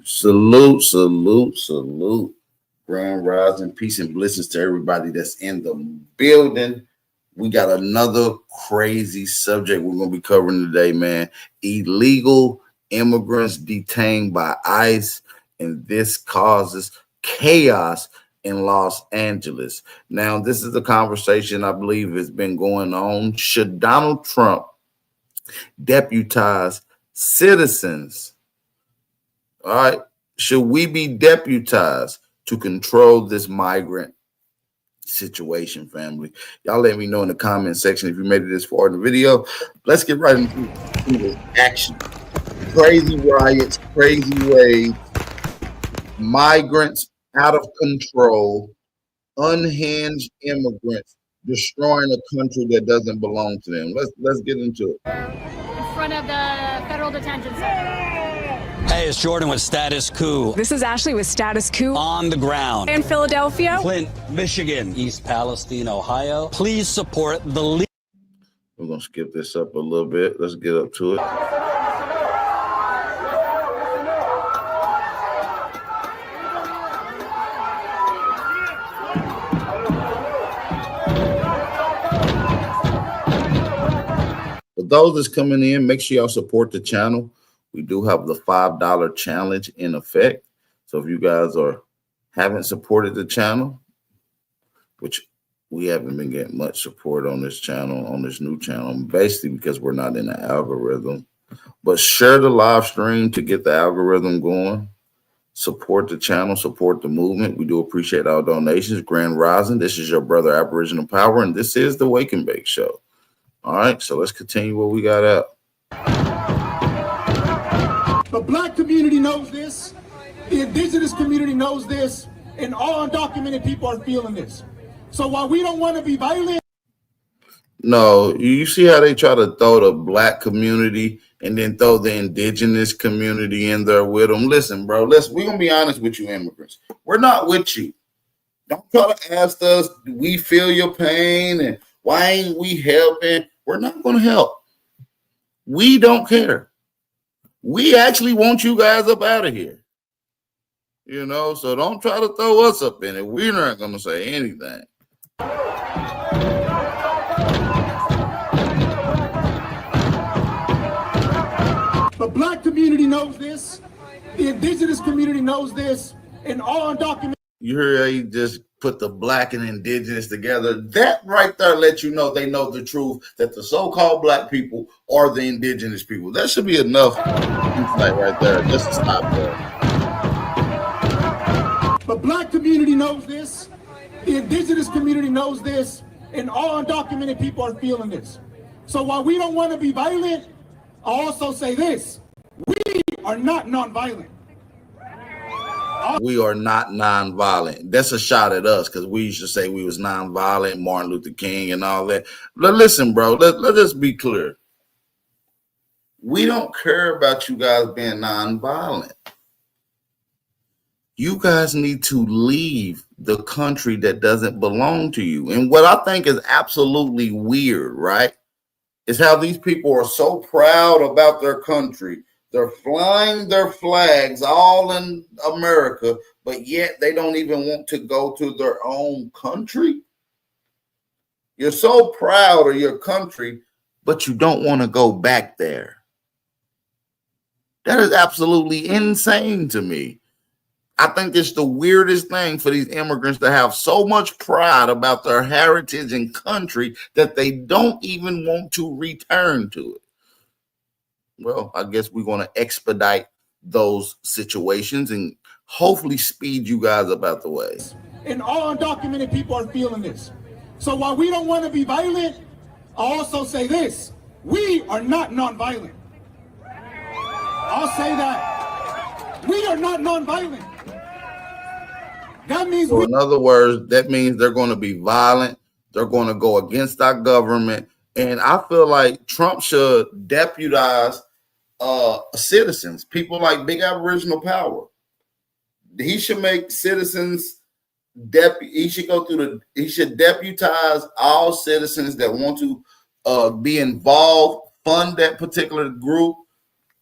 Salute, salute, salute. Grand rising, peace and blessings to everybody that's in the building. We got another crazy subject we're going to be covering today, man. Illegal immigrants detained by ICE, and this causes chaos in Los Angeles. Now, this is a conversation I believe has been going on. Should Donald Trump deputize citizens? All right. Should we be deputized to control this migrant situation, family? Y'all let me know in the comment section if you made it this far in the video. Let's get right into this action. Crazy riots, crazy raids, migrants out of control, unhinged immigrants destroying a country that doesn't belong to them. Let's get into it. In front of the federal detention center. Hey, it's Jordan with Status Coup. This is Ashley with Status Coup. On the ground. In Philadelphia. Flint, Michigan. East Palestine, Ohio. Please support the... We're going to skip this up a little bit. Let's get up to it. For those that's coming in, make sure y'all support the channel. We do have the $5 challenge in effect. So if you guys haven't supported the channel, which we haven't been getting much support on this channel, on this new channel, basically because we're not in the algorithm. But share the live stream to get the algorithm going. Support the channel, support the movement. We do appreciate our donations. Grand Rising, this is your brother Aboriginal Power, and this is the Wake and Bake Show. All right, so let's continue what we got out. The black community knows this, the indigenous community knows this, and all undocumented people are feeling this. So while we don't want to be violent. No, you see how they try to throw the black community and then throw the indigenous community in there with them. Listen, bro, we're going to be honest with you immigrants. We're not with you. Don't try to ask us, do we feel your pain and why ain't we helping? We're not going to help. We don't care. We actually want you guys up out of here. You know, so don't try to throw us up in it. We're not going to say anything. The black community knows this, the indigenous community knows this, and all undocumented. You heard how he just put the black and indigenous together. That right there lets you know they know the truth, that the so-called black people are the indigenous people. That should be enough insight right there just to stop there. The black community knows this, the indigenous community knows this, and all undocumented people are feeling this. So while we don't want to be violent, I also say this: we are not nonviolent. We are not nonviolent. That's a shot at us because we used to say we was nonviolent, Martin Luther King and all that. But listen, bro, let's just be clear. We don't care about you guys being nonviolent. You guys need to leave the country that doesn't belong to you. And what I think is absolutely weird, right, is how these people are so proud about their country. They're flying their flags all in America, but yet they don't even want to go to their own country. You're so proud of your country, but you don't want to go back there. That is absolutely insane to me. I think it's the weirdest thing for these immigrants to have so much pride about their heritage and country that they don't even want to return to it. Well, I guess we're going to expedite those situations and hopefully speed you guys up out the way. And all undocumented people are feeling this. So while we don't want to be violent, I also say this: we are not nonviolent. I'll say that. We are not nonviolent. That means so in other words, that means they're going to be violent. They're going to go against our government. And I feel like Trump should deputize citizens, people like big Aboriginal power. He should make citizens he should deputize all citizens that want to be involved, fund that particular group,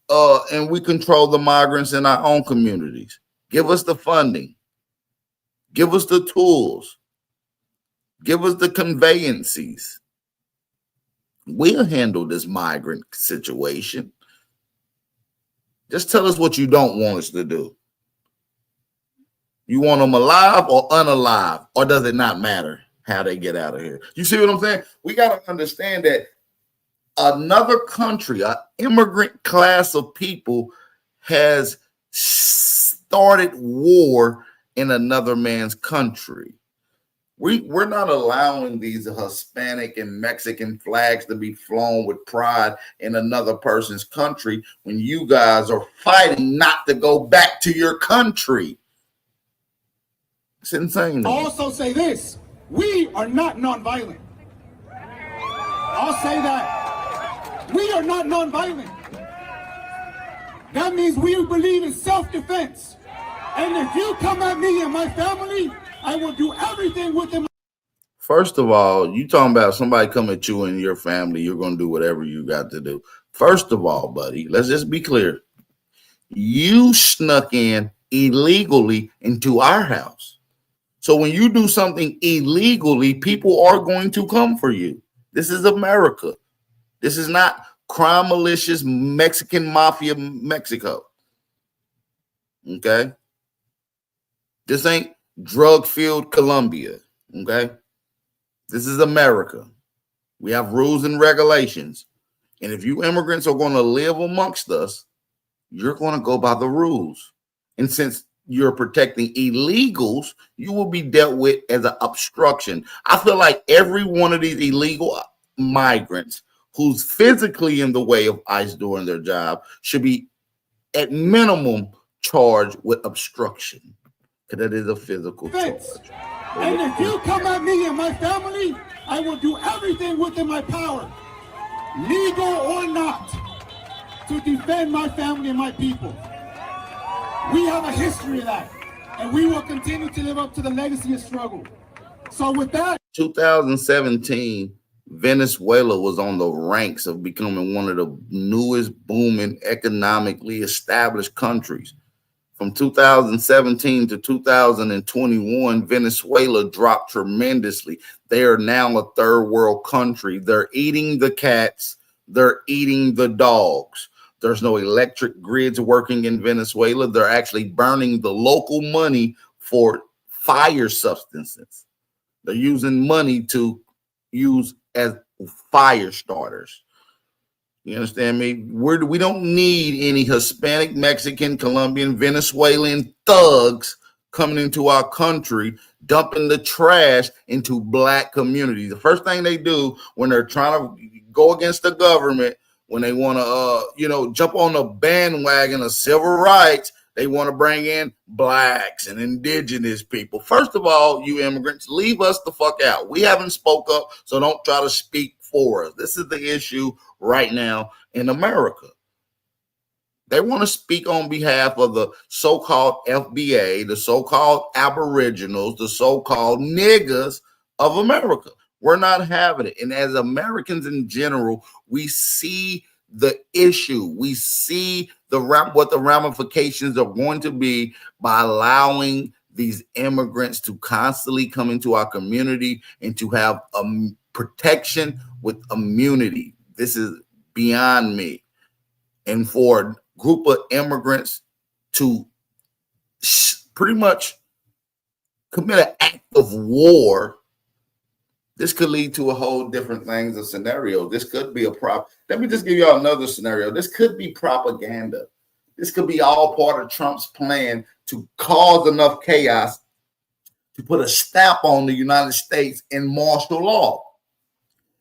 and we control the migrants in our own communities. Give us the funding. Give us the tools. Give us the conveyances. We'll handle this migrant situation. Just tell us what you don't want us to do. You want them alive or unalive, or does it not matter how they get out of here? You see what I'm saying? We got to understand that another country, an immigrant class of people, has started war in another man's country. We're not allowing these Hispanic and Mexican flags to be flown with pride in another person's country when you guys are fighting not to go back to your country. It's insane. I also say this: we are not nonviolent. I'll say that. We are not nonviolent. That means we believe in self-defense. And if you come at me and my family, I will do everything within. First of all, you talking about somebody come at you and your family, you're going to do whatever you got to do. First of all, buddy, let's just be clear. You snuck in illegally into our house. So when you do something illegally, people are going to come for you. This is America. This is not crime malicious Mexican mafia Mexico. Okay? This ain't drug-filled Colombia. Okay? This is America. We have rules and regulations. And if you immigrants are going to live amongst us, you're going to go by the rules. And since you're protecting illegals, you will be dealt with as an obstruction. I feel like every one of these illegal migrants who's physically in the way of ICE doing their job should be at minimum charged with obstruction, because that is a physical charge. And if you come at me and my family, I will do everything within my power, legal or not, to defend my family and my people. We have a history of that, and we will continue to live up to the legacy of struggle. So with that, 2017, Venezuela was on the ranks of becoming one of the newest booming economically established countries. From 2017 to 2021, Venezuela dropped tremendously. They are now a third world country. They're eating the cats. They're eating the dogs. There's no electric grids working in Venezuela. They're actually burning the local money for fire substances. They're using money to use as fire starters. You understand me? We don't need any Hispanic, Mexican, Colombian, Venezuelan thugs coming into our country, dumping the trash into black communities. The first thing they do when they're trying to go against the government, when they want to, jump on the bandwagon of civil rights, they want to bring in blacks and indigenous people. First of all, you immigrants, leave us the fuck out. We haven't spoke up, so don't try to speak for us. This is the issue right now in America. They want to speak on behalf of the so-called FBA, the so-called Aboriginals, the so-called niggas of America. We're not having it. And as Americans in general, we see the issue. We see what the ramifications are going to be by allowing these immigrants to constantly come into our community and to have protection with immunity. This is beyond me. And for a group of immigrants to pretty much commit an act of war, this could lead to a whole different things, a scenario. This could be a Let me just give y'all another scenario. This could be propaganda. This could be all part of Trump's plan to cause enough chaos to put a stamp on the United States in martial law.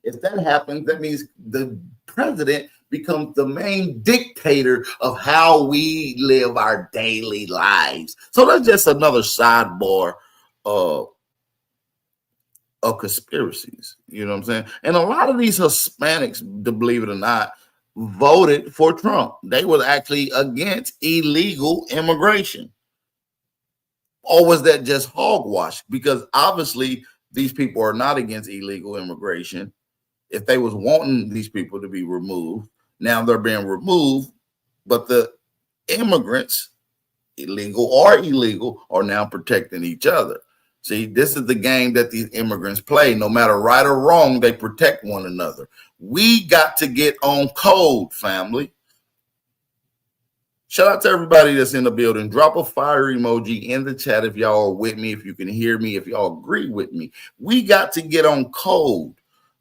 If that happens, that means the president becomes the main dictator of how we live our daily lives. So that's just another sidebar of conspiracies. You know what I'm saying? And a lot of these Hispanics, to believe it or not, voted for Trump. They were actually against illegal immigration. Or was that just hogwash? Because obviously these people are not against illegal immigration. If they was wanting these people to be removed, now they're being removed, but the immigrants, illegal or illegal, are now protecting each other. See, this is the game that these immigrants play. No matter right or wrong, they protect one another. We got to get on code, family. Shout out to everybody that's in the building. Drop a fire emoji in the chat if y'all are with me, if you can hear me, if y'all agree with me. We got to get on code.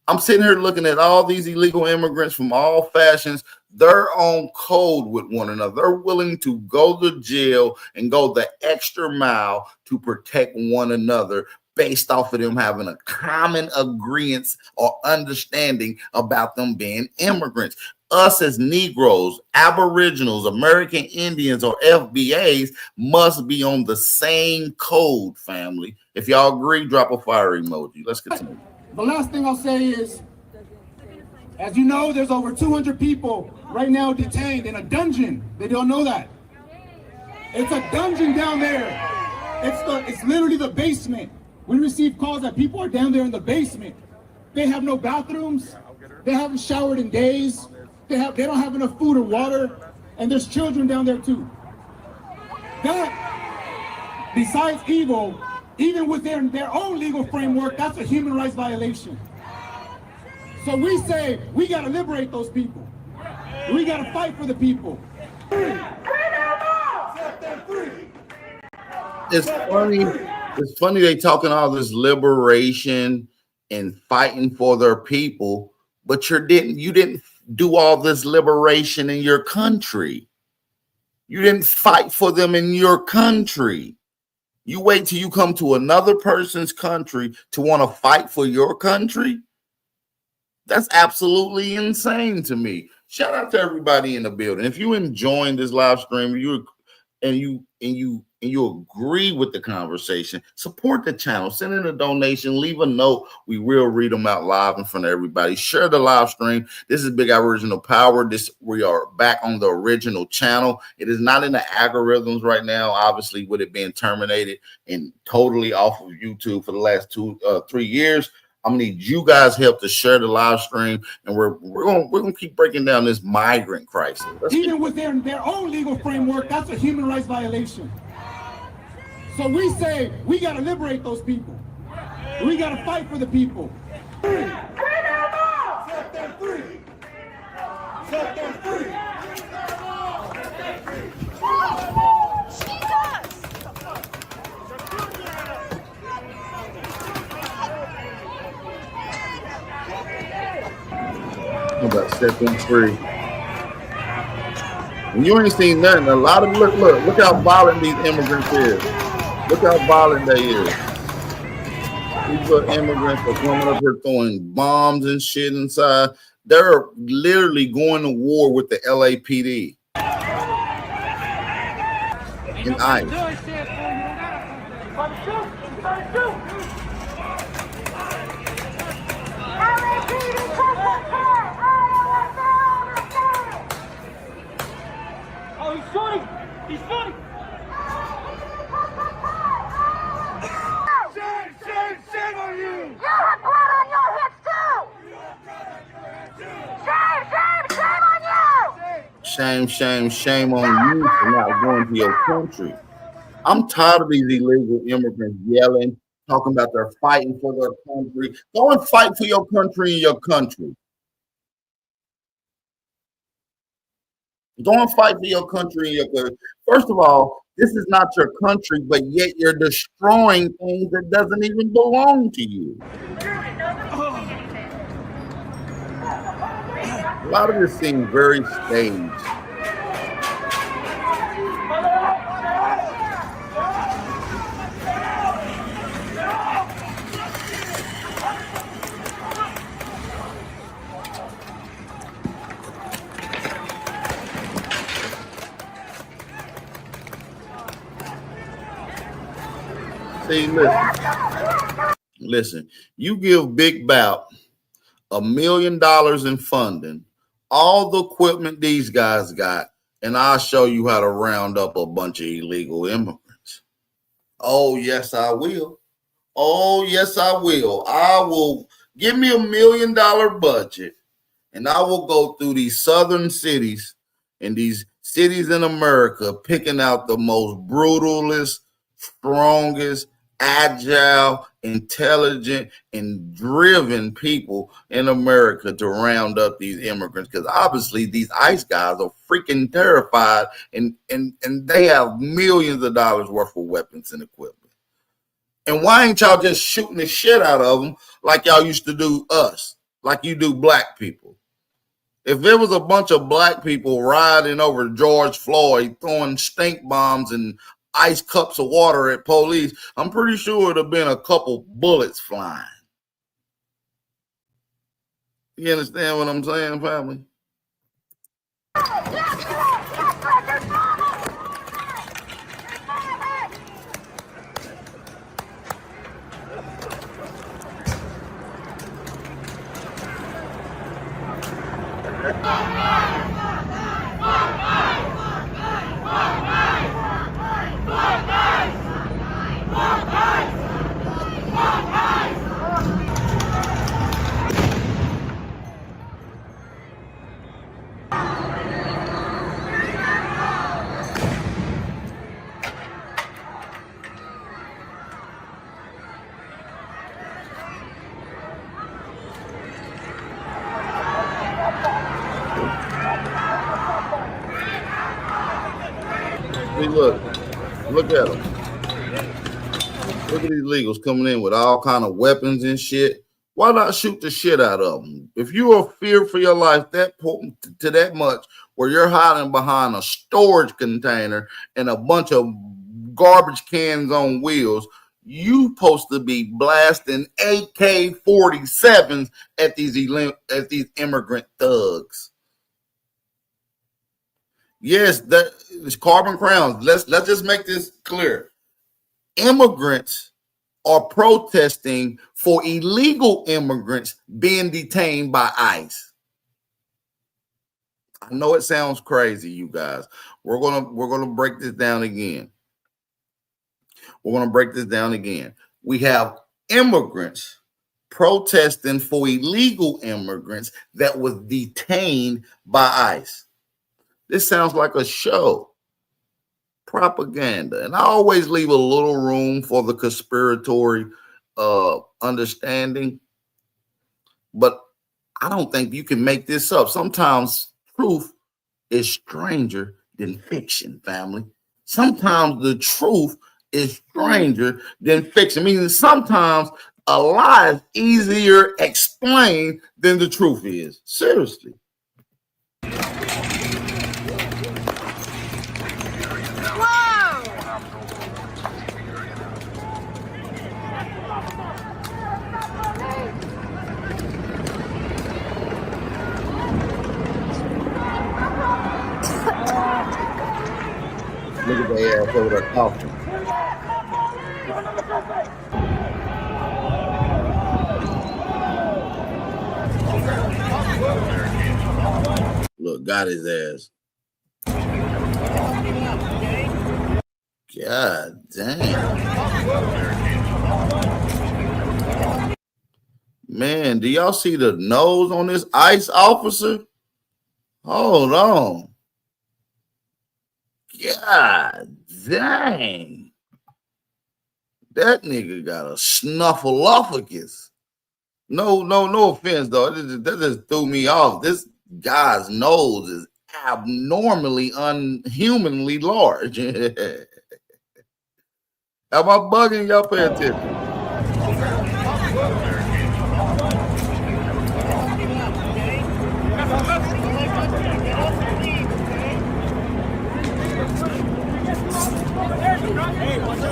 I'm sitting here looking at all these illegal immigrants from all fashions. They're on code with one another. They're willing to go to jail and go the extra mile to protect one another based off of them having a common agreement or understanding about them being immigrants. Us as Negroes, Aboriginals, American Indians, or FBAs must be on the same code, family. If y'all agree, drop a fire emoji. Let's continue. The last thing I'll say is, as you know, there's over 200 people right now detained in a dungeon. They don't know that. It's a dungeon down there. It's literally the basement. We receive calls that people are down there in the basement. They have no bathrooms. They haven't showered in days. They don't have enough food or water. And there's children down there too. That, besides evil, even within their own legal framework, that's a human rights violation. So we say, we gotta liberate those people. We gotta fight for the people. It's funny they talking all this liberation and fighting for their people, but you didn't do all this liberation in your country. You didn't fight for them in your country. You wait till you come to another person's country to want to fight for your country? That's absolutely insane to me. Shout out to everybody in the building. If you enjoying this live stream, you agree with the conversation, support the channel, send in a donation, leave a note. We will read them out live in front of everybody. Share the live stream. This is Big Original Power. We are back on the original channel. It is not in the algorithms right now, obviously, with it being terminated and totally off of YouTube for the last 3 years. I'm gonna need you guys' help to share the live stream, and we're gonna keep breaking down this migrant crisis. Even within their own legal framework, that's a human rights violation. So we say, we got to liberate those people. We got to fight for the people. Set them free. Set them free. How about set them free? And you ain't seen nothing. A lot of look how violent these immigrants is. Look how violent they is. These little immigrants are coming up here throwing bombs and shit inside. They're literally going to war with the LAPD and ICE. Oh, he's shooting! He's shooting! Shame on you! You have blood on your hands too! Shame on you! Shame on you for not going to your country. I'm tired of these illegal immigrants yelling, talking about they're fighting for their country. Go and fight for your country in your country. Go and fight for your country in your country. First of all, this is not your country, but yet you're destroying things that doesn't even belong to you. A lot of this seems very staged. See, listen, you give Big Bout $1 million in funding, all the equipment these guys got, and I'll show you how to round up a bunch of illegal immigrants. Oh, yes, I will. Oh, yes, I will. I will give me $1 million budget, and I will go through these southern cities and these cities in America, picking out the most brutalist, strongest, agile, intelligent, and driven people in America to round up these immigrants, because obviously these ICE guys are freaking terrified, and they have millions of dollars worth of weapons and equipment. And why ain't y'all just shooting the shit out of them like y'all used to do us, like you do black people? If there was a bunch of black people riding over George Floyd, throwing stink bombs and ice cups of water at police, I'm pretty sure it'd have been a couple bullets flying. You understand what I'm saying, family? See, look at them. Look at these illegals coming in with all kind of weapons and shit. Why not shoot the shit out of them? If you are feared for your life to that much, where you're hiding behind a storage container and a bunch of garbage cans on wheels, you supposed to be blasting AK-47s at these immigrant thugs. Yes, it's carbon crowns. Let's just make this clear. Immigrants are protesting for illegal immigrants being detained by ICE. I know it sounds crazy, you guys. We're gonna break this down again. We have immigrants protesting for illegal immigrants that was detained by ICE. This sounds like a show. Propaganda. And I always leave a little room for the conspiratory understanding. But I don't think you can make this up. Sometimes truth is stranger than fiction, family. Sometimes the truth is stranger than fiction. Meaning sometimes a lie is easier explained than the truth is. Seriously. Look at their ass over there coughing. Look, got his ass. God damn. Man, do y'all see the nose on this ICE officer? Hold on. God dang. That nigga got a snuffleupagus. No offense, though. That just threw me off. This guy's nose is abnormally, unhumanly large. Am I bugging? Y'all pay attention.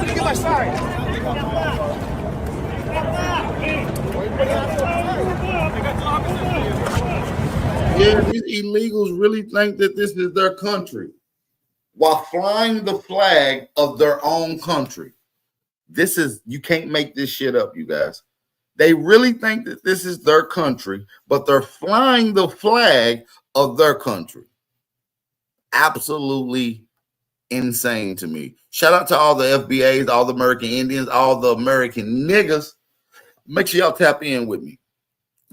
Get my side. Yeah, these illegals really think that this is their country while flying the flag of their own country. This is, you can't make this shit up, you guys. They really think that this is their country, but they're flying the flag of their country. Absolutely insane to me. Shout out to all the FBAs, all the American Indians, all the American niggas. Make sure y'all tap in with me.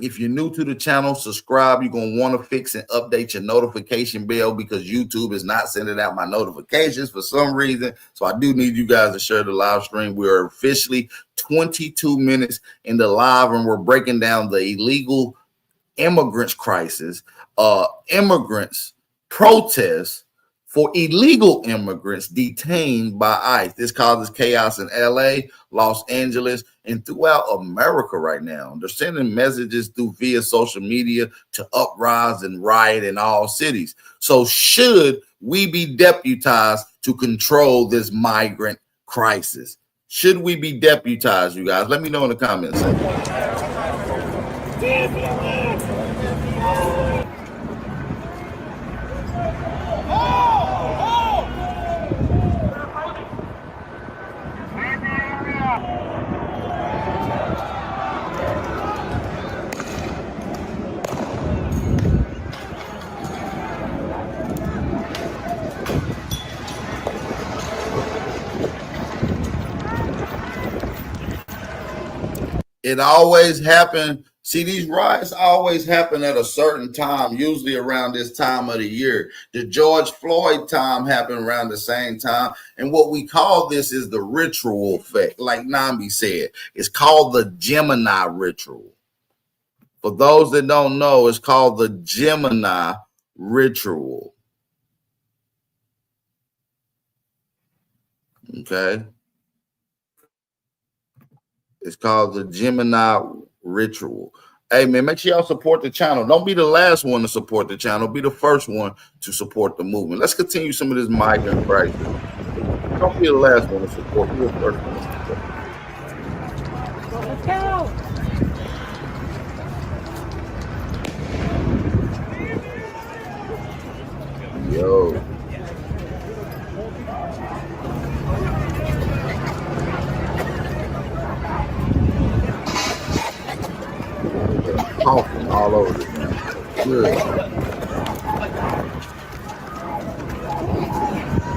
If you're new to the channel, subscribe. You're going to want to fix and update your notification bell because YouTube is not sending out my notifications for some reason. So I do need you guys to share the live stream. We are officially 22 minutes in the live, and we're breaking down the illegal immigrants crisis, immigrants protests for illegal immigrants detained by ICE. This causes chaos in LA, Los Angeles, and throughout America right now. They're sending messages through via social media to uprise and riot in all cities. So should we be deputized to control this migrant crisis? Should we be deputized, you guys? Let me know in the comments section. It always happened. See, these riots always happen at a certain time, usually around this time of the year. The George Floyd time happened around the same time. And what we call this is the ritual effect. Like Nambi said, it's called the Gemini ritual. For those that don't know, it's called the Gemini ritual. Okay. It's called the Gemini ritual. Hey, man, make sure y'all support the channel. Don't be the last one to support the channel. Be the first one to support the movement. Let's continue some of this migrant crisis. Don't be the last one to support. Be the first one to support. Let's go. Yo. Coughing all over this man. Good.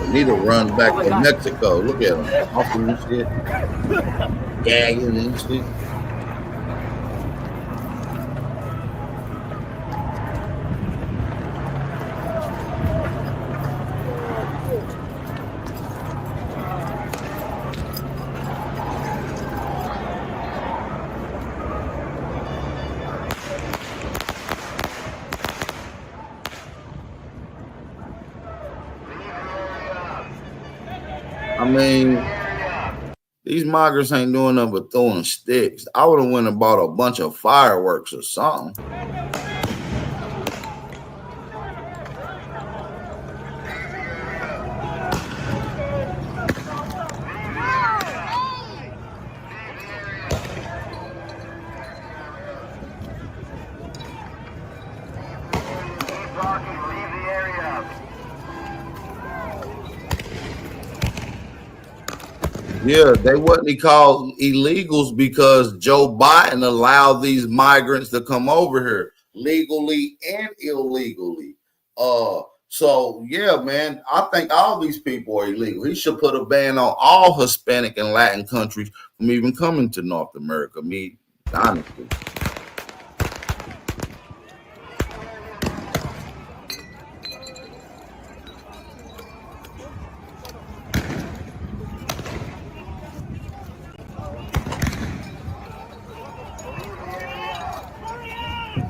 They need to run back to Mexico. Look at them. Coughing and shit. Gagging and shit. I mean, these migrants ain't doing nothing but throwing sticks. I would have went and bought a bunch of fireworks or something. Yeah, they wasn't called illegals because Joe Biden allowed these migrants to come over here legally and illegally. So yeah, man, I think all these people are illegal. He should put a ban on all Hispanic and Latin countries from even coming to North America. Me, honestly.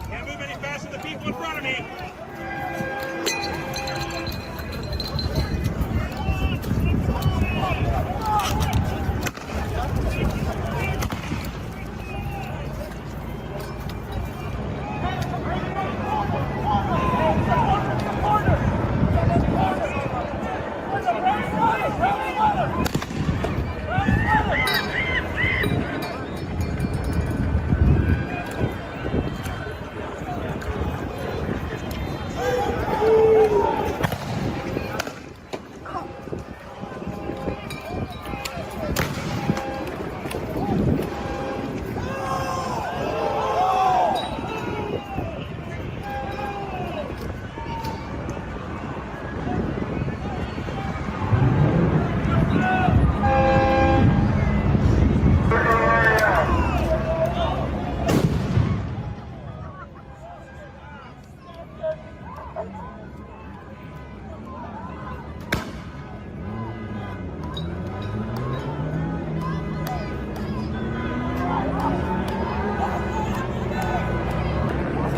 Can't move any faster than the people in front of me.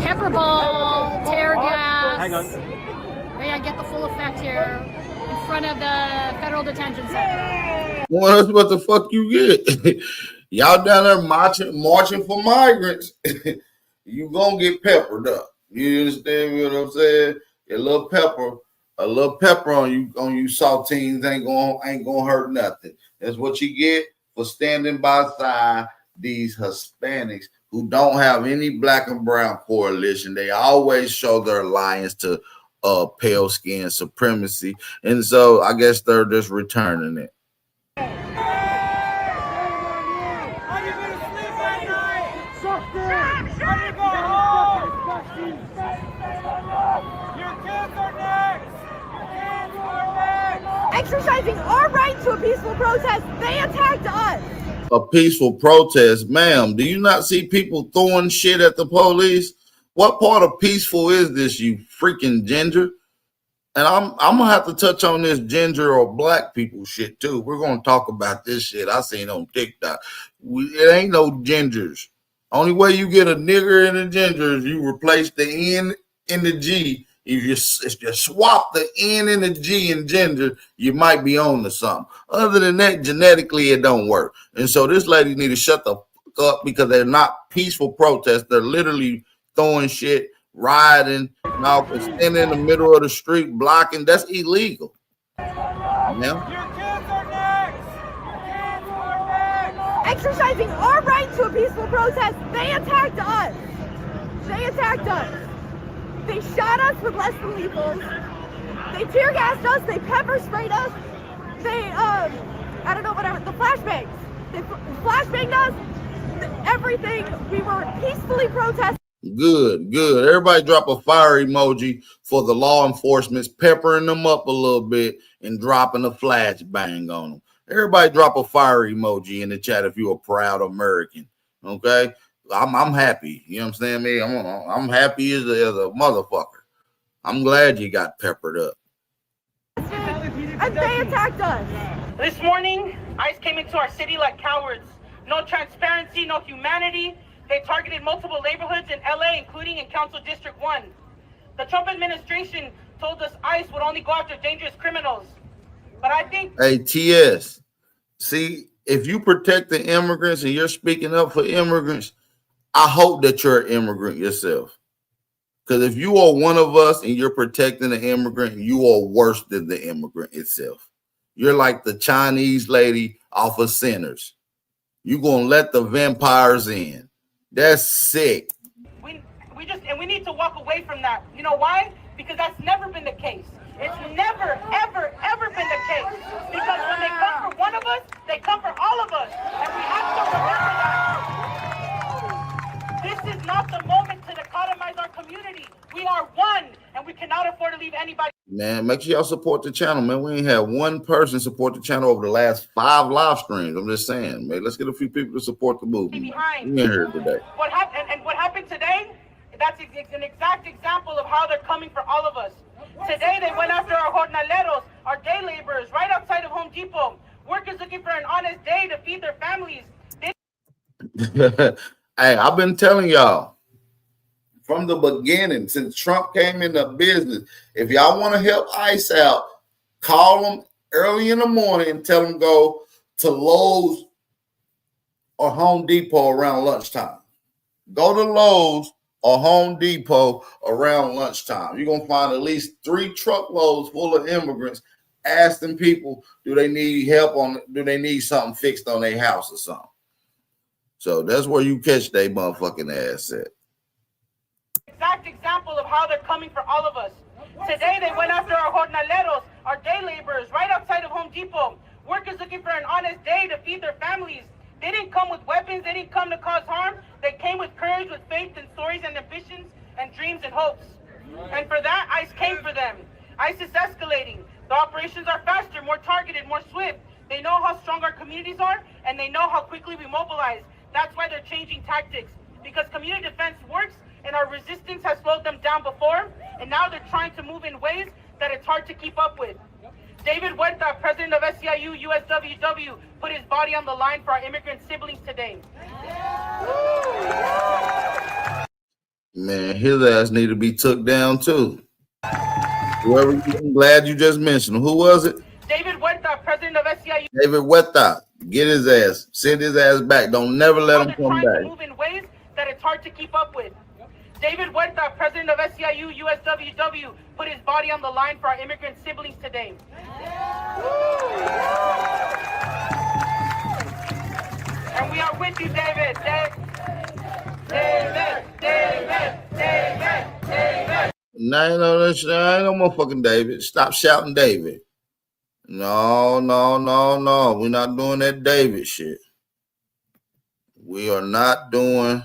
Pepper ball, tear gas. Hang on. May I get the full effect here in front of the federal detention center? Well, that's what the fuck you get. Y'all down there marching for migrants. You gonna get peppered up. You understand what I'm saying? A little pepper on you saltines ain't gonna hurt nothing. That's what you get for standing by side these Hispanics who don't have any black and brown coalition. They always show their alliance to pale skin supremacy, and so I guess they're just returning it. Exercising our right to a peaceful protest, they attacked us. A peaceful protest, ma'am. Do you not see people throwing shit at the police? What part of peaceful is this, you freaking ginger? And I'm gonna have to touch on this ginger or black people shit too. We're gonna talk about this shit I seen on TikTok. It ain't no gingers. Only way you get a nigger and a ginger is you replace the N and the G. If you swap the N and the G in ginger, you might be on to something. Other than that, genetically, it don't work. And so this lady need to shut the fuck up because they're not peaceful protests. They're literally throwing shit, rioting, standing in the middle of the street, blocking. That's illegal. Yeah. Your kids are next. Exercising our right to a peaceful protest, they attacked us. They attacked us. They shot us with less than lethals. They tear gassed us. They pepper sprayed us. They, I don't know, whatever, the flashbangs. They flashbanged us. Everything. We were peacefully protesting. Good. Everybody drop a fire emoji for the law enforcement's peppering them up a little bit and dropping a flashbang on them. Everybody drop a fire emoji in the chat if you're a proud American. Okay? I'm happy. You know what I'm saying? Me, I'm happy as a motherfucker. I'm glad you got peppered up. And they attacked us. This morning, ICE came into our city like cowards. No transparency, no humanity. They targeted multiple neighborhoods in LA, including in Council District 1. The Trump administration told us ICE would only go after dangerous criminals. But I think... Hey, TS, see, if you protect the immigrants and you're speaking up for immigrants, I hope that you're an immigrant yourself. Because if you are one of us and you're protecting the immigrant, you are worse than the immigrant itself. You're like the Chinese lady off of Sinners. You're going to let the vampires in. That's sick. We need to walk away from that. You know why? because that's never been the case. It's never, ever, ever been the case. Because when they come for one of us, they come for all of us. And we have to remember that. This is not the moment to dichotomize our community. We are one, and we cannot afford to leave anybody. Man, make sure y'all support the channel, man. We ain't had one person support the channel over the last 5 live streams. I'm just saying, man. Let's get a few people to support the movement. Behind. We in here today. What happened? And what happened today? That's an exact example of how they're coming for all of us. Today they went after our jornaleros, our day laborers, right outside of Home Depot. Workers looking for an honest day to feed their families. Hey, I've been telling y'all from the beginning, since Trump came into business, if y'all want to help ICE out, call them early in the morning and tell them go to Lowe's or Home Depot around lunchtime. Go to Lowe's or Home Depot around lunchtime. You're going to find at least 3 truckloads full of immigrants. Ask them people, do they need help do they need something fixed on their house or something? So that's where you catch their motherfucking ass at. Exact example of how they're coming for all of us. Today they went after our jornaleros, our day laborers, right outside of Home Depot. Workers looking for an honest day to feed their families. They didn't come with weapons. They didn't come to cause harm. They came with courage, with faith and stories and ambitions and dreams and hopes. And for that, ICE came for them. ICE is escalating. The operations are faster, more targeted, more swift. They know how strong our communities are, and they know how quickly we mobilize. That's why they're changing tactics, because community defense works, and our resistance has slowed them down before, and now they're trying to move in ways that it's hard to keep up with. David Huerta, president of SEIU USWW, put his body on the line for our immigrant siblings today. Man, his ass need to be took down too. Whoever, I'm glad you just mentioned him. Who was it? David Huerta, president of SEIU. David Huerta. Get his ass. Send his ass back. Don't never let him come back. To move in ways that it's hard to keep up with. David Huerta, president of SEIU USWW, put his body on the line for our immigrant siblings today. And we are with you, David. David. No, ain't no motherfucking David. Stop shouting David. No. We're not doing that David shit. We are not doing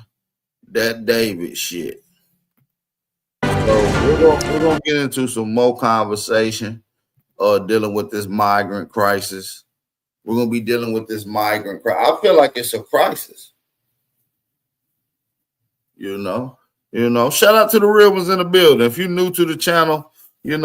that David shit. So we're gonna get into some more conversation dealing with this migrant crisis. We're gonna be dealing with this migrant crisis. I feel like it's a crisis. You know. Shout out to the real ones in the building. If you're new to the channel, get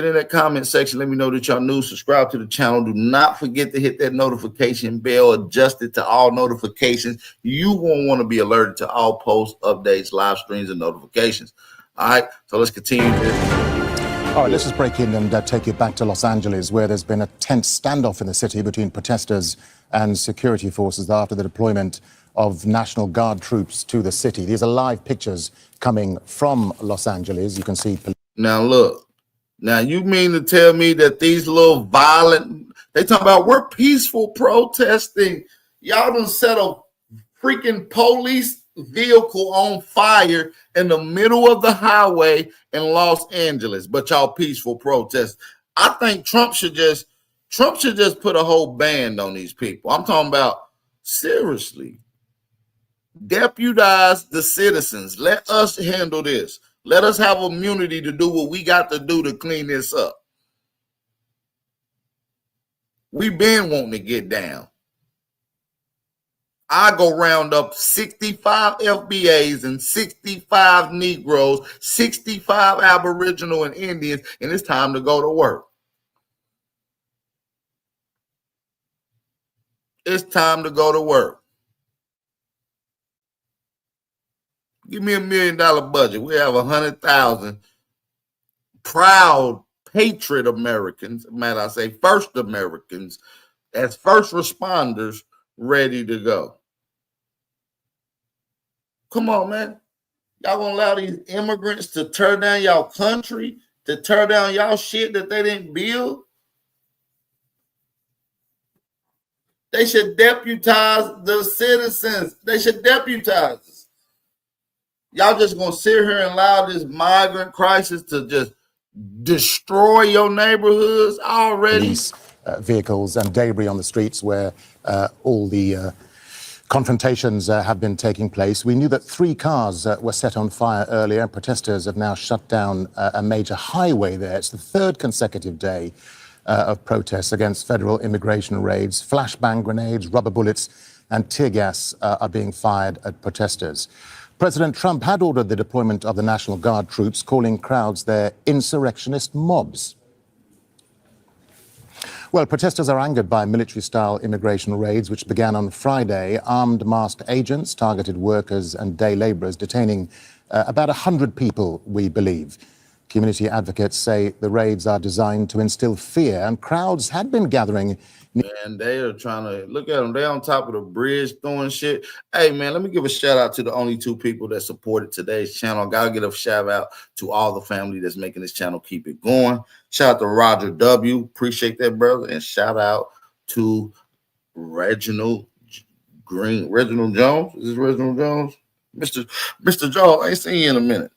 in that comment section. Let me know that y'all new. Subscribe to the channel. Do not forget to hit that notification bell. Adjust it to all notifications. You won't want to be alerted to all posts, updates, live streams, and notifications. All right, so let's continue this. All right, let's just break in and take you back to Los Angeles, where there's been a tense standoff in the city between protesters and security forces after the deployment of National Guard troops to the city. These are live pictures coming from Los Angeles. You can see. Now, look. Now, you mean to tell me that these little violent, they talk about we're peaceful protesting. Y'all done set a freaking police vehicle on fire in the middle of the highway in Los Angeles, but y'all peaceful protest. I think Trump should just put a whole ban on these people. I'm talking about seriously. Deputize the citizens. Let us handle this. Let us have immunity to do what we got to do to clean this up. We've been wanting to get down. I go round up 65 FBAs and 65 Negroes, 65 Aboriginal and Indians, and it's time to go to work. It's time to go to work. Give me $1 million budget. We have 100,000 proud, patriot Americans, might I say, first Americans, as first responders, ready to go. Come on, man. Y'all gonna allow these immigrants to tear down y'all country, to tear down y'all shit that they didn't build? They should deputize the citizens. They should deputize us. Y'all just gonna sit here and allow this migrant crisis to just destroy your neighborhoods already? Police vehicles and debris on the streets where all the confrontations have been taking place. We knew that 3 cars were set on fire earlier. Protesters have now shut down a major highway there. It's the 3rd consecutive day of protests against federal immigration raids. Flashbang grenades, rubber bullets and tear gas are being fired at protesters. President Trump had ordered the deployment of the National Guard troops, calling crowds their insurrectionist mobs. Well, protesters are angered by military-style immigration raids, which began on Friday. Armed masked agents targeted workers and day labourers, detaining about 100 people, we believe. Community advocates say the raids are designed to instill fear, and crowds had been gathering. Man, they are trying to look at them. They're on top of the bridge throwing shit. Hey, man, let me give a shout out to the only 2 people that supported today's channel. Gotta give a shout out to all the family that's making this channel keep it going. Shout out to Roger W. Appreciate that, brother. And shout out to Reginald Jones. Is this Reginald Jones? Mr. Jones, I ain't seen you in a minute.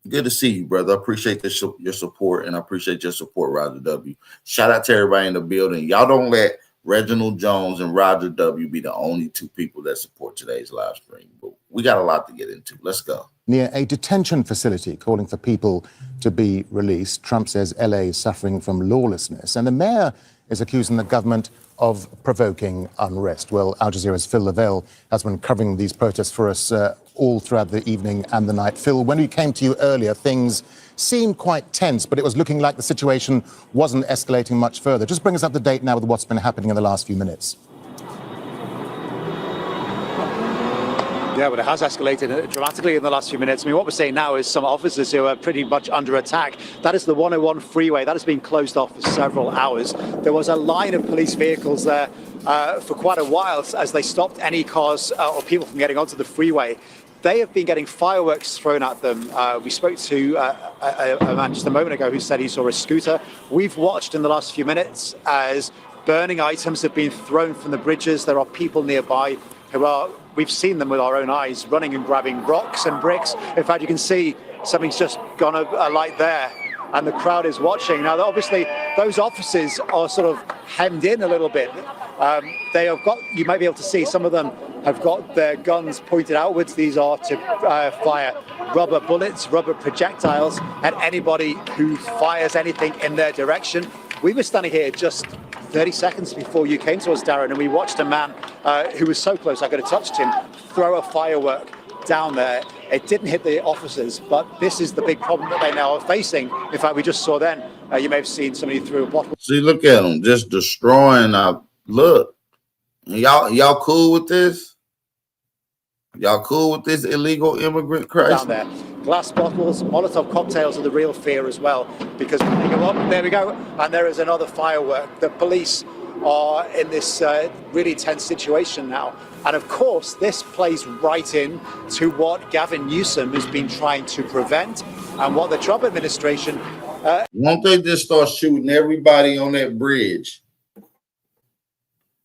Good to see you, brother. I appreciate your support, and I appreciate your support, Roger W. Shout out to everybody in the building. Y'all don't let Reginald Jones and Roger W. be the only 2 people that support today's live stream. But we got a lot to get into. Let's go. Near a detention facility calling for people to be released. Trump says LA is suffering from lawlessness, and the mayor is accusing the government of provoking unrest. Well, Al Jazeera's Phil Lavelle has been covering these protests for us all throughout the evening and the night. Phil, when we came to you earlier, things seemed quite tense, but it was looking like the situation wasn't escalating much further. Just bring us up to date now with what's been happening in the last few minutes. Yeah, but it has escalated dramatically in the last few minutes. I mean, what we're seeing now is some officers who are pretty much under attack. That is the 101 freeway. That has been closed off for several hours. There was a line of police vehicles there for quite a while as they stopped any cars or people from getting onto the freeway. They have been getting fireworks thrown at them. We spoke to a man just a moment ago who said he saw a scooter. We've watched in the last few minutes as burning items have been thrown from the bridges. There are people nearby who are, we've seen them with our own eyes, running and grabbing rocks and bricks. In fact, you can see something's just gone alight there, and the crowd is watching. Now, obviously, those officers are sort of hemmed in a little bit. They have got, you might be able to see, some of them have got their guns pointed outwards. These are to fire rubber bullets, rubber projectiles at anybody who fires anything in their direction. We were standing here just 30 seconds before you came to us, Darren, and we watched a man who was so close I could have touched him throw a firework down there. It didn't hit the officers, but this is the big problem that they now are facing. In fact, we just saw then, you may have seen somebody threw a bottle. See, look at them just destroying our look. Y'all cool with this? Y'all cool with this illegal immigrant crisis? Down there. Glass bottles, Molotov cocktails are the real fear as well, because when they go up, there we go, and there is another firework. The police are in this really tense situation now. And of course, this plays right in to what Gavin Newsom has been trying to prevent and what the Trump administration... Won't they just start shooting everybody on that bridge?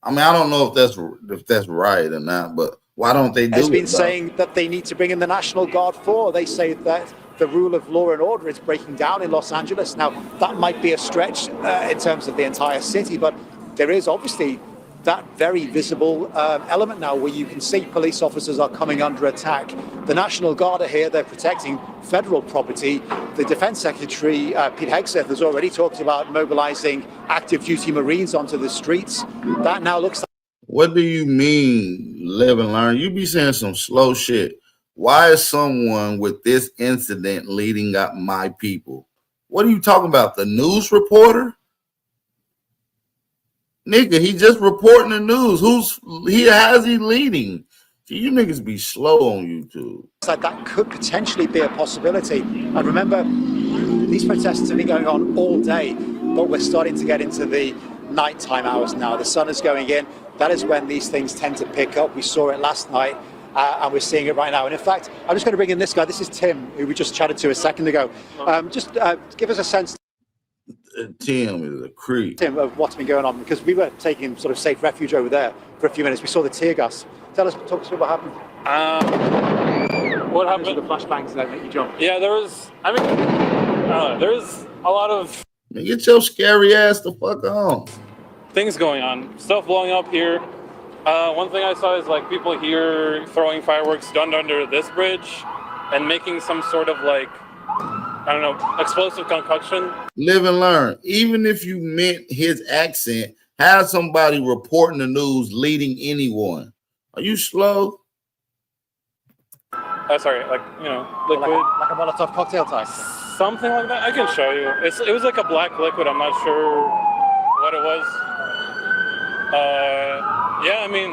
I mean, I don't know if that's right or not, but why don't they do it? Has been saying that they need to bring in the National Guard for. They say that the rule of law and order is breaking down in Los Angeles. Now, that might be a stretch in terms of the entire city, but there is obviously that very visible element now where you can see police officers are coming under attack. The National Guard are here, they're protecting federal property. The Defense Secretary, Pete Hegseth, has already talked about mobilizing active duty Marines onto the streets. That now looks like... What do you mean, live and learn? You be saying some slow shit. Why is someone with this incident leading up my people? What are you talking about? The news reporter? Nigga, he just reporting the news. How's he leading? See, you niggas be slow on YouTube. Like that could potentially be a possibility. And remember, these protests have been going on all day, but we're starting to get into the nighttime hours now. The sun is going in. That is when these things tend to pick up. We saw it last night, and we're seeing it right now. And in fact, I'm just going to bring in this guy. This is Tim, who we just chatted to a second ago. Just give us a sense. Tim is a creep. Tim, of what's been going on, because we were taking sort of safe refuge over there for a few minutes. We saw the tear gas. Talk to us what happened. What happened? The flashbangs that make you jump. Yeah, there was. I mean, there's a lot of Man, get your scary ass the fuck on. things going on. Stuff blowing up here. One thing I saw is like people here throwing fireworks done under this bridge and making some sort of like, I don't know, explosive concoction. Live and learn. Even if you meant his accent, have somebody reporting the news leading anyone. Are you slow? Sorry, like, you know, liquid. Like a Molotov cocktail type. Something like that. I can show you. It was like a black liquid. I'm not sure what it was. Yeah, I mean,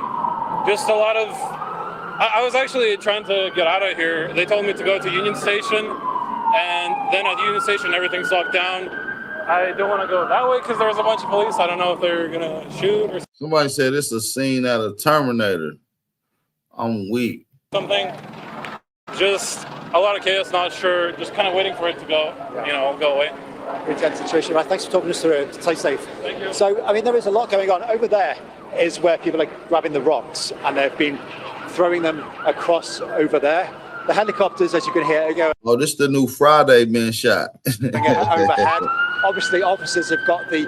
just a lot of. I was actually trying to get out of here. They told me to go to Union Station, and then at Union Station everything's locked down. I don't want to go that way because there was a bunch of police. I don't know if they're gonna shoot or Somebody said it's a scene out of Terminator. I'm weak. something. Just a lot of chaos. Not sure. Just kind of waiting for it to go. You know, go away. Pretty tense situation. Right, thanks for talking us through it. Stay safe. Thank you. So, I mean, there is a lot going on. Over there is where people are grabbing the rocks and they've been throwing them across over there. The helicopters, as you can hear, are going Oh, this is the new Friday being shot. overhead. Obviously, officers have got the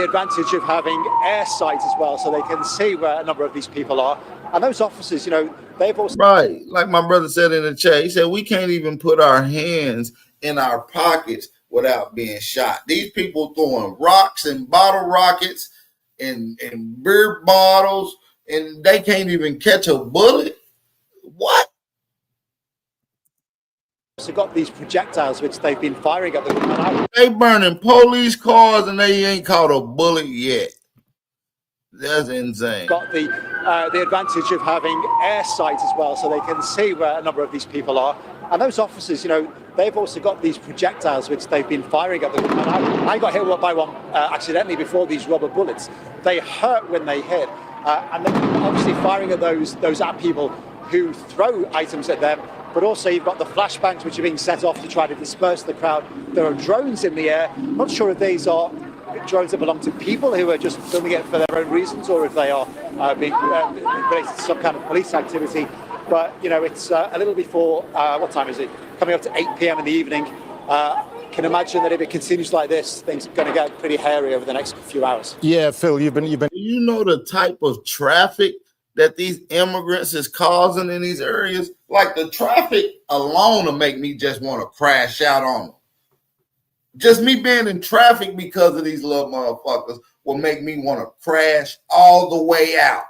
advantage of having air sight as well, so they can see where a number of these people are. And those officers, you know, they've also... Right. Like my brother said in the chat, he said, we can't even put our hands in our pockets without being shot. These people throwing rocks and bottle rockets and beer bottles, and they can't even catch a bullet. What? also got these projectiles which they've been firing at them. They burning police cars and they ain't caught a bullet yet. That's insane. Got the advantage of having air sight as well, so they can see where a number of these people are. And those officers, you know, they've also got these projectiles which they've been firing at them. And I got hit by one accidentally before, these rubber bullets. They hurt when they hit. And they're obviously firing at those at people who throw items at them. But also you've got the flashbangs which are being set off to try to disperse the crowd. There are drones in the air. I'm not sure if these are drones that belong to people who are just filming it for their own reasons, or if they are being related to some kind of police activity. But, you know, it's a little before, what time is it? Coming up to 8 p.m. in the evening. Can imagine that if it continues like this, things are going to get pretty hairy over the next few hours. Yeah, Phil, you've been. You know the type of traffic that these immigrants is causing in these areas? Like the traffic alone will make me just want to crash out on them. Just me being in traffic because of these little motherfuckers will make me want to crash all the way out.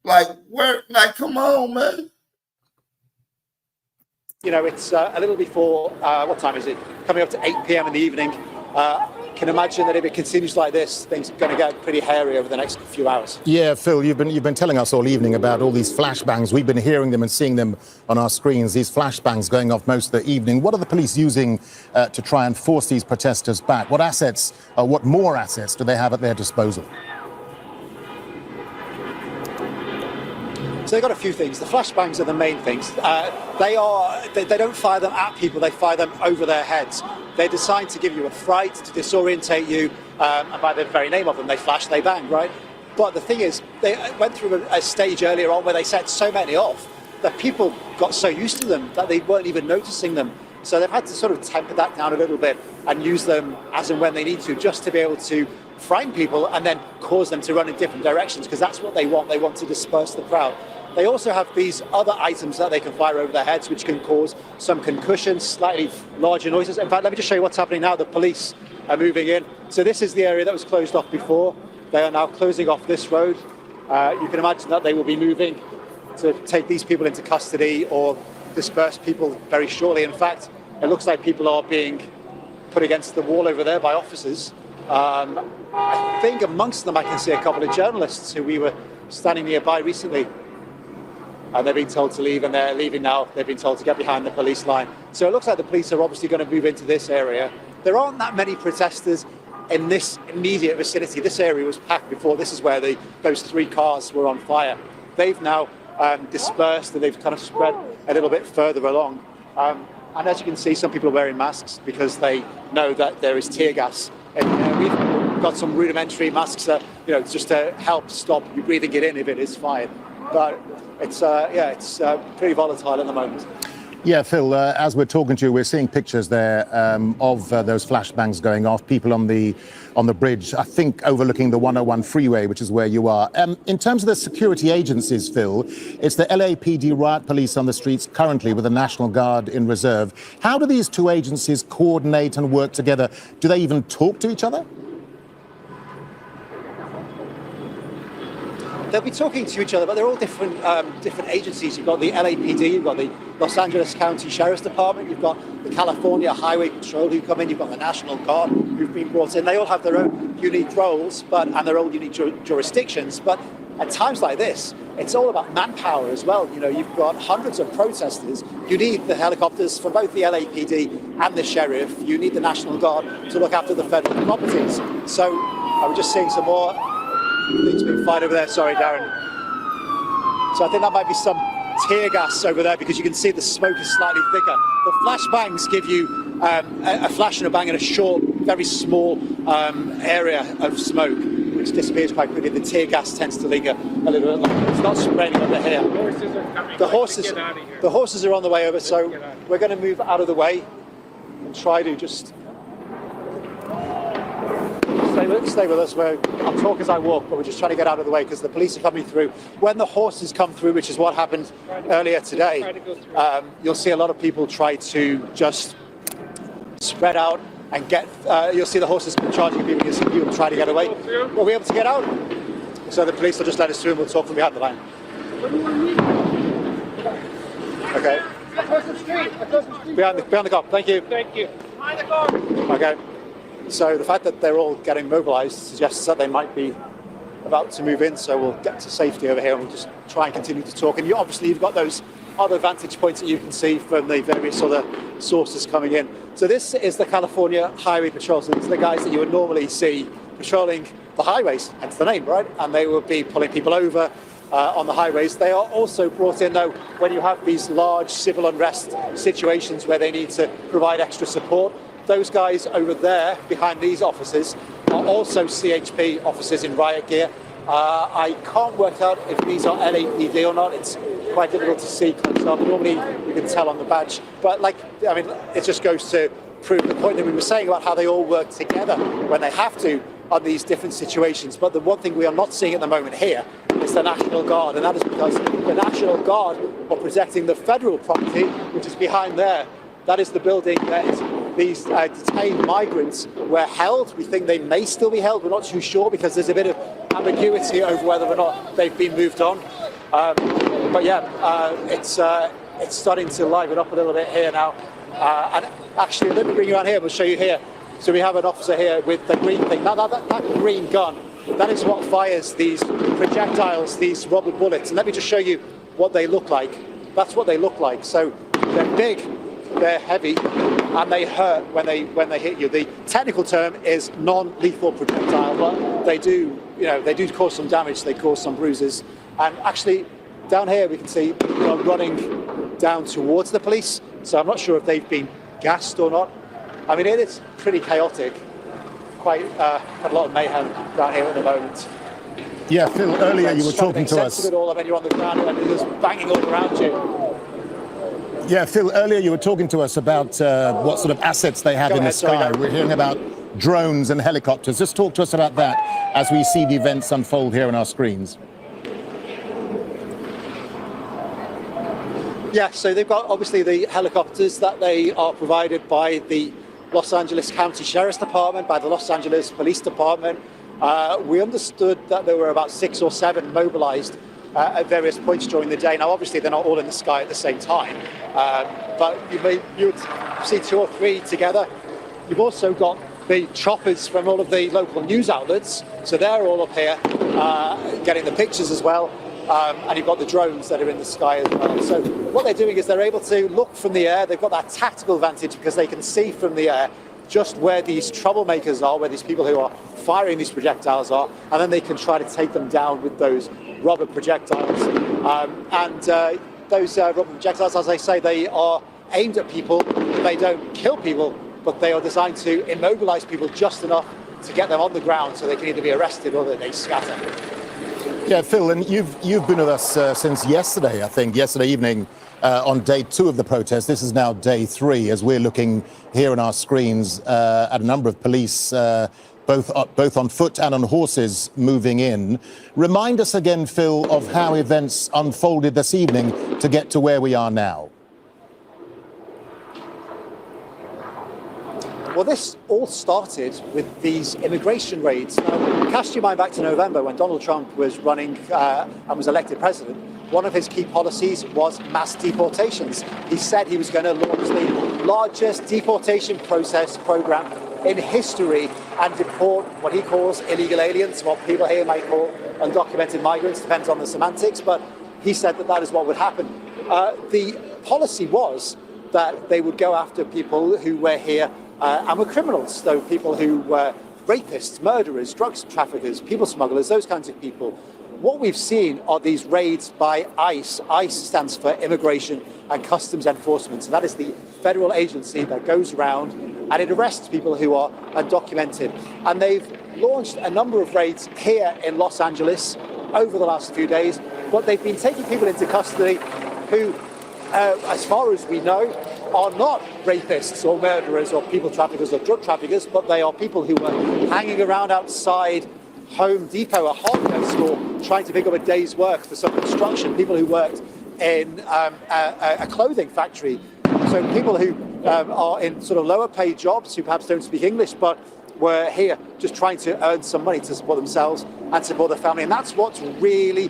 Like, where? Like, come on, man. You know, it's a little before, what time is it? Coming up to 8 p.m. in the evening. Can imagine that if it continues like this, things are going to get pretty hairy over the next few hours. Yeah, Phil, you've been telling us all evening about all these flashbangs. We've been hearing them and seeing them on our screens, these flashbangs going off most of the evening. What are the police using to try and force these protesters back? What assets, what more assets do they have at their disposal? So they've got a few things. The flashbangs are the main things. They don't fire them at people, they fire them over their heads. They're designed to give you a fright, to disorientate you, and by the very name of them, they flash, they bang, right? But the thing is, they went through a stage earlier on where they set so many off that people got so used to them that they weren't even noticing them. So they've had to sort of temper that down a little bit and use them as and when they need to, just to be able to frighten people and then cause them to run in different directions, because that's what they want. They want to disperse the crowd. They also have these other items that they can fire over their heads, which can cause some concussions, slightly larger noises. In fact, let me just show you what's happening now. The police are moving in. So this is the area that was closed off before. They are now closing off this road. You can imagine that they will be moving to take these people into custody or disperse people very shortly. In fact, it looks like people are being put against the wall over there by officers. I think amongst them I can see a couple of journalists who we were standing nearby recently. And they've been told to leave, and they're leaving now. They've been told to get behind the police line. So it looks like the police are obviously going to move into this area. There aren't that many protesters in this immediate vicinity. This area was packed before. This is where those 3 cars were on fire. They've now dispersed, and they've kind of spread a little bit further along. And as you can see, some people are wearing masks because they know that there is tear gas. And We've got some rudimentary masks, just to help stop you breathing it in if it is fired. But it's pretty volatile at the moment. Yeah, Phil, as we're talking to you, we're seeing pictures there of those flashbangs going off, people on the bridge, I think overlooking the 101 freeway, which is where you are. In terms of the security agencies, Phil, it's the LAPD riot police on the streets currently with the National Guard in reserve. How do these two agencies coordinate and work together? Do they even talk to each other? They'll be talking to each other, but they're all different agencies. You've got the LAPD, you've got the Los Angeles County Sheriff's Department, you've got the California Highway Patrol who come in, you've got the National Guard who've been brought in. They all have their own unique roles and their own unique jurisdictions. But at times like this, it's all about manpower as well. You've got hundreds of protesters. You need the helicopters for both the LAPD and the sheriff. You need the National Guard to look after the federal properties. So I'm just seeing some more things being fired over there. Sorry, Darren. So I think that might be some tear gas over there because you can see the smoke is slightly thicker. The flashbangs give you a flash and a bang in a short, very small area of smoke, which disappears quite quickly. The tear gas tends to linger a little bit longer. It's not spreading over here. Horses are coming. The horses are on the way over, so we're going to move out of the way and try to just stay with us. I'll talk as I walk, but we're just trying to get out of the way because the police are coming through. When the horses come through, which is what happened earlier today, you'll see a lot of people try to just spread out and get. You'll see the horses charging people. You'll see people try to get away. We'll be able to get out. So the police will just let us through and we'll talk from behind the line. Okay. Across the street. Behind the cop. Thank you. Thank you. Behind the car. Okay. So the fact that they're all getting mobilised suggests that they might be about to move in. So we'll get to safety over here and we'll just try and continue to talk. And you've got those other vantage points that you can see from the various other sources coming in. So this is the California Highway Patrol. So these are the guys that you would normally see patrolling the highways, hence the name, right? And they will be pulling people over on the highways. They are also brought in, though, when you have these large civil unrest situations where they need to provide extra support. Those guys over there behind these officers are also CHP officers in riot gear. I can't work out if these are LAPD or not. It's quite difficult to see close up. Normally you can tell on the badge. But it just goes to prove the point that we were saying about how they all work together when they have to on these different situations. But the one thing we are not seeing at the moment here is the National Guard. And that is because the National Guard are protecting the federal property, which is behind there. That is the building that these detained migrants were held. We think they may still be held. We're not too sure because there's a bit of ambiguity over whether or not they've been moved on. It's starting to liven up a little bit here now. And actually, let me bring you around here. We'll show you here. So we have an officer here with the green thing. Now that green gun, that is what fires these projectiles, these rubber bullets. And let me just show you what they look like. That's what they look like. So they're big. They're heavy and they hurt when they hit you. The technical term is non-lethal projectile, but they do cause some damage. They cause some bruises. And actually, down here we can see people running down towards the police. So I'm not sure if they've been gassed or not. I mean, it is pretty chaotic. Quite a lot of mayhem down here at the moment. Yeah, Phil. Earlier you were talking to us. It all when you're on the ground and it's banging all around you. Yeah, Phil, earlier you were talking to us about what sort of assets they have in the sky. We're hearing about drones and helicopters. Just talk to us about that as we see the events unfold here on our screens. Yeah, so they've got obviously the helicopters that they are provided by the Los Angeles County Sheriff's Department, by the Los Angeles Police Department. We understood that there were about 6 or 7 mobilized at various points during the day. Now, obviously, they're not all in the sky at the same time, but you would see 2 or 3 together. You've also got the choppers from all of the local news outlets, so they're all up here getting the pictures as well, and you've got the drones that are in the sky as well. So what they're doing is they're able to look from the air. They've got that tactical advantage because they can see from the air just where these troublemakers are, where these people who are firing these projectiles are, and then they can try to take them down with those rubber projectiles. Those rubber projectiles, as I say, they are aimed at people. They don't kill people, but they are designed to immobilize people just enough to get them on the ground so they can either be arrested or that they scatter. Yeah, Phil, and you've been with us since yesterday, I think, yesterday evening on day 2 of the protest. This is now day 3 as we're looking here on our screens at a number of police, both on foot and on horses, moving in. Remind us again, Phil, of how events unfolded this evening to get to where we are now. Well, this all started with these immigration raids. Now, cast your mind back to November when Donald Trump was running and was elected president. One of his key policies was mass deportations. He said he was going to launch the largest deportation program in history and deport what he calls illegal aliens, what people here might call undocumented migrants, depends on the semantics, but he said that that is what would happen. The policy was that they would go after people who were here and were criminals, so people who were rapists, murderers, drugs traffickers, people smugglers, those kinds of people. What we've seen are these raids by ICE. ICE stands for Immigration and Customs Enforcement. So that is the federal agency that goes around and it arrests people who are undocumented. And they've launched a number of raids here in Los Angeles over the last few days, but they've been taking people into custody who, as far as we know, are not rapists or murderers or people traffickers or drug traffickers, but they are people who were hanging around outside Home Depot, a hardware store, trying to pick up a day's work for some construction, people who worked in a clothing factory. So people who are in sort of lower paid jobs, who perhaps don't speak English, but were here just trying to earn some money to support themselves and support their family. And that's what's really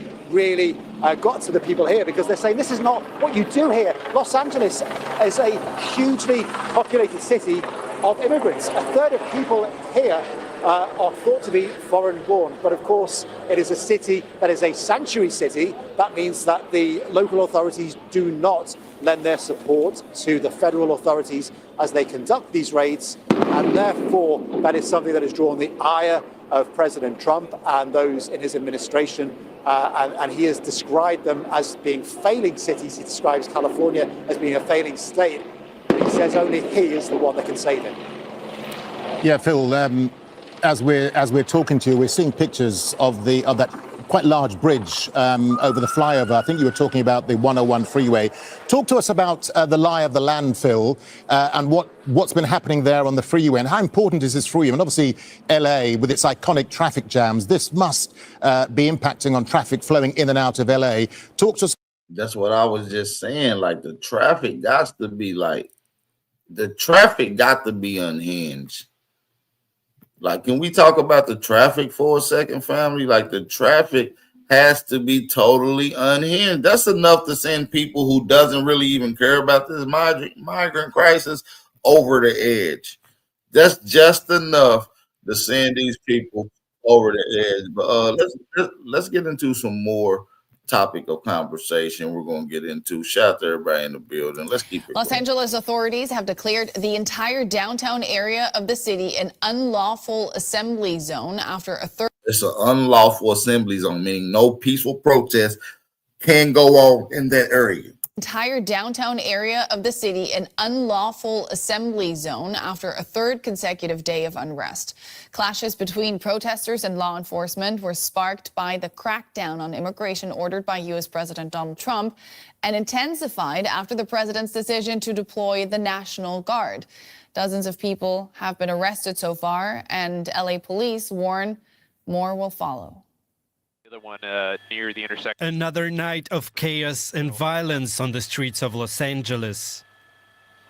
got to the people here, because they're saying this is not what you do here. Los Angeles is a hugely populated city of immigrants. A third of people here are thought to be foreign born, but of course it is a city that is a sanctuary city. That means that the local authorities do not lend their support to the federal authorities as they conduct these raids, and therefore that is something that has drawn the ire of President Trump and those in his administration, and he has described them as being failing cities. He describes California as being a failing state. He says only he is the one that can save it. Yeah, Phil, as we're talking to you, we're seeing pictures of that quite large bridge over the flyover. I think you were talking about the 101 freeway. Talk to us about the lie of the land, Phil, and what's been happening there on the freeway, and how important is this for you? And obviously, LA, with its iconic traffic jams, this must be impacting on traffic flowing in and out of LA. Talk to us. That's what I was just saying. Like the traffic got to be unhinged. Like, can we talk about the traffic for a second, family? Like, the traffic has to be totally unhinged. That's enough to send people who doesn't really even care about this migrant crisis over the edge. That's just enough to send these people over the edge. But let's get into some more topic of conversation we're going to get into. Shout out to everybody in the building. Let's keep it Los going. Angeles authorities have declared the entire downtown area of the city an unlawful assembly zone after a third. It's an unlawful assembly zone, meaning no peaceful protest can go on in that area. Entire downtown area of the city an unlawful assembly zone after a third consecutive day of unrest. Clashes between protesters and law enforcement were sparked by the crackdown on immigration ordered by U.S. President Donald Trump and intensified after the president's decision to deploy the National Guard. Dozens of people have been arrested so far, and L.A. police warn more will follow. One near the intersection. Another night of chaos and violence on the streets of Los Angeles.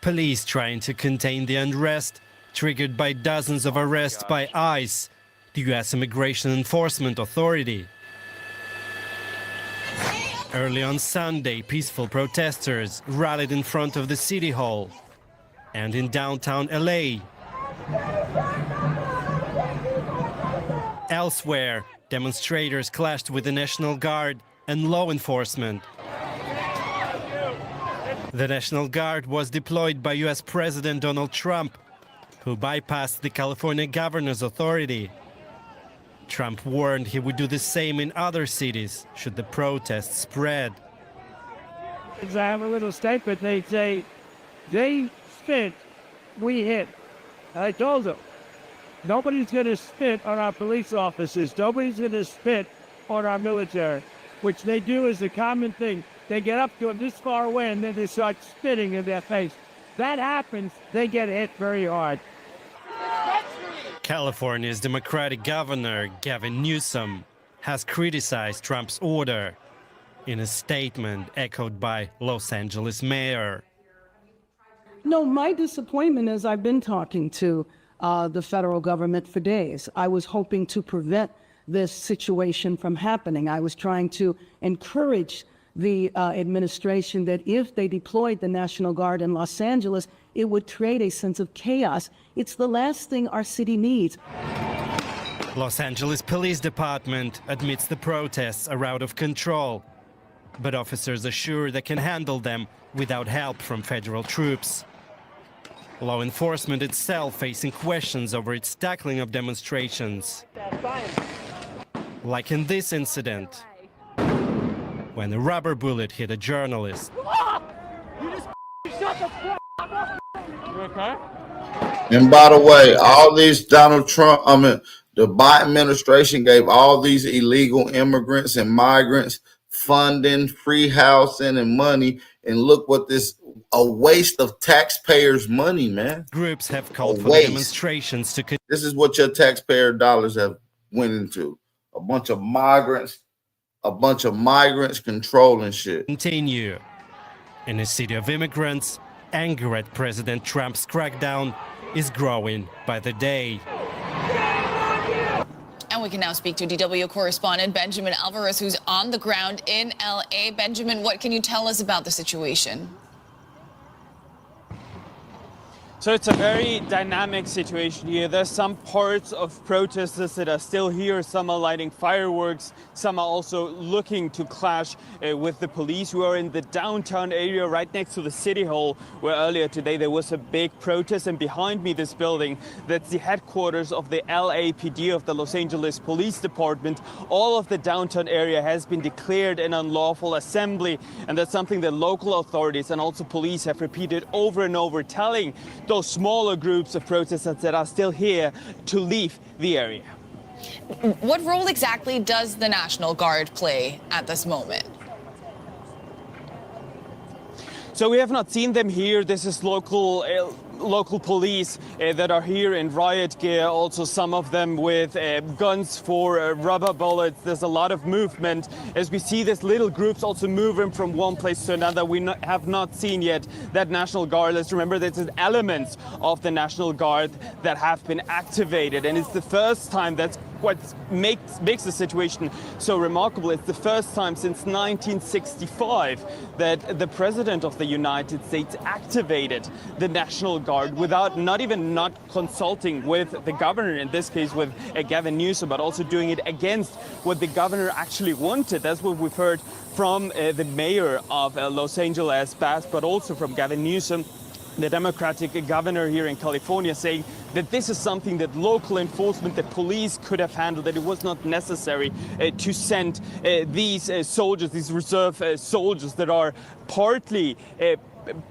Police trying to contain the unrest, triggered by dozens of arrests by ICE, the U.S. Immigration Enforcement Authority. Early on Sunday, peaceful protesters rallied in front of the City Hall and in downtown LA. Elsewhere, demonstrators clashed with the National Guard and law enforcement. The National Guard was deployed by U.S. President Donald Trump, who bypassed the California governor's authority. Trump warned he would do the same in other cities should the protests spread. I have a little statement. They say, they spit, we hit. I told them, Nobody's going to spit on our police officers. Nobody's going to spit on our military, which they do as a common thing. They get up to them this far away and then they start spitting in their face. That happens, they get hit very hard. California's Democratic governor, Gavin Newsom, has criticized Trump's order in a statement echoed by Los Angeles mayor. No, my disappointment is I've been talking to the federal government for days. I was hoping to prevent this situation from happening. I was trying to encourage the administration that if they deployed the National Guard in Los Angeles, it would create a sense of chaos. It's the last thing our city needs. Los Angeles Police Department admits the protests are out of control, but officers assure they can handle them without help from federal troops. Law enforcement itself facing questions over its tackling of demonstrations. Like in this incident, when a rubber bullet hit a journalist. And by the way, all these the Biden administration gave all these illegal immigrants and migrants funding, free housing, and money. And look what a waste of taxpayers' money, man. Groups have called for the demonstrations to. This is what your taxpayer dollars have went into. A bunch of migrants controlling shit. Continue. In a city of immigrants, anger at President Trump's crackdown is growing by the day. And we can now speak to DW correspondent Benjamin Alvarez, who's on the ground in LA. Benjamin, what can you tell us about the situation? So it's a very dynamic situation here. There's some parts of protesters that are still here. Some are lighting fireworks. Some are also looking to clash with the police. We are in the downtown area right next to the City Hall, where earlier today there was a big protest. And behind me, this building, that's the headquarters of the LAPD, of the Los Angeles Police Department. All of the downtown area has been declared an unlawful assembly. And that's something that local authorities and also police have repeated over and over, telling those smaller groups of protesters that are still here to leave the area. What role exactly does the National Guard play at this moment? So we have not seen them here. This is local police that are here in riot gear, also some of them with guns for rubber bullets. There's a lot of movement. As we see these little groups also moving from one place to another, we have not seen yet that National Guard. Let's remember that there's elements of the National Guard that have been activated, and it's the first time. That's what makes the situation so remarkable. It's the first time since 1965 that the President of the United States activated the National Guard without not consulting with the governor, in this case with Gavin Newsom, but also doing it against what the governor actually wanted. That's what we've heard from the mayor of Los Angeles, but also from Gavin Newsom, the Democratic governor here in California, saying that this is something that local enforcement, the police could have handled, that it was not necessary to send these soldiers, these reserve soldiers that are partly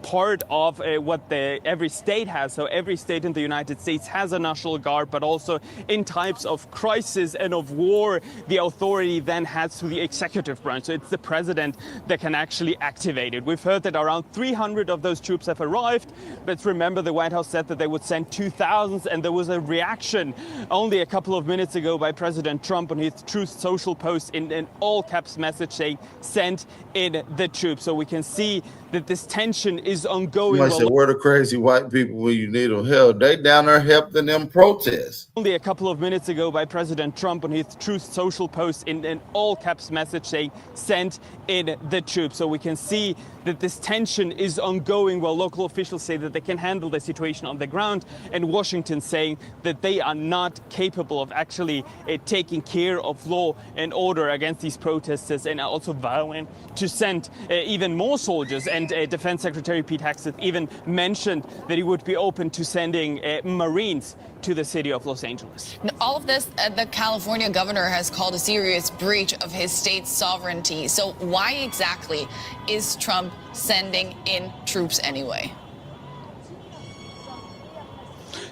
part of what every state has. So every state in the United States has a National Guard, but also in types of crisis and of war, the authority then heads to the executive branch. So it's the president that can actually activate it. We've heard that around 300 of those troops have arrived. But remember, the White House said that they would send 2,000, and there was a reaction only a couple of minutes ago by President Trump on his Truth Social post in an all caps message saying, "Send in the troops." So we can see that this tension is ongoing. You might say, where the crazy white people when you need them help? They down there helping them protests. Only a couple of minutes ago by President Trump on his Truth Social post in an all caps message saying, "Send in the troops." So we can see that this tension is ongoing while local officials say that they can handle the situation on the ground, and Washington saying that they are not capable of actually taking care of law and order against these protesters, and are also vowing to send even more soldiers. And Defense Secretary Pete Hegseth even mentioned that he would be open to sending Marines to the city of Los Angeles. All of this, the California governor has called a serious breach of his state's sovereignty. So why exactly is Trump sending in troops anyway?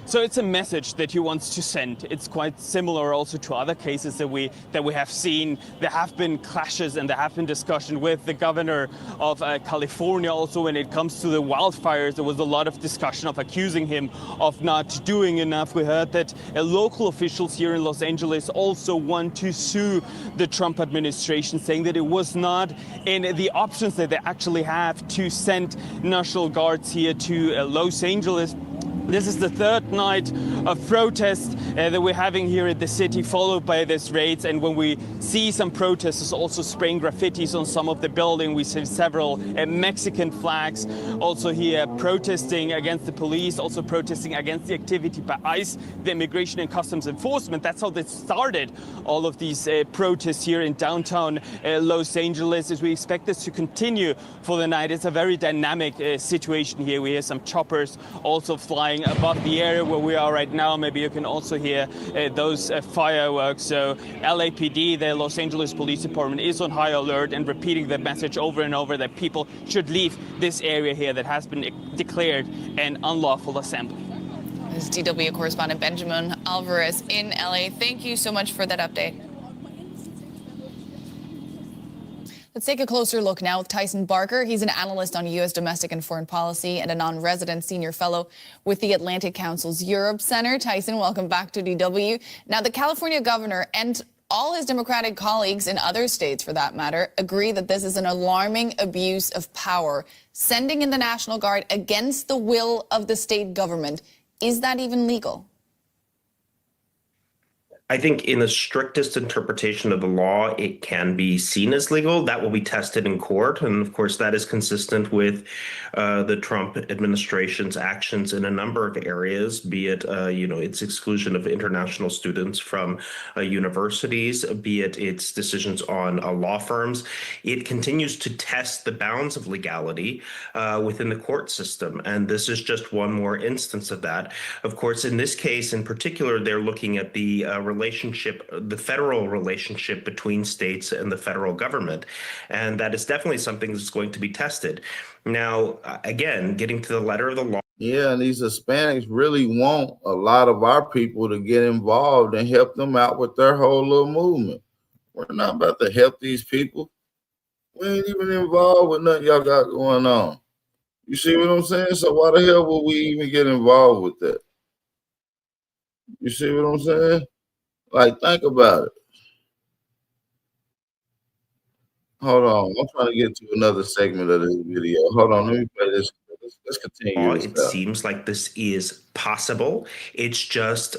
So it's a message that he wants to send. It's quite similar also to other cases that we have seen. There have been clashes and there have been discussion with the governor of California. Also, when it comes to the wildfires, there was a lot of discussion of accusing him of not doing enough. We heard that local officials here in Los Angeles also want to sue the Trump administration, saying that it was not in the options that they actually have to send National Guards here to Los Angeles. This is the third night of protest that we're having here at the city, followed by this raids. And when we see some protesters also spraying graffitis on some of the building, we see several Mexican flags also here protesting against the police, also protesting against the activity by ICE, the Immigration and Customs Enforcement. That's how they started all of these protests here in downtown Los Angeles. As we expect this to continue for the night, it's a very dynamic situation here. We hear some choppers also flying above the area where we are right now. Maybe you can also hear those fireworks. So LAPD, the Los Angeles Police Department, is on high alert and repeating the message over and over that people should leave this area here that has been declared an unlawful assembly. This is DW correspondent Benjamin Alvarez in LA. Thank you so much for that update. Let's take a closer look now with Tyson Barker. He's an analyst on U.S. domestic and foreign policy and a non-resident senior fellow with the Atlantic Council's Europe Center. Tyson, welcome back to DW. Now, the California governor and all his Democratic colleagues in other states, for that matter, agree that this is an alarming abuse of power, sending in the National Guard against the will of the state government. Is that even legal? I think in the strictest interpretation of the law, it can be seen as legal. That will be tested in court. And of course, that is consistent with the Trump administration's actions in a number of areas, be it, its exclusion of international students from universities, be it its decisions on law firms. It continues to test the bounds of legality within the court system. And this is just one more instance of that. Of course, in this case in particular, they're looking at the federal relationship between states and the federal government. And that is definitely something that's going to be tested. Now, again, getting to the letter of the law. Yeah, and these Hispanics really want a lot of our people to get involved and help them out with their whole little movement. We're not about to help these people. We ain't even involved with nothing y'all got going on. You see what I'm saying? So why the hell would we even get involved with that? You see what I'm saying? Like, think about it. Hold on. I'm trying to get to another segment of this video. Hold on. Let me play this. Let's continue. It seems like this is possible. It's just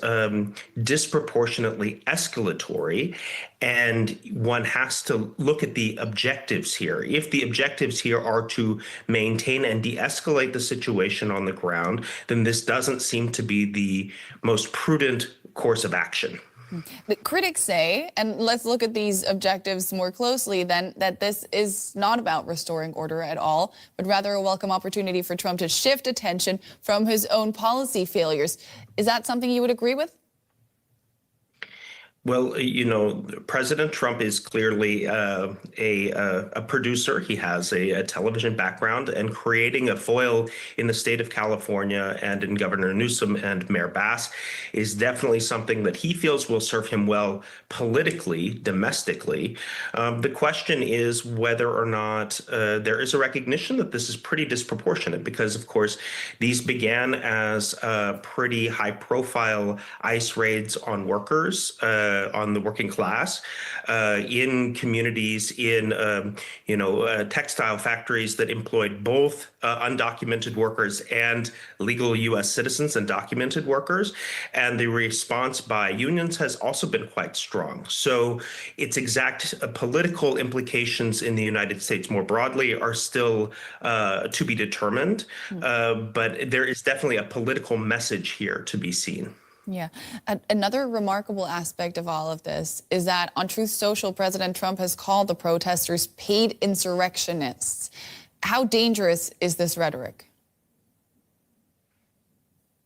disproportionately escalatory. And one has to look at the objectives here. If the objectives here are to maintain and de-escalate the situation on the ground, then this doesn't seem to be the most prudent course of action. The critics say, and let's look at these objectives more closely then, that this is not about restoring order at all, but rather a welcome opportunity for Trump to shift attention from his own policy failures. Is that something you would agree with? Well, President Trump is clearly a producer. He has a television background, and creating a foil in the state of California and in Governor Newsom and Mayor Bass is definitely something that he feels will serve him well politically, domestically. The question is whether or not there is a recognition that this is pretty disproportionate, because, of course, these began as pretty high-profile ICE raids on workers, on the working class, in communities, in textile factories that employed both undocumented workers and legal U.S. citizens and documented workers. And the response by unions has also been quite strong. So its exact political implications in the United States more broadly are still to be determined. But there is definitely a political message here to be seen. Yeah. Another remarkable aspect of all of this is that on Truth Social, President Trump has called the protesters paid insurrectionists. How dangerous is this rhetoric?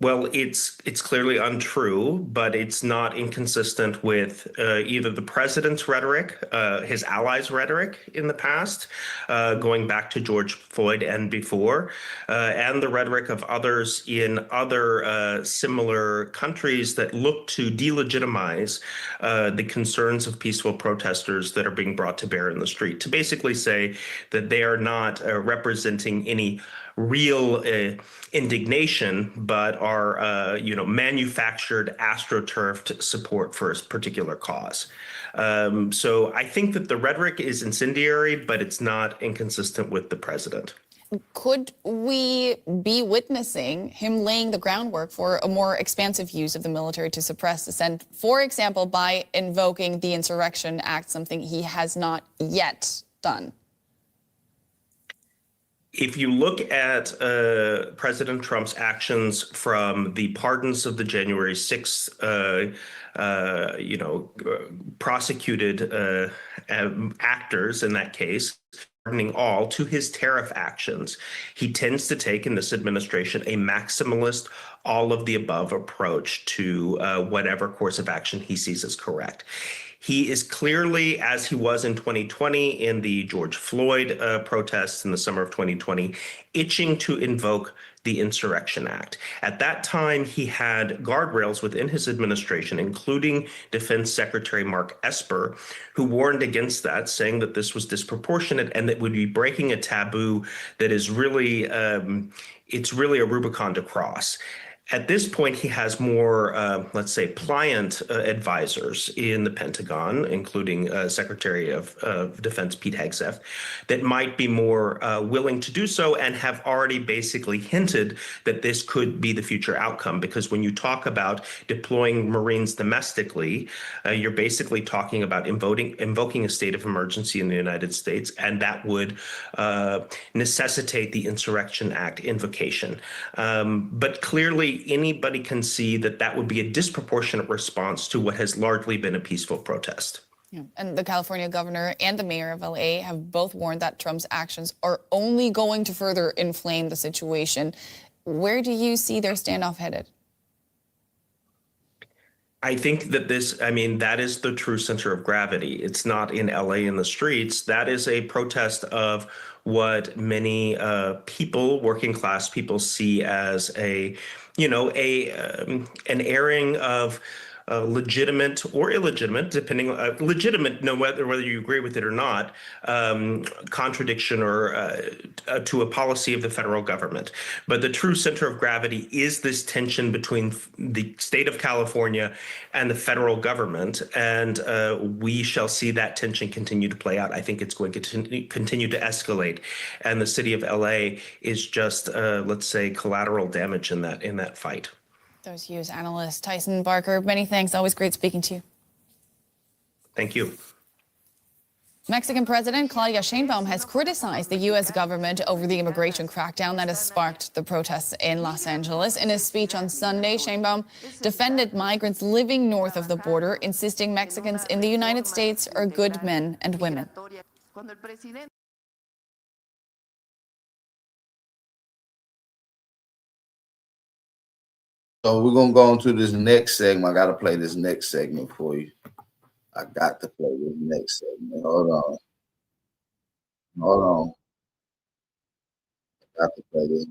Well, it's clearly untrue, but it's not inconsistent with either the president's rhetoric, his allies' rhetoric in the past, going back to George Floyd and before, and the rhetoric of others in other similar countries that look to delegitimize the concerns of peaceful protesters that are being brought to bear in the street, to basically say that they are not representing any real indignation, but are manufactured, astroturfed support for a particular cause. So I think that the rhetoric is incendiary, but it's not inconsistent with the president. Could we be witnessing him laying the groundwork for a more expansive use of the military to suppress dissent, for example, by invoking the Insurrection Act, something he has not yet done? If you look at President Trump's actions from the pardons of the January 6th, prosecuted actors in that case, pardoning all, to his tariff actions, he tends to take in this administration a maximalist, all of the above approach to whatever course of action he sees as correct. He is clearly, as he was in 2020 in the George Floyd protests in the summer of 2020, itching to invoke the Insurrection Act. At that time, he had guardrails within his administration, including Defense Secretary Mark Esper, who warned against that, saying that this was disproportionate and that would be breaking a taboo that is really, it's really a Rubicon to cross. At this point, he has more, let's say, pliant advisors in the Pentagon, including Secretary of Defense Pete Hegseth, that might be more willing to do so and have already basically hinted that this could be the future outcome. Because when you talk about deploying Marines domestically, you're basically talking about invoking a state of emergency in the United States, and that would necessitate the Insurrection Act invocation. But clearly, anybody can see that that would be a disproportionate response to what has largely been a peaceful protest. Yeah. And the California governor and the mayor of LA have both warned that Trump's actions are only going to further inflame the situation. Where do you see their standoff headed? I think that that is the true center of gravity. It's not in LA in the streets. That is a protest of what many people, working class people, see as an airing of legitimate or illegitimate, depending on legitimate, no matter whether you agree with it or not, contradiction or to a policy of the federal government. But the true center of gravity is this tension between the state of California and the federal government, and we shall see that tension continue to play out. I think it's going to continue to escalate, and the city of LA is just, let's say, collateral damage in that fight. Those views, analyst Tyson Barker. Many thanks. Always great speaking to you. Thank you. Mexican President Claudia Sheinbaum has criticized the U.S. government over the immigration crackdown that has sparked the protests in Los Angeles. In his speech on Sunday, Sheinbaum defended migrants living north of the border, insisting Mexicans in the United States are good men and women. So we're going to go on to this next segment. I got to play this next segment for you. I got to play this next segment. Hold on. I got to play this.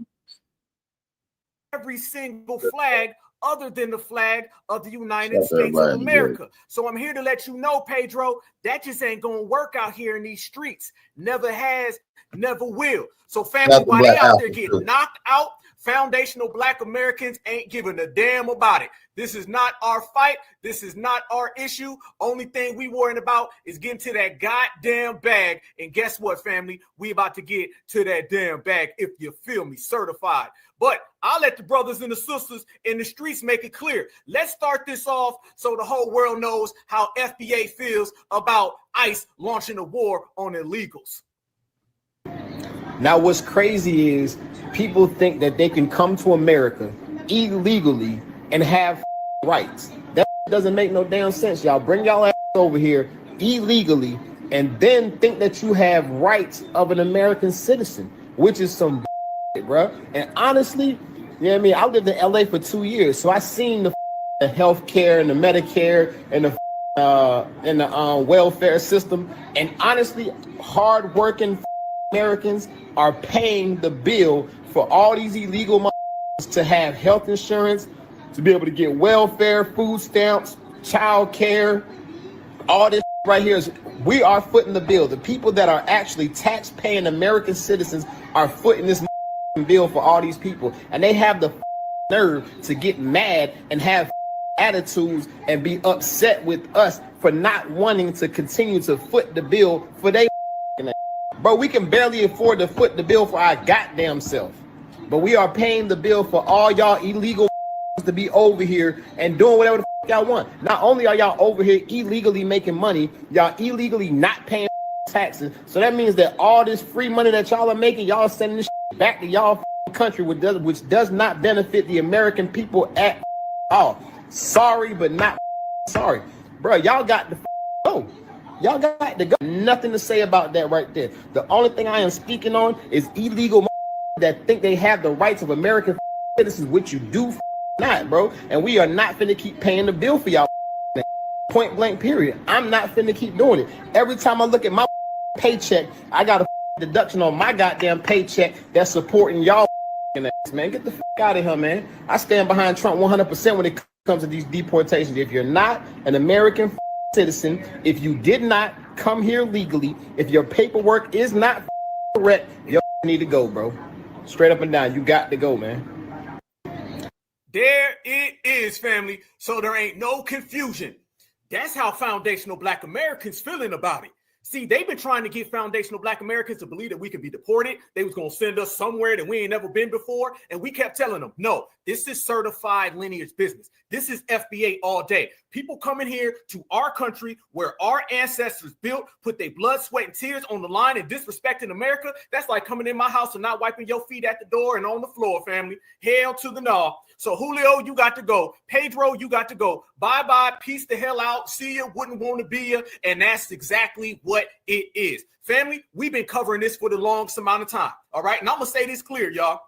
Every single flag other than the flag of the United States of America. So I'm here to let you know, Pedro, that just ain't going to work out here in these streets. Never has, never will. So family, while they out there getting knocked out, foundational Black Americans ain't giving a damn about it. This is not our fight. This is not our issue. Only thing we worrying about is getting to that goddamn bag. And guess what, family? We about to get to that damn bag, if you feel me, certified. But I'll let the brothers and the sisters in the streets make it clear. Let's start this off so the whole world knows how FBA feels about ICE launching a war on illegals. Now, what's crazy is people think that they can come to America illegally and have rights. That doesn't make no damn sense, y'all. Bring y'all ass over here illegally and then think that you have rights of an American citizen, which is some bullshit, bro. And honestly, You know what I mean? I lived in LA for 2 years, so I seen the health care and the Medicare and the welfare system. And honestly, hardworking Americans are paying the bill for all these illegal to have health insurance, to be able to get welfare, food stamps, child care, all this right here. We are footing the bill. The people that are actually tax-paying American citizens are footing this bill for all these people. And they have the nerve to get mad and have attitudes and be upset with us for not wanting to continue to foot the bill for they. Bro, we can barely afford to foot the bill for our goddamn self. But we are paying the bill for all y'all illegal to be over here and doing whatever the y'all want. Not only are y'all over here illegally making money, y'all illegally not paying taxes. So that means that all this free money that y'all are making, y'all sending this back to y'all country, which does not benefit the American people at all. Sorry, but not sorry. Bro, y'all got to go. Y'all got to go. Nothing to say about that right there. The only thing I am speaking on is illegal that think they have the rights of American citizens, which you do not, bro. And we are not finna keep paying the bill for y'all. Point blank, period. I'm not finna keep doing it. Every time I look at my paycheck, I got a deduction on my goddamn paycheck that's supporting y'all ass, man. Get the out of here, man. I stand behind Trump 100% when it comes to these deportations. If you're not an American citizen, if you did not come here legally, if your paperwork is not correct, you need to go, bro. Straight up and down. You got to go, man. There it is, family. So there ain't no confusion. That's how foundational Black Americans feeling about it. See, they've been trying to get foundational Black Americans to believe that we can be deported. They was going to send us somewhere that we ain't never been before. And we kept telling them, no, this is certified lineage business. This is FBA all day. People coming here to our country where our ancestors built, put their blood, sweat, and tears on the line and disrespecting America. That's like coming in my house and not wiping your feet at the door and on the floor, family. Hell to the no. So Julio, you got to go. Pedro, you got to go. Bye-bye. Peace the hell out. See you. Wouldn't want to be you. And that's exactly what it is. Family, we've been covering this for the longest amount of time. All right. And I'm going to say this clear, y'all.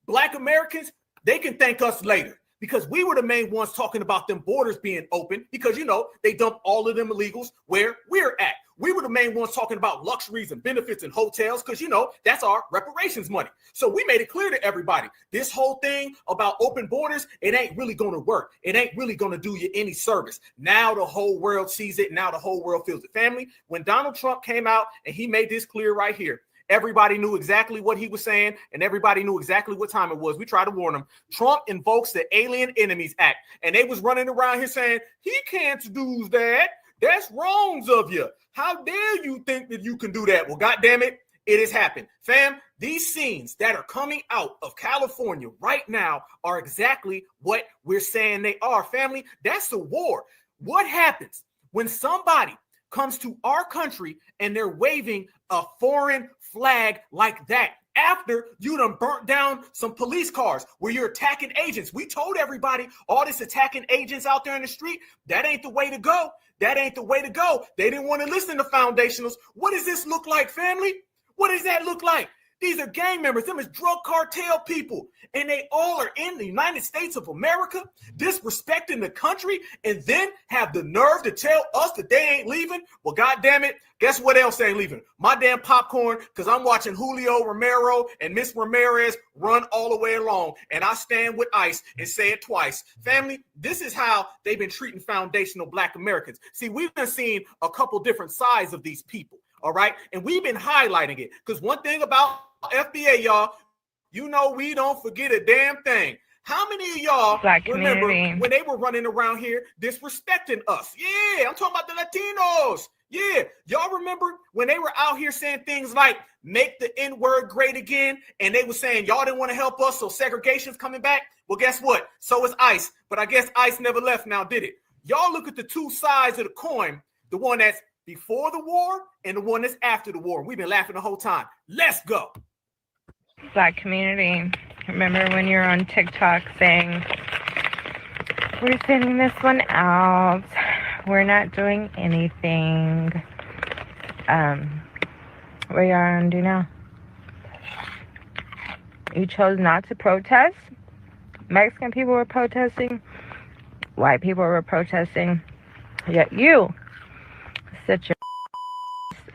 Black Americans, they can thank us later because we were the main ones talking about them borders being open because, you know, they dumped all of them illegals where we're at. We were the main ones talking about luxuries and benefits and hotels because, you know, that's our reparations money. So we made it clear to everybody, this whole thing about open borders, it ain't really going to work. It ain't really going to do you any service. Now the whole world sees it. Now the whole world feels it. Family, when Donald Trump came out and he made this clear right here, everybody knew exactly what he was saying, and everybody knew exactly what time it was. We tried to warn them. Trump invokes the Alien Enemies Act, and they was running around here saying, he can't do that. That's wrongs of you. How dare you think that you can do that? Well, goddamn it, it has happened. Fam, these scenes that are coming out of California right now are exactly what we're saying they are. Family, that's the war. What happens when somebody comes to our country and they're waving a foreign flag like that after you done burnt down some police cars where you're attacking agents? We told everybody all this attacking agents out there in the street, that ain't the way to go. That ain't the way to go. They didn't want to listen to foundationals. What does this look like, family? What does that look like? These are gang members. Them is drug cartel people. And they all are in the United States of America, disrespecting the country, and then have the nerve to tell us that they ain't leaving. Well, goddamn it. Guess what else ain't leaving? My damn popcorn, because I'm watching Julio Romero and Miss Ramirez run all the way along. And I stand with ICE and say it twice. Family, this is how they've been treating foundational Black Americans. See, we've been seeing a couple different sides of these people. All right. And we've been highlighting it because one thing about FBA, y'all, you know, we don't forget a damn thing. How many of y'all remember when they were running around here disrespecting us? Yeah, I'm talking about the Latinos. Yeah, y'all remember when they were out here saying things like make the N-word great again, and they were saying y'all didn't want to help us, so segregation's coming back? Well, guess what? So is ICE, but I guess ICE never left now, did it? Y'all look at the two sides of the coin, the one that's before the war and the one that's after the war. We've been laughing the whole time. Let's go. Black community, remember when you're on TikTok saying, we're sending this one out, we're not doing anything. What are you gonna do now? You chose not to protest, Mexican people were protesting, white people were protesting, yet you sit your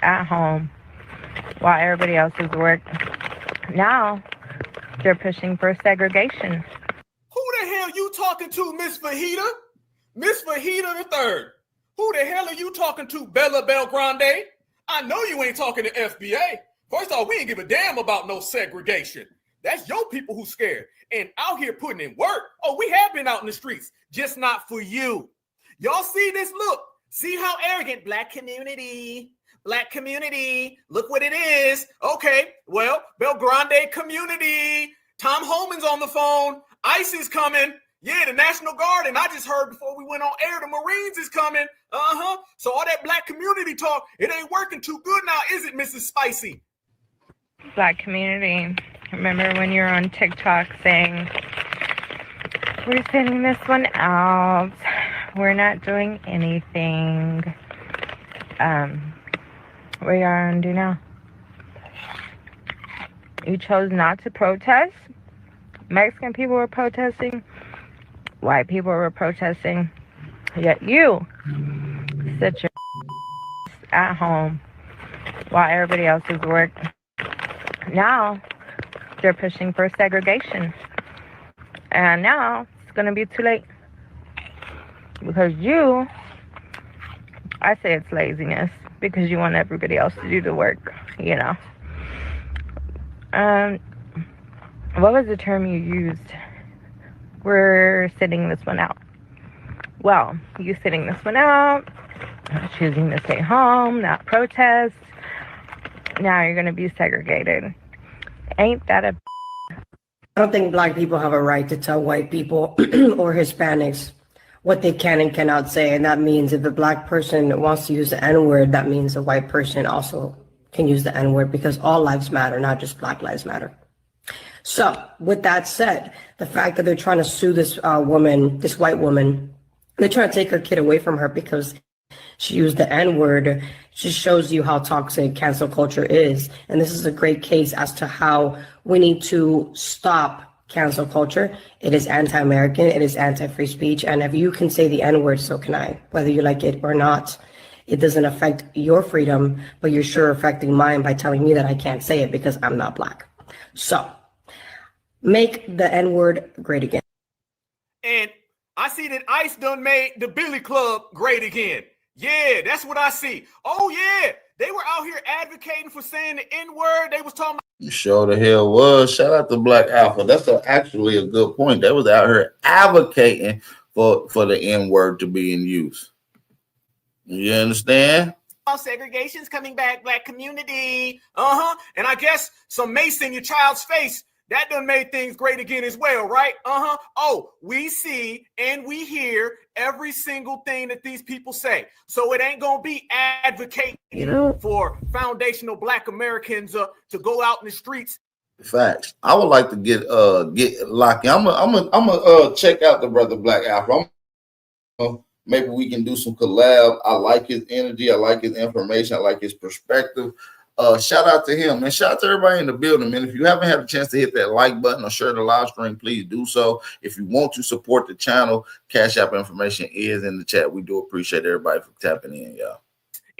at home while everybody else is at work. Now they're pushing for segregation. Who the hell you talking to, Miss Fajita? Miss Fajita the third. Who the hell are you talking to, Bella Belgrande? I know you ain't talking to FBA. First off, we ain't give a damn about no segregation. That's your people who scared and out here putting in work. Oh, we have been out in the streets, just not for you. Y'all see this look? See how arrogant black community, look what it is. Okay, well, Belgrande community, Tom Holman's on the phone, ICE is coming. Yeah, the National Guard, and I just heard before we went on air, the Marines is coming. So all that black community talk, it ain't working too good now, is it, Mrs. Spicy? Black community, remember when you were on TikTok saying, we're sending this one out, we're not doing anything. What are you gonna do now? You chose not to protest. Mexican people were protesting. White people were protesting. Yet you sit your at home while everybody else is at work. Now they're pushing for segregation. And now it's going to be too late. Because you, I say it's laziness, because you want everybody else to do the work, you know. What was the term you used? We're sitting this one out. Well, you sitting this one out, choosing to stay home, not protest. Now you're going to be segregated. Ain't that a... I don't think black people have a right to tell white people or Hispanics what they can and cannot say. And that means if a black person wants to use the N-word, that means a white person also can use the N-word, because all lives matter, not just Black Lives Matter. So with that said, the fact that they're trying to sue this woman, this white woman, they're trying to take her kid away from her because she used the N-word, just shows you how toxic cancel culture is. And this is a great case as to how we need to stop cancel culture. It is anti-American, it is anti-free speech. And if you can say the N-word, so can I, whether you like it or not. It doesn't affect your freedom, but you're sure affecting mine by telling me that I can't say it because I'm not black. So make the N-word great again. And I see that ICE done made the Billy Club great again. Yeah, that's what I see. Oh, yeah. They were out here advocating for saying the N-word. They was talking about... You sure the hell was. Shout out to Black Alpha. That's actually a good point. They was out here advocating for the N-word to be in use. You understand? Segregation's coming back, black community. And I guess some mace in your child's face, that done made things great again as well, right? Oh, we see and we hear every single thing that these people say. So it ain't gonna be advocating, for foundational black Americans to go out in the streets. Facts. I would like to get Locky. I'm gonna check out the brother Black Alpha. Maybe we can do some collab. I like his energy. I like his information. I like his perspective. Shout out to him, and shout out to everybody in the building, man. If you haven't had a chance to hit that like button or share the live stream, please do so. If you want to support the channel, Cash App information is in the chat. We do appreciate everybody for tapping in, y'all.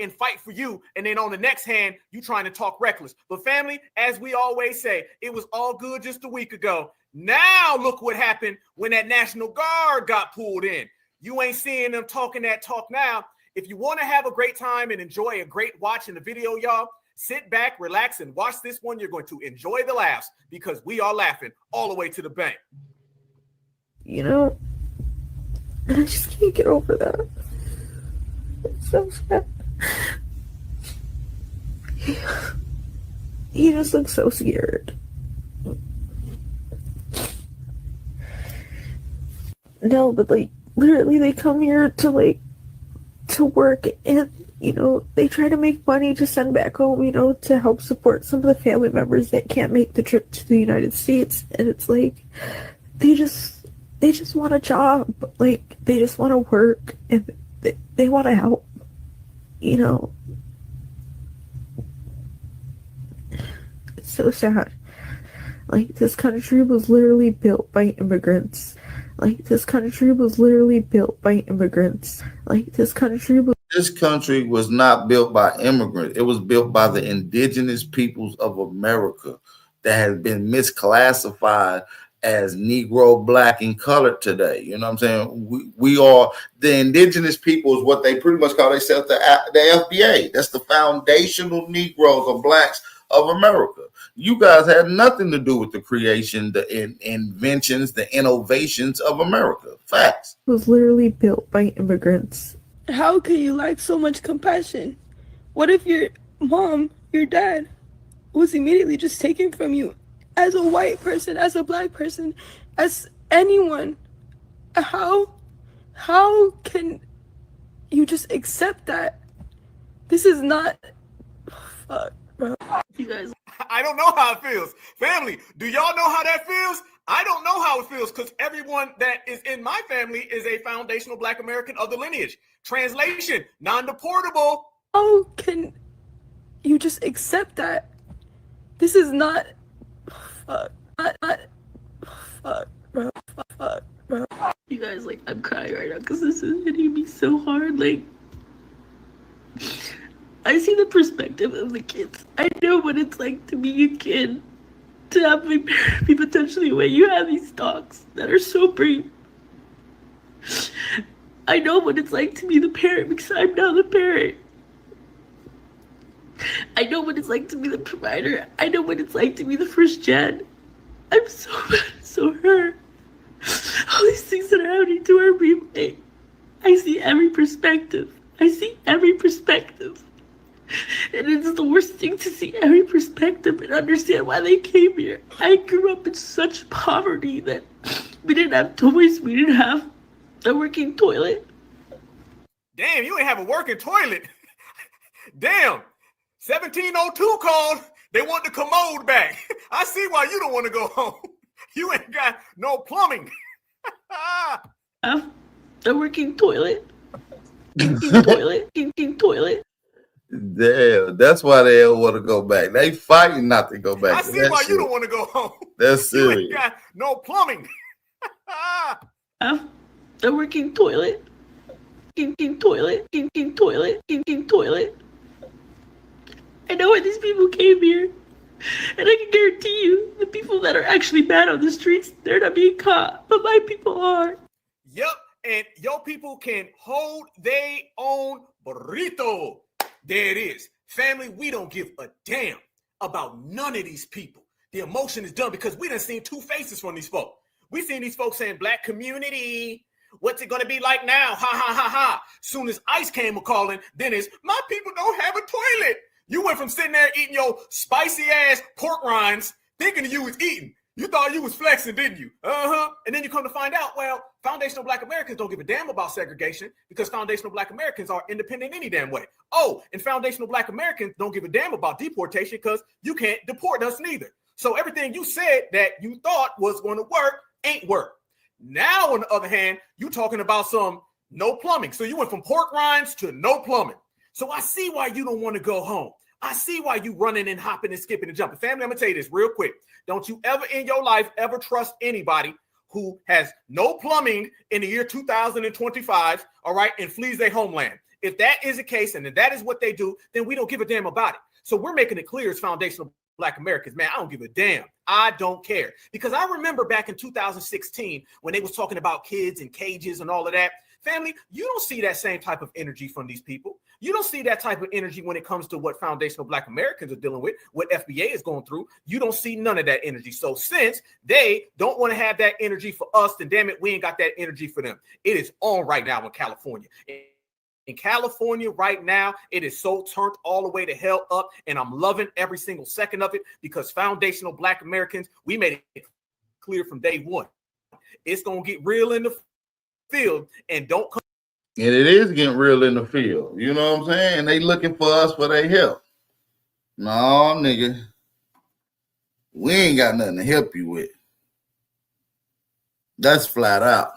And fight for you, and then on the next hand, you trying to talk reckless. But family, as we always say, it was all good just a week ago. Now look what happened when that National Guard got pulled in. You ain't seeing them talking that talk now. If you want to have a great time and enjoy a great watch in the video, y'all, sit back, relax, and watch this one. You're going to enjoy the laughs because we are laughing all the way to the bank. I just can't get over that. It's so sad. He just looks so scared. No, but literally they come here to work and, they try to make money to send back home, to help support some of the family members that can't make the trip to the United States. And it's they just want a job. They just want to work and they want to help, It's so sad. Like, this country was literally built by immigrants. Like, this country was literally built by immigrants. Like, this country was not built by immigrants. It was built by the indigenous peoples of America that has been misclassified as Negro, Black, and colored today. You know what I'm saying? We are the indigenous people is what they pretty much call themselves the FBA. That's the foundational Negroes or Blacks of America. You guys had nothing to do with the creation, the inventions, the innovations of America. Facts. was literally built by immigrants. How can you lack so much compassion? What if your mom, your dad, was immediately just taken from you as a white person, as a Black person, as anyone? How can you just accept that? This is not... Fuck, bro. You guys... I don't know how it feels. Family, do y'all know how that feels? I don't know how it feels because everyone that is in my family is a foundational Black American of the lineage. Translation, non-deportable. How can you just accept that? This is not... Fuck, fuck, bro. Fuck, bro. You guys, like, I'm crying right now because this is hitting me so hard. Like, I see the perspective of the kids. I know what it's like to be a kid, to have my parent be potentially away. You have these dogs that are so brave. I know what it's like to be the parent because I'm now the parent. I know what it's like to be the provider. I know what it's like to be the first gen. I'm so mad, so hurt. All these things that are happening to our people. I see every perspective. I see every perspective. And it's the worst thing to see every perspective and understand why they came here. I grew up in such poverty that we didn't have toys, we didn't have a working toilet. Damn, you ain't have a working toilet. Damn, 1702 called. They want the commode back. I see why you don't want to go home. You ain't got no plumbing. A working toilet. Working toilet. Damn, that's why they don't want to go back. They fighting not to go back. I see why you don't want to go home. That's serious. You ain't got no plumbing. A working toilet. Toilet. I know why these people came here. And I can guarantee you, the people that are actually bad on the streets, they're not being caught. But my people are. Yep, and your people can hold their own burrito. There it is. Family, we don't give a damn about none of these people. The emotion is done because we done seen two faces from these folks. We seen these folks saying, Black community, what's it going to be like now? Ha, ha, ha, ha. Soon as ICE came a-calling, then it's, my people don't have a toilet. You went from sitting there eating your spicy-ass pork rinds, thinking you was eating. You thought you was flexing, didn't you? And then you come to find out, well, foundational Black Americans don't give a damn about segregation because foundational Black Americans are independent any damn way. Oh, and foundational Black Americans don't give a damn about deportation because you can't deport us neither. So everything you said that you thought was going to work ain't work. Now, on the other hand, you talking about some no plumbing. So you went from pork rinds to no plumbing. So I see why you don't want to go home. I see why you running and hopping and skipping and jumping. Family, I'm going to tell you this real quick. Don't you ever in your life ever trust anybody who has no plumbing in the year 2025, all right, and flees their homeland. If that is the case and if that is what they do, then we don't give a damn about it. So we're making it clear as foundational Black Americans, man, I don't give a damn. I don't care. Because I remember back in 2016 when they was talking about kids and cages and all of that. Family, you don't see that same type of energy from these people. You don't see that type of energy when it comes to what foundational Black Americans are dealing with, what FBA is going through. You don't see none of that energy. So since they don't want to have that energy for us, then damn it, we ain't got that energy for them. It is on right now in California. In California right now, it is so turned all the way to hell up, and I'm loving every single second of it because foundational Black Americans, we made it clear from day one. It's going to get real in the field, and don't come. And it is getting real in the field. You know what I'm saying? They looking for us for their help. No, nigga. We ain't got nothing to help you with. That's flat out.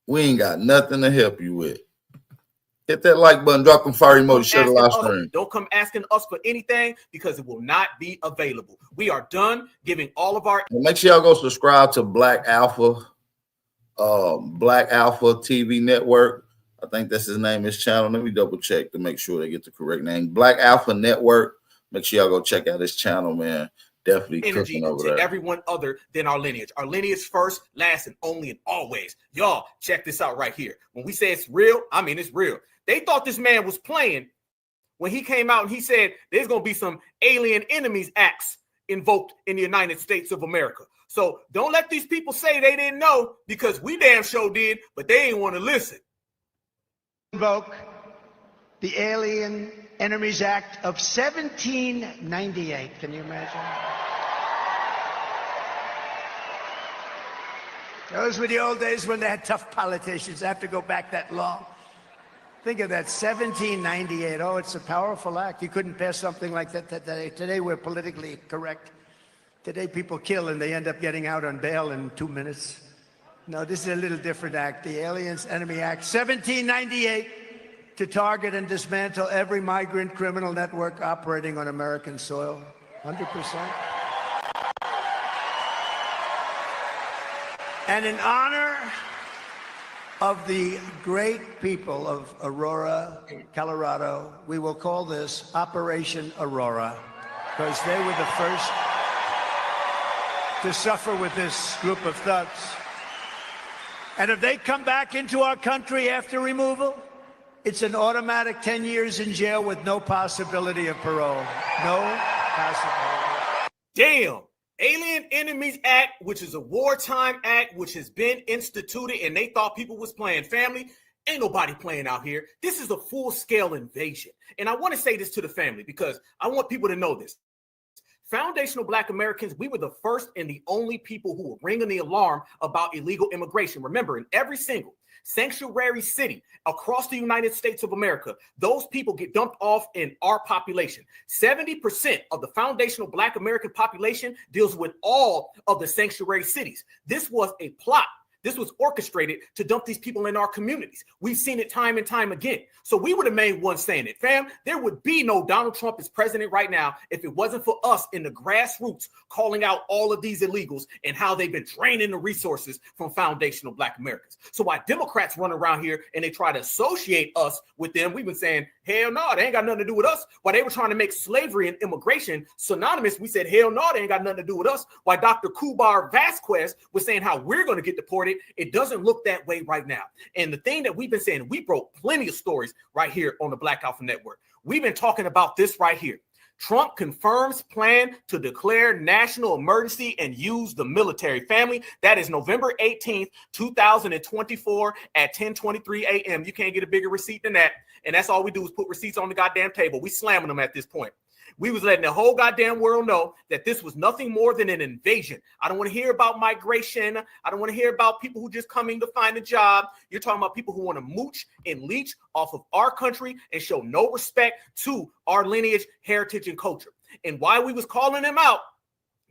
We ain't got nothing to help you with. Hit that like button, drop them fire emoji, share the live Asking us- stream. Don't come asking us for anything because it will not be available. We are done giving all of our. And make sure y'all go subscribe to Black Alpha TV Network. I think that's his name, his channel. Let me double check to make sure they get the correct name. Black Alpha Network. Make sure y'all go check out his channel, man. Definitely Energy cooking over to there. everyone other than our lineage. Our lineage first, last, and only and always. Y'all, check this out right here. When we say it's real, I mean it's real. They thought this man was playing when he came out and he said there's going to be some Alien Enemies Acts invoked in the United States of America. So don't let these people say they didn't know, because we damn sure did, but they ain't want to listen. Invoke the Alien Enemies Act of 1798. Can you imagine? Those were the old days when they had tough politicians. I have to go back that long. Think of that, 1798. Oh, it's a powerful act. You couldn't pass something like that today. Today we're politically correct. Today people kill and they end up getting out on bail in 2 minutes. No, this is a little different act. The Aliens Enemy Act, 1798, to target and dismantle every migrant criminal network operating on American soil. 100%. And in honor of the great people of Aurora, Colorado, we will call this Operation Aurora, because they were the first to suffer with this group of thugs. And if they come back into our country after removal, it's an automatic 10 years in jail with no possibility of parole. No possibility. Damn. Alien Enemies Act, which is a wartime act, which has been instituted, and they thought people was playing. Family, ain't nobody playing out here. This is a full-scale invasion. And I want to say this to the family because I want people to know this. Foundational Black Americans, we were the first and the only people who were ringing the alarm about illegal immigration. Remember, in every single sanctuary city across the United States of America, those people get dumped off in our population. 70% of the foundational Black American population deals with all of the sanctuary cities. This was a plot. This was orchestrated to dump these people in our communities. We've seen it time and time again. So we were the main ones saying it. Fam, there would be no Donald Trump as president right now if it wasn't for us in the grassroots calling out all of these illegals and how they've been draining the resources from foundational Black Americans. So while Democrats run around here and they try to associate us with them, we've been saying, hell no, they ain't got nothing to do with us. While they were trying to make slavery and immigration synonymous, we said, hell no, they ain't got nothing to do with us. While Dr. Kubar Vasquez was saying how we're going to get deported, it doesn't look that way right now. And the thing that we've been saying, we broke plenty of stories right here on the Black Alpha Network. We've been talking about this right here. Trump confirms plan to declare national emergency and use the military. Family, that is November 18th, 2024 at 10:23 a.m. You can't get a bigger receipt than that. And that's all we do is put receipts on the goddamn table. We slamming them at this point. We was letting the whole goddamn world know that this was nothing more than an invasion. I don't want to hear about migration. I don't want to hear about people who just coming to find a job. You're talking about people who want to mooch and leech off of our country and show no respect to our lineage, heritage, and culture. And while we was calling them out,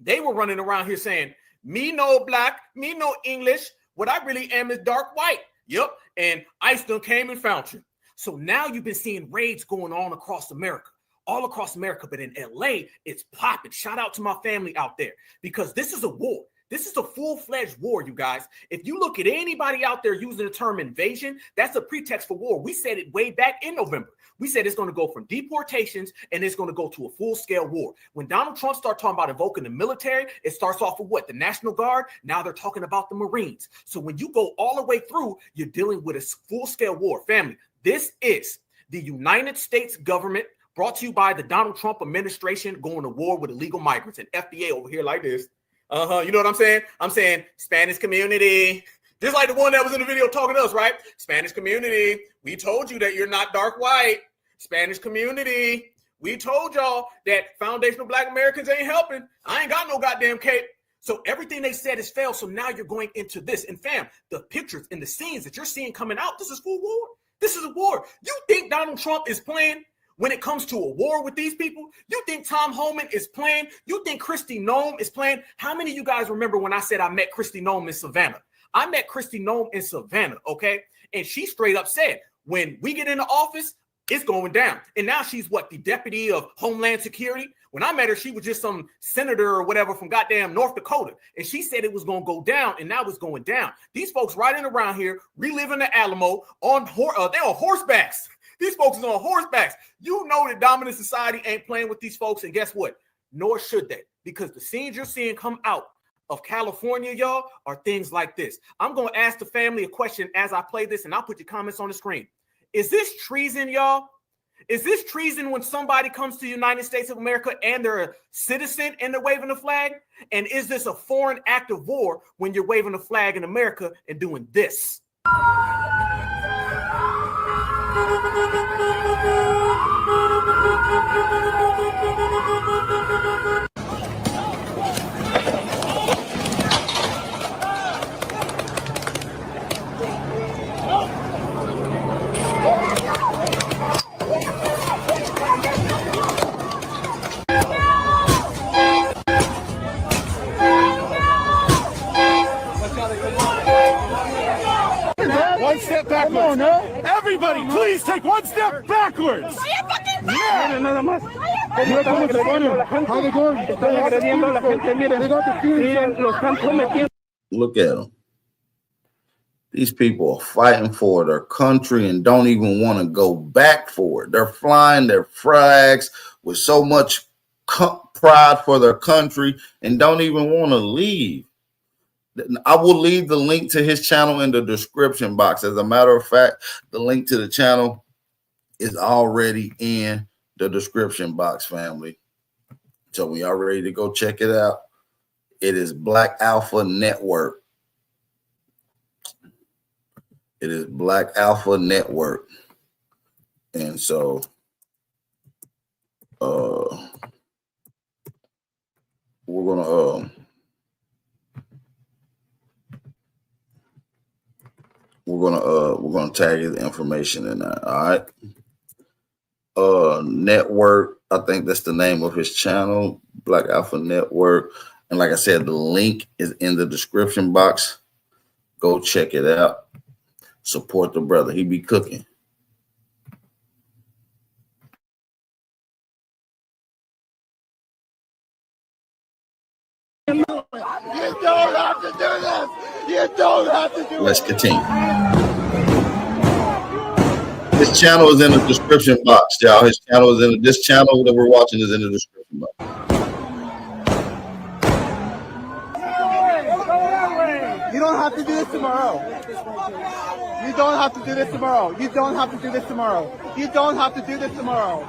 they were running around here saying, me no Black, me no English. What I really am is dark white. Yep. And ICE done came and found you. So now you've been seeing raids going on across America. All across America, but in LA, it's popping. Shout out to my family out there because this is a war. This is a full-fledged war, you guys. If you look at anybody out there using the term invasion, that's a pretext for war. We said it way back in November. We said it's going to go from deportations and it's going to go to a full-scale war. When Donald Trump started talking about invoking the military, it starts off with what? The National Guard. Now they're talking about the Marines. So when you go all the way through, you're dealing with a full-scale war. Family, this is the United States government brought to you by the Donald Trump administration going to war with illegal migrants and FDA over here like this. You know what I'm saying? I'm saying Spanish community, just like the one that was in the video talking to us, right? Spanish community, we told you that you're not dark white. Spanish community, we told y'all that foundational Black Americans ain't helping. I ain't got no goddamn cape. So everything they said is failed. So now you're going into this. And fam, the pictures and the scenes that you're seeing coming out, this is full war. This is a war. You think Donald Trump is playing when it comes to a war with these people? You think Tom Homan is playing? You think Kristi Noem is playing? How many of you guys remember when I said I met Kristi Noem in Savannah? I met Kristi Noem in Savannah, okay? And she straight up said, when we get into office, it's going down. And now she's what, the deputy of Homeland Security? When I met her, she was just some senator or whatever from goddamn North Dakota. And she said it was going to go down, and now it's going down. These folks riding around here, reliving the Alamo, they're on horsebacks. These folks is on horsebacks. You know that dominant society ain't playing with these folks, and guess what? Nor should they, because the scenes you're seeing come out of California, y'all, are things like this. I'm going to ask the family a question as I play this, and I'll put your comments on the screen. Is this treason, y'all? Is this treason when somebody comes to the United States of America and they're a citizen and they're waving the flag? And is this a foreign act of war when you're waving the flag in America and doing this? One step backwards. Come on, no? Everybody, please take one step backwards. Look at them. These people are fighting for their country and don't even want to go back for it. They're flying their flags with so much pride for their country and don't even want to leave. I will leave the link to his channel in the description box. As a matter of fact, the link to the channel is already in the description box, family. So we are ready to go check it out. It is Black Alpha Network. It is Black Alpha Network. And so we're gonna tag his information in that. All right. Network, I think that's the name of his channel, Black Alpha Network. And like I said, the link is in the description box. Go check it out. Support the brother. He be cooking. You don't have to do this. You don't have to do Let's continue. His channel is in the description box, y'all. His channel is in this channel that we're watching is in the description box. You don't have to do this tomorrow. You don't have to do this tomorrow. You don't have to do this tomorrow. You don't have to do this tomorrow.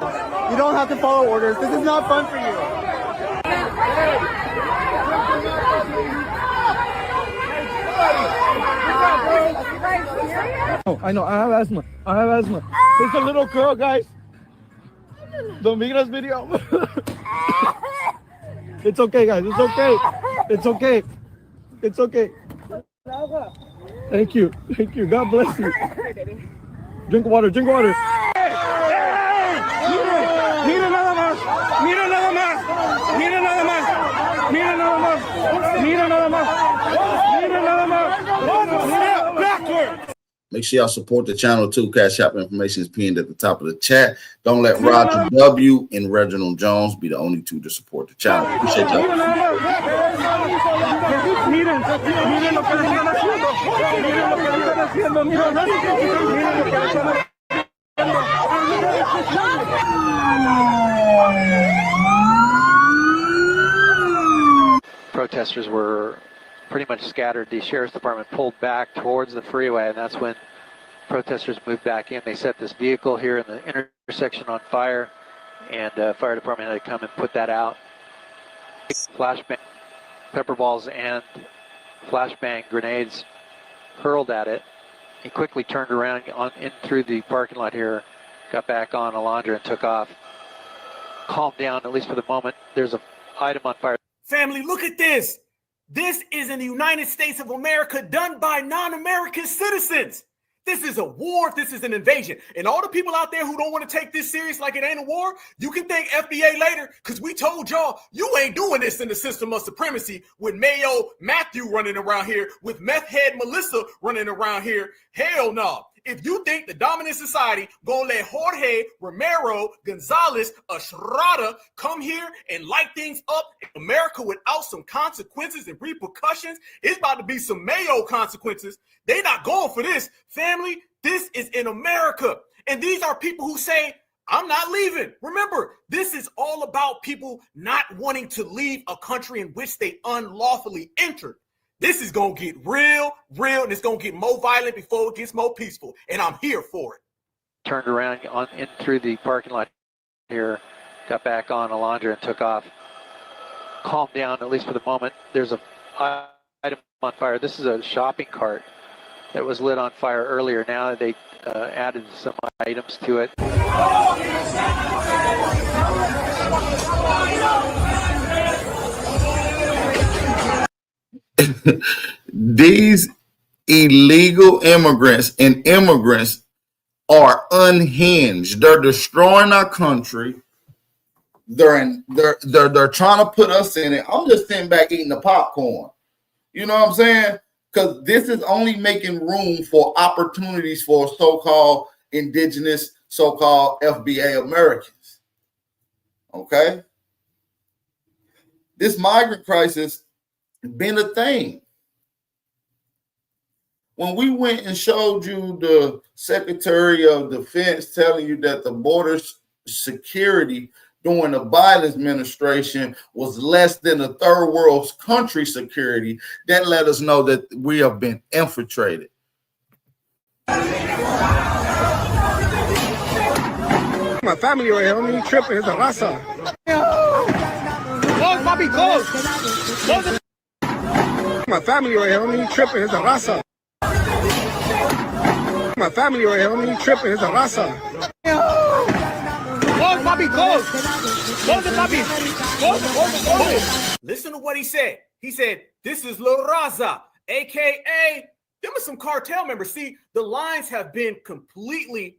You don't have to follow orders. This is not fun for you. Oh, I know. I have asthma. I have asthma. There's a little girl, guys. The Migras video. It's okay, guys. It's okay. It's okay. It's okay. Thank you. Thank you. God bless you. Drink water. Drink water. Mira nada más. Mira nada más. Mira nada más. Mira nada más. Mira nada más. Mira nada más. Mira backwards. Make sure y'all support the channel too. Cash App information is pinned at the top of the chat. Don't let Roger W. and Reginald Jones be the only two to support the channel. Appreciate y'all. Protesters were pretty much scattered. The sheriff's department pulled back towards the freeway, and that's when protesters moved back in. They set this vehicle here in the intersection on fire, and fire department had to come and put that out. Flashbang, pepper balls and flashbang grenades hurled at it. He quickly turned around in through the parking lot here, got back on Alondra and took off. Calmed down, at least for the moment. There's an item on fire. Family, look at this. This is in the United States of America done by non-American citizens. This is a war. This is an invasion. And all the people out there who don't want to take this serious like it ain't a war, you can thank FBA later because we told y'all you ain't doing this in the system of supremacy with Mayo Matthew running around here, with meth head Melissa running around here. Hell no. if you think the dominant society gonna let Jorge, Romero, Gonzalez, Estrada come here and light things up in America without some consequences and repercussions, it's about to be some Mayo consequences. They not going for this. Family, this is in America. And these are people who say, I'm not leaving. Remember, this is all about people not wanting to leave a country in which they unlawfully entered. This is going to get real, and it's going to get more violent before it gets more peaceful. And I'm here for it. Turned around in through the parking lot here, got back on Alondra and took off. Calmed down, at least for the moment. There's a item on fire. This is a shopping cart that was lit on fire earlier. Now they added some items to it. These illegal immigrants and immigrants are unhinged. They're destroying our country. They're trying to put us in it. I'm just sitting back eating the popcorn. You know what I'm saying? Because this is only making room for opportunities for so-called indigenous, so-called FBA Americans. Okay? This migrant crisis has been a thing. When we went and showed you the Secretary of Defense telling you that the border security during the Biden administration was less than a third world country security, that let us know that we have been infiltrated. My family right here, I'm tripping. It's a raza. Close, Bobby, close. My family right here, I'm tripping. It's a raza. My family right here, I'm tripping. It's a raza. Close, Bobby, close. Close it, Bobby. Close it. Listen to what he said. He said, this is La Raza, a.k.a. them are some cartel members. See, the lines have been completely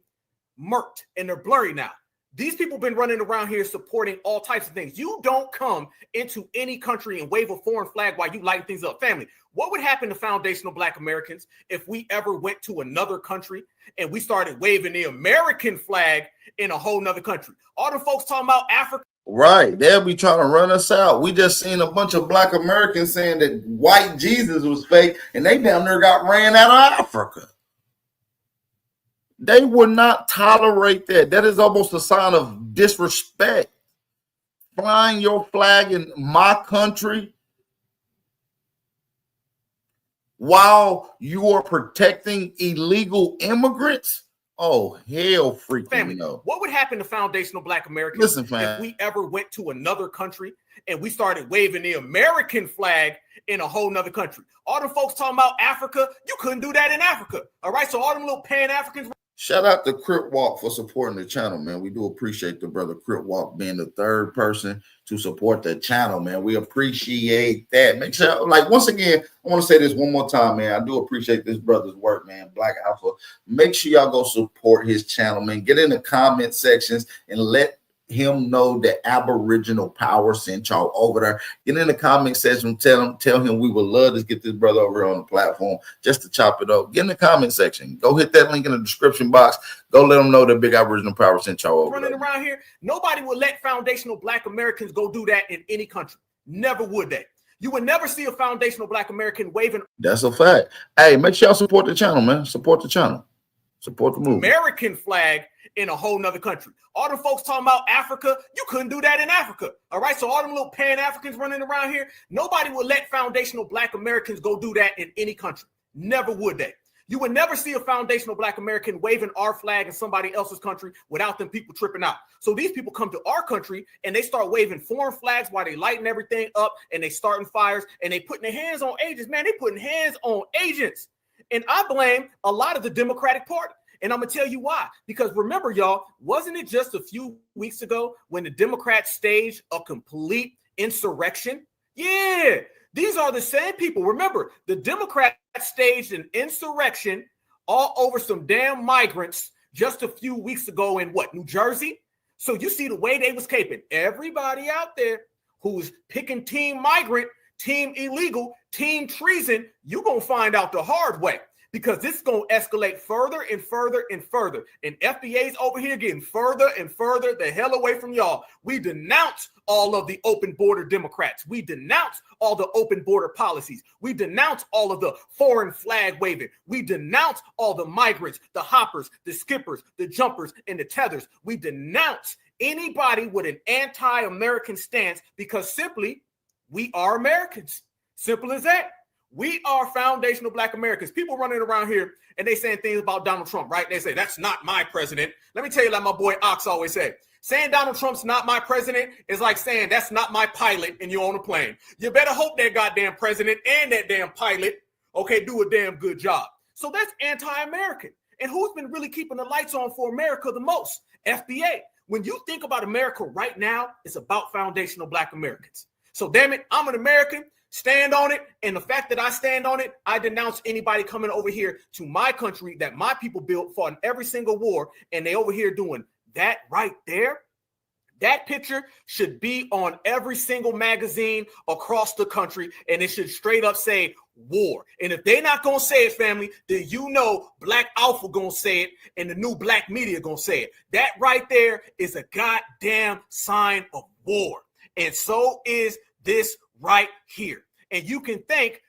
murked and they're blurry now. These people been running around here supporting all types of things. You don't come into any country and wave a foreign flag while you light things up. Family, what would happen to foundational Black Americans if we ever went to another country and we started waving the American flag in a whole nother country? All the folks talking about Africa. Right. They'll be trying to run us out. We just seen a bunch of Black Americans saying that white Jesus was fake, and they down there got ran out of Africa. They would not tolerate that. That is almost a sign of disrespect. Flying your flag in my country while you are protecting illegal immigrants? Oh, hell freaking family, no. What would happen to foundational Black Americans if we ever went to another country and we started waving the American flag in a whole nother country? All the folks talking about Africa, you couldn't do that in Africa. All right, so all them little Pan-Africans. Shout out to Crip Walk for supporting the channel, man. We do appreciate the brother Crip Walk being the third person to support the channel, man. We appreciate that. Make sure, like, once again, I want to say this one more time, man. I do appreciate this brother's work, man. Black Alpha. Make sure y'all go support his channel, man. Get in the comment sections and let him know that Aboriginal Power sent y'all over there. Get in the comment section, tell him we would love to get this brother over here on the platform just to chop it up. Get in the comment section. Go hit that link in the description box. Go let them know that Big Aboriginal Power sent y'all over running there. Around here, nobody would let foundational Black Americans go do that in any country. Never would they. You would never see a foundational Black American waving. That's a fact. Hey, make sure y'all support the channel, man. Support the channel. Support the movement. American flag in a whole nother country. All the folks talking about Africa, you couldn't do that in Africa. All right, so all them little Pan-Africans running around here, nobody would let foundational Black Americans go do that in any country. Never would they. You would never see a foundational Black American waving our flag in somebody else's country without them people tripping out. So these people come to our country and they start waving foreign flags while they lighting everything up and they starting fires and they putting their hands on agents. Man, they putting hands on agents. And I blame a lot of the Democratic Party. And I'm going to tell you why. Because remember, y'all, wasn't it just a few weeks ago when the Democrats staged a complete insurrection? Yeah, these are the same people. Remember, the Democrats staged an insurrection all over some damn migrants just a few weeks ago in what, New Jersey? So you see the way they was caping. Everybody out there who's picking team migrant, team illegal, team treason, you're going to find out the hard way. because this is going to escalate further and further and further. And FBA's over here getting further and further the hell away from y'all. We denounce all of the open border Democrats. We denounce all the open border policies. We denounce all of the foreign flag waving. We denounce all the migrants, the hoppers, the skippers, the jumpers, and the tethers. We denounce anybody with an anti-American stance because simply we are Americans. Simple as that. We are foundational Black Americans. People running around here and they saying things about Donald Trump, right? They say, that's not my president. Let me tell you, like my boy Ox always said, saying Donald Trump's not my president is like saying that's not my pilot and you're on a plane. You better hope that goddamn president and that damn pilot, okay, do a damn good job. So that's anti-American. And who's been really keeping the lights on for America the most? FBA. When you think about America right now, it's about foundational Black Americans. So damn it, I'm an American. Stand on it. And the fact that I stand on it, I denounce anybody coming over here to my country that my people built, fought in every single war, and they over here doing that right there. That picture should be on every single magazine across the country, and it should straight up say war. And if they're not going to say it, family, then you know Black Alpha going to say it, and the new Black media going to say it. That right there is a goddamn sign of war. And so is this right here. And you can thank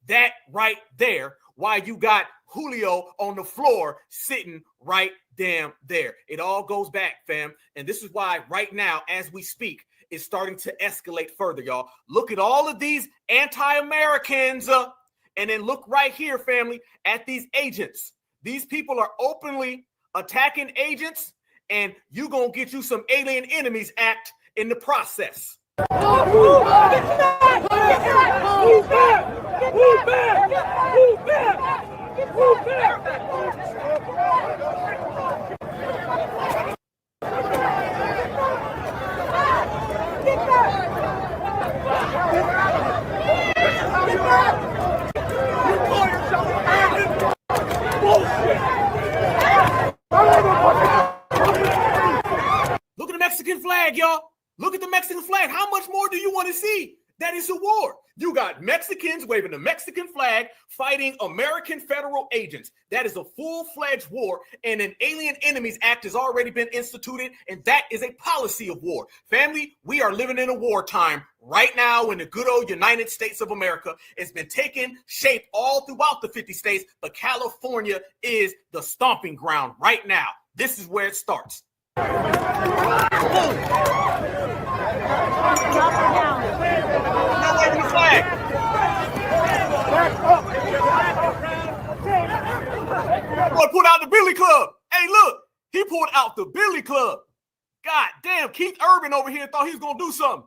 that right there why you got Julio on the floor sitting right damn there. It all goes back, fam. And this is why right now, as we speak, it's starting to escalate further, y'all. Look at all of these anti-Americans. And then look right here, family, at these agents. These people are openly attacking agents, and you gonna get you some Alien Enemies Act in the process. Look at the Mexican flag, y'all. Look at the Mexican flag. How much more do you want to see? That is a war. You got Mexicans waving the Mexican flag fighting American federal agents. That is a full-fledged war, and an Alien Enemies Act has already been instituted, and that is a policy of war. Family, we are living in a wartime right now in the good old United States of America. It's been taking shape all throughout the 50 states, but California is the stomping ground right now. This is where it starts. Boy pulled out the Billy Club. Hey, look, he pulled out the Billy Club. God damn, Keith Urban over here thought he was gonna do something.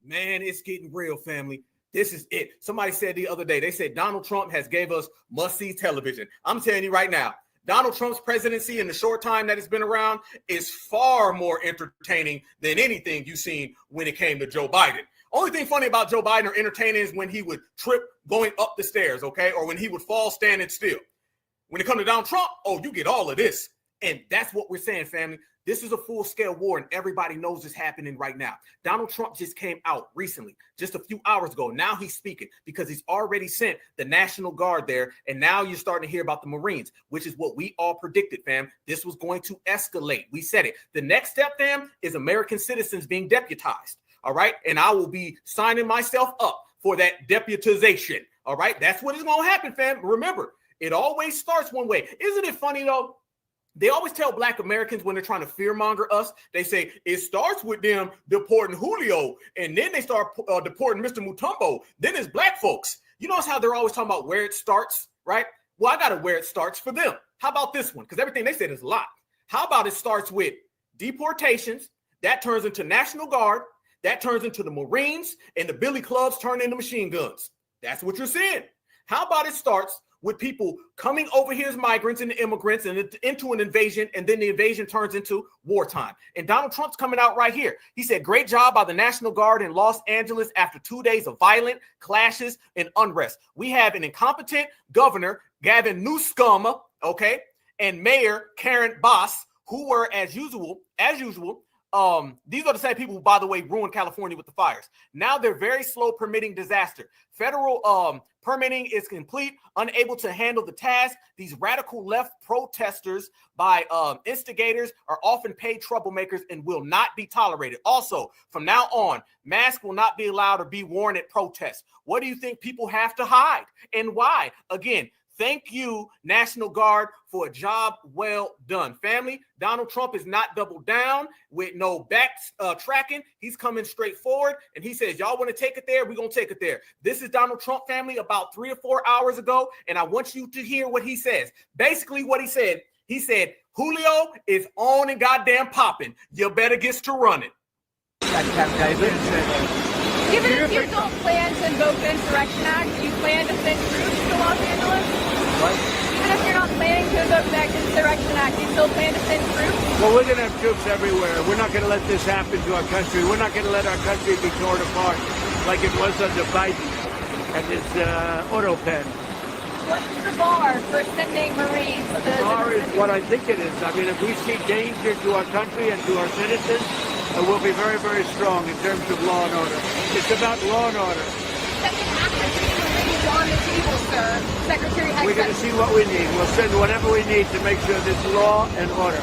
Man, it's getting real, family. This is it. Somebody said the other day, they said Donald Trump has gave us must-see television. I'm telling you right now, Donald Trump's presidency in the short time that it's been around is far more entertaining than anything you've seen when it came to Joe Biden. Only thing funny about Joe Biden or entertaining is when he would trip going up the stairs, okay? Or when he would fall standing still. When it comes to Donald Trump, oh, you get all of this. And that's what we're saying, family. This is a full-scale war, and everybody knows it's happening right now. Donald Trump just came out recently, just a few hours ago. Now he's speaking because he's already sent the National Guard there, and now you're starting to hear about the Marines, which is what we all predicted, fam. This was going to escalate. We said it. The next step, fam, is American citizens being deputized, all right? And I will be signing myself up for that deputization, all right? That's what is going to happen, fam. Remember, it always starts one way. Isn't it funny, though? They always tell Black Americans when they're trying to fearmonger us, they say it starts with them deporting Julio, and then they start deporting Mr. Mutombo. Then it's Black folks. You notice how they're always talking about where it starts, right? Well, I got to where it starts for them. How about this one? Because everything they said is a lot. How about it starts with deportations? That turns into National Guard. That turns into the Marines, and the Billy Clubs turn into machine guns. That's what you're seeing. How about it starts with people coming over here as migrants and immigrants and into an invasion, and then the invasion turns into wartime. And Donald Trump's coming out right here. He said, great job by the National Guard in Los Angeles after 2 days of violent clashes and unrest. We have an incompetent governor, Gavin Newsom, okay, and Mayor Karen Bass, who were, as usual, these are the same people who, by the way, ruined California with the fires. Now they're very slow permitting disaster. Federal permitting is complete, unable to handle the task. These radical left protesters by instigators are often paid troublemakers and will not be tolerated. Also, from now on, masks will not be allowed or be worn at protests. What do you think people have to hide and why? Again, thank you, National Guard, for a job well done. Family, Donald Trump is not doubled down with no back tracking. He's coming straight forward, and he says, y'all want to take it there? We're going to take it there. This is Donald Trump, family, about 3 or 4 hours ago, and I want you to hear what he says. Basically what he said, Julio is on and goddamn popping. You better get to running. Even if you don't plan to invoke the Insurrection Act, you plan to send troops to Los Angeles? What? Even if you're not planning to invoke the Insurrection Act, you still plan to send troops? Well, we're going to have troops everywhere. We're not going to let this happen to our country. We're not going to let our country be torn apart like it was under Biden and his auto pen. What's the bar for sending Marines? The bar is what I think it is. I mean, if we see danger to our country and to our citizens, we'll be very, very strong in terms of law and order. It's about law and order. Sending active Marines on the table, sir. Secretary Hegseth. We're going to see what we need. We'll send whatever we need to make sure there's law and order.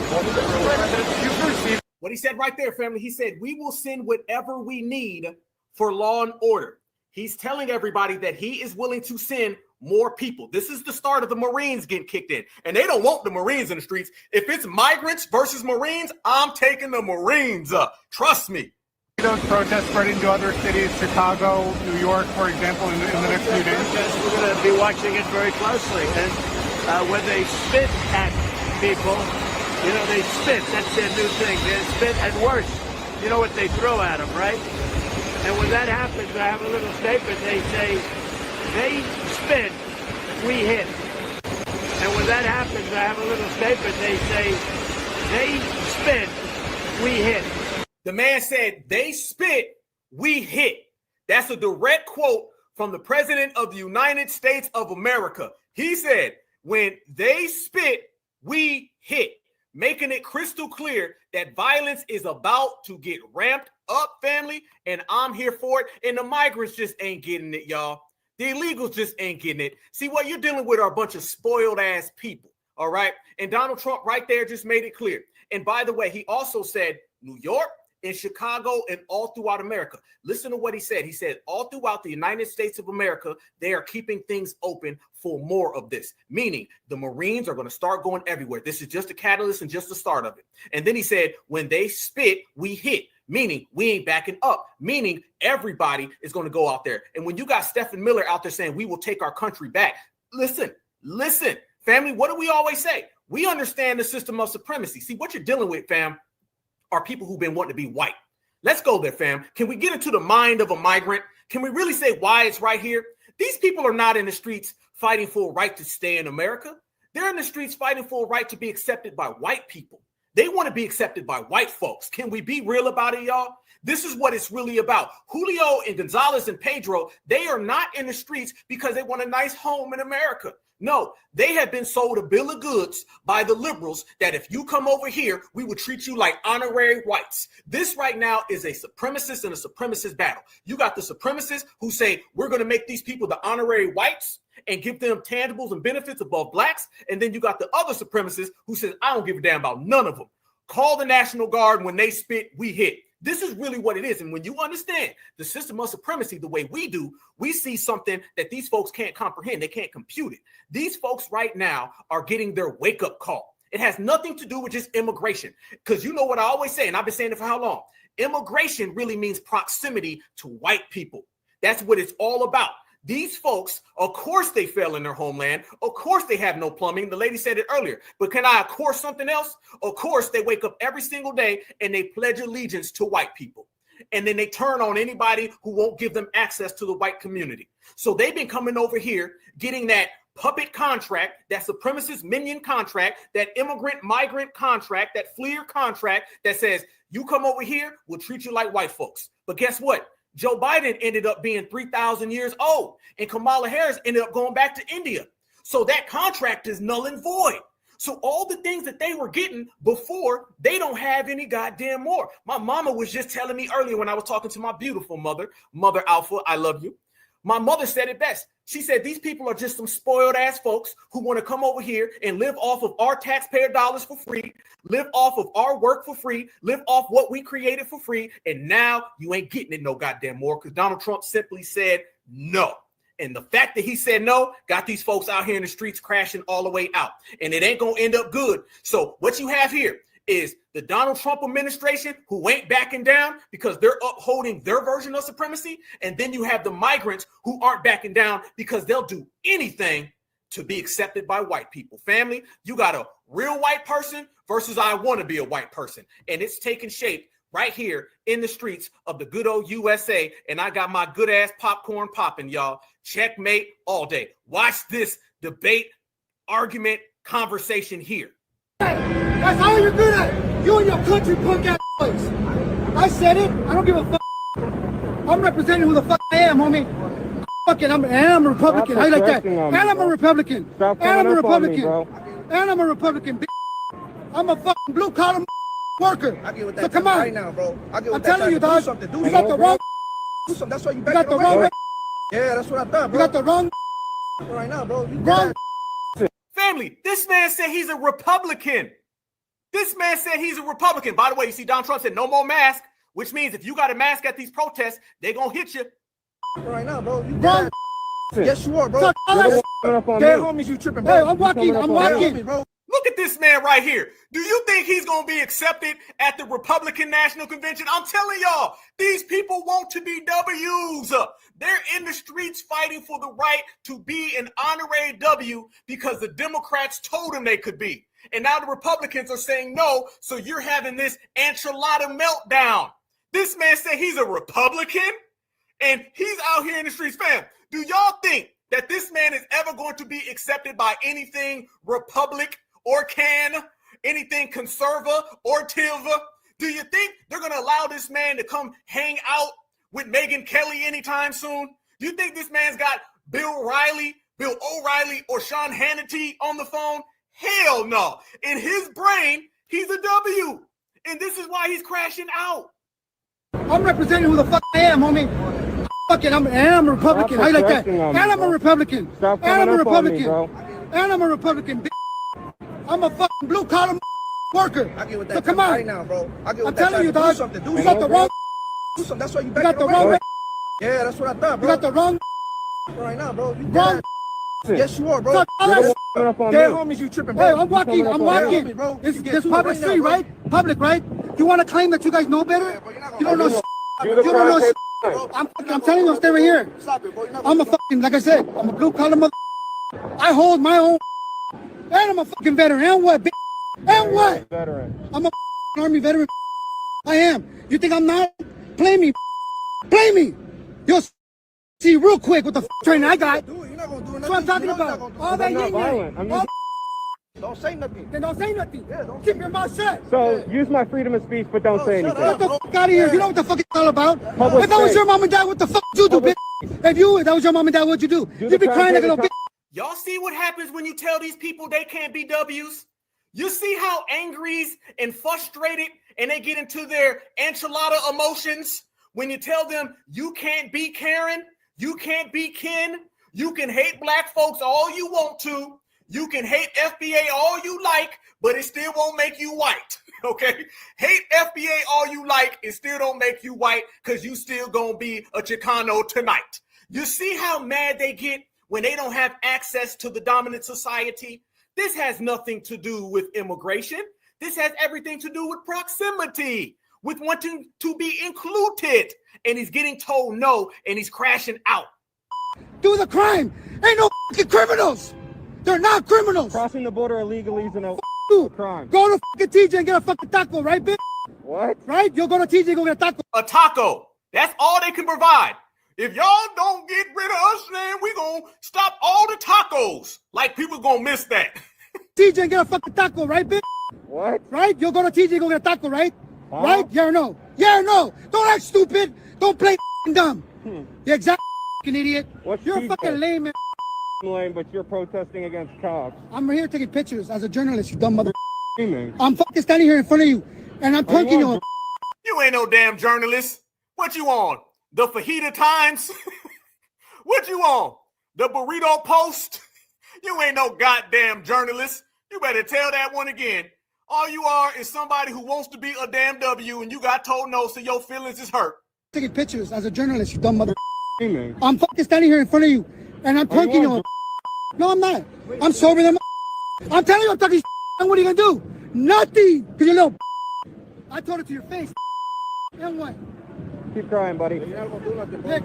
What he said right there, family, he said, we will send whatever we need for law and order. He's telling everybody that he is willing to send more people. This is the start of the Marines getting kicked in. And they don't want the Marines in the streets. If it's migrants versus Marines, I'm taking the Marines up. Trust me. Those protests spreading to other cities, Chicago, New York, for example, in the next few days? We're going to be watching it very closely. And when they spit at people, you know, they spit. That's their new thing. They spit, and worse, you know what they throw at them, right? And when that happens, I have a little statement. They say, they spit, we hit. And when that happens, I have a little statement. They say, they spit, we hit. The man said, they spit, we hit. That's a direct quote from the President of the United States of America. He said, when they spit, we hit. Making it crystal clear that violence is about to get ramped up, family, and I'm here for it. And the migrants just ain't getting it, y'all. The illegals just ain't getting it. See, what you're dealing with are a bunch of spoiled ass people, all right? And Donald Trump right there just made it clear. And by the way, he also said New York and Chicago and all throughout America. Listen to what he said. He said all throughout the United States of America, they are keeping things open for more of this, meaning the Marines are going to start going everywhere. This is just a catalyst and just the start of it. And then he said, when they spit, we hit. Meaning we ain't backing up, meaning everybody is going to go out there. And when you got Stephen Miller out there saying we will take our country back, listen, family, what do we always say? We understand the system of supremacy. See, what you're dealing with, fam, are people who've been wanting to be white. Let's go there, fam. Can we get into the mind of a migrant? Can we really say why it's right here? These people are not in the streets fighting for a right to stay in America. They're in the streets fighting for a right to be accepted by white people. They want to be accepted by white folks. Can we be real about it, y'all? This is what it's really about. Julio and Gonzalez and Pedro, they are not in the streets because they want a nice home in America. No, they have been sold a bill of goods by the liberals that if you come over here, we will treat you like honorary whites. This right now is a supremacist and a supremacist battle. You got the supremacists who say we're going to make these people the honorary whites and give them tangibles and benefits above blacks. And then you got the other supremacists who says, I don't give a damn about none of them. Call the National Guard. When they spit, we hit. This is really what it is. And when you understand the system of supremacy the way we do, we see something that these folks can't comprehend. They can't compute it. These folks right now are getting their wake-up call. It has nothing to do with just immigration. Because you know what I always say, and I've been saying it for how long? Immigration really means proximity to white people. That's what it's all about. These folks, of course they fell in their homeland. Of course they have no plumbing. The lady said it earlier. But can I of course something else? Of course they wake up every single day and they pledge allegiance to white people. And then they turn on anybody who won't give them access to the white community. So they've been coming over here, getting that puppet contract, that supremacist minion contract, that immigrant migrant contract, that fleer contract that says, you come over here, we'll treat you like white folks. But guess what? Joe Biden ended up being 3,000 years old, and Kamala Harris ended up going back to India. So that contract is null and void. So all the things that they were getting before, they don't have any goddamn more. My mama was just telling me earlier when I was talking to my beautiful mother, Mother Alpha, I love you. My mother said it best. She said, these people are just some spoiled ass folks who want to come over here and live off of our taxpayer dollars for free, live off of our work for free, live off what we created for free. And now you ain't getting it no goddamn more because Donald Trump simply said no. And the fact that he said no got these folks out here in the streets crashing all the way out. And it ain't going to end up good. So what you have here is the Donald Trump administration who ain't backing down because they're upholding their version of supremacy. And then you have the migrants who aren't backing down because they'll do anything to be accepted by white people. Family, you got a real white person versus I want to be a white person. And it's taking shape right here in the streets of the good old USA. And I got my good ass popcorn popping, y'all. Checkmate all day. Watch this debate, argument, conversation here. That's all you're good at. You and your country punk ass boys. I said it. I don't give a fuck. I'm representing who the fuck I am, homie. I'm a Republican. How you like that? And I'm a Republican. And I'm a Republican. And I'm a Republican. I'm a fucking blue collar worker. I get with that. So come on right now, bro. I get with I'm telling you, dog. You got the wrong. That's why you got the wrong. Yeah, that's what I thought, bro. You got the wrong right now, bro. Wrong. Family, this man said he's a Republican. This man said he's a Republican. By the way, you see Donald Trump said no more mask, which means if you got a mask at these protests, they're going to hit you. Right now, bro. You wrong. Yes, you are, bro. Dead homies, you tripping, bro. Hey, I'm walking, bro. Look at this man right here. Do you think he's going to be accepted at the Republican National Convention? I'm telling y'all, these people want to be W's. They're in the streets fighting for the right to be an honorary W because the Democrats told them they could be. And now the Republicans are saying no, so you're having this enchilada meltdown. This man said he's a Republican, and he's out here in the streets. Fam, do y'all think that this man is ever going to be accepted by anything Republic or anything conserva or tilva? Do you think they're going to allow this man to come hang out with Megyn Kelly anytime soon? Do you think this man's got Bill O'Reilly, or Sean Hannity on the phone? Hell no. In his brain, he's a W. And this is why he's crashing out. I'm representing who the fuck I am, homie. I'm a Republican. How you like that? And I'm a Republican. And I'm a Republican. And I'm a Republican. I'm a fucking blue collar worker. I get with that. So come on right now, bro. I get with that. I'm telling you, dog. You got the wrong. That's why you got the wrong. Yeah, that's what I thought, bro. You got the wrong right now, bro. You wrong. Yes, you are, bro. Dead homies, you tripping, bro. Hey, I'm walking, bro. It's public street, right? Public, right? You want to claim that you guys know better? You don't know. You don't know. I'm telling you, I'm staying right here. I'm a fucking, like I said, I'm a blue collar mother. I hold my own. And I'm a fucking veteran. And what, bitch? And what? I'm a Army veteran. I am. You think I'm not? Play me. Play me. You'll see real quick what the training I got. That's what I'm talking about. All that yin. Don't say nothing. Then don't say nothing. Yeah, keep your mouth shut. So use my freedom of speech, but don't say anything. Get the fuck out of here. You know what the fuck it's all about. If that was your mom and dad, what the fuck would you do, bitch? If that was your mom and dad, what'd you do? You'd be crying like a little bitch. Y'all see what happens when you tell these people they can't be W's? You see how angry and frustrated and they get into their enchilada emotions when you tell them you can't be Karen, you can't be Ken, you can hate black folks all you want to, you can hate FBA all you like, but it still won't make you white, okay? Hate FBA all you like, it still don't make you white because you still gonna be a Chicano tonight. You see how mad they get when they don't have access to the dominant society? This has nothing to do with immigration. This has everything to do with proximity, with wanting to be included. And he's getting told no, and he's crashing out. Do the crime. Ain't no fucking criminals. They're not criminals. Crossing the border illegally is a crime. Go to fucking TJ and get a fucking taco, right, bitch? What? Right? You'll go to TJ and go get a taco. A taco. That's all they can provide. If y'all don't get rid of us, then we gonna stop all the tacos. Like people gonna miss that. TJ and get a fucking taco, right, bitch? What? Right? You'll go to TJ and go get a taco, right? Huh? Right? Yeah or no? Yeah or no? Don't act stupid. Don't play dumb. You exact fucking idiot. What's You're TJ? a fucking lame man. lane, but you're protesting against cops. I'm here taking pictures as a journalist, you dumb mother. I'm fucking standing here in front of you, and I'm punking you. You ain't no damn journalist. What you on? The Fajita Times? What you on? The Burrito Post? You ain't no goddamn journalist. You better tell that one again. All you are is somebody who wants to be a damn W, and you got told no, so your feelings is hurt. Taking pictures as a journalist, you dumb mother. I'm fucking standing here in front of you, and I'm punking you. No, I'm not. I'm sober than I'm telling you, I'm talking. And what are you gonna do? Nothing. Cause you little. I told it to your face. And what? Keep crying, buddy. Look.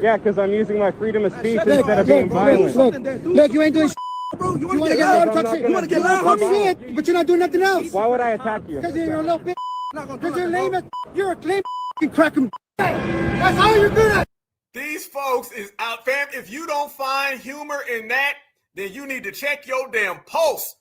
Yeah, because I'm using my freedom of speech instead of being violent. Look, you ain't doing bro. You want to get loud? You want to get loud? But you're not doing nothing else. Why would I attack you? Because you're a little bitch. Because you're lame as you're a lame cracking. That's all you're good at. These folks is out, fam. If you don't find humor in that, then you need to check your damn pulse,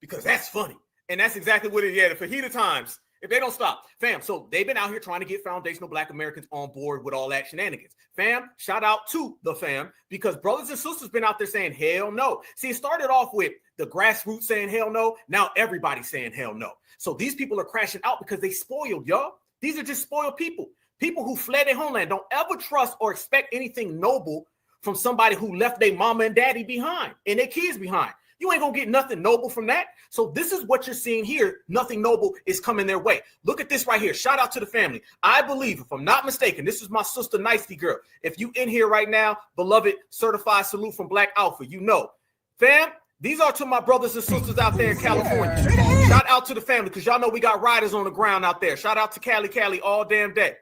because that's funny. And that's exactly what it is. Yeah, the Fajita Times. If they don't stop, fam. So they've been out here trying to get foundational Black Americans on board with all that shenanigans. Fam, shout out to the fam, because brothers and sisters been out there saying hell no. See, it started off with the grassroots saying hell no. Now everybody's saying hell no. So these people are crashing out because they spoiled, y'all. These are just spoiled people. People who fled their homeland. Don't ever trust or expect anything noble from somebody who left their mama and daddy behind and their kids behind. You ain't gonna get nothing noble from that. So this is what you're seeing here. Nothing noble is coming their way. Look at this right here. Shout out to the family. I believe, if I'm not mistaken, this is my sister Nicety girl. If you in here right now, beloved, certified salute from Black Alpha, you know. Fam, these are to my brothers and sisters out there in California. Shout out to the family, because y'all know we got riders on the ground out there. Shout out to Cali all damn day.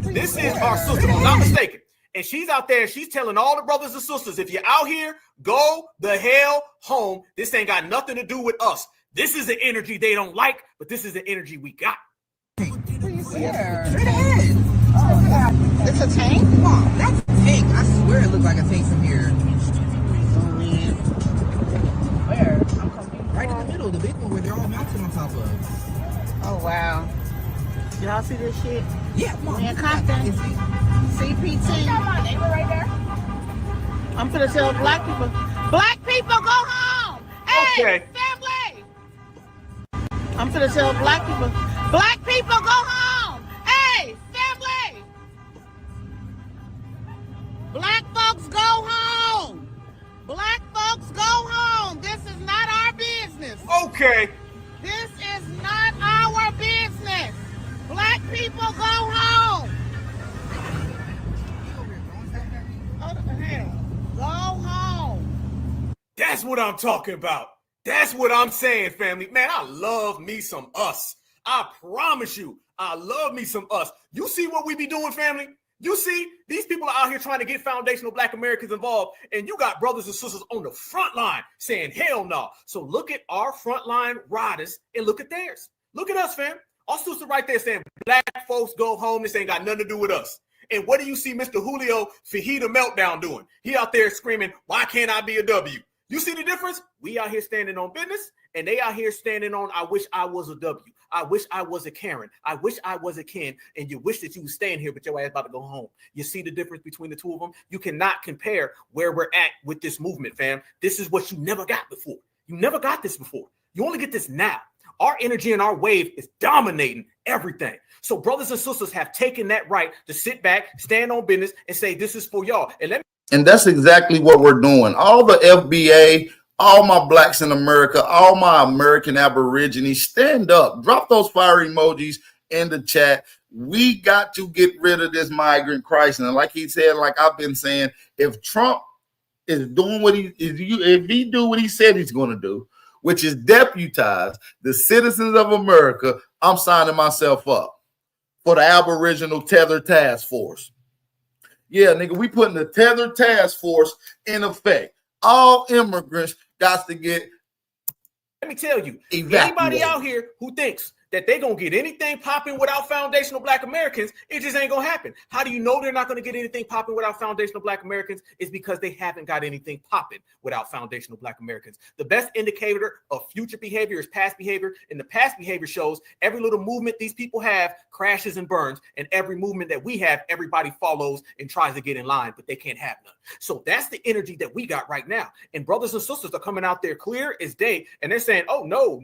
This is our sister, if I'm not mistaken. And she's out there, she's telling all the brothers and sisters, if you're out here, go the hell home. This ain't got nothing to do with us. This is the energy they don't like, but this is the energy we got. It's a tank? Come on, that's a tank. I swear it looks like a tank from here. Where? I'm coming. Right in the middle, the big one where they're all mounted on top of. Oh, wow. Y'all see this shit? Yeah, Mom. Man, Compton. CPT. Got my neighbor right there. I'm finna tell black people go home. Hey, okay. Family. I'm finna tell black people go home. Hey, family. Black folks go home. Black folks go home. This is not our business. Okay. This is not our business. Black people go home. Go home. That's what I'm talking about. That's what I'm saying, family. Man, I love me some us. I promise you, I love me some us. You see what we be doing, family? You see, these people are out here trying to get foundational Black Americans involved, and you got brothers and sisters on the front line saying hell no. So look at our frontline riders and look at theirs. Look at us, fam. Our sister right there saying black folks go home. This ain't got nothing to do with us. And what do you see Mr. Julio Fajita Meltdown doing? He out there screaming, why can't I be a W? You see the difference? We out here standing on business, and they out here standing on, I wish I was a W. I wish I was a Karen. I wish I was a Ken. And you wish that you was staying here, but your ass about to go home. You see the difference between the two of them? You cannot compare where we're at with this movement, fam. This is what you never got before. You never got this before. You only get this now. Our energy and our wave is dominating everything. So brothers and sisters have taken that right to sit back, stand on business, and say, this is for y'all. And that's exactly what we're doing. All the FBA, all my blacks in America, all my American Aborigines, stand up. Drop those fire emojis in the chat. We got to get rid of this migrant crisis. And like he said, like I've been saying, if Trump is doing what if he do what he said he's going to do, which is deputize the citizens of America, I'm signing myself up for the Aboriginal Tether Task Force. Yeah, nigga, we putting the Tether Task Force in effect. All immigrants got to get Let me tell you, evacuated. anybody out here who thinks that they're going to get anything popping without foundational Black Americans, it just ain't going to happen. How do you know they're not going to get anything popping without foundational Black Americans? It's because they haven't got anything popping without foundational Black Americans. The best indicator of future behavior is past behavior, and the past behavior shows every little movement these people have crashes and burns, and every movement that we have, everybody follows and tries to get in line, but they can't have none. So that's the energy that we got right now. And brothers and sisters are coming out there clear as day, and they're saying, oh, no.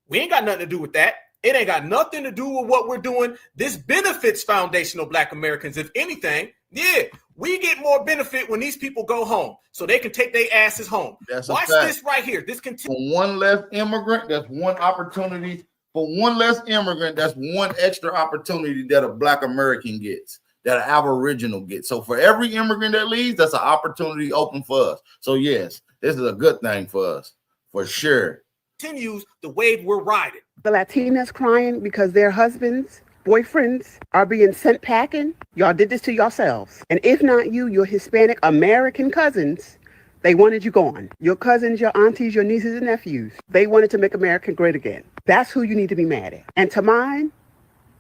We ain't got nothing to do with that. It ain't got nothing to do with what we're doing. This benefits foundational Black Americans. If anything, yeah, we get more benefit when these people go home so they can take their asses home. Watch this right here. This continues. For one less immigrant, that's one opportunity. For one less immigrant, that's one extra opportunity that a Black American gets, that an Aboriginal gets. So for every immigrant that leaves, that's an opportunity open for us. So yes, this is a good thing for us, for sure. Continues the wave we're riding. The Latinas crying because their husbands, boyfriends are being sent packing. Y'all did this to yourselves. And if not you, your Hispanic American cousins, they wanted you gone. Your cousins, your aunties, your nieces and nephews, they wanted to make America great again. That's who you need to be mad at. And to mine,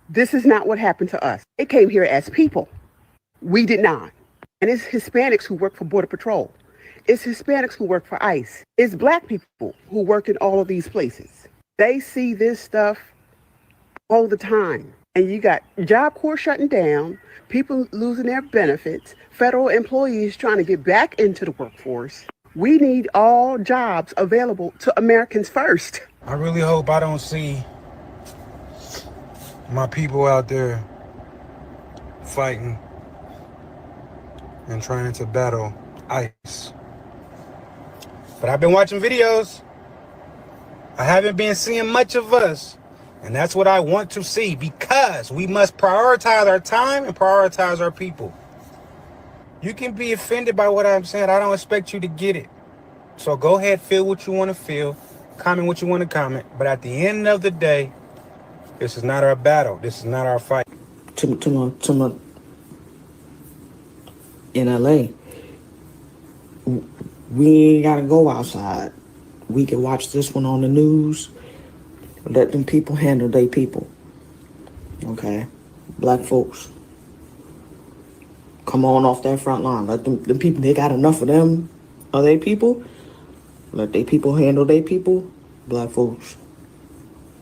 this is not what happened to us. They came here as people. We did not. And it's Hispanics who work for Border Patrol. It's Hispanics who work for ICE. It's Black people who work in all of these places. They see this stuff all the time. And you got Job Corps shutting down, people losing their benefits, federal employees trying to get back into the workforce. We need all jobs available to Americans first. I really hope I don't see my people out there fighting and trying to battle ICE. But I've been watching videos. I haven't been seeing much of us. And that's what I want to see, because we must prioritize our time and prioritize our people. You can be offended by what I'm saying. I don't expect you to get it. So go ahead, feel what you want to feel, comment what you want to comment. But at the end of the day, this is not our battle. This is not our fight. In LA, we ain't gotta go outside. We can watch this one on the news. Let them people handle their people. Okay? Black folks, come on off that front line. Let them people, they got enough of them, of their people. Let their people handle their people. Black folks,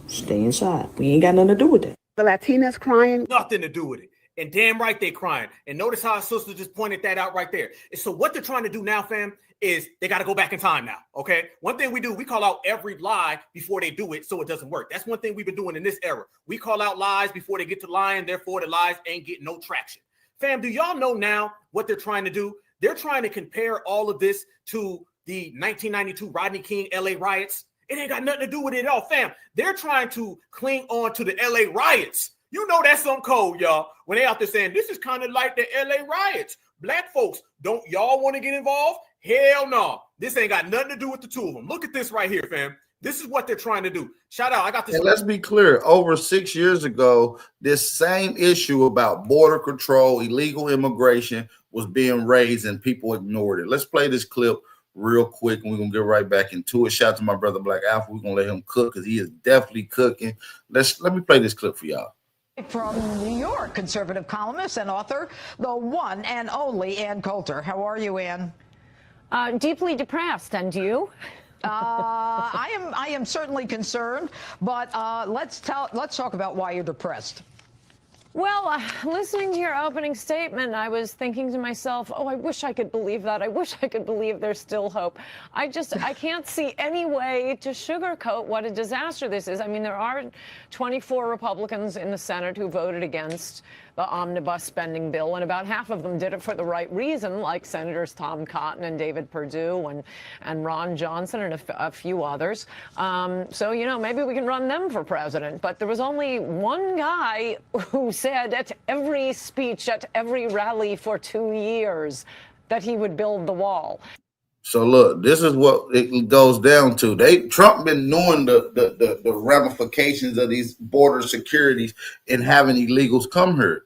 stay inside. We ain't got nothing to do with that. The Latinas crying. Nothing to do with it. And damn right they crying. And notice how our sister just pointed that out right there. And so what they're trying to do now, fam, is they got to go back in time now, okay? One thing we do, we call out every lie before they do it so it doesn't work. That's one thing we've been doing in this era. We call out lies before they get to lying, therefore the lies ain't getting no traction. Fam, do y'all know now what they're trying to do? They're trying to compare all of this to the 1992 Rodney King LA riots. It ain't got nothing to do with it at all, fam. They're trying to cling on to the LA riots. You know that's some code, y'all, when they out there saying this is kind of like the LA riots. Black folks, don't y'all want to get involved? Hell no. This ain't got nothing to do with the two of them. Look at this right here, fam. This is what they're trying to do. Shout out. I got this. And let's be clear. Over 6 years ago, this same issue about border control, illegal immigration was being raised and people ignored it. Let's play this clip real quick and we're going to get right back into it. Shout out to my brother Black Alpha. We're going to let him cook because he is definitely cooking. Let me play this clip for y'all. From New York, conservative columnist and author, the one and only Ann Coulter. How are you, Ann? Deeply depressed, and you? I am certainly concerned, but let's talk about why you're depressed. Well, listening to your opening statement, I was thinking to myself, oh, I wish I could believe that. I wish I could believe there's still hope. I can't see any way to sugarcoat what a disaster this is. I mean, there are 24 Republicans in the Senate who voted against the omnibus spending bill, and about half of them did it for the right reason, like Senators Tom Cotton and David Perdue and Ron Johnson and a few others. So, you know, maybe we can run them for president. But there was only one guy who said at every speech, at every rally for 2 years, that he would build the wall. So look, this is what it goes down to. Trump been knowing the ramifications of these border securities and having illegals come here.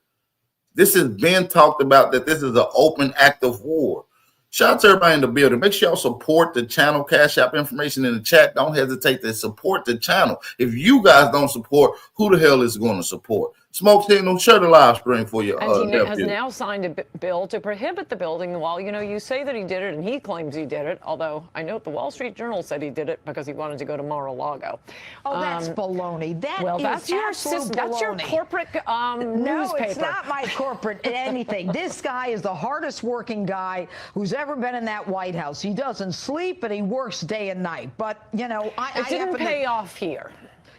This has been talked about, that this is an open act of war. Shout out to everybody in the building. Make sure y'all support the channel. Cash App information in the chat. Don't hesitate to support the channel. If you guys don't support, who the hell is going to support? Smoke Signal, share the live stream for you. And he has now signed a bill to prohibit the building the wall. You know, you say that he did it, and he claims he did it, although I note the Wall Street Journal said he did it because he wanted to go to Mar-a-Lago. Oh, that's baloney. That's your corporate newspaper. No, it's not my corporate anything. This guy is the hardest working guy who's ever been in that White House. He doesn't sleep, and he works day and night. But, you know, it didn't pay off here.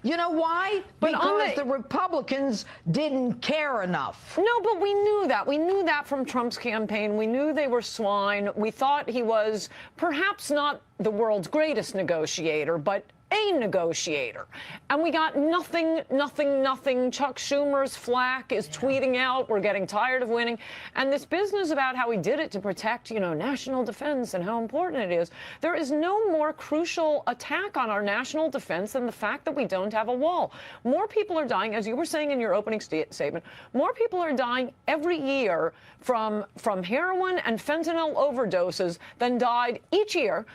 You know why? Because the Republicans didn't care enough. No, but we knew that. We knew that from Trump's campaign. We knew they were swine. We thought he was perhaps not the world's greatest negotiator, but a negotiator. And we got nothing. Chuck Schumer's flack is tweeting out, we're getting tired of winning. And this business about how he did it to protect, you know, national defense and how important it is. There is no more crucial attack on our national defense than the fact that we don't have a wall. More people are dying, as you were saying in your opening statement, more people are dying every year from heroin and fentanyl overdoses than died each year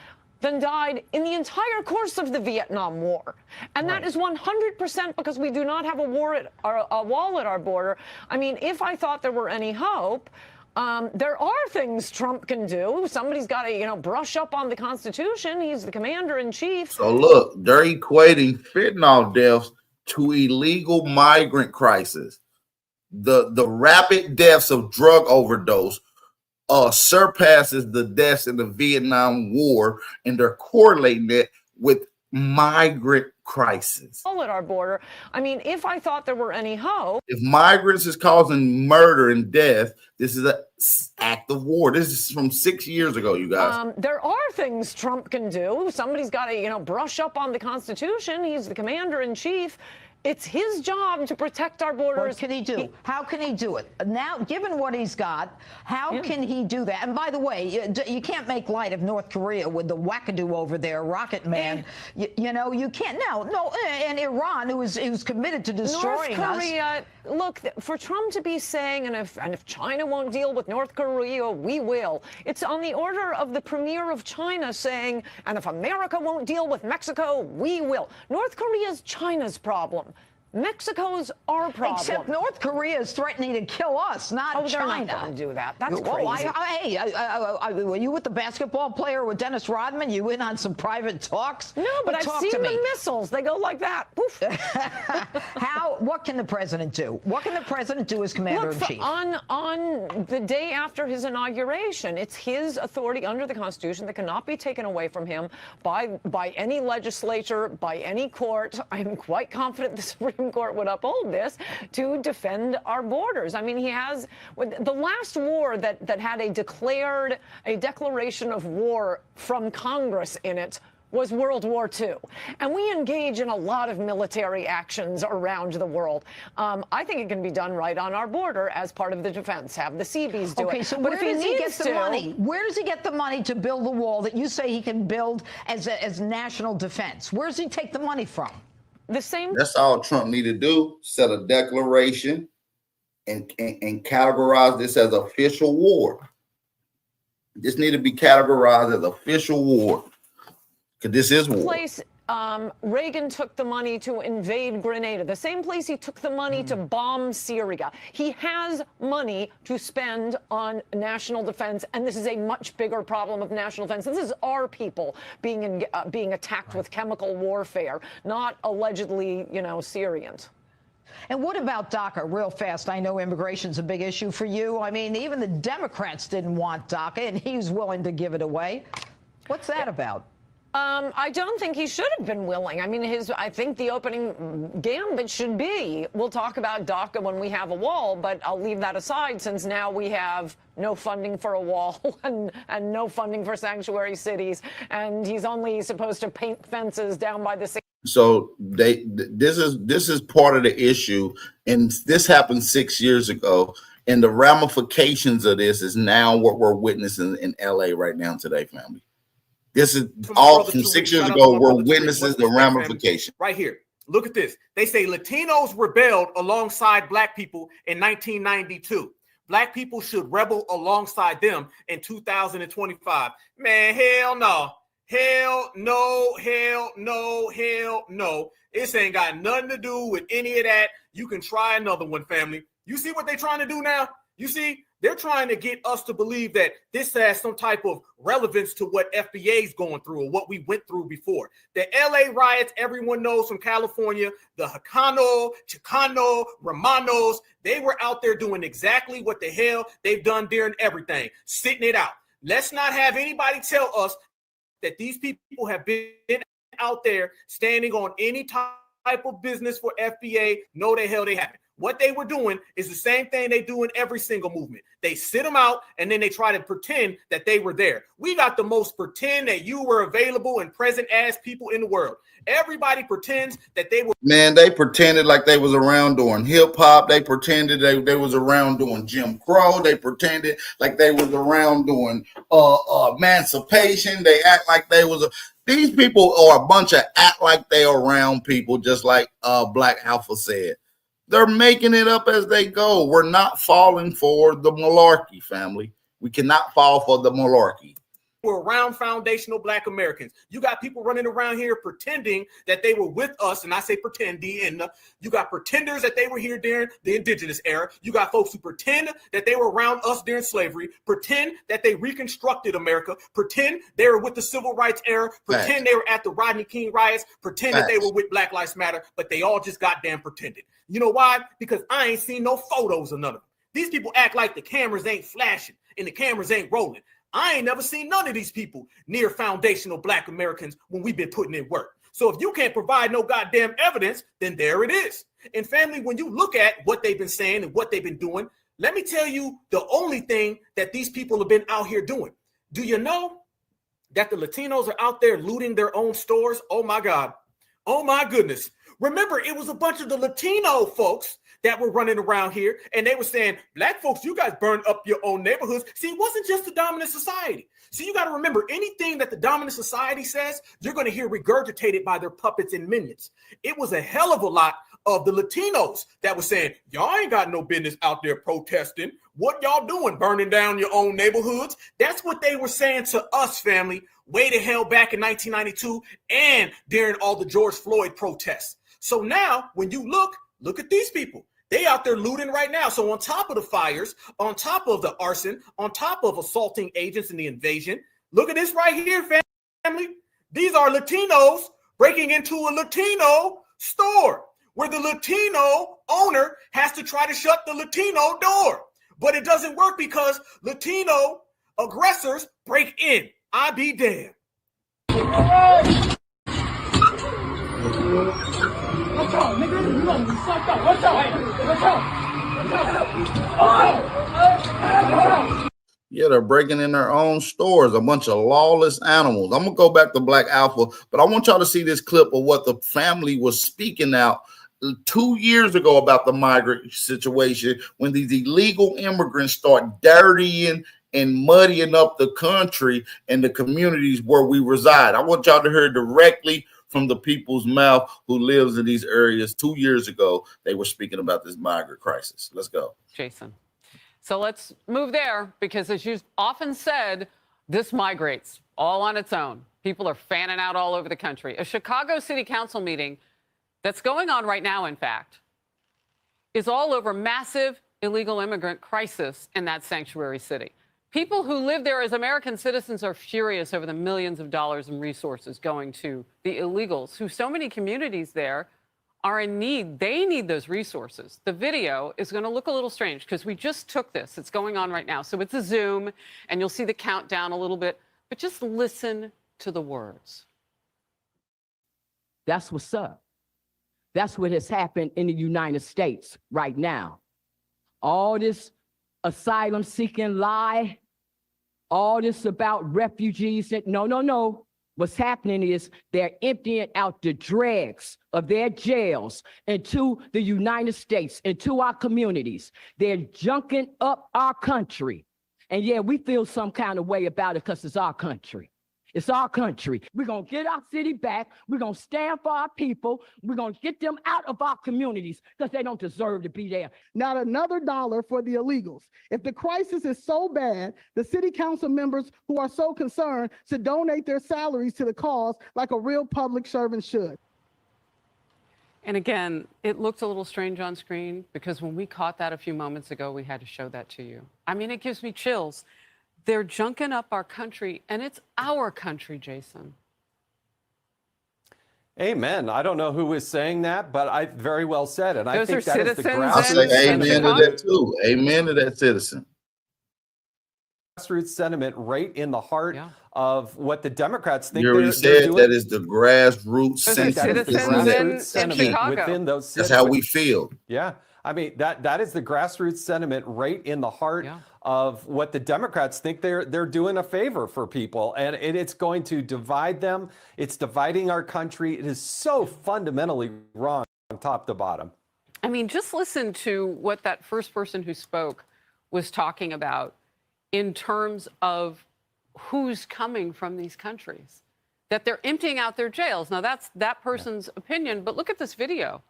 than died in the entire course of the Vietnam War. And that is 100% because we do not have a wall at our border. I mean, if I thought there were any hope, there are things Trump can do. Somebody's got to, you know, brush up on the Constitution. He's the commander-in-chief. So look, they're equating fentanyl deaths to illegal migrant crisis. The rapid deaths of drug overdose surpasses the deaths in the Vietnam War, and they're correlating it with migrant crisis. All at our border. I mean, if I thought there were any hope. If migrants is causing murder and death, this is an act of war. This is from 6 years ago, you guys. There are things Trump can do. Somebody's got to, you know, brush up on the Constitution. He's the commander-in-chief. It's his job to protect our borders. What can he do? How can he do it? Now, given what he's got, how can he do that? And by the way, you can't make light of North Korea with the wackadoo over there, Rocket Man. You know, you can't. No, and Iran, who's committed to destroying North Korea, look, for Trump to be saying, and if China won't deal with North Korea, we will. It's on the order of the premier of China saying, and if America won't deal with Mexico, we will. North Korea is China's problem. Mexico's our problem. Except North Korea is threatening to kill us, not China. They're not going to do that. That's crazy. Hey, were you with the basketball player with Dennis Rodman? You in on some private talks? No, but I've seen the missiles. They go like that. Poof. What can the president do? What can the president do as commander-in-chief? On the day after his inauguration, it's his authority under the Constitution that cannot be taken away from him by any legislature, by any court. I am quite confident the Supreme Court would uphold this to defend our borders. I mean, he has the last war that had a declaration of war from Congress in it was World War II. And we engage in a lot of military actions around the world. I think it can be done right on our border as part of the defense. Have the Seabees do it. Okay, so where does he get the money? Where does he get the money to build the wall that you say he can build as national defense? Where does he take the money from? That's all Trump need to do, set a declaration and categorize this as official war. This need to be categorized as official war. Because this is war. Reagan took the money to invade Grenada, the same place he took the money to bomb Syria. He has money to spend on national defense, and this is a much bigger problem of national defense. This is our people being attacked with chemical warfare, not allegedly, you know, Syrians. And what about DACA, real fast? I know immigration's a big issue for you. I mean, even the Democrats didn't want DACA, and he's willing to give it away. What's that about? I don't think he should have been willing. I mean, I think the opening gambit should be, we'll talk about DACA when we have a wall, but I'll leave that aside since now we have no funding for a wall and no funding for sanctuary cities, and he's only supposed to paint fences down by the sea. So this is part of the issue, and this happened 6 years ago, and the ramifications of this is now what we're witnessing in LA right now today, family. This is all from 6 years ago. We're witnesses the ramification. Right here. Look at this. They say Latinos rebelled alongside black people in 1992. black people should rebel alongside them in 2025. Man, hell no. Hell no, hell no, hell no. This ain't got nothing to do with any of that. You can try another one, family. You see what they're trying to do now? You see, they're trying to get us to believe that this has some type of relevance to what FBA is going through or what we went through before. The LA riots, everyone knows from California, the Chicano, Romanos, they were out there doing exactly what the hell they've done during everything, sitting it out. Let's not have anybody tell us that these people have been out there standing on any type of business for FBA. No, the hell they haven't. What they were doing is the same thing they do in every single movement. They sit them out and then they try to pretend that they were there. We got the most pretend that you were available and present as people in the world. Everybody pretends that they were. Man, they pretended like they was around doing hip hop. They pretended they was around doing Jim Crow. They pretended like they was around doing emancipation. They act like they was these people are a bunch of act like they around people, just like Black Alpha said. They're making it up as they go. We're not falling for the malarkey, family. We cannot fall for the malarkey. Were around foundational Black Americans. You got people running around here pretending that they were with us, and I say pretend, you got pretenders that they were here during the indigenous era. You got folks who pretend that they were around us during slavery, pretend that they reconstructed America, pretend they were with the civil rights era, pretend they were at the Rodney King riots, pretend that they were with Black Lives Matter, but they all just goddamn pretended. You know why? Because I ain't seen no photos of none of them. These people act like the cameras ain't flashing and the cameras ain't rolling. I ain't never seen none of these people near foundational Black Americans when we've been putting in work. So if you can't provide no goddamn evidence, then there it is. And family, when you look at what they've been saying and what they've been doing, let me tell you the only thing that these people have been out here doing. Do you know that the Latinos are out there looting their own stores? Oh my God. Oh my goodness. Remember, it was a bunch of the Latino folks that were running around here, and they were saying, Black folks, you guys burned up your own neighborhoods. See, it wasn't just the dominant society. See, you got to remember, anything that the dominant society says, you're going to hear regurgitated by their puppets and minions. It was a hell of a lot of the Latinos that were saying, y'all ain't got no business out there protesting. What y'all doing, burning down your own neighborhoods? That's what they were saying to us, family, way the hell back in 1992 and during all the George Floyd protests. So now, when you look at these people. They out there looting right now. So on top of the fires, on top of the arson, on top of assaulting agents in the invasion, look at this right here, family. These are Latinos breaking into a Latino store where the Latino owner has to try to shut the Latino door. But it doesn't work because Latino aggressors break in. I be damned. Watch out, nigga. You know you sucked up. Watch out, hey. Watch out. Yeah, they're breaking in their own stores, a bunch of lawless animals. I'm going to go back to Black Alpha, but I want y'all to see this clip of what the family was speaking out 2 years ago about the migrant situation when these illegal immigrants start dirtying and muddying up the country and the communities where we reside. I want y'all to hear directly from the people's mouth who lives in these areas. 2 years ago, they were speaking about this migrant crisis. Let's go. Jason. So let's move there because, as you often said, this migrates all on its own. People are fanning out all over the country. A Chicago City Council meeting that's going on right now, in fact, is all over massive illegal immigrant crisis in that sanctuary city. People who live there as American citizens are furious over the millions of dollars in resources going to the illegals, who so many communities there are in need. They need those resources. The video is going to look a little strange because we just took this. It's going on right now. So it's a Zoom, and you'll see the countdown a little bit. But just listen to the words. That's what's up. That's what has happened in the United States right now. All this asylum-seeking lie, all this about refugees. No. What's happening is they're emptying out the dregs of their jails into the United States, into our communities. They're junking up our country. And yeah, we feel some kind of way about it because it's our country. It's our country. We're going to get our city back. We're going to stand for our people. We're going to get them out of our communities because they don't deserve to be there. Not another dollar for the illegals. If the crisis is so bad, the city council members who are so concerned should donate their salaries to the cause like a real public servant should. And again, it looked a little strange on screen because when we caught that a few moments ago, we had to show that to you. I mean, it gives me chills. They're junking up our country, and it's our country, Jason. Amen. I don't know who was saying that, but I very well said it. I think that is the I say amen to that too. Amen to that, citizen. Grassroots sentiment right in the heart of what the Democrats think You already said that is the grassroots sentiment within those citizens. That's how we feel. Yeah. I mean, that is the grassroots sentiment right in the heart of what the Democrats think they're doing a favor for people. And it's going to divide them. It's dividing our country. It is so fundamentally wrong from top to bottom. I mean, just listen to what that first person who spoke was talking about in terms of who's coming from these countries, that they're emptying out their jails. Now, that's that person's opinion, but look at this video.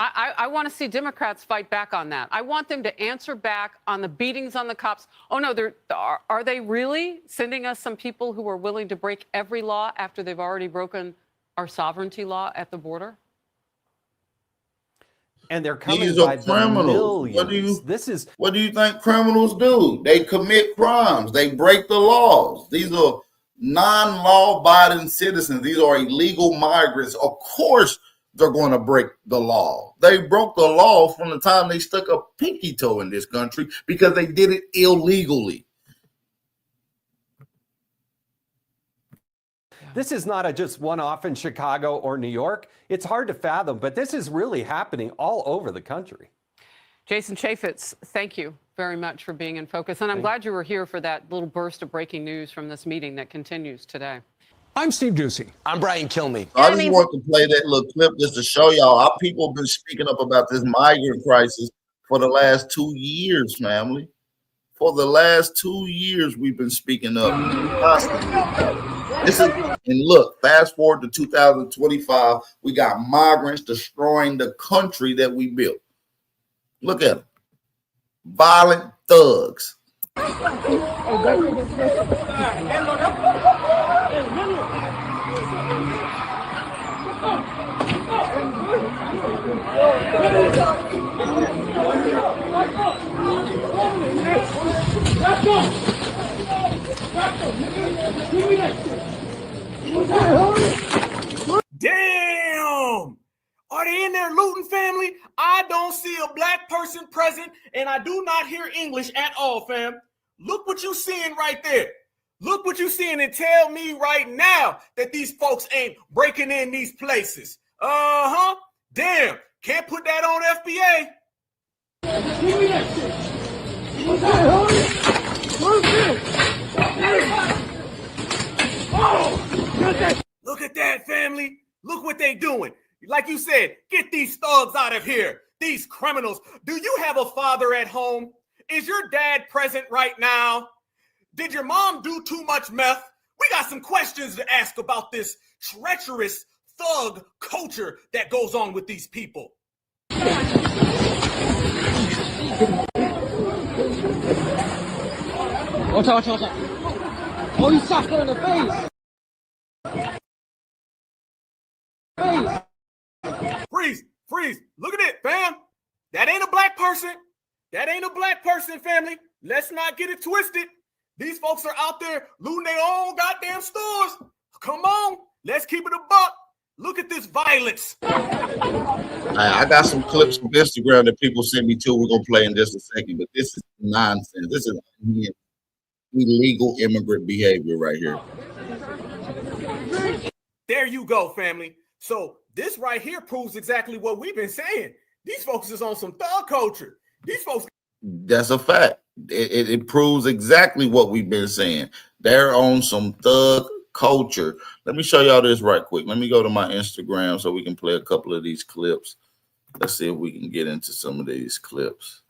I want to see Democrats fight back on that. I want them to answer back on the beatings on the cops. Oh, no, are they really sending us some people who are willing to break every law after they've already broken our sovereignty law at the border? And they're coming These by are criminals. millions. What do you think criminals do? They commit crimes. They break the laws. These are non-law-abiding citizens. These are illegal migrants. Of course, they're going to break the law. They broke the law from the time they stuck a pinky toe in this country because they did it illegally. This is not just one-off in Chicago or New York. It's hard to fathom, but this is really happening all over the country. Jason Chaffetz, thank you very much for being in focus. And I'm glad you were here for that little burst of breaking news from this meeting that continues today. I'm Steve Ducey. I'm Brian Kilmeade. I just want to play that little clip just to show y'all how people have been speaking up about this migrant crisis for the last 2 years, family. For the last 2 years, we've been speaking up constantly. And look, fast forward to 2025, we got migrants destroying the country that we built. Look at them. Violent thugs. Damn! Are they in there looting, family? I don't see a black person present, and I do not hear English at all, fam. Look what you seeing right there. Look what you seeing, and tell me right now that these folks ain't breaking in these places. Uh-huh. Damn. Can't put that on FBA. Look at that, family. Look what they doing. Like you said, get these thugs out of here. These criminals. Do you have a father at home? Is your dad present right now? Did your mom do too much meth? We got some questions to ask about this treacherous thug culture that goes on with these people. Watch out, watch out, watch out. Oh, you shot her in the face. Freeze. Look at it, fam. That ain't a black person. That ain't a black person, family. Let's not get it twisted. These folks are out there looting their own goddamn stores. Come on. Let's keep it a buck. Look at this violence. I got some clips from Instagram that people sent me too. We're going to play in just a second, but this is nonsense. This is illegal immigrant behavior right here. There you go, family. So this right here proves exactly what we've been saying. These folks is on some thug culture. These folks. That's a fact. It proves exactly what we've been saying. They're on some thug culture. Let me show y'all this right quick. Let me go to my Instagram so we can play a couple of these clips. Let's see if we can get into some of these clips.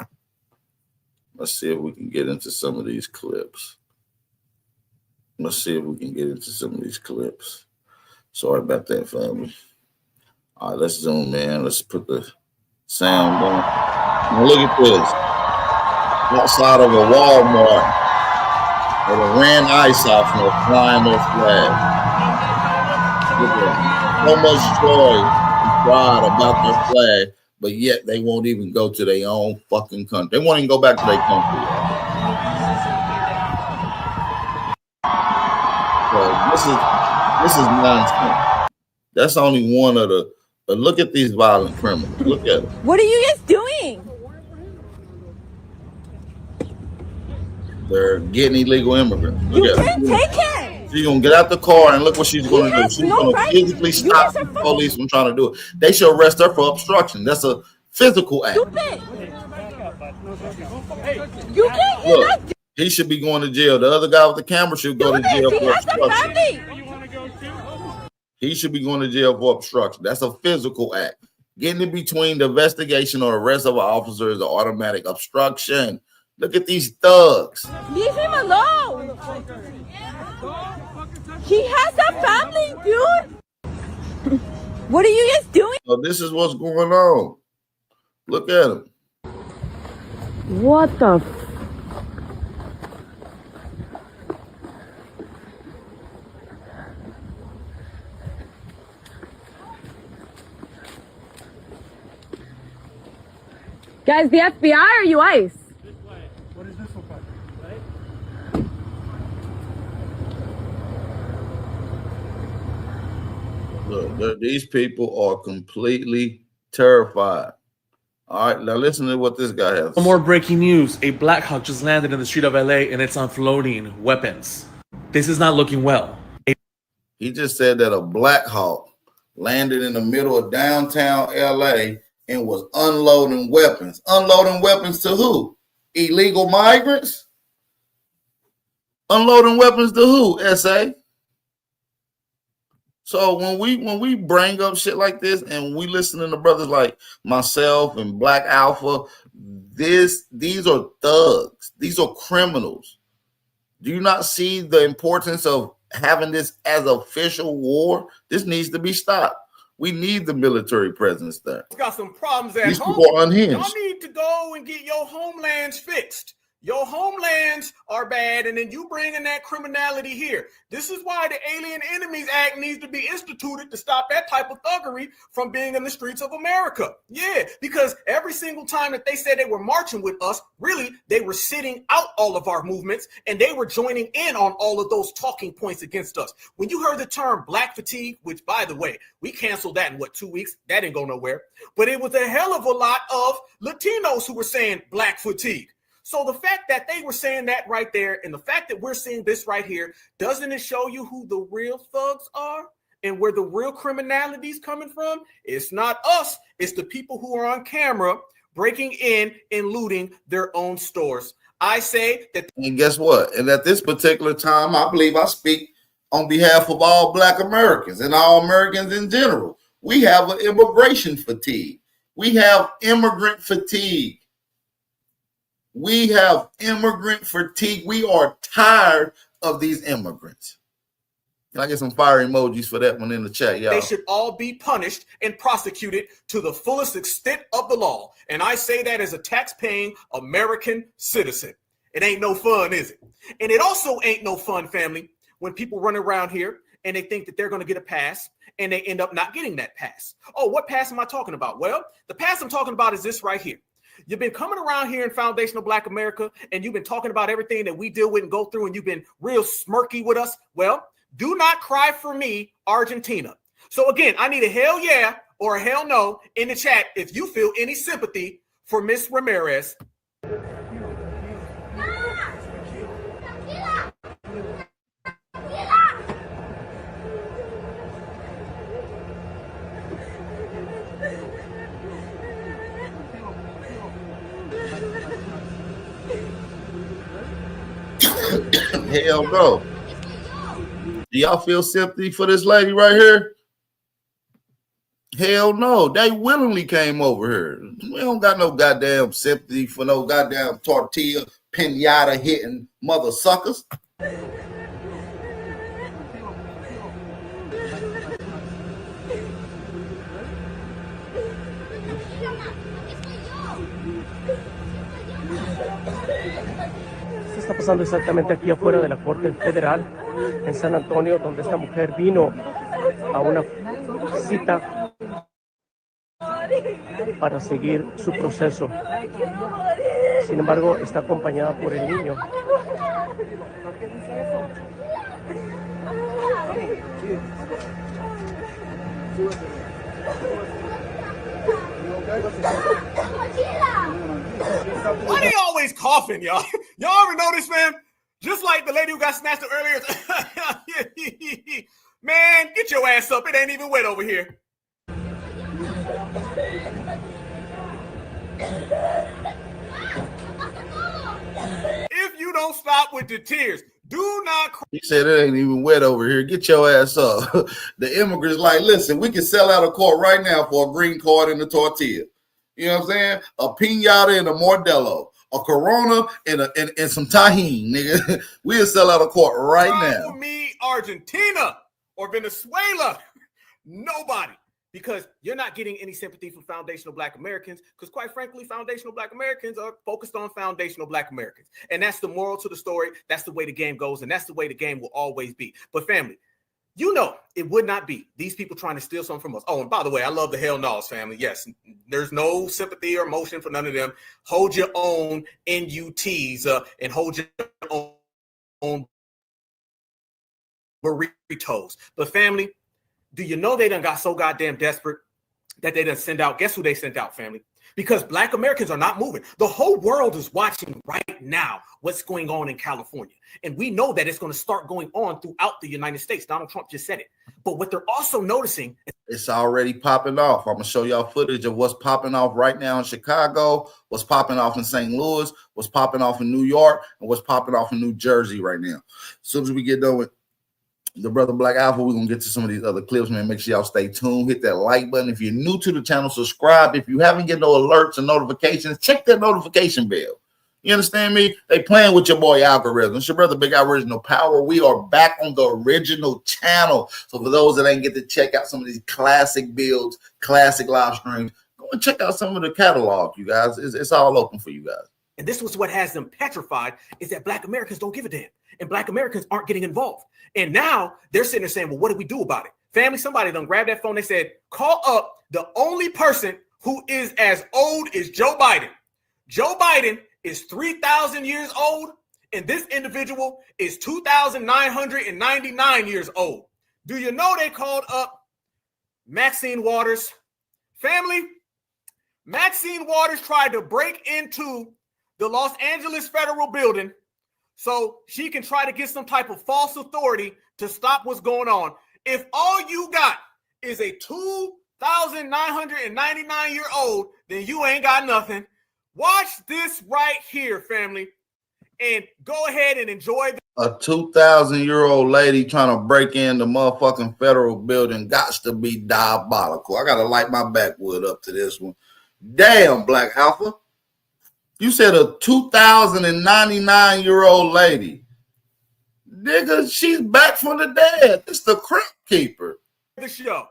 Let's see if we can get into some of these clips. Sorry about that, family. All right, let's zoom in. Let's put the sound on. Now look at this. Outside of a Walmart, they ran ice off and they're flying their flag. Look at that. So much joy and pride about their flag, but yet they won't even go to their own fucking country. They won't even go back to their country. So this is nonsense. That's only one of the. But look at these violent criminals. Look at them. What are you guys doing? They're getting illegal immigrants. Look You at can't them. take him. She's gonna get out the car and look what she's gonna do. She's no gonna right. physically stop the police from trying to do it. They should arrest her for obstruction. That's a physical act. Stupid. You can't. Look, he should be going to jail. The other guy with the camera should go to jail for obstruction. He should be going to jail for obstruction. That's a physical act. Getting in between the investigation or arrest of an officer is an automatic obstruction. Look at these thugs. Leave him alone. He has a family, dude. What are you guys doing? So this is what's going on. Look at him. What the? Guys, the FBI or are you ICE? What is this for? Look, these people are completely terrified. All right, now listen to what this guy has. More breaking news. A Black Hawk just landed in the street of LA and it's unloading weapons. This is not looking well. He just said that a Black Hawk landed in the middle of downtown LA and was unloading weapons. Unloading weapons to who? Illegal migrants? Unloading weapons to who, SA? So when we bring up shit like this and we listen to brothers like myself and Black Alpha, these are thugs. These are criminals. Do you not see the importance of having this as official war? This needs to be stopped. We need the military presence there. It's got some problems at These home. people are unhinged. Y'all need to go and get your homelands fixed. Your homelands are bad, and then you bring in that criminality here. This is why the Alien Enemies Act needs to be instituted to stop that type of thuggery from being in the streets of America. Yeah, because every single time that they said they were marching with us, really, they were sitting out all of our movements, and they were joining in on all of those talking points against us. When you heard the term black fatigue, which, by the way, we canceled that in, 2 weeks? That didn't go nowhere. But it was a hell of a lot of Latinos who were saying black fatigue. So the fact that they were saying that right there, and the fact that we're seeing this right here, doesn't it show you who the real thugs are and where the real criminality is coming from? It's not us. It's the people who are on camera breaking in and looting their own stores. I say that. And guess what? And at this particular time, I believe I speak on behalf of all Black Americans and all Americans in general. We have an immigration fatigue. We have immigrant fatigue. We have immigrant fatigue. We are tired of these immigrants. Can I get some fire emojis for that one in the chat, y'all? They should all be punished and prosecuted to the fullest extent of the law. And I say that as a tax-paying American citizen. It ain't no fun, is it? And it also ain't no fun, family, when people run around here and they think that they're going to get a pass and they end up not getting that pass. Oh, what pass am I talking about? Well, the pass I'm talking about is this right here. You've been coming around here in Foundational Black America, and you've been talking about everything that we deal with and go through, and you've been real smirky with us. Well, do not cry for me, Argentina. So again, I need a hell yeah or a hell no in the chat if you feel any sympathy for Miss Ramirez. Hell no. Do y'all feel sympathy for this lady right here? Hell no. They willingly came over here. We don't got no goddamn sympathy for no goddamn tortilla pinata hitting mother suckers. Esto está pasando exactamente aquí afuera de la Corte Federal en San Antonio, donde esta mujer vino a una cita para seguir su proceso. Sin embargo, está acompañada por el niño. Why they always coughing, y'all? Y'all ever notice, man? Just like the lady who got snatched up earlier. Man, get your ass up. It ain't even wet over here. If you don't stop with the tears, do not cry. He said it ain't even wet over here. Get your ass up. The immigrants like, listen, we can sell out a court right now for a green card and a tortilla. You know what I'm saying? A piñata and a Modelo, a Corona and some tahini, nigga. We'll sell out a court right now. Me, Argentina or Venezuela, nobody. Because you're not getting any sympathy from foundational Black Americans, because quite frankly, foundational Black Americans are focused on foundational Black Americans. And that's the moral to the story. That's the way the game goes, and that's the way the game will always be. But family, you know it would not be these people trying to steal something from us. Oh, and by the way, I love the Hell No's family. Yes, there's no sympathy or emotion for none of them. Hold your own NUTs and hold your own burritos. But family, do you know they done got so goddamn desperate that they done send out? Guess who they sent out, family? Because Black Americans are not moving. The whole world is watching right now what's going on in California. And we know that it's going to start going on throughout the United States. Donald Trump just said it. But what they're also noticing, it's already popping off. I'm going to show y'all footage of what's popping off right now in Chicago, what's popping off in St. Louis, what's popping off in New York, and what's popping off in New Jersey right now. As soon as we get done with the Brother Black Alpha, we're going to get to some of these other clips, man. Make sure y'all stay tuned. Hit that like button. If you're new to the channel, subscribe. If you haven't get no alerts or notifications, check that notification bell. You understand me? They playing with your boy algorithm. It's your brother Big Original Power. We are back on the original channel. So for those that ain't get to check out some of these classic builds, classic live streams, go and check out some of the catalog, you guys. It's all open for you guys. and this was what has them petrified, is that Black Americans don't give a damn. And Black Americans aren't getting involved. And now they're sitting there saying, well, what do we do about it? Family, somebody done grabbed that phone. They said, call up the only person who is as old as Joe Biden. Joe Biden is 3,000 years old, and this individual is 2,999 years old. Do you know they called up Maxine Waters? Family, Maxine Waters tried to break into the Los Angeles Federal Building so she can try to get some type of false authority to stop what's going on. If all you got is a 2,999-year-old, then you ain't got nothing. Watch this right here, family, and go ahead and enjoy a 2,000-year-old lady trying to break in the motherfucking federal building. Gots to be diabolical. I gotta light my backwood up to this one. Damn, Black Alpha. You said a 2,099-year-old lady. Nigga, she's back from the dead. It's the Crypt Keeper. the show.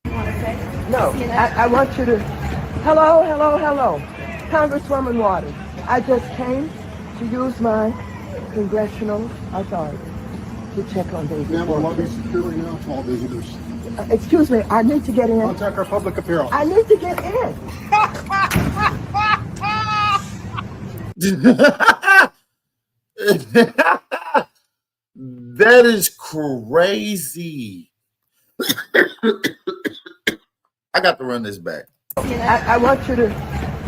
No, I want you to, hello. Congresswoman Waters, I just came to use my congressional authority to check on these. Ma'am, we're lobbying security now to all visitors. Excuse me, I need to get in. Contact our public appeal. I need to get in. That is crazy. I got to run this back. I want you to,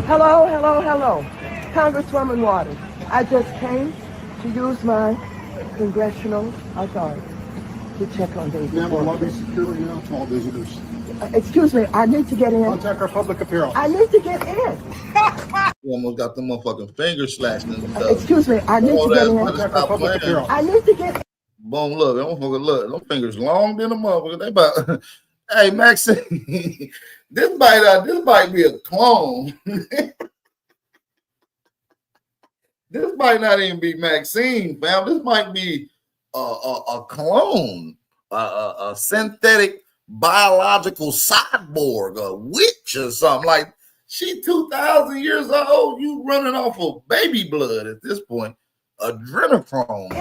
hello. Congresswoman Waters, I just came to use my congressional authority to check on these. Ma'am, we're lobbying security now to all visitors. Excuse me, I need to get in. Contact our public appeal. I need to get in. You almost got the motherfucking fingers slashed in the stuff. Excuse me, I need to get in. Contact our public appeal. I need to get in. Boom, look, them fingers long than a motherfucker. They about, hey, Maxine, this might be a clone. This might not even be Maxine, fam. This might be a clone, a synthetic biological cyborg, a witch or something. Like, She 2,000 years old. You running off of baby blood at this point. Adrenochrome.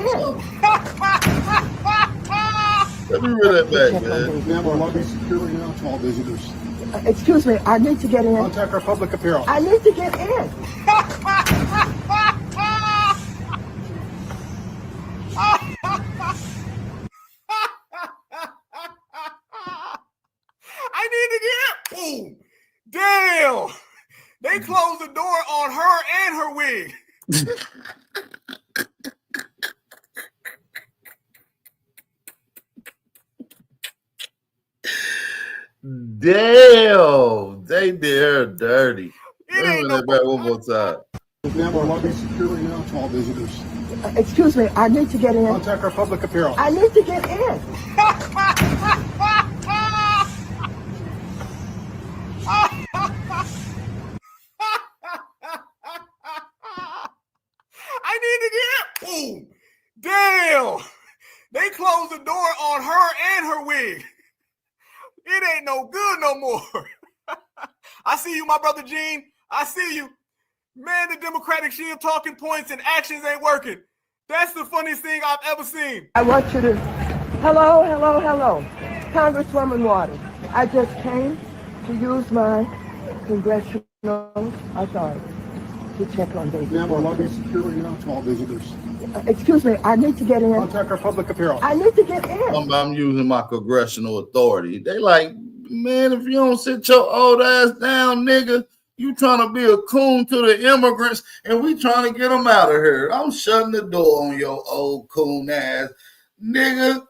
Let me read that back, man. Ma'am, our lobby is securely now to all visitors. Excuse me, I need to get in. Contact our public appeal. I need to get in. I need to get in. Boom. Damn. They closed the door on her and her wig. Damn, they did her dirty. Let me read that back one more time. Ma'am, our lobby is securely now to all visitors. Excuse me, I need to get in. Contact our public appeal. I need to get in. I need to get in. Boom. Damn. They closed the door on her and her wig. It ain't no good no more. I see you, my brother Gene. I see you. Man, the Democratic Shield talking points and actions ain't working. That's the funniest thing I've ever seen. I want you to, hello. Congresswoman Waters, I just came to use my congressional authority to check on David. Ma'am, our lobby is securely now to all visitors. Excuse me, I need to get in. Contact our public appeal. I need to get in. I'm using my congressional authority. They like, man, if you don't sit your old ass down, nigga, you trying to be a coon to the immigrants, and we trying to get them out of here. I'm shutting the door on your old coon ass, nigga.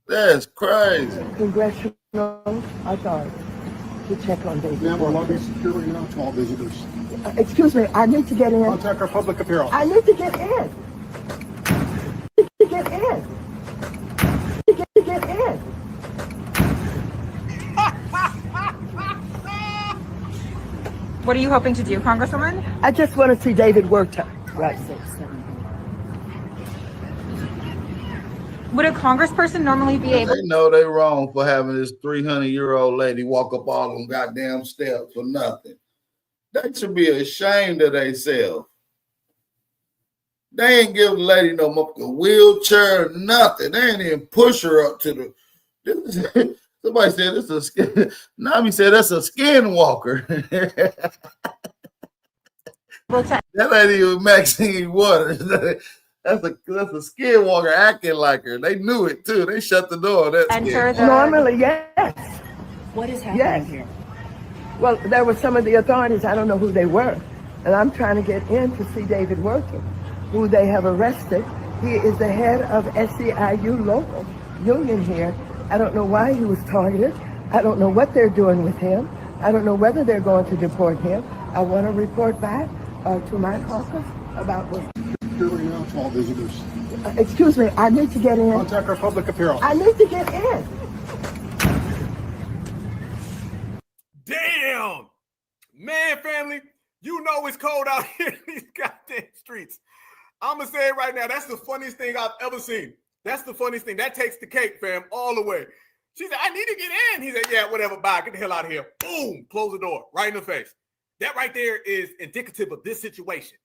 That's crazy. Congressional authority to check on David. Ma'am, our lobby is securely now to all visitors. Excuse me, I need to get in. Contact our public appeal. I need to get in. To get in. To get in. What are you hoping to do, Congresswoman? I just want to see David work. Right. Would a congressperson normally be able? They know they wrong for having this 300-year-old lady walk up all them goddamn steps for nothing. They should be ashamed of themselves. They ain't give the lady no motherfucking wheelchair or nothing. They ain't even push her up to the. Somebody said it's a skin. Nami said that's a skinwalker. That ain't even Maxine Waters. That's a skinwalker acting like her. They knew it too. They shut the door. Normally, yes. What is happening here? Well, there were some of the authorities. I don't know who they were, and I'm trying to get in to see David working, who they have arrested. He is the head of SEIU local union here. I don't know why he was targeted. I don't know what they're doing with him. I don't know whether they're going to deport him. I want to report back to my caucus about what. Securely now to all visitors. Excuse me, I need to get in. Contact our public appeal. I need to get in. Damn. Man, family, you know it's cold out here in these goddamn streets. I'm going to say it right now. That's the funniest thing I've ever seen. That's the funniest thing. That takes the cake, fam, all the way. She said, I need to get in. He said, yeah, whatever, bye. Get the hell out of here. Boom, close the door, right in the face. That right there is indicative of this situation.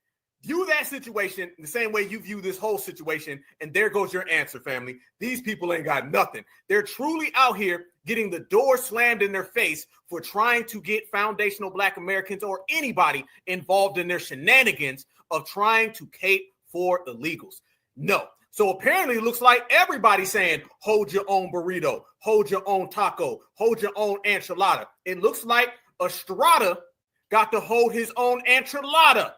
View that situation the same way you view this whole situation, and there goes your answer, family. These people ain't got nothing. They're truly out here getting the door slammed in their face for trying to get foundational Black Americans or anybody involved in their shenanigans of trying to cape for illegals. No. So apparently it looks like everybody's saying, hold your own burrito, hold your own taco, hold your own enchilada. It looks like Estrada got to hold his own enchilada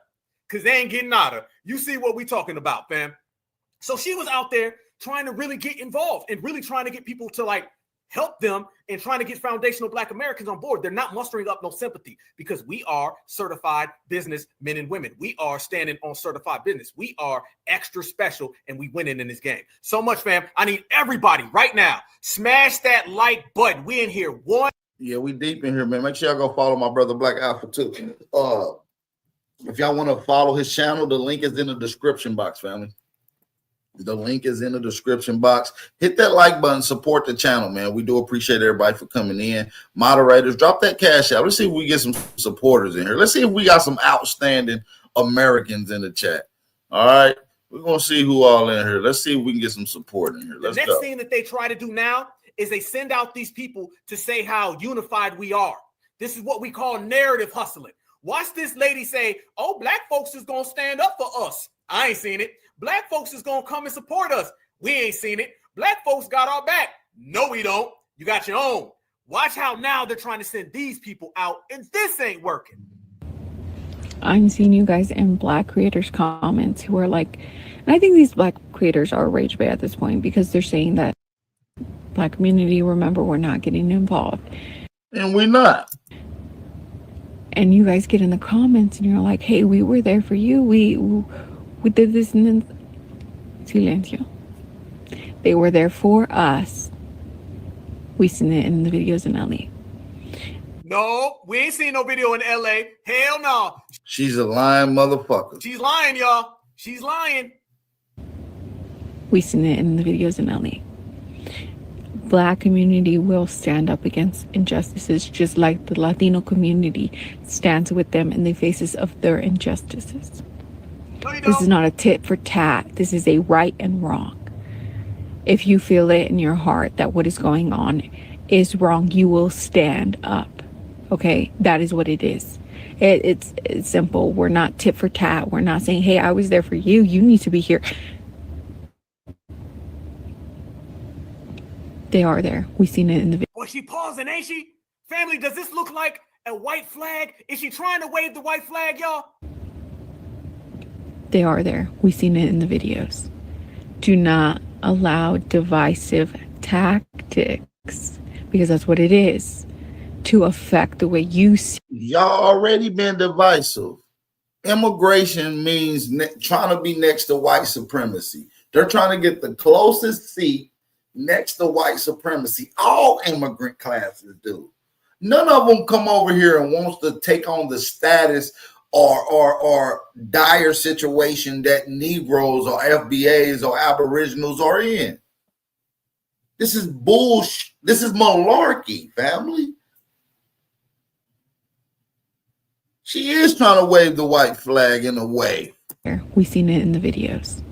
because they ain't getting out of. You see what we talking about, fam. So she was out there trying to really get involved and really trying to get people to like help them and trying to get foundational Black Americans on board. They're not mustering up no sympathy because we are certified business men and women. We are standing on certified business. We are extra special and we winning in this game. So much, fam. I need everybody right now. Smash that like button. We in here. Yeah, we deep in here, man. Make sure y'all go follow my brother Black Alpha too. If y'all want to follow his channel, the link is in the description box, family. The link is in the description box. Hit that like button, support the channel, man. We do appreciate everybody for coming in. Moderators, drop that cash out. Let's see if we get some supporters in here. Let's see if we got some outstanding Americans in the chat. All right. We're going to see who all in here. Let's see if we can get some support in here. Let's the next thing that they try to do now is they send out these people to say how unified we are. This is what we call narrative hustling. Watch this lady say, oh, black folks is going to stand up for us. I ain't seen it. Black folks is going to come and support us. We ain't seen it. Black folks got our back. No, we don't. You got your own. Watch how now they're trying to send these people out, and this ain't working. I'm seeing you guys in black creators comments who are like, and I think these black creators are rage bait at this point because they're saying that black community, remember, we're not getting involved. And we're not. And you guys get in the comments and you're like, hey, we were there for you. We did this and then silencio. They were there for us. We seen it in the videos in LA. No, we ain't seen no video in LA. Hell no. She's a lying motherfucker. She's lying, y'all. She's lying. We seen it in the videos in LA. Black community will stand up against injustices just like the Latino community stands with them in the faces of their injustices. This is not a tit for tat. This is a right and wrong. If you feel it in your heart that what is going on is wrong, you will stand up. Okay, that is what it is. It's simple. We're not tit for tat. We're not saying, hey, I was there for you. You need to be here. They are there. We've seen it in the video. Well, she pausing, ain't she? Family, does this look like a white flag? Is she trying to wave the white flag, y'all? They are there. We've seen it in the videos. Do not allow divisive tactics, because that's what it is, to affect the way you see. Y'all already been divisive. Immigration means trying to be next to white supremacy. They're trying to get the closest seat next to white supremacy. All immigrant classes do. None of them come over here and wants to take on the status or dire situation that Negroes or FBAs or Aboriginals are in. This is bullshit. This is malarkey, family. She is trying to wave the white flag in a way. We've seen it in the videos.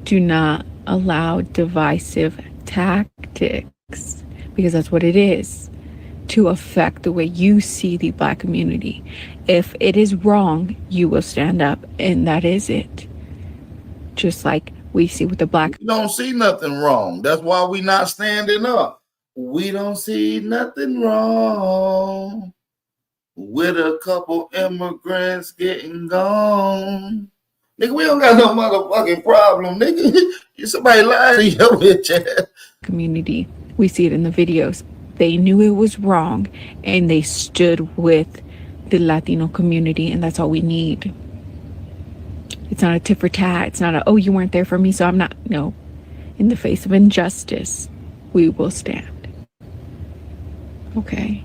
Do not allow divisive tactics, because that's what it is, to affect the way you see the black community. If it is wrong, you will stand up, and that is it. Just like we see with the black. We don't see nothing wrong. That's why we not standing up. We don't see nothing wrong with a couple immigrants getting gone. Nigga, we don't got no motherfucking problem, nigga. Somebody lying to your bitch ass. Community. We see it in the videos. They knew it was wrong, and they stood with the Latino community, and that's all we need. It's not a tit for tat. It's not a, oh, you weren't there for me, so I'm not. No. In the face of injustice, we will stand. Okay.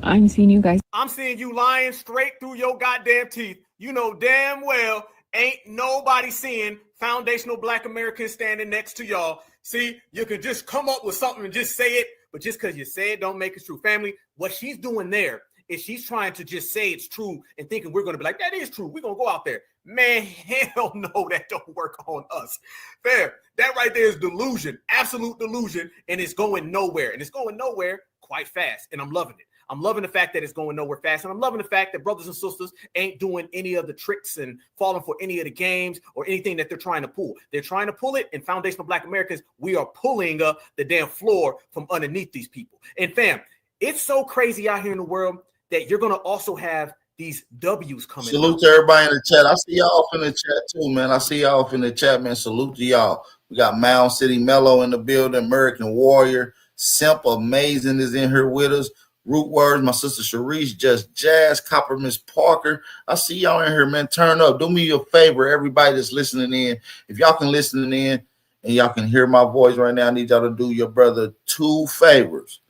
I'm seeing you guys. I'm seeing you lying straight through your goddamn teeth. You know damn well ain't nobody seeing foundational black Americans standing next to y'all. See, you can just come up with something and just say it, but just because you say it don't make it true. Family, what she's doing there is she's trying to just say it's true and thinking we're going to be like, that is true. We're going to go out there. Man, hell no, that don't work on us. Fair. That right there is delusion, absolute delusion, and it's going nowhere. And it's going nowhere quite fast, and I'm loving it. I'm loving the fact that it's going nowhere fast. And I'm loving the fact that brothers and sisters ain't doing any of the tricks and falling for any of the games or anything that they're trying to pull. They're trying to pull it. And foundational black Americans, we are pulling the damn floor from underneath these people. And fam, it's so crazy out here in the world that you're going to also have these W's coming. Salute to everybody in the chat. I see y'all in the chat too, man. I see y'all in the chat, man. Salute to y'all. We got Mound City Mellow in the building. American Warrior. Simp Amazing is in here with us. Root Words, my sister Sharice, Just Jazz, Copper Miss Parker. I see y'all in here, man. Turn up. Do me a favor, everybody that's listening in. If y'all can listen in and y'all can hear my voice right now, I need y'all to do your brother 2 favors.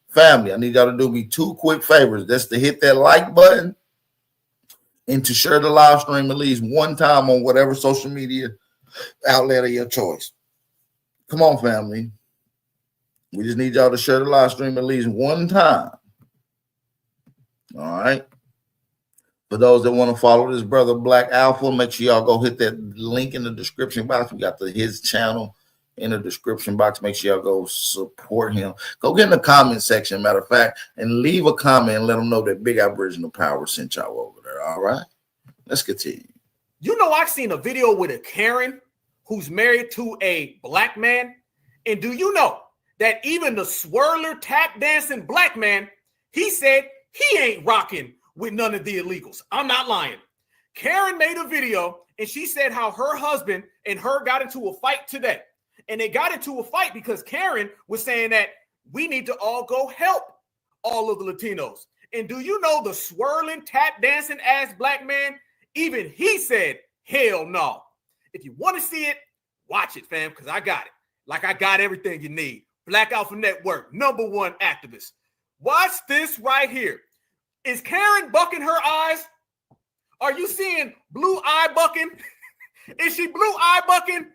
Family, I need y'all to do me 2 quick favors. That's to hit that like button and to share the live stream at least one time on whatever social media outlet of your choice. Come on, family. We just need y'all to share the live stream at least one time. All right. For those that want to follow this brother Black Alpha, make sure y'all go hit that link in the description box. We got his channel in the description box. Make sure y'all go support him. Go get in the comment section, matter of fact, and leave a comment and let them know that Big Aboriginal Power sent y'all over there. All right. Let's continue. You know, I've seen a video with a Karen who's married to a black man. And do you know that even the swirler tap dancing black man, he said he ain't rocking with none of the illegals. I'm not lying. Karen made a video and she said how her husband and her got into a fight today. And they got into a fight because Karen was saying that we need to all go help all of the Latinos. And do you know the swirling tap dancing ass black man? Even he said, hell no. If you want to see it, watch it, fam, because I got it. Like I got everything you need. Black Alpha Network, #1 activist. Watch this right here. Is Karen bucking her eyes? Are you seeing blue eye bucking? Is she blue eye bucking?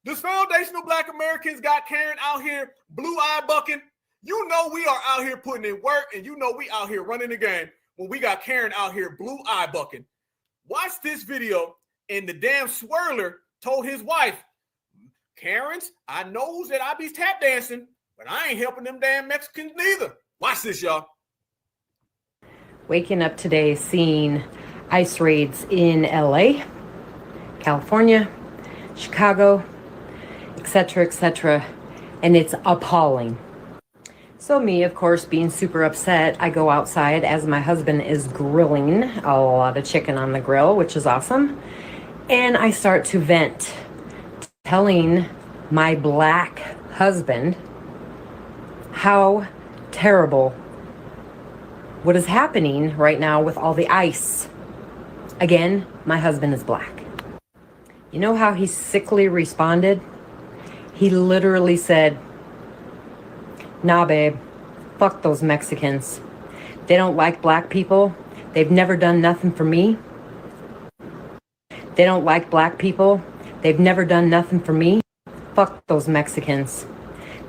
Does Foundational Black Americans got Karen out here blue eye bucking? You know we are out here putting in work, and you know we out here running the game when we got Karen out here blue eye bucking. Watch this video, and the damn swirler told his wife, Karens, I knows that I be tap dancing, but I ain't helping them damn Mexicans neither. Watch this, y'all. Waking up today seeing ICE raids in LA, California, Chicago, etc., and it's appalling. So me, of course, being super upset, I go outside as my husband is grilling a lot of chicken on the grill, which is awesome, and I start to vent, telling my black husband how terrible what is happening right now with all the ICE. Again, my husband is black. You know how he sickly responded? He literally said, nah, babe, fuck those Mexicans. They don't like black people. They've never done nothing for me. They don't like black people. They've never done nothing for me. Fuck those Mexicans.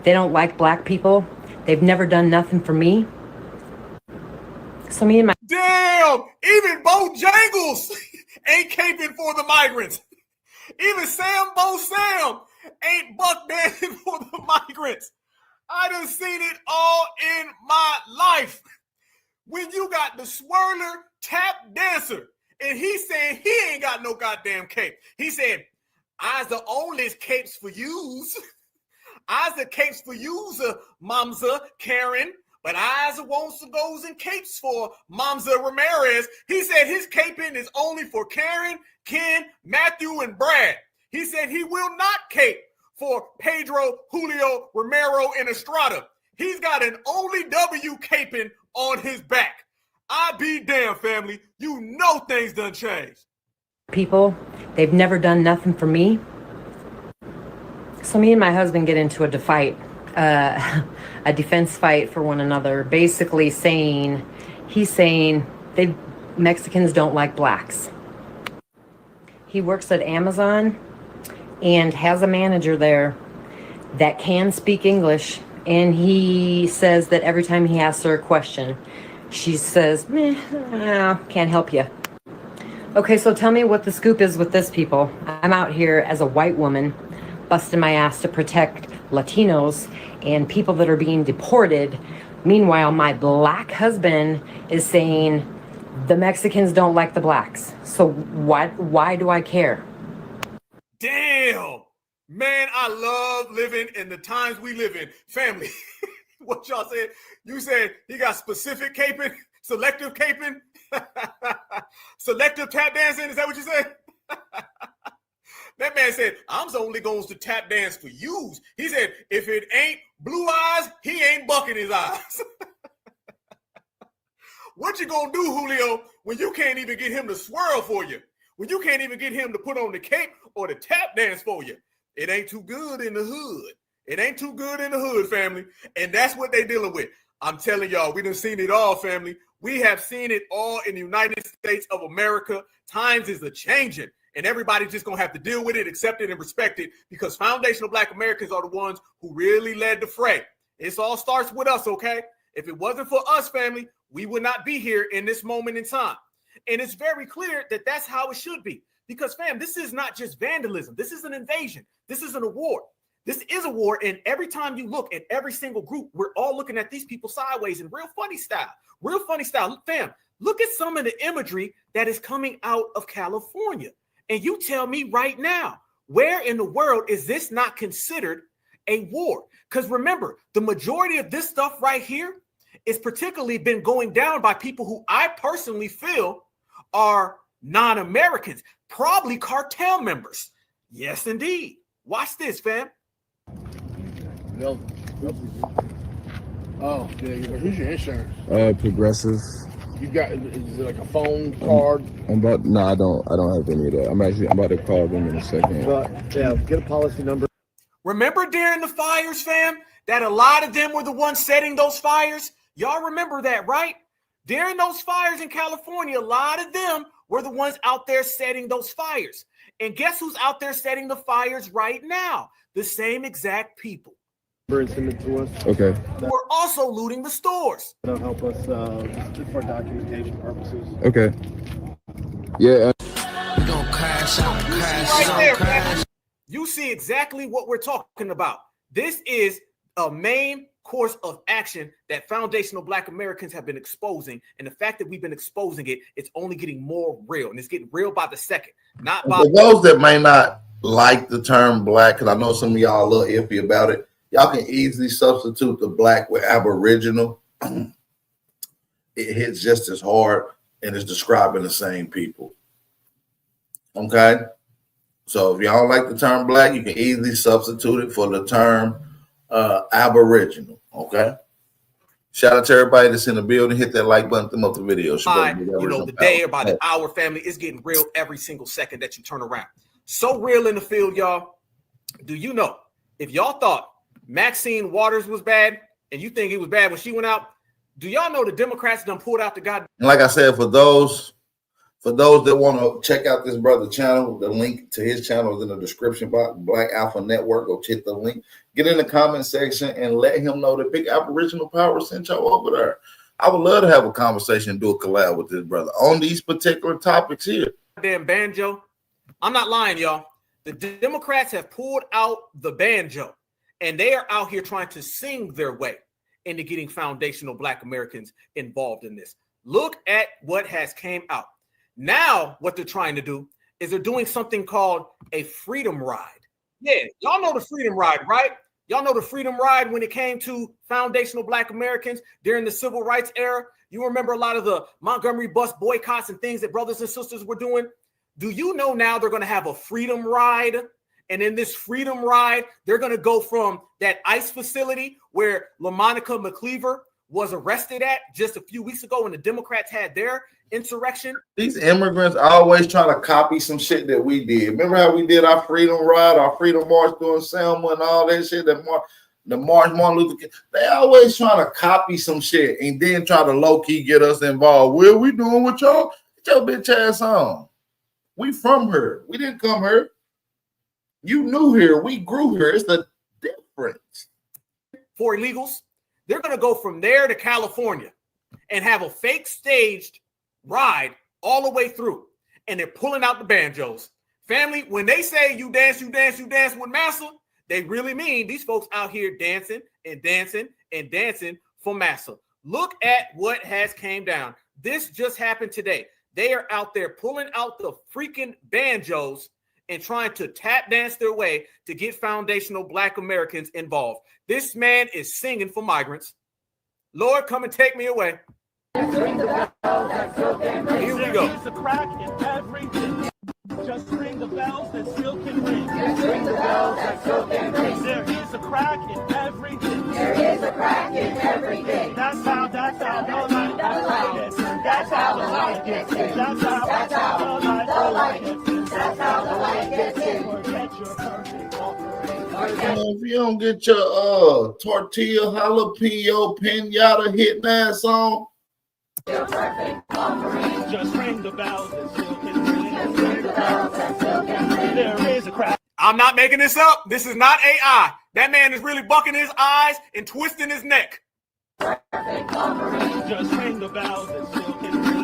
They don't like black people. They've never done nothing for me. So me and my... Damn! Even Bojangles ain't caping for the migrants. Even Sambo Sam ain't buck dancing for the migrants. I done seen it all in my life. When you got the swirler tap dancer, and he's saying he ain't got no goddamn cape. He said, I's the only capes for yous. I's the capes for yous, Mamza Karen. But I's wants to goes and capes for Mamza Ramirez. He said his caping is only for Karen, Ken, Matthew, and Brad. He said he will not cape for Pedro, Julio, Romero, and Estrada. He's got an only W caping on his back. I be damn, family. You know things done changed. People, they've never done nothing for me. So me and my husband get into a defense fight for one another, basically saying, he's saying Mexicans don't like blacks. He works at Amazon and has a manager there that can speak English, and he says that every time he asks her a question, she says, can't help you. Okay, so tell me what the scoop is with this, people. I'm out here as a white woman busting my ass to protect Latinos and people that are being deported. Meanwhile, my black husband is saying the Mexicans don't like the blacks. So why do I care? Damn, man, I love living in the times we live in. Family, what y'all said? You said he got specific caping, selective caping, selective tap dancing. Is that what you said? That man said, I'm only going to tap dance for yous. He said, if it ain't blue eyes, he ain't bucking his eyes. What you gonna do, Julio, when you can't even get him to swirl for you? When you can't even get him to put on the cape or the tap dance for you? It ain't too good in the hood. It ain't too good in the hood, family. And that's what they dealing with. I'm telling y'all, we done seen it all, family. We have seen it all in the United States of America. Times is a-changing. And everybody's just going to have to deal with it, accept it, and respect it, because foundational Black Americans are the ones who really led the fray. It all starts with us, okay? If it wasn't for us, family, we would not be here in this moment in time. And it's very clear that that's how it should be. Because, fam, this is not just vandalism. This is an invasion. This isn't a war. This is a war. And every time you look at every single group, we're all looking at these people sideways in real funny style. Real funny style. Look, fam, look at some of the imagery that is coming out of California. And you tell me right now, where in the world is this not considered a war? Because remember, the majority of this stuff right here is particularly been going down by people who I personally feel are non-Americans, probably cartel members. Yes, indeed. Watch this, fam. Oh, yeah. Who's your insurance? Progressive. You got, is it like a phone card? I don't have any of that. I'm about to call them in a second. Yeah, get a policy number. Remember during the fires, fam, that a lot of them were the ones setting those fires? Y'all remember that, right? During those fires in California, a lot of them were the ones out there setting those fires. And guess who's out there setting the fires right now? The same exact people. And send it to us. Okay. We're also looting the stores. That'll help us for documentation purposes. Okay. Yeah. We're gonna crash out, You see exactly what we're talking about. This is a main course of action that foundational Black Americans have been exposing. And the fact that we've been exposing it, it's only getting more real. And it's getting real by the second. Not by for those that may not like the term Black, because I know some of y'all are a little iffy about it. Y'all can easily substitute the Black with Aboriginal. It hits just as hard and it's describing the same people. Okay? So if y'all don't like the term Black, you can easily substitute it for the term Aboriginal. Okay? Shout out to everybody that's in the building. Hit that like button, thumb up the video. The day or by the hour, family, it's getting real every single second that you turn around. So real in the field, y'all. Do you know, if y'all thought Maxine Waters was bad, and you think it was bad when she went out, do y'all know the Democrats done pulled out the goddamn? And like I said, for those that want to check out this brother channel, the link to his channel is in the description box. Black Alpha Network. Go hit the link. Get in the comment section and let him know that Big Aboriginal Power sent y'all over there. I would love to have a conversation and do a collab with this brother on these particular topics here. Damn banjo. I'm not lying, y'all. The Democrats have pulled out the banjo. And they are out here trying to sing their way into getting foundational Black Americans involved in this. Look at what has came out. Now, what they're trying to do is they're doing something called a freedom ride. Yeah, y'all know the freedom ride, right? Y'all know the freedom ride when it came to foundational Black Americans during the civil rights era. You remember a lot of the Montgomery bus boycotts and things that brothers and sisters were doing. Do you know now they're going to have a freedom ride? And in this freedom ride, they're going to go from that ICE facility where LaMonica McCleaver was arrested at just a few weeks ago when the Democrats had their insurrection. These immigrants always trying to copy some shit that we did. Remember how we did our freedom ride, our freedom march during Selma and all that shit, the March Martin Luther King. They always trying to copy some shit and then try to low-key get us involved. What are we doing with y'all? Get your bitch ass on. We from here. We didn't come here. You knew here. We grew here. It's the difference. For illegals, they're going to go from there to California and have a fake staged ride all the way through. And they're pulling out the banjos. Family, when they say you dance with Massa, they really mean these folks out here dancing and dancing and dancing for Massa. Look at what has came down. This just happened today. They are out there pulling out the freaking banjos and trying to tap dance their way to get foundational Black Americans involved. This man is singing for migrants. Lord, come and take me away. Here we go. Just ring the bells that still can ring. Just ring the bells that still can ring. There is a crack in everything. There is a crack in everything. That's how the light gets in. That's how the light gets in. That's how the light gets in. That's how the light gets in. Forget your perfect offering. If you don't get your tortilla jalapeno pinata hitting ass on, your perfect offering. Just ring the bells that still can ring. Just ring the bells that still There is a crack. I'm not making this up. This is not AI. That man is really bucking his eyes and twisting his neck. Just ring the bells that still can ring.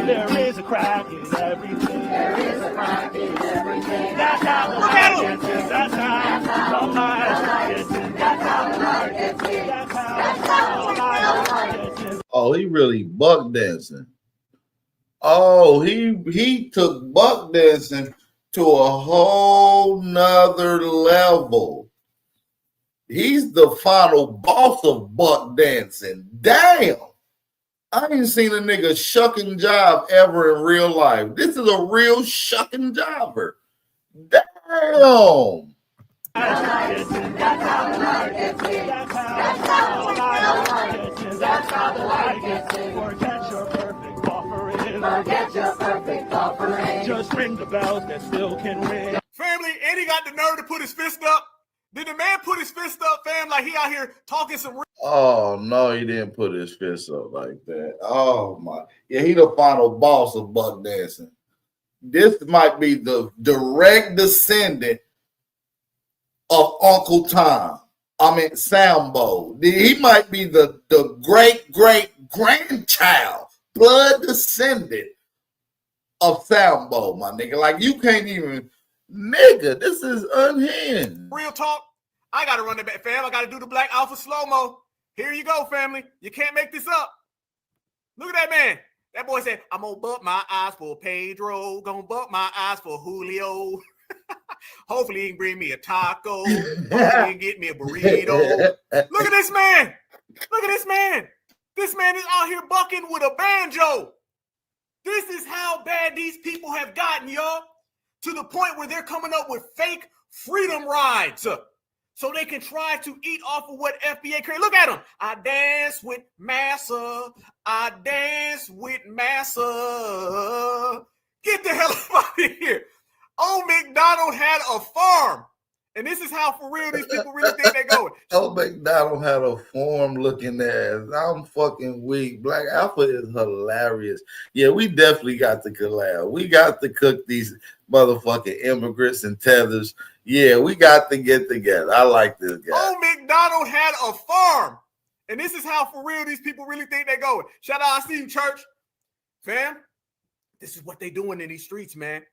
There is a crack in everything. There is a crack in everything. That's how the light gets in. That's how the light gets in. That's how the light gets in. That's how the light gets in. Oh, he really buck dancing. Oh, he took buck dancing to a whole nother level. He's the final boss of buck dancing. Damn. I ain't seen a nigga shucking job ever in real life. This is a real shucking jobber. Damn. That's how the light gets in. That's how the light gets in. That's how the light gets in. Forget your perfect offering. Forget your perfect offering. Just ring the bells that still can ring. Family, and he got the nerve to put his fist up. Did the man put his fist up, fam, like he out here talking some real? Oh, no, he didn't put his fist up like that. Oh, my. Yeah, he the final boss of buck dancing. This might be the direct descendant of Uncle Tom. I mean, Sambo. He might be the great-great-grandchild, blood descendant of Sambo, my nigga. Like, you can't even... Nigga, this is unhinged. Real talk. I got to run it back, fam. I got to do the Black Alpha slow-mo. Here you go, family. You can't make this up. Look at that man. That boy said, I'm going to buck my eyes for Pedro. Going to buck my eyes for Julio. Hopefully he can bring me a taco. Hopefully he can get me a burrito. Look at this man. Look at this man. This man is out here bucking with a banjo. This is how bad these people have gotten, y'all. To the point where they're coming up with fake freedom rides so they can try to eat off of what FBA created. Look at them. I dance with Massa. I dance with Massa. Get the hell out of here. Old McDonald had a farm. And this is how for real these people really think they're going. Old McDonald had a form looking ass. I'm fucking weak. Black Alpha is hilarious. Yeah, we definitely got to collab. We got to cook these motherfucking immigrants and tethers. Yeah, we got to get together. I like this guy. Old McDonald had a farm. And this is how for real these people really think they're going. Shout out, I see you, church. Fam, this is what they doing in these streets, man.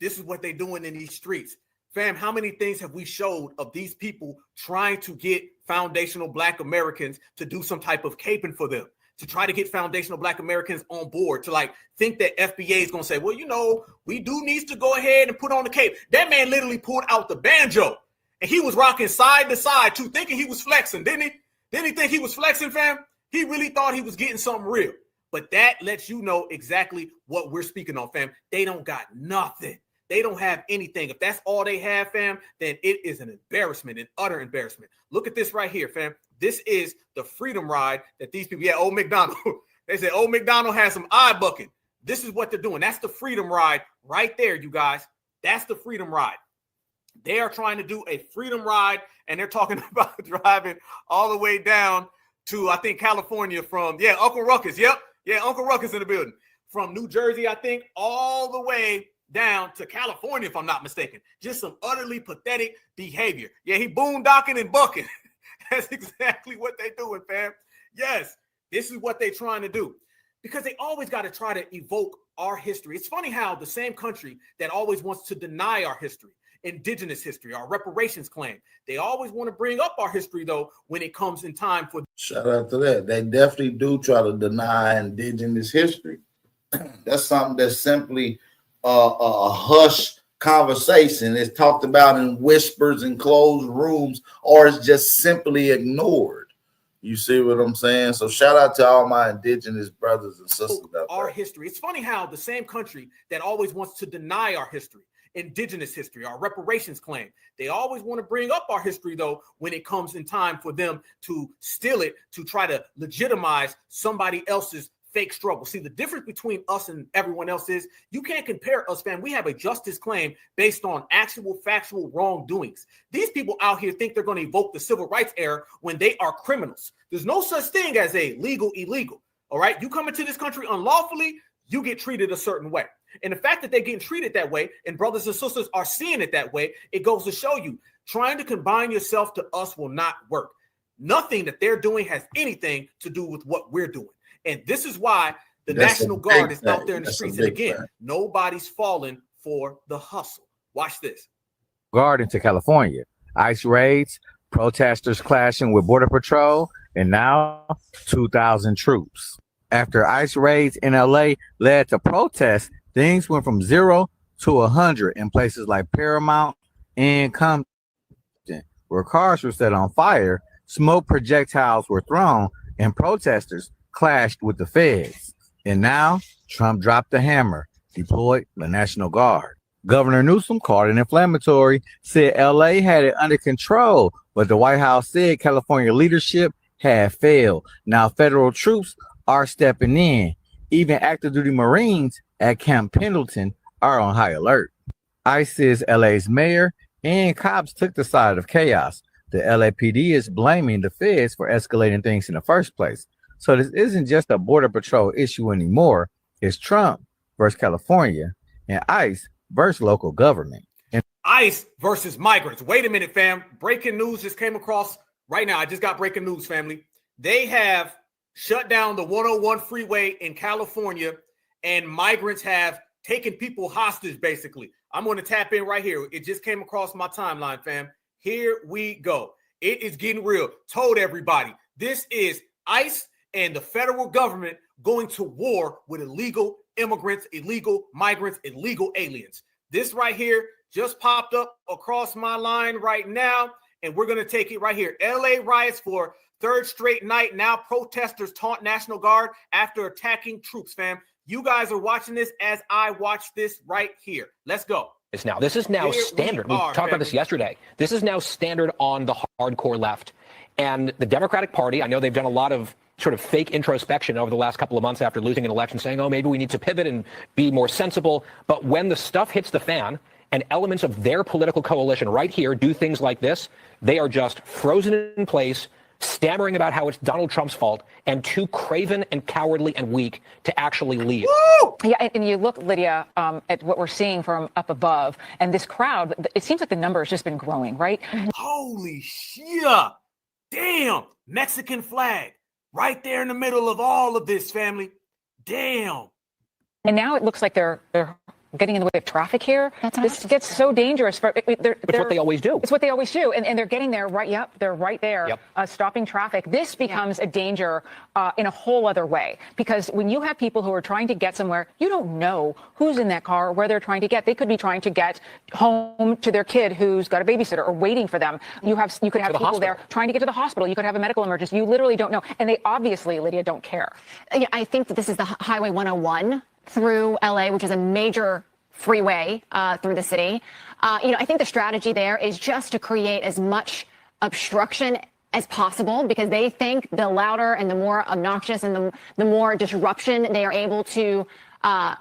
This is what they doing in these streets. Fam, how many things have we showed of these people trying to get foundational Black Americans to do some type of caping for them, to try to get foundational Black Americans on board, to like think that FBA is going to say, well, you know, we do need to go ahead and put on the cape. That man literally pulled out the banjo and he was rocking side to side too, thinking he was flexing, didn't he? Didn't he think he was flexing, fam? He really thought he was getting something real. But that lets you know exactly what we're speaking on, fam. They don't got nothing. They don't have anything. If that's all they have, fam, then it is an embarrassment, an utter embarrassment. Look at this right here, fam. This is the freedom ride that these people, yeah, Old McDonald. They said Old McDonald has some eye bucking. This is what they're doing. That's the freedom ride right there, you guys. That's the freedom ride. They are trying to do a freedom ride, and they're talking about driving all the way down to, I think, California from, yeah, Uncle Ruckus. Yep. Yeah, Uncle Ruckus in the building. From New Jersey, I think, all the way down to California, if I'm not mistaken. Just some utterly pathetic behavior. Yeah, he boondocking and bucking. That's exactly what they're doing, fam. Yes, this is what they're trying to do. Because they always got to try to evoke our history. It's funny how the same country that always wants to deny our history, indigenous history, our reparations claim, they always want to bring up our history, though, when it comes in time for... Shout out to that. They definitely do try to deny indigenous history. That's something that's simply... a hush conversation. It's talked about in whispers in closed rooms, or it's just simply ignored. You see what I'm saying? So shout out to all my indigenous brothers and sisters out there. Our history. It's funny how the same country that always wants to deny our history, indigenous history, our reparations claim, they always want to bring up our history, though, when it comes in time for them to steal it, to try to legitimize somebody else's fake struggle. See, the difference between us and everyone else is you can't compare us, fam. We have a justice claim based on actual factual wrongdoings. These people out here think they're going to evoke the civil rights era when they are criminals. There's no such thing as a legal illegal. All right. You come into this country unlawfully, you get treated a certain way. And the fact that they're getting treated that way and brothers and sisters are seeing it that way, it goes to show you trying to combine yourself to us will not work. Nothing that they're doing has anything to do with what we're doing. And this is why the National Guard is out there in the streets. And again, nobody's falling for the hustle. Watch this. Guard into California. ICE raids, protesters clashing with Border Patrol, and now 2,000 troops. After ICE raids in LA led to protests, things went from 0 to 100 in places like Paramount and Compton, where cars were set on fire, smoke projectiles were thrown, and protesters clashed with the feds. And now Trump dropped the hammer, deployed the National Guard. Governor Newsom called it inflammatory, said LA had it under control, but the White House said California leadership had failed. Now federal troops are stepping in. Even active duty Marines at Camp Pendleton are on high alert. ICE says LA's mayor and cops took the side of chaos. The LAPD is blaming the feds for escalating things in the first place. So this isn't just a Border Patrol issue anymore. It's Trump versus California and ICE versus local government. And ICE versus migrants. Wait a minute, fam. Breaking news just came across right now. I just got breaking news, family. They have shut down the 101 freeway in California, and migrants have taken people hostage, basically. I'm going to tap in right here. It just came across my timeline, fam. Here we go. It is getting real. Told everybody, this is ICE and the federal government going to war with illegal immigrants, illegal migrants, illegal aliens. This right here just popped up across my line right now, and we're going to take it right here. LA riots for third straight night. Now protesters taunt National Guard after attacking troops, fam. You guys are watching this as I watch this right here. Let's go. This is now standard. We talked about this yesterday. This is now standard on the hardcore left. And the Democratic Party, I know they've done a lot of sort of fake introspection over the last couple of months after losing an election, saying, oh, maybe we need to pivot and be more sensible. But when the stuff hits the fan and elements of their political coalition right here do things like this, they are just frozen in place, stammering about how it's Donald Trump's fault, and too craven and cowardly and weak to actually leave. Yeah, and you look, Lydia, at what we're seeing from up above, and this crowd, it seems like the number has just been growing, right? Holy shit. Damn. Mexican flag right there in the middle of all of this, family. Damn. And now it looks like they're getting in the way of traffic here. This gets so dangerous. It's what they always do. It's what they always do. And they're getting there right. Yep. They're right there, stopping traffic. This becomes a danger in a whole other way, because when you have people who are trying to get somewhere, you don't know who's in that car or where they're trying to get. They could be trying to get home to their kid who's got a babysitter or waiting for them. You could have people there trying to get to the hospital. You could have a medical emergency. You literally don't know. And they obviously, Lydia, don't care. Yeah, I think that this is the Highway 101 through LA, which is a major freeway through the city. I think the strategy there is just to create as much obstruction as possible, because they think the louder and the more obnoxious and the more disruption they are able to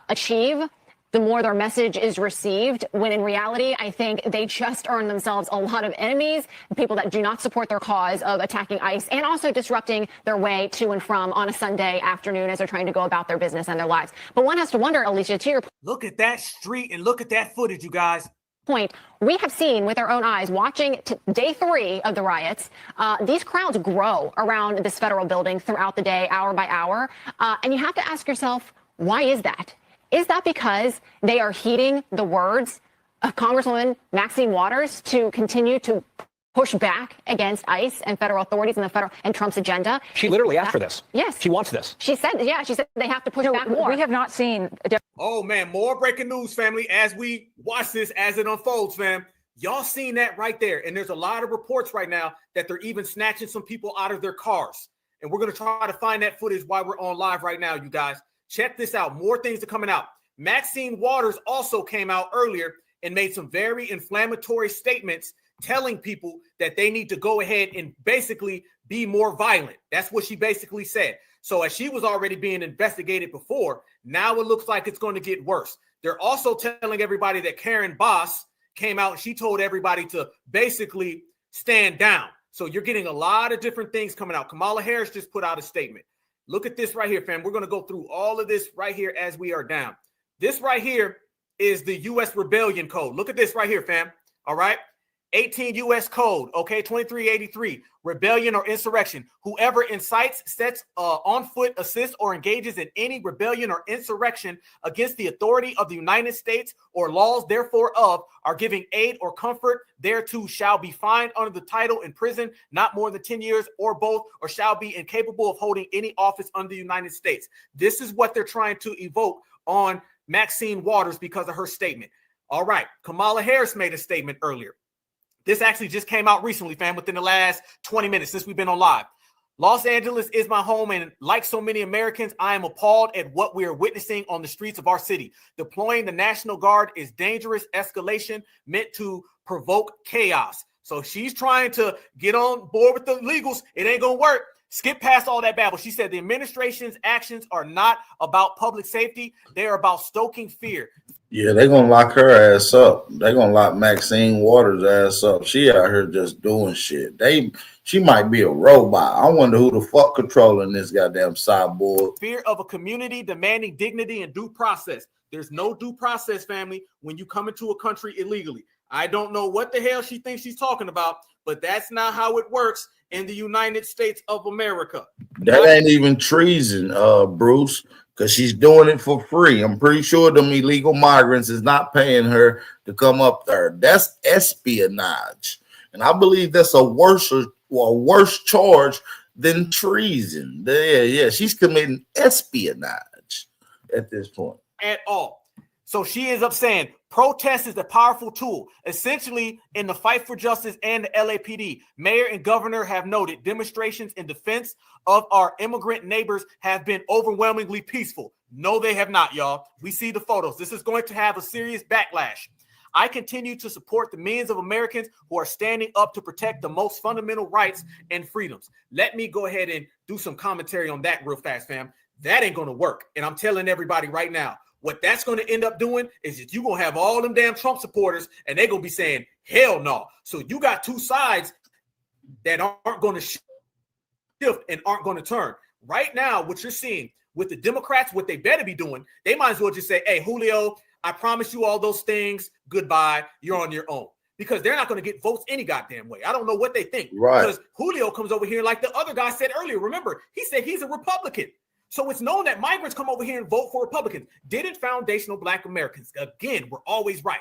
achieve, the more their message is received, when in reality, I think they just earn themselves a lot of enemies, people that do not support their cause of attacking ICE and also disrupting their way to and from on a Sunday afternoon as they're trying to go about their business and their lives. But one has to wonder, Alicia, to your look at that street and look at that footage, you guys. Point, we have seen with our own eyes, watching day 3 of the riots, these crowds grow around this federal building throughout the day, hour by hour. And you have to ask yourself, why is that? Is that because they are heeding the words of Congresswoman Maxine Waters to continue to push back against ICE and federal authorities and Trump's agenda? She literally asked for this. Yes. She wants this. She said they have to push back more. We have not seen. Oh, man, more breaking news, family, as we watch this, as it unfolds, fam. Y'all seen that right there. And there's a lot of reports right now that they're even snatching some people out of their cars. And we're going to try to find that footage while we're on live right now, you guys. Check this out. More things are coming out. Maxine Waters also came out earlier and made some very inflammatory statements telling people that they need to go ahead and basically be more violent. That's what she basically said. So as she was already being investigated before, now it looks like it's going to get worse. They're also telling everybody that Karen Bass came out and she told everybody to basically stand down. So you're getting a lot of different things coming out. Kamala Harris just put out a statement. Look at this right here, fam. We're going to go through all of this right here as we are down. This right here is the U.S. Rebellion Code. Look at this right here, fam. All right. 18 U.S. Code, okay, 2383, rebellion or insurrection. Whoever incites, sets on foot, assists, or engages in any rebellion or insurrection against the authority of the United States or laws therefore of, are giving aid or comfort thereto, shall be fined under the title in prison not more than 10 years or both, or shall be incapable of holding any office under the United States. This is what they're trying to evoke on Maxine Waters because of her statement. All right, Kamala Harris made a statement earlier. This actually just came out recently, fam, within the last 20 minutes since we've been on live. Los Angeles is my home, and like so many Americans, I am appalled at what we are witnessing on the streets of our city. Deploying the National Guard is dangerous escalation meant to provoke chaos. So she's trying to get on board with the illegals. It ain't going to work. Skip past all that babble. She said the administration's actions are not about public safety. They are about stoking fear. Yeah, they're going to lock her ass up. They're going to lock Maxine Waters' ass up. She out here just doing shit. She might be a robot. I wonder who the fuck controlling this goddamn cyborg. Fear of a community demanding dignity and due process. There's no due process, family, when you come into a country illegally. I don't know what the hell she thinks she's talking about, but that's not how it works in the United States of America. That ain't even treason, Bruce, because she's doing it for free. I'm pretty sure them illegal migrants is not paying her to come up there. That's espionage. And I believe that's a worse charge than treason. Yeah, she's committing espionage at this point. At all. So she ends up saying protest is a powerful tool, essentially in the fight for justice and the LAPD. Mayor and governor have noted demonstrations in defense of our immigrant neighbors have been overwhelmingly peaceful. No, they have not, y'all. We see the photos. This is going to have a serious backlash. I continue to support the millions of Americans who are standing up to protect the most fundamental rights and freedoms. Let me go ahead and do some commentary on that real fast, fam. That ain't going to work. And I'm telling everybody right now, what that's going to end up doing is that you're going to have all them damn Trump supporters and they're going to be saying, hell no. So you got two sides that aren't going to shift and aren't going to turn. Right now, what you're seeing with the Democrats, what they better be doing, they might as well just say, hey, Julio, I promise you all those things. Goodbye. You're on your own. Because they're not going to get votes any goddamn way. I don't know what they think. Right. Because Julio comes over here like the other guy said earlier. Remember, he said he's a Republican. So it's known that migrants come over here and vote for Republicans. Didn't foundational Black Americans, again, we're always right.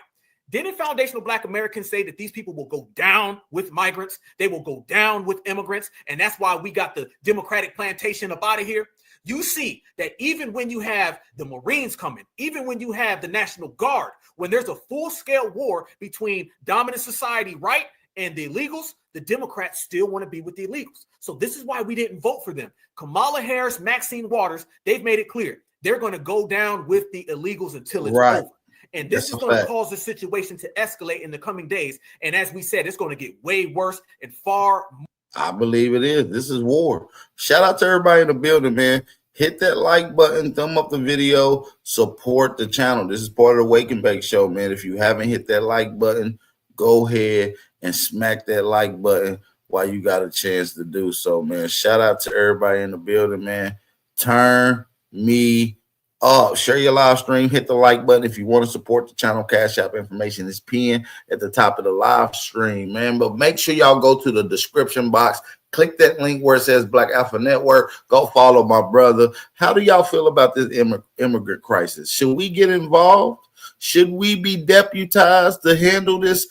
Didn't foundational Black Americans say that these people will go down with migrants? They will go down with immigrants. And that's why we got the Democratic plantation up out of here. You see that even when you have the Marines coming, even when you have the National Guard, when there's a full-scale war between dominant society, right, and the illegals, the Democrats still want to be with the illegals. So this is why we didn't vote for them. Kamala Harris, Maxine Waters, they've made it clear. They're going to go down with the illegals until it's over. And this is going to cause the situation to escalate in the coming days. And as we said, it's going to get way worse and far more. I believe it is. This is war. Shout out to everybody in the building, man. Hit that like button, thumb up the video, support the channel. This is part of the Wake and Bake Show, man. If you haven't hit that like button, go ahead and smack that like button while you got a chance to do so, man. Shout out to everybody in the building, man. Turn me up. Share your live stream. Hit the like button if you want to support the channel. Cash App information is pinned at the top of the live stream, man. But make sure y'all go to the description box. Click that link where it says Black Alpha Network. Go follow my brother. How do y'all feel about this immigrant crisis? Should we get involved? Should we be deputized to handle this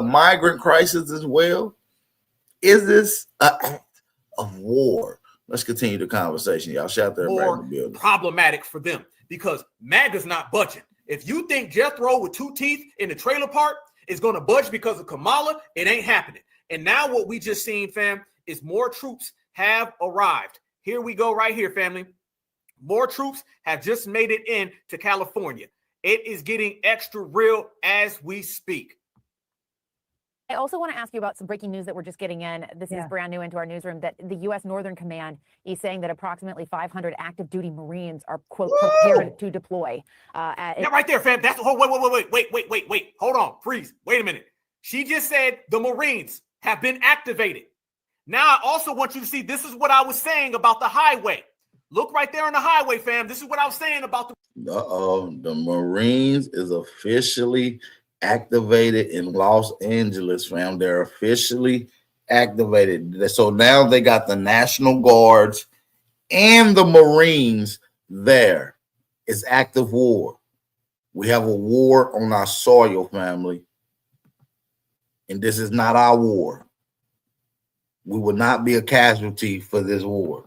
migrant crisis as well? Is this an act of war? Let's continue the conversation, y'all. Shout out to everybody in the building. Problematic for them because MAGA's not budging. If you think Jethro with two teeth in the trailer park is going to budge because of Kamala, it ain't happening. And now what we just seen, fam, is more troops have arrived. Here we go right here, family. More troops have just made it in to California. It is getting extra real as we speak. I also want to ask you about some breaking news that we're just getting in. This is brand new into our newsroom, that the U.S. Northern Command is saying that approximately 500 active duty Marines are, quote, prepared to deploy. Yeah, right there, fam. That's the whole, wait. Hold on, freeze. Wait a minute. She just said the Marines have been activated. Now, I also want you to see, this is what I was saying about the highway. Look right there on the highway, fam. This is what I was saying about the. The Marines is officially activated in Los Angeles, fam. They're officially activated. So now they got the National Guards and the Marines there. It's active war. We have a war on our soil, family. And this is not our war. We will not be a casualty for this war.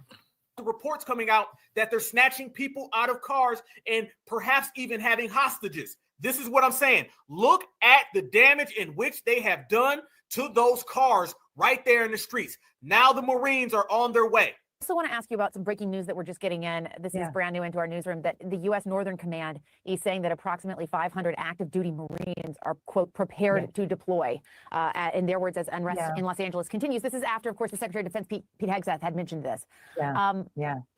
The reports coming out that they're snatching people out of cars and perhaps even having hostages. This is what I'm saying. Look at the damage in which they have done to those cars right there in the streets. Now the Marines are on their way. I also want to ask you about some breaking news that we're just getting in. This is brand new into our newsroom, that the U.S. Northern Command is saying that approximately 500 active duty Marines are, quote, prepared to deploy. In their words, as unrest in Los Angeles continues. This is after, of course, the Secretary of Defense, Pete Hegseth, had mentioned this.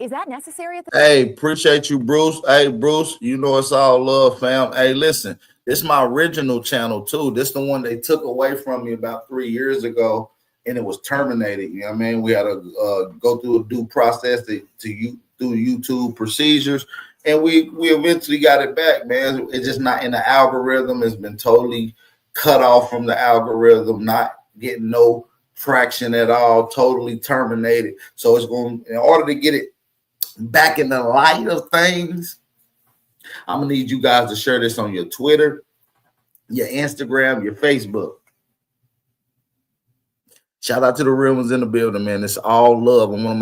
Is that necessary at the Hey, appreciate you, Bruce. Hey, Bruce, you know it's all love, fam. Hey, listen, this is my original channel, too. This is the one they took away from me about 3 years ago. And it was terminated. You know what I mean? We had to go through a due process through YouTube procedures, and we eventually got it back, man. It's just not in the algorithm. It's been totally cut off from the algorithm, not getting no traction at all, totally terminated. So it's going, in order to get it back in the light of things, I'm gonna need you guys to share this on your Twitter, your Instagram, your Facebook. Shout out to the real ones in the building, man. It's all love. I want to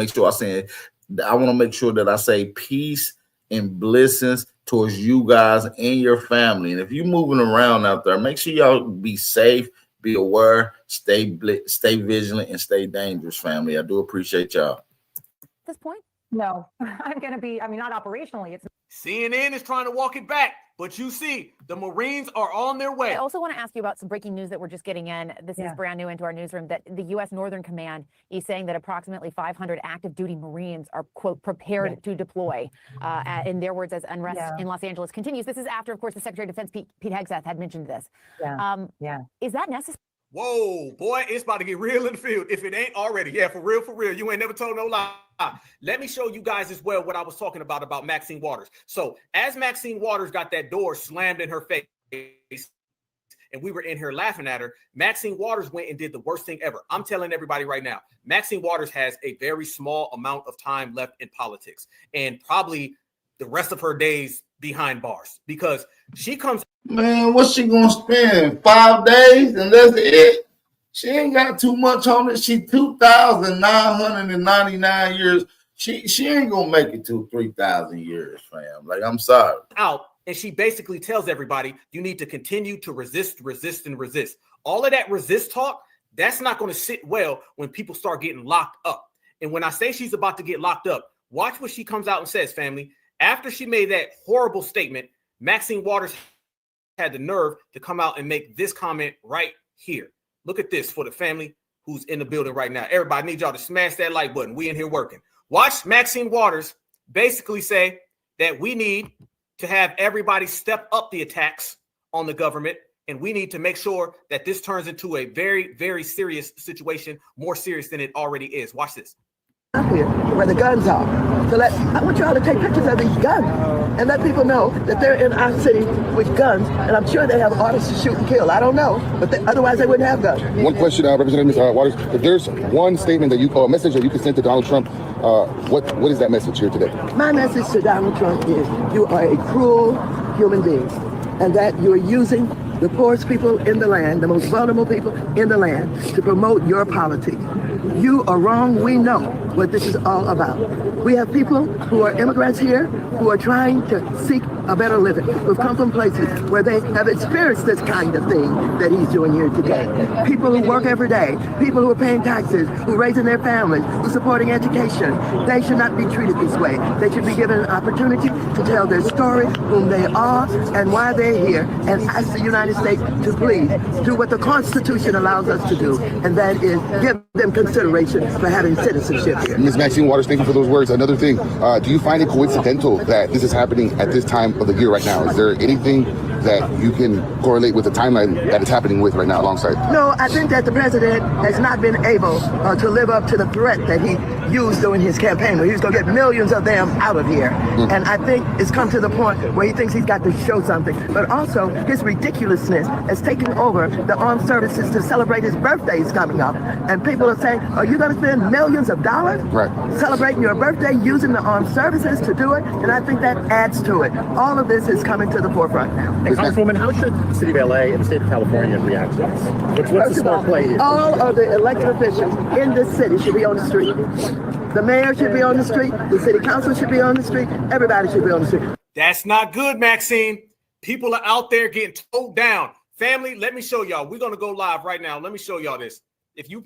make sure that I say peace and blessings towards you guys and your family. And if you're moving around out there, make sure y'all be safe, be aware, stay vigilant, and stay dangerous, family. I do appreciate y'all. At this point? No, I'm going to be, I mean, not operationally. It's CNN is trying to walk it back, but you see, the Marines are on their way. I also want to ask you about some breaking news that we're just getting in. This is brand new into our newsroom, that the U.S. Northern Command is saying that approximately 500 active duty Marines are, quote, prepared to deploy. In their words, as unrest in Los Angeles continues. This is after, of course, the Secretary of Defense, Pete Hegseth, had mentioned this. Is that necessary? Whoa, boy, it's about to get real in the field. If it ain't already, for real. You ain't never told no lie. Let me show you guys as well what I was talking about Maxine Waters. So as Maxine Waters got that door slammed in her face, and we were in here laughing at her, Maxine Waters went and did the worst thing ever. I'm telling everybody right now, Maxine Waters has a very small amount of time left in politics, and probably the rest of her days behind bars, because she comes. Man, what's she gonna spend? 5 days and that's it? She ain't got too much on it. She 2,999 years. She ain't gonna make it to 3,000 years, fam. Like, I'm sorry. Out, and she basically tells everybody you need to continue to resist. All of that resist talk, that's not going to sit well when people start getting locked up. And when I say she's about to get locked up, watch what she comes out and says, family. After she made that horrible statement, Maxine Waters had the nerve to come out and make this comment right here. Look at this for the family who's in the building right now. Everybody, I need y'all to smash that like button. We in here working. Watch Maxine Waters basically say that we need to have everybody step up the attacks on the government, and we need to make sure that this turns into a very, very serious situation, more serious than it already is. Watch this. Here, where the guns are. So I want y'all to take pictures of these guns and let people know that they're in our city with guns, and I'm sure they have orders to shoot and kill. I don't know, but otherwise they wouldn't have guns. One question, Representative Waters. If there's one statement that a message that you can send to Donald Trump, what is that message here today? My message to Donald Trump is you are a cruel human being, and that you are using the poorest people in the land, the most vulnerable people in the land, to promote your politics. You are wrong. We know what this is all about. We have people who are immigrants here who are trying to seek a better living, who've come from places where they have experienced this kind of thing that he's doing here today. People who work every day, people who are paying taxes, who are raising their families, who are supporting education. They should not be treated this way. They should be given an opportunity to tell their story, whom they are, and why they're here, and ask the United States to please do what the Constitution allows us to do, and that is give them consideration for having citizenship here. Ms. Maxine Waters, thank you for those words. Another thing, do you find it coincidental that this is happening at this time of the year right now? Is there anything that you can correlate with the timeline that it's happening with right now alongside? No, I think that the president has not been able to live up to the threat that he use during his campaign, where he was going to get millions of them out of here. And I think it's come to the point where he thinks he's got to show something. But also, his ridiculousness has taken over the armed services to celebrate his birthday is coming up. And people are saying, are you going to spend millions of dollars celebrating your birthday using the armed services to do it? And I think that adds to it. All of this is coming to the forefront now. And Congresswoman, how should the city of LA and the state of California react to this? What's the smart play here? All of the elected officials in this city should be on the street. The mayor should be on the street. The city council should be on the street. Everybody should be on the street. That's not good, Maxine. People are out there getting towed down. Family, let me show y'all. We're going to go live right now. Let me show y'all this. If you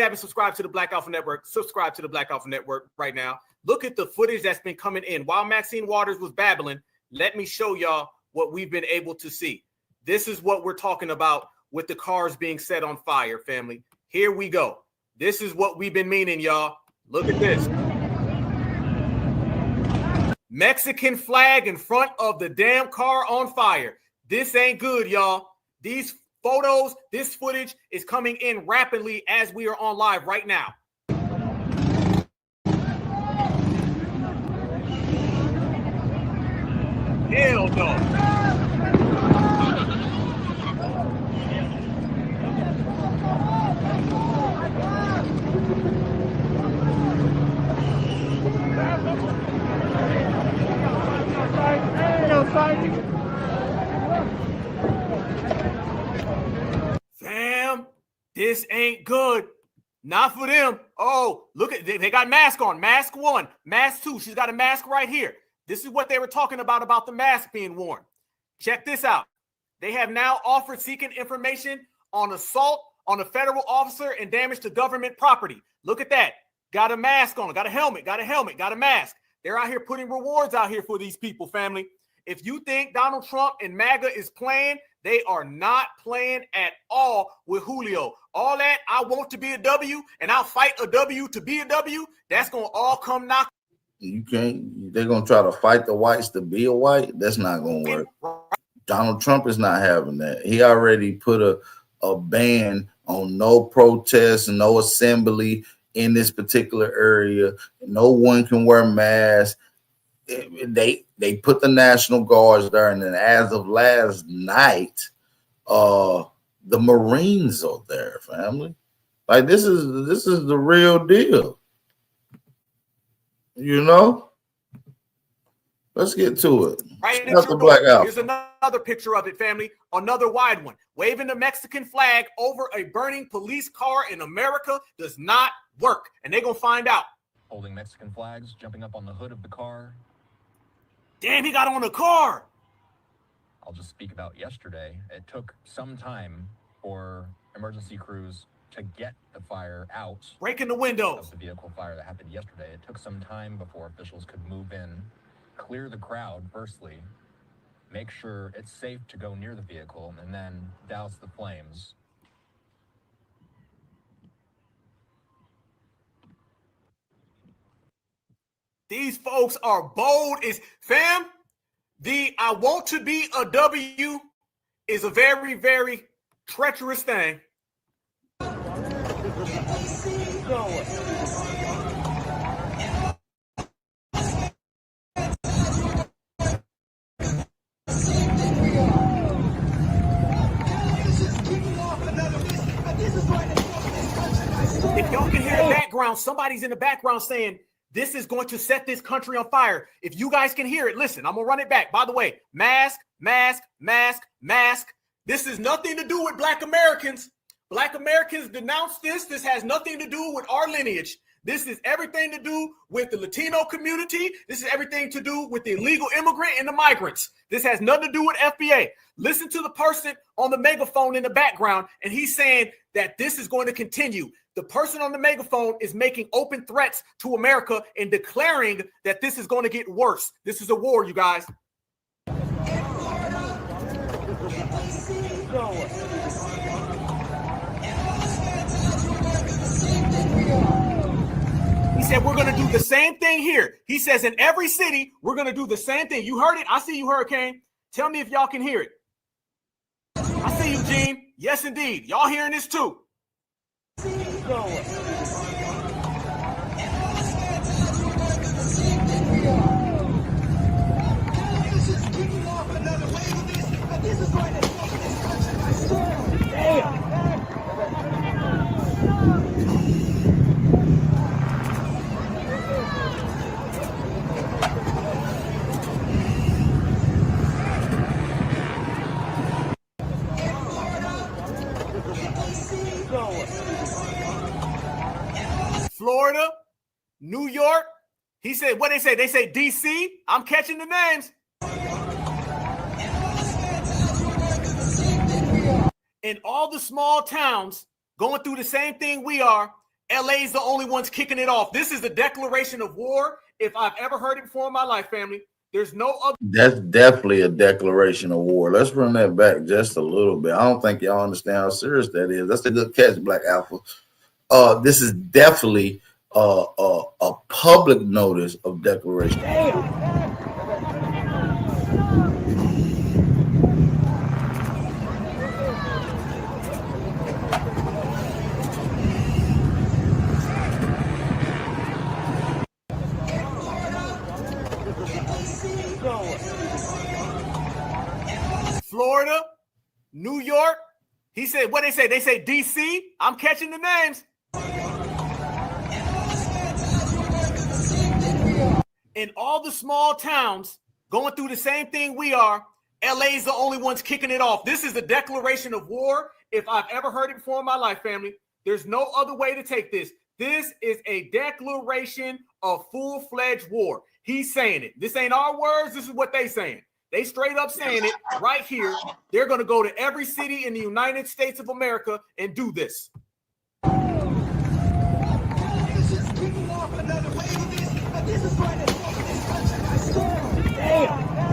haven't subscribed to the Black Alpha Network, subscribe to the Black Alpha Network right now. Look at the footage that's been coming in. While Maxine Waters was babbling, let me show y'all what we've been able to see. This is what we're talking about with the cars being set on fire, family. Here we go. This is what we've been meaning, y'all. Look at this. Mexican flag in front of the damn car on fire. This ain't good, y'all. These photos, this footage is coming in rapidly as we are on live right now. Hell no. Fam, this ain't good. Not for them. Oh, look at they got mask on. Mask 1, mask 2. She's got a mask right here. This is what they were talking about the mask being worn. Check this out. They have now offered seeking information on assault on a federal officer and damage to government property. Look at that. Got a mask on. Got a helmet. Got a mask. They're out here putting rewards out here for these people, family. If you think Donald Trump and MAGA is playing, they are not playing at all with Julio. All that, I want to be a W, and I'll fight a W to be a W, that's going to all come knock. You can't, they're going to try to fight the whites to be a white. That's not going to work. Donald Trump is not having that. He already put a ban on no protests and no assembly in this particular area. No one can wear masks. They put the National Guards there, and then as of last night, the Marines are there, family. Like this is the real deal. You know? Let's get to it. Right next to Black Alpha. Here's another picture of it, family. Another wide one. Waving the Mexican flag over a burning police car in America does not work. And they're going to find out. Holding Mexican flags, jumping up on the hood of the car. Damn, he got on the car. I'll just speak about yesterday. It took some time for emergency crews to get the fire out. Breaking the windows. Of the vehicle fire that happened yesterday. It took some time before officials could move in, clear the crowd, firstly, make sure it's safe to go near the vehicle, and then douse the flames. These folks are bold. Fam, the I want to be a W is a very, very treacherous thing. If y'all can hear the background, somebody's in the background saying, this is going to set this country on fire. If you guys can hear it, listen, I'm going to run it back. By the way, mask, mask, mask, mask. This has nothing to do with Black Americans. Black Americans denounce this. This has nothing to do with our lineage. This is everything to do with the Latino community. This is everything to do with the illegal immigrant and the migrants. This has nothing to do with FBA. Listen to the person on the megaphone in the background, and he's saying that this is going to continue. The person on the megaphone is making open threats to America and declaring that this is going to get worse. This is a war, you guys. He said, we're going to do the same thing here. He says, in every city, we're going to do the same thing. You heard it? I see you, Hurricane. Tell me if y'all can hear it. I see you, Gene. Yes, indeed. Y'all hearing this too. Florida, New York. He said, what they say? They say DC. I'm catching the names. In all the small towns going through the same thing we are, LA's the only ones kicking it off. This is the declaration of war. If I've ever heard it before in my life, family, there's no other. That's definitely a declaration of war. Let's run that back just a little bit. I don't think y'all understand how serious that is. That's a good catch, Black Alpha. This is definitely a public notice of declaration. Florida, New York. He said, what they say? They say DC. I'm catching the names. In all the small towns going through the same thing we are, LA's the only ones kicking it off. This is the declaration of war. If I've ever heard it before in my life, family, there's no other way to take this. This is a declaration of full-fledged war. He's saying it. This ain't our words. This is what they saying. They straight up saying it right here. They're going to go to every city in the United States of America and do this.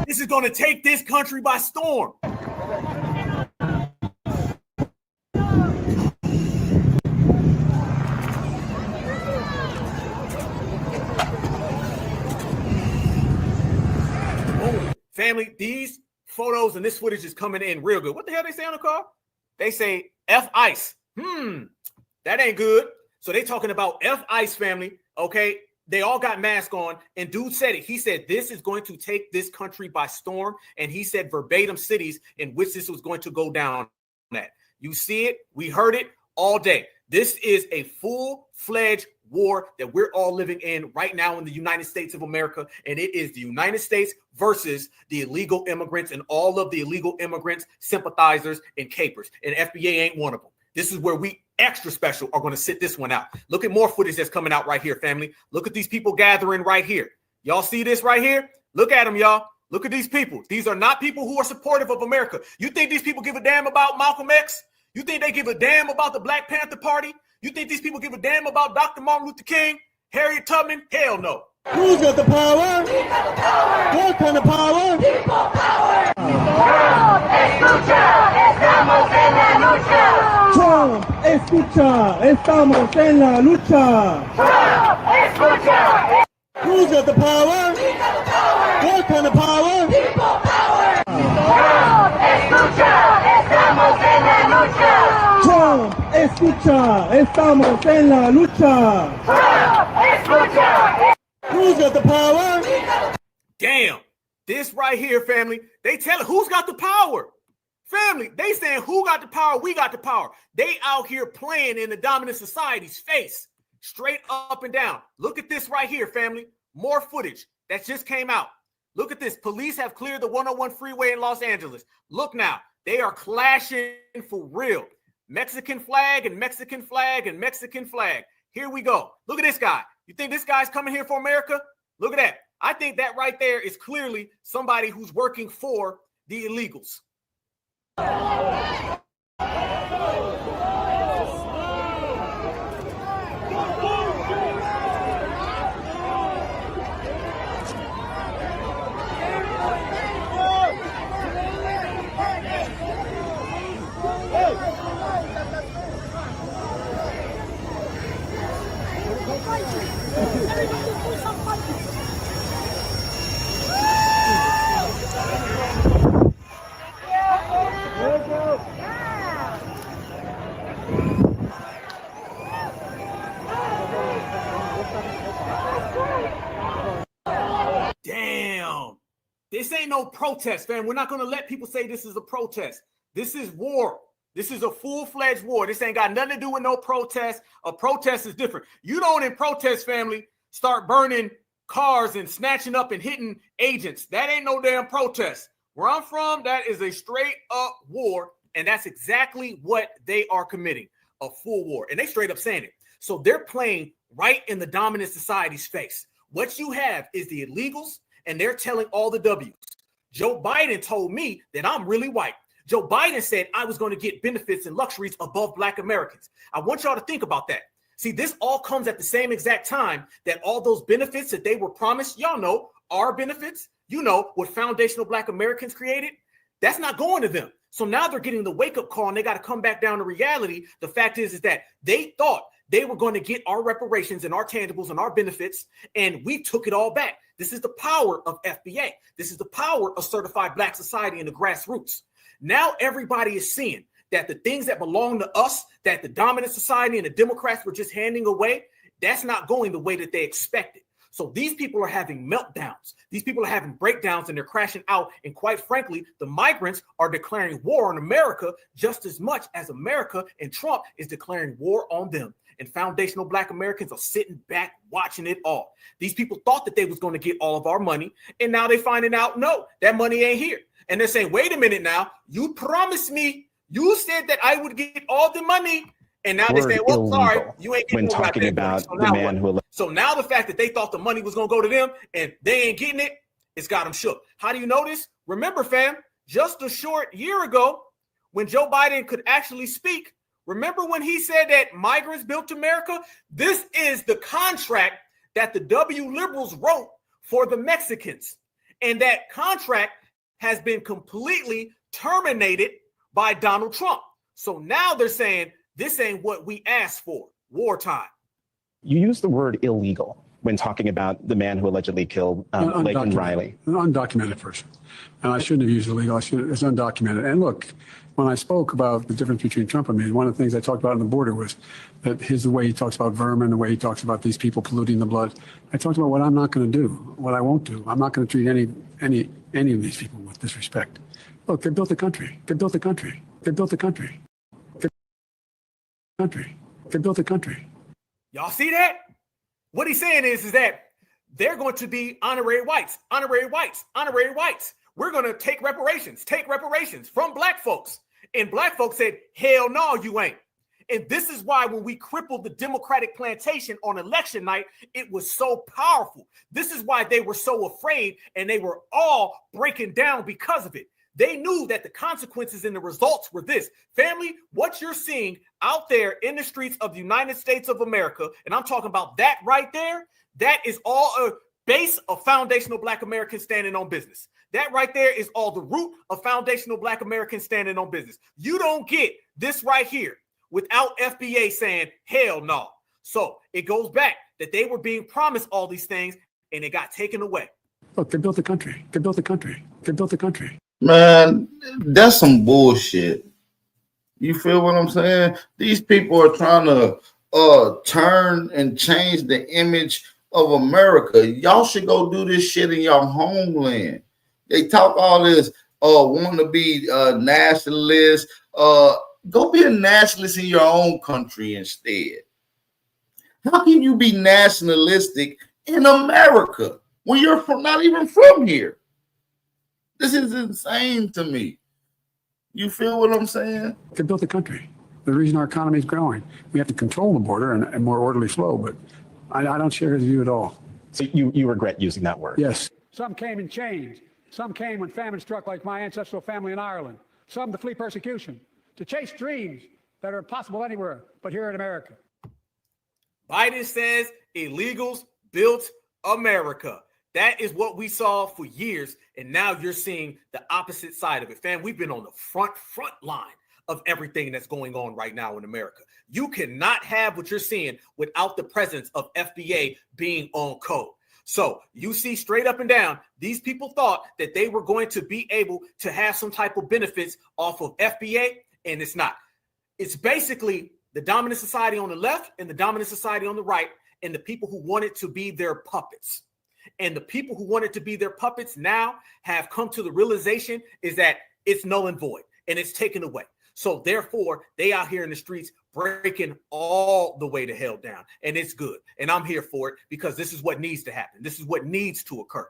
This is going to take this country by storm. Family, these photos and this footage is coming in real good. What the hell they say on the car? They say F ICE. That ain't good. So they talking about F ICE, family. Okay. They all got masks on, and dude said it. He said this is going to take this country by storm, and he said verbatim cities in which this was going to go down at. You see it. We heard it all day. This is a full-fledged war that we're all living in right now in the United States of America, and it is the United States versus the illegal immigrants and all of the illegal immigrants, sympathizers, and capers, and FBA ain't one of them. This is where we extra special are going to sit this one out. Look at more footage that's coming out right here, family. Look at these people gathering right here. Y'all see this right here? Look at them, y'all. Look at these people. These are not people who are supportive of America. You think these people give a damn about Malcolm X? You think they give a damn about the Black Panther Party? You think these people give a damn about Dr. Martin Luther King, Harriet Tubman? Hell no. Who's got the power? We got the power. What kind of power? People power. Trump, escucha, estamos en la lucha. Trump, escucha. Who's got the power? We got the power. What kind of power? People power. Trump, escucha, estamos en la lucha. Trump, escucha, estamos en la lucha. Trump, escucha. Who's got the power? Damn. This right here, family, they tell it who's got the power. Family, they saying who got the power, we got the power. They out here playing in the dominant society's face, straight up and down. Look at this right here, family. More footage that just came out. Look at this. Police have cleared the 101 freeway in Los Angeles. Look now. They are clashing for real. Mexican flag and Mexican flag and Mexican flag. Here we go. Look at this guy. You think this guy's coming here for America? Look at that. I think that right there is clearly somebody who's working for the illegals. Damn. This ain't no protest, fam. We're not going to let people say this is a protest. This is war. This is a full-fledged war. This ain't got nothing to do with no protest. A protest is different. You don't, in protest, family, start burning cars and snatching up and hitting agents. That ain't no damn protest. Where I'm from, that is a straight-up war, and that's exactly what they are committing, a full war. And they straight up saying it. So they're playing right in the dominant society's face. What you have is the illegals, and they're telling all the W's. Joe Biden told me that I'm really white. Joe Biden said I was going to get benefits and luxuries above Black Americans. I want y'all to think about that. See, this all comes at the same exact time that all those benefits that they were promised, y'all know, our benefits, you know, what foundational Black Americans created, that's not going to them. So now they're getting the wake-up call and they got to come back down to reality. The fact is that they thought they were going to get our reparations and our tangibles and our benefits, and we took it all back. This is the power of FBA. This is the power of certified Black society in the grassroots. Now everybody is seeing that the things that belong to us, that the dominant society and the Democrats were just handing away, that's not going the way that they expected. So these people are having meltdowns. These people are having breakdowns and they're crashing out. And quite frankly, the migrants are declaring war on America just as much as America and Trump is declaring war on them. And foundational Black Americans are sitting back watching it all. These people thought that they was going to get all of our money. And now they're finding out, no, that money ain't here. And they're saying, wait a minute now, you promised me, you said that I would get all the money. And now they say, well, sorry, you ain't getting when talking about so the man who. So now the fact that they thought the money was going to go to them and they ain't getting it, it's got them shook. How do you know this? Remember, fam, just a short year ago, when Joe Biden could actually speak, remember when he said that migrants built America? This is the contract that the W liberals wrote for the Mexicans. And that contract has been completely terminated by Donald Trump. So now they're saying this ain't what we asked for, wartime. You use the word illegal when talking about the man who allegedly killed Laken Riley. An undocumented person. And I shouldn't have used illegal. It's undocumented. And look, when I spoke about the difference between Trump and me, one of the things I talked about on the border was that the way he talks about vermin, the way he talks about these people polluting the blood. I talked about what I'm not going to do, what I won't do. I'm not going to treat any of these people with disrespect. Look, they built the country. They built the country. They built the country. They built the country. Y'all see that? What he's saying is that they're going to be honorary whites, honorary whites, honorary whites. We're going to take reparations from Black folks. And Black folks said, hell no, you ain't. And this is why when we crippled the Democratic plantation on election night, it was so powerful. This is why they were so afraid and they were all breaking down because of it. They knew that the consequences and the results were this. Family, what you're seeing out there in the streets of the United States of America, and I'm talking about that right there, that is all a base of foundational Black Americans standing on business. That right there is all the root of foundational Black Americans standing on business. You don't get this right here without FBA saying, hell no. So it goes back that they were being promised all these things and it got taken away. Look, they built the country. They built the country. They built the country. Man, that's some bullshit. You feel what I'm saying? These people are trying to turn and change the image of America. Y'all should go do this shit in your homeland. They talk all this want to be nationalist. Go be a nationalist in your own country instead. How can you be nationalistic in America when you're not even from here? This is insane to me. You feel what I'm saying? They built the country. The reason our economy is growing. We have to control the border and more orderly flow, but I don't share his view at all. So you regret using that word? Yes. Some came in chains. Some came when famine struck, like my ancestral family in Ireland. Some to flee persecution, to chase dreams that are impossible anywhere but here in America. Biden says illegals built America. That is what we saw for years, and now you're seeing the opposite side of it. Fam, we've been on the front line of everything that's going on right now in America. You cannot have what you're seeing without the presence of FBA being on code. So you see straight up and down, these people thought that they were going to be able to have some type of benefits off of FBA, and it's not. It's basically the dominant society on the left and the dominant society on the right, and the people who wanted to be their puppets. And the people who wanted to be their puppets now have come to the realization is that it's null and void and it's taken away. So therefore, they out here in the streets breaking all the way to hell down. And it's good. And I'm here for it because this is what needs to happen. This is what needs to occur.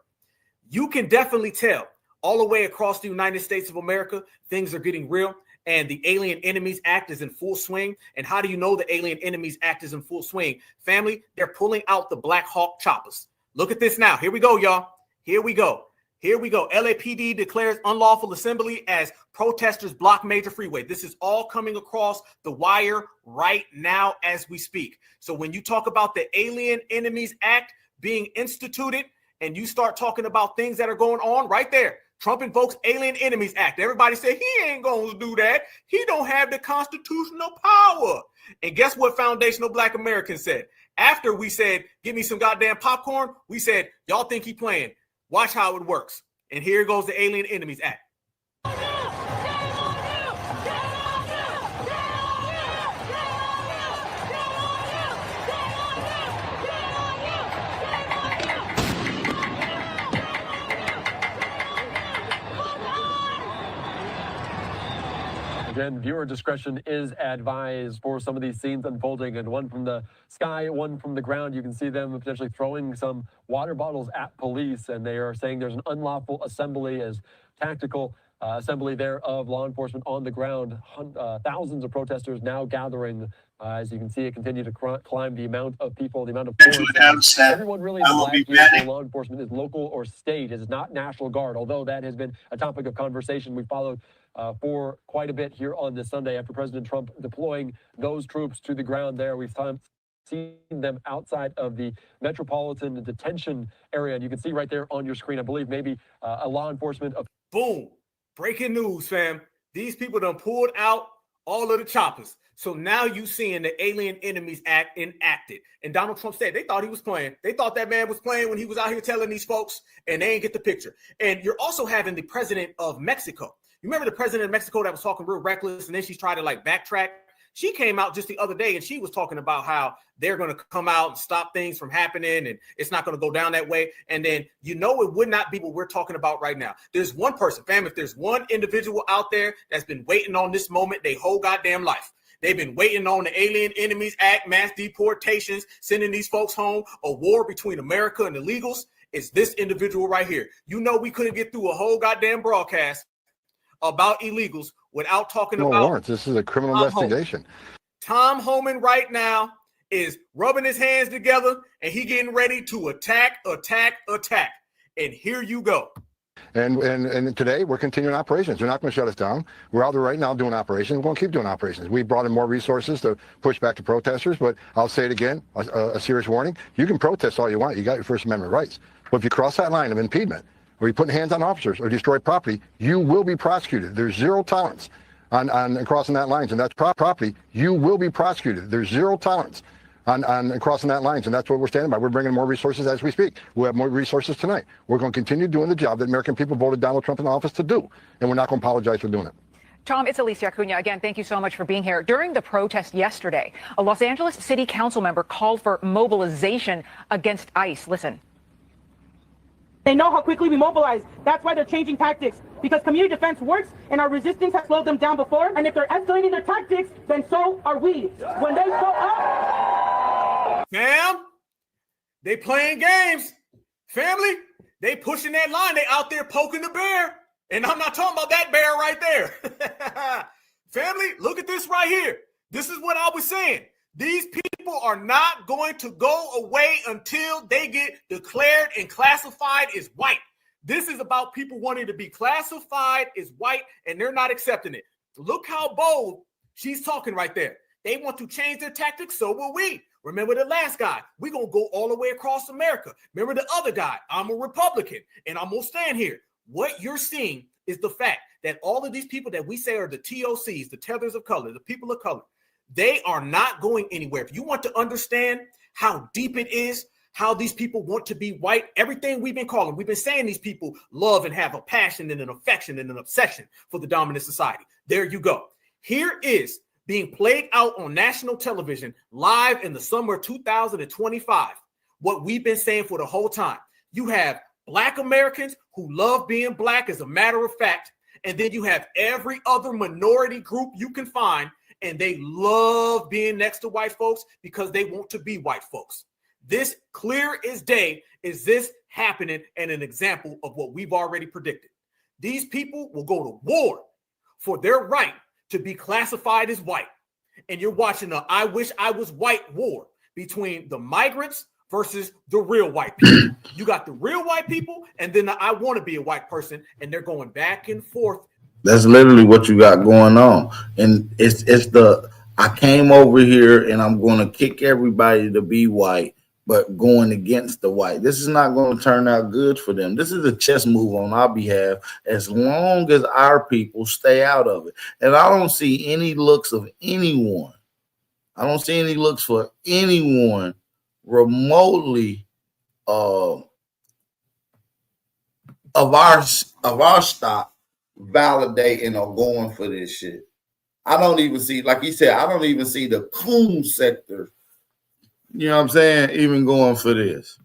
You can definitely tell all the way across the United States of America, things are getting real. and the Alien Enemies Act is in full swing. And how do you know the Alien Enemies Act is in full swing? Family, they're pulling out the Black Hawk choppers. Look at this now. Here we go, y'all. Here we go. Here we go. LAPD declares unlawful assembly as protesters block major freeway. This is all coming across the wire right now as we speak. So when you talk about the Alien Enemies Act being instituted and you start talking about things that are going on right there, Trump invokes Alien Enemies Act. Everybody said he ain't going to do that. He don't have the constitutional power. And guess what Foundational Black Americans said? After we said, give me some goddamn popcorn, we said, y'all think he playing. Watch how it works. And here goes the Alien Enemies Act. Again, viewer discretion is advised for some of these scenes unfolding, and one from the sky, one from the ground. You can see them potentially throwing some water bottles at police, and they are saying there's an unlawful assembly as tactical assembly there of law enforcement on the ground. Thousands of protesters now gathering. As you can see, it continue to climb the amount of people, the amount of force. Everyone really is black here. Law enforcement is local or state. It is not National Guard, although that has been a topic of conversation we followed for quite a bit here on this Sunday after President Trump deploying those troops to the ground there. We've seen them outside of the metropolitan detention area. And you can see right there on your screen, I believe maybe a law enforcement of. Boom. Breaking news, fam. These people done pulled out all of the choppers. So now you seeing the Alien Enemies Act enacted. And Donald Trump said they thought he was playing. They thought that man was playing when he was out here telling these folks, and they ain't get the picture. And you're also having the president of Mexico. You remember the president of Mexico that was talking real reckless, and then she's tried to backtrack? She came out just the other day and she was talking about how they're going to come out and stop things from happening and it's not going to go down that way. And then, it would not be what we're talking about right now. There's one person, fam, if there's one individual out there that's been waiting on this moment their whole goddamn life. They've been waiting on the Alien Enemies Act, mass deportations, sending these folks home, a war between America and illegals. It's this individual right here. We couldn't get through a whole goddamn broadcast about illegals without talking about warrants. This is a criminal investigation. Tom Homan right now is rubbing his hands together and he getting ready to attack. And here you go. And today we're continuing operations. They're not going to shut us down. We're out there right now doing operations. We're going to keep doing operations. We brought in more resources to push back the protesters, but I'll say it again, a serious warning. You can protest all you want. You got your First Amendment rights. But if you cross that line of impediment, or you put hands on officers or destroy property, you will be prosecuted. There's zero tolerance on crossing that lines, and that's property. You will be prosecuted. There's zero tolerance on crossing that lines, and that's what we're standing by. We're bringing more resources as we speak. We'll have more resources tonight. We're going to continue doing the job that American people voted Donald Trump in office to do, and we're not going to apologize for doing it. Tom, it's Alicia Acuna. Again, thank you so much for being here. During the protest yesterday, a Los Angeles City Council member called for mobilization against ICE. Listen. They know how quickly we mobilize. That's why they're changing tactics. Because community defense works and our resistance has slowed them down before. And if they're escalating their tactics, then so are we. When they show up. Fam, they playing games. Family, they pushing that line. They out there poking the bear. And I'm not talking about that bear right there. Family, look at this right here. This is what I was saying. These people are not going to go away until they get declared and classified as white. This is about people wanting to be classified as white, and they're not accepting it. Look how bold she's talking right there. They want to change their tactics, so will we. Remember the last guy. We're going to go all the way across America. Remember the other guy. I'm a Republican, and I'm going to stand here. What you're seeing is the fact that all of these people that we say are the TOCs, the tethers of color, the people of color, they are not going anywhere. If you want to understand how deep it is, how these people want to be white, everything we've been calling, we've been saying these people love and have a passion and an affection and an obsession for the dominant society. There you go. Here is being played out on national television live in the summer of 2025. What we've been saying for the whole time. You have Black Americans who love being Black as a matter of fact. And then you have every other minority group you can find. And they love being next to white folks because they want to be white folks. This clear as day is this happening and an example of what we've already predicted. These people will go to war for their right to be classified as white. And you're watching the I wish I was white war between the migrants versus the real white people. You got the real white people and then the I want to be a white person, and they're going back and forth. That's literally what you got going on. And it's the I came over here and I'm going to kick everybody to be white, but going against the white. This is not going to turn out good for them. This is a chess move on our behalf as long as our people stay out of it. And I don't see any looks of anyone. I don't see any looks for anyone remotely of our stock validating or going for this shit. I don't even see, like he said, I don't even see the coon sector, you know what I'm saying, even going for this.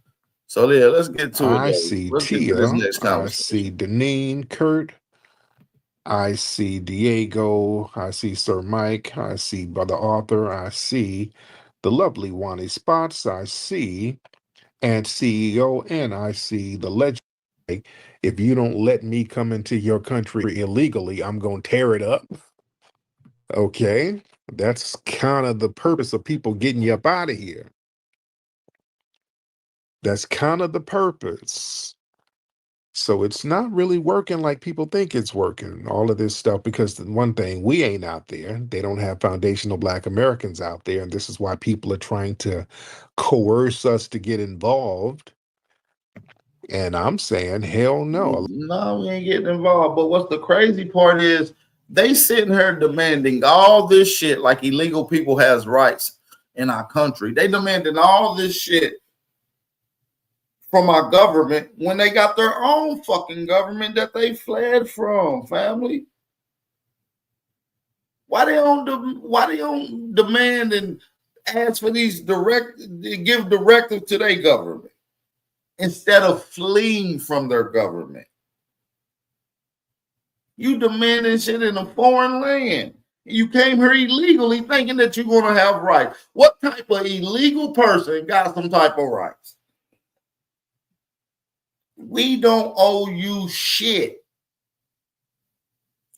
So yeah, let's get to it. I see Let's get to this Tia. next I conversation. see Deneen, Kurt. I see Diego. I see Sir Mike. I see Brother Arthur. I see the lovely Wani Spots. I see and CEO, and I see the legend. If you don't let me come into your country illegally, I'm going to tear it up. Okay, that's kind of the purpose of people getting you up out of here. That's kind of the purpose. So it's not really working like people think it's working, all of this stuff, because one thing, we ain't out there. They don't have foundational Black Americans out there. And this is why people are trying to coerce us to get involved. And I'm saying, hell no. No, we ain't getting involved. But what's the crazy part is they sitting here demanding all this shit like illegal people has rights in our country. They demanding all this shit from our government when they got their own fucking government that they fled from, family. Why they don't demand and ask for these give directives to their government instead of fleeing from their government? You demanding shit in a foreign land. You came here illegally thinking that you're going to have rights. What type of illegal person got some type of rights? We don't owe you shit.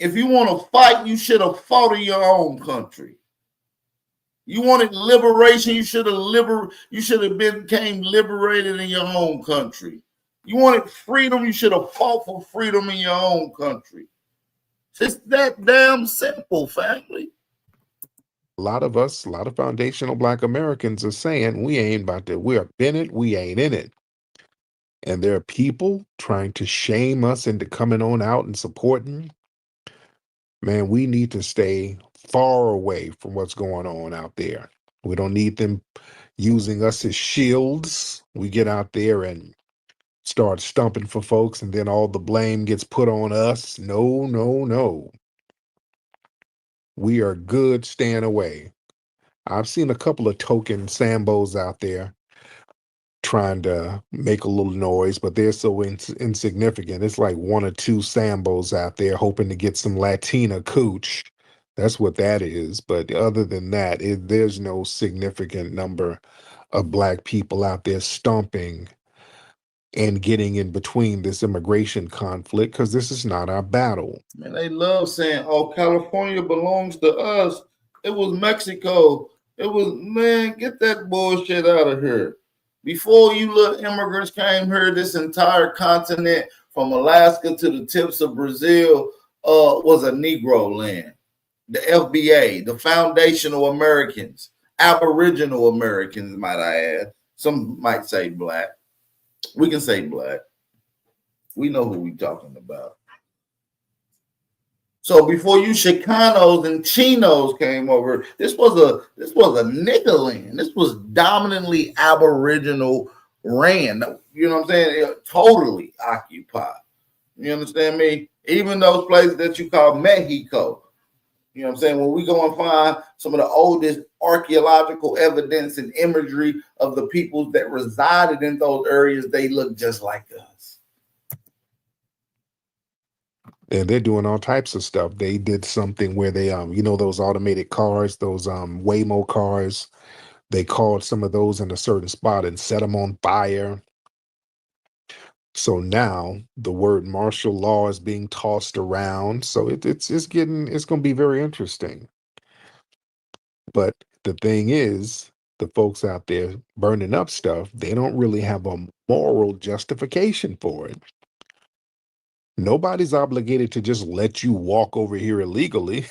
If you want to fight, you should have fought in your own country. You wanted liberation, you should have became liberated in your own country. You wanted freedom, you should have fought for freedom in your own country. It's that damn simple, family. A lot of us, a lot of foundational Black Americans are saying we ain't about to, we're in it, we ain't in it. And there are people trying to shame us into coming on out and supporting. Man, we need to stay far away from what's going on out there. We don't need them using us as shields. We get out there and start stumping for folks, and then all the blame gets put on us. No, no, no. We are good staying away. I've seen a couple of token Sambos out there trying to make a little noise, but they're so insignificant. It's like one or two Sambos out there hoping to get some Latina cooch. That's what that is. But other than that, there's no significant number of Black people out there stomping and getting in between this immigration conflict, because this is not our battle. Man, they love saying, oh, California belongs to us. It was Mexico. It was, man, get that bullshit out of here. Before you little immigrants came here, this entire continent from Alaska to the tips of Brazil was a Negro land. The FBA, the Foundational Americans, Aboriginal Americans, might I add. Some might say Black. We can say Black. We know who we're talking about. So before you Chicanos and Chinos came over, this was a nigga land. This was dominantly Aboriginal land. You know what I'm saying? It totally occupied. You understand me? Even those places that you call Mexico. You know what I'm saying? When we go and find some of the oldest archaeological evidence and imagery of the peoples that resided in those areas, they look just like us. And they're doing all types of stuff. They did something where they, those automated cars, those Waymo cars, they called some of those in a certain spot and set them on fire. So now the word martial law is being tossed around. So it's going to be very interesting. But the thing is, the folks out there burning up stuff, they don't really have a moral justification for it. Nobody's obligated to just let you walk over here illegally.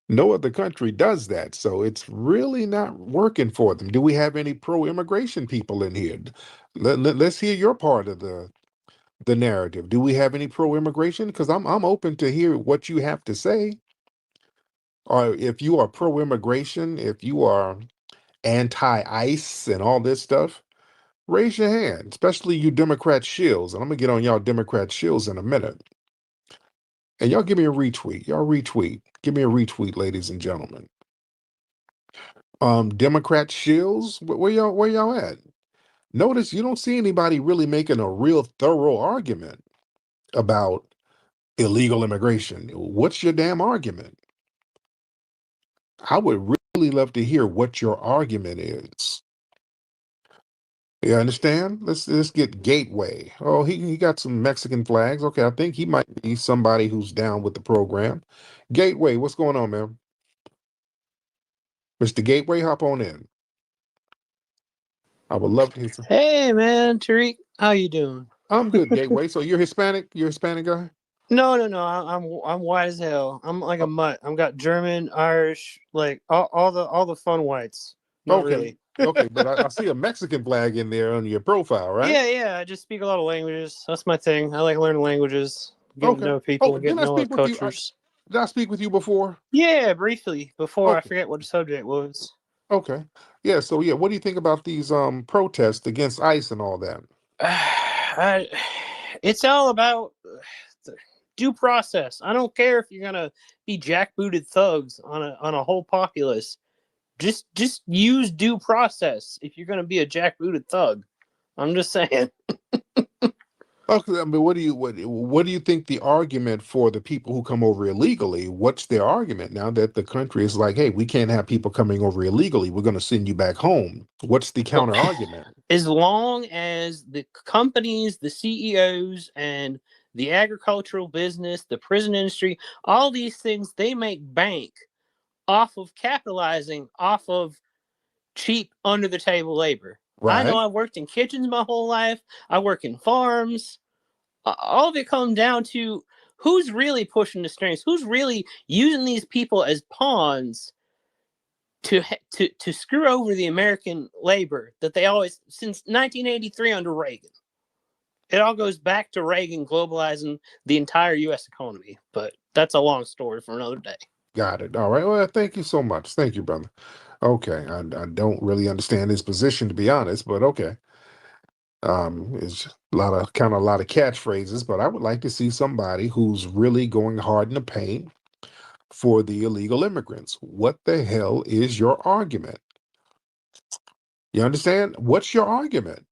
No other country does that. So it's really not working for them. Do we have any pro-immigration people in here? Let's hear your part of the narrative. Do we have any pro-immigration? Because I'm open to hear what you have to say. Or if you are pro-immigration, if you are anti-ICE and all this stuff, raise your hand, especially you Democrat shills. And I'm gonna get on y'all Democrat shills in a minute. And y'all give me a retweet. Y'all retweet. Give me a retweet, ladies and gentlemen. Democrat shills, where y'all at? Notice you don't see anybody really making a real thorough argument about illegal immigration. What's your damn argument? I would really love to hear what your argument is. You understand? Let's get Gateway. Oh, he got some Mexican flags. Okay, I think he might be somebody who's down with the program. Gateway, what's going on, man? Mr. Gateway, hop on in. I would love to hear some. Hey, man, Tariq, how you doing? I'm good, Gateway. So you're Hispanic? You're a Hispanic guy? No. I'm white as hell. I'm like a mutt. I've got German, Irish, like all the fun whites. Not Okay, really. okay, but I see a Mexican flag in there on your profile, right? Yeah. I just speak a lot of languages. That's my thing. I like learning languages, getting to Okay. know people, Oh, getting didn't I to know speak with you? cultures. Did I speak with you before? Yeah, briefly before. I Okay. forget what the subject was. Okay. Yeah. So yeah, what do you think about these protests against ICE and all that? It's all about due process. I don't care if you're gonna be jackbooted thugs on a whole populace. Just use due process if you're gonna be a jackbooted thug. I'm just saying. Okay, I mean, what do you think the argument for the people who come over illegally? What's their argument now that the country is like, hey, we can't have people coming over illegally. We're going to send you back home. What's the counter argument? As long as the companies, the CEOs, and the agricultural business, the prison industry, all these things, they make bank off of capitalizing off of cheap under the table labor. I know Right. I've worked in kitchens my whole life. I work in farms. All of it comes down to who's really pushing the strings, who's really using these people as pawns to screw over the American labor that they always, since 1983 under Reagan. It all goes back to Reagan globalizing the entire U.S. economy, but that's a long story for another day. Got it. All right. Well, thank you so much. Thank you, brother. Okay. I don't really understand his position, to be honest, but okay. It's a lot of catchphrases, but I would like to see somebody who's really going hard in the paint for the illegal immigrants. What the hell is your argument? You understand? What's your argument?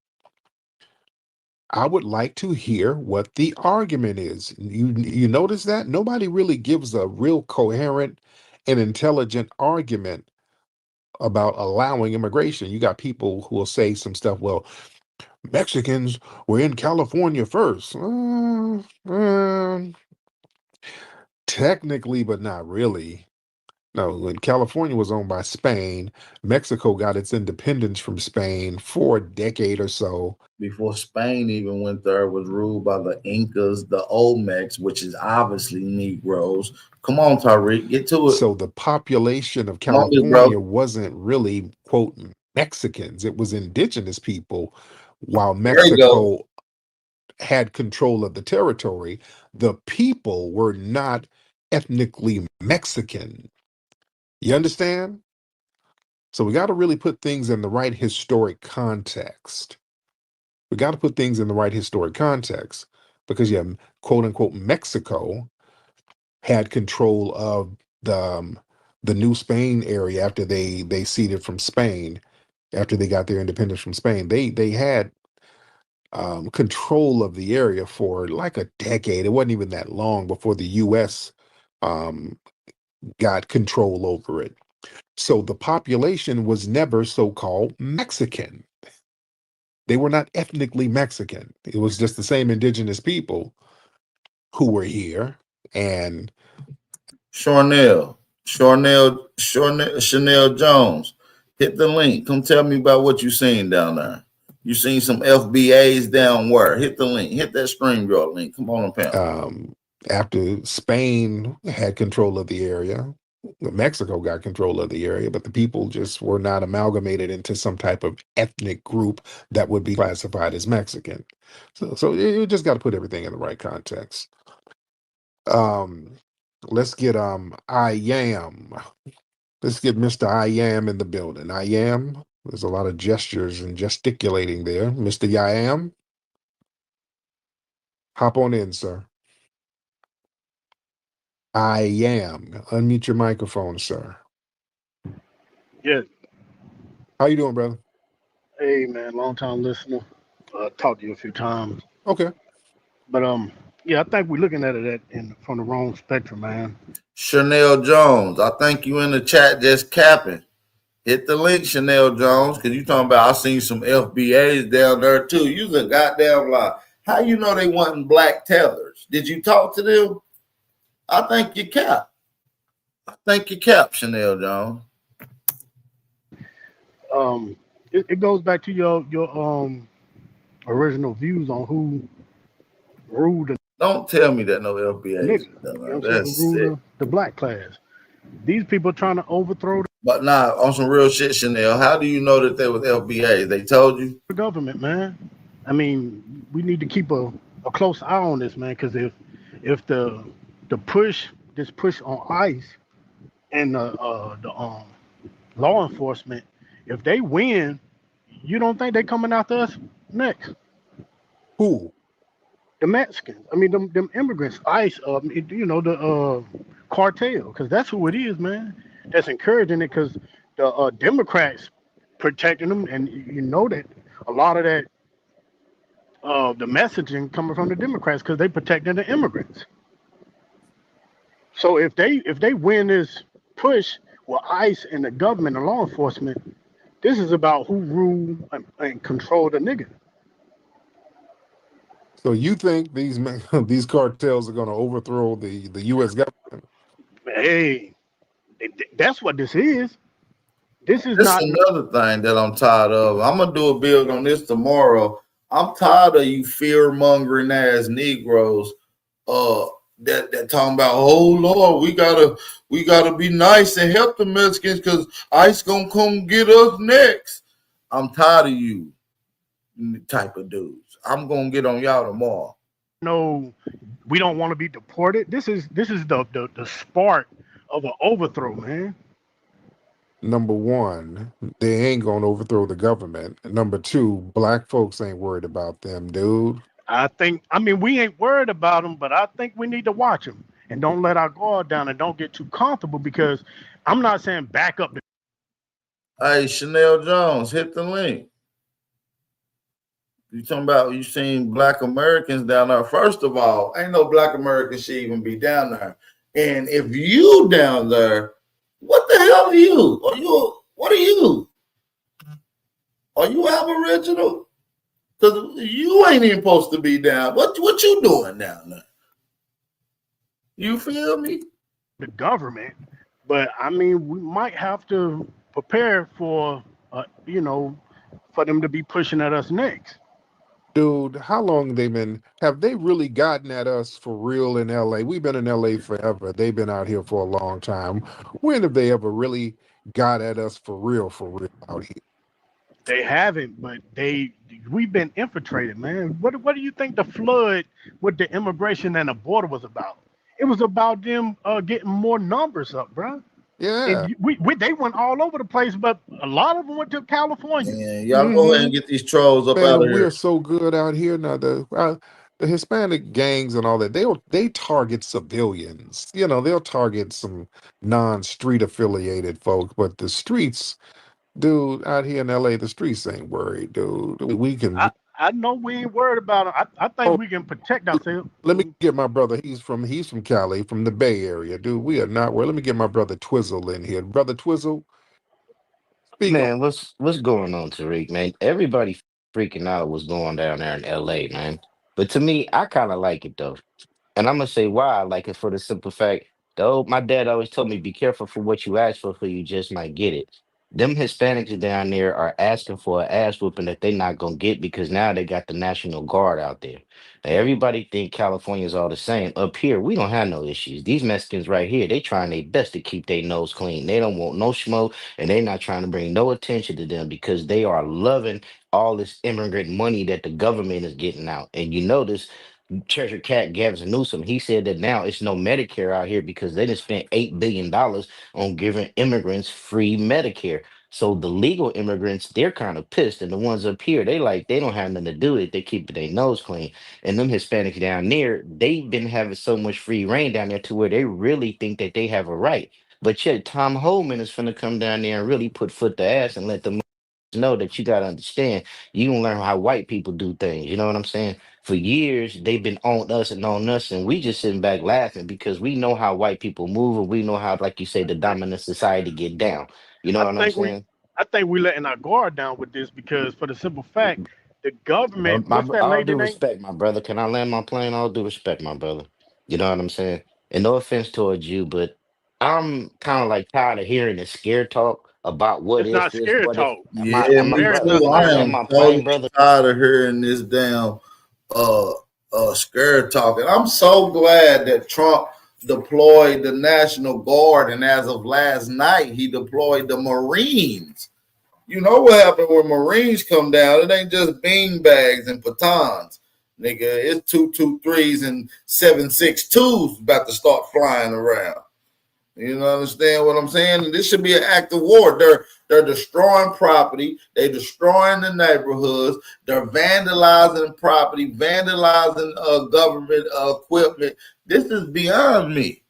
I would like to hear what the argument is. You notice that nobody really gives a real coherent and intelligent argument about allowing immigration. You got people who will say some stuff, well, Mexicans were in California first. Technically, but not really. No, when California was owned by Spain, Mexico got its independence from Spain for a decade or so. Before Spain even went there, it was ruled by the Incas, the Olmecs, which is obviously Negroes. Come on, Tariq, get to it. So the population of Come on, big California bro. wasn't really, quote, Mexicans. It was indigenous people, while There you go. Mexico had control of the territory. The people were not ethnically Mexican. You understand? So we got to really put things in the right historic context. We got to put things in the right historic context because, yeah, quote unquote, Mexico had control of the New Spain area after they ceded from Spain, after they got their independence from Spain. They had control of the area for like a decade. It wasn't even that long before the U.S. Got control over it. So the population was never so-called Mexican. They were not ethnically Mexican. It was just the same indigenous people who were here. And Chanel Jones, hit the link. Come tell me about what you seen down there. You seen some FBAs down where? Hit the link. Hit that StreamYard link. Come on, Pam. After Spain had control of the area, Mexico got control of the area, but the people just were not amalgamated into some type of ethnic group that would be classified as Mexican. So you just got to put everything in the right context. Let's get I am. Let's get Mr. I am in the building. I am. There's a lot of gestures and gesticulating there. Mr. I am. Hop on in, sir. I am. Unmute your microphone, sir. Yeah. How you doing, brother? Hey, man, long time listener. Talked to you a few times. Okay. But yeah, I think we're looking at it from the wrong spectrum, man. Chanel Jones, I think you in the chat just capping. Hit the link, Chanel Jones, because you talking about I seen some FBAs down there too. You's a goddamn lie. How you know they wasn't black tellers? Did you talk to them? I think you cap. Chanel Jones. It goes back to your original views on who ruled. Don't tell me that no FBAs. That's sick. The black class. These people trying to overthrow. But nah, on some real shit, Chanel. How do you know that they was FBAs? They told you? The government, man. I mean, we need to keep a close eye on this, man, because if the push on ICE and the law enforcement, if they win, you don't think they coming after us next? Who? The Mexicans. I mean, them immigrants. ICE. The cartel, because that's who it is, man. That's encouraging it, because the Democrats protecting them, and you know that a lot of that the messaging coming from the Democrats, because they protecting the immigrants. So if they win this push with ICE and the government and law enforcement, this is about who rule and control the nigga. So you think these cartels are going to overthrow the U.S. government? Hey, that's what this is. This is not another thing that I'm tired of. I'm gonna do a build on this tomorrow. I'm tired of you fear mongering ass Negroes that talking about, oh Lord, we gotta be nice and help the Mexicans because ICE gonna come get us next. I'm tired of you type of dudes. I'm gonna get on y'all tomorrow. No, we don't want to be deported. This is the spark of an overthrow, man. Number one, they ain't gonna overthrow the government. Number two, black folks ain't worried about them, dude. I mean, we ain't worried about them, but I think we need to watch them and don't let our guard down and don't get too comfortable, because I'm not saying back up. Hey, Chanel Jones, hit the link. You talking about you seen black Americans down there. First of all, ain't no black Americans should even be down there. And if you down there, what the hell are you? What are you? Are you Aboriginal? Because you ain't even supposed to be down. What you doing down there? You feel me? The government, but I mean, we might have to prepare for, for them to be pushing at us next. Dude, how long have they really gotten at us for real in LA? We've been in LA forever. They've been out here for a long time. When have they ever really got at us for real out here? They haven't, but we've been infiltrated, man. What do you think the flood with the immigration and the border was about? It was about them getting more numbers up, bro. Yeah. And they went all over the place, but a lot of them went to California. Yeah, y'all go ahead and get these trolls up out of here. We're so good out here now. The Hispanic gangs and all that, they target civilians. They'll target some non-street affiliated folks, but the streets, dude, out here in LA, the streets ain't worried, dude. We can. I know we ain't worried about them. I think we can protect ourselves. Let me get my brother. He's from Cali, from the Bay Area, dude. We are not worried. Let me get my brother Twizzle in here. Brother Twizzle. Man, what's going on, Tariq, man? Everybody freaking out what's going down there in LA, man. But to me, I kind of like it though. And I'm gonna say why I like it for the simple fact, though my dad always told me be careful for what you ask for you just might get it. Them Hispanics down there are asking for an ass whooping that they not gonna get because now they got the National Guard out there. Now everybody think California's all the same. Up here, we don't have no issues. These Mexicans right here, they trying their best to keep their nose clean. They don't want no smoke and they not trying to bring no attention to them because they are loving all this immigrant money that the government is getting out. And you notice Treasure Cat Gavin Newsom, he said that now it's no Medicare out here because they just spent $8 billion on giving immigrants free Medicare. So the legal immigrants, they're kind of pissed. And the ones up here, they don't have nothing to do with it. They keep their nose clean. And them Hispanics down there, they've been having so much free reign down there to where they really think that they have a right. But yet Tom Homan is gonna come down there and really put foot to ass and let them know that you gotta understand, you gonna learn how white people do things. You know what I'm saying? For years, they've been on us, and we just sitting back laughing because we know how white people move, and we know how, like you say, the dominant society get down. You know I what I'm think we saying? I think we letting our guard down with this because for the simple fact, the government, what's that All lady due name? respect, my brother. Can I land my plane? All due respect, my brother. You know what I'm saying? And no offense towards you, but I'm kind of like tired of hearing the scare talk about what It's if not this, scared what if. talk. Yeah, Am I, me There is brother? too. Can nothing I I there. land am my plane, totally brother? tired of hearing this damn uh scared talk. And I'm so glad that Trump deployed the National Guard, and as of last night, he deployed the Marines. You know what happened when Marines come down? It ain't just bean bags and batons. Nigga, it's 223s and 762s about to start flying around. You know, understand what I'm saying? And this should be an act of war. They're destroying property. They're destroying the neighborhoods. They're vandalizing property, vandalizing government equipment. This is beyond me.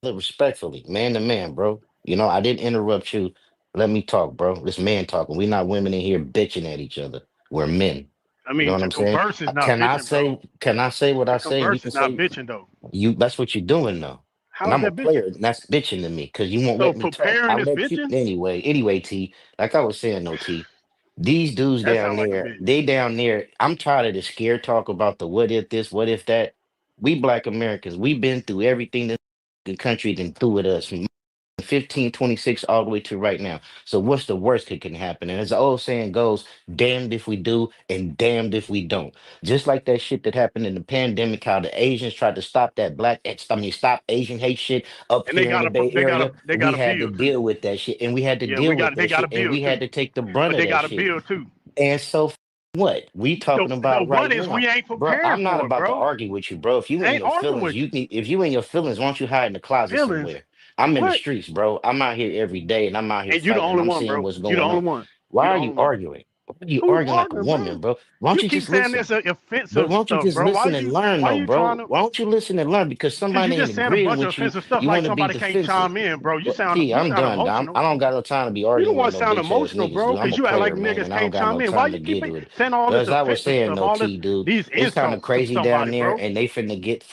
Respectfully, man to man, bro. You know, I didn't interrupt you. Let me talk, bro. This man talking. We're not women in here bitching at each other. We're men. I You know mean, what to I'm saying? converse is not bitching, bro. Can I say what To I say? And you converse can is not say bitching though. you. That's what you're doing though. And How is I'm a that bitching? player, and that's bitching to me because you won't So let me talk. preparing I'll is let you bitching? anyway. Anyway, T. Like I was saying, no T. These dudes That down sounds like a there, bitch. they down there. I'm tired of the scare talk about the what if this, what if that. We Black Americans, we've been through everything this country can through with us. 1526 all the way to right now. So what's the worst that can happen? And as the old saying goes, damned if we do and damned if we don't. Just like that shit that happened in the pandemic, how the Asians tried to stop that stop Asian hate shit up And they here in got the a Bay they got a Area. they We got a had to bill too. deal with that shit. And we had to Yeah, deal with they that got a shit. And bill we had too. to take the brunt But of they that got a shit. bill too. And so what? We talking The about right one is now. we ain't Bro, prepared I'm not for it, about to bro. argue with you, bro. If you I in ain't your arguing feelings, with you. if you in your feelings, why don't you hide in the closet Feelings. somewhere? I'm in the What? streets, bro. I'm out here every day and I'm out here And you the fighting and only I'm one, seeing bro. what's You the going only on. one. Why You the are only you one. arguing? Why are you Who's arguing like a arguing, woman, bro? bro? Why don't You you keep just saying listen? this But offensive why don't you stuff, just bro. listen and learn Why though, you trying bro? to? Why don't you listen and learn? Because Cause somebody you ain't just saying a agreeing bunch of with you, offensive stuff you like want to be somebody can't defensive. chime in, bro. Well, T, I'm done, Dom. Emotional. I don't got no time to be You the arguing one with no sound bitch ass emotional, niggas, bro. dude. I'm Cause a you act like player, man, niggas and I don't can't got chime no in. Why time to you keep get with it. saying all But this as I was offensive saying, stuff, no all this T, dude, these it's kind of insults to crazy down somebody, there, bro? and they finna get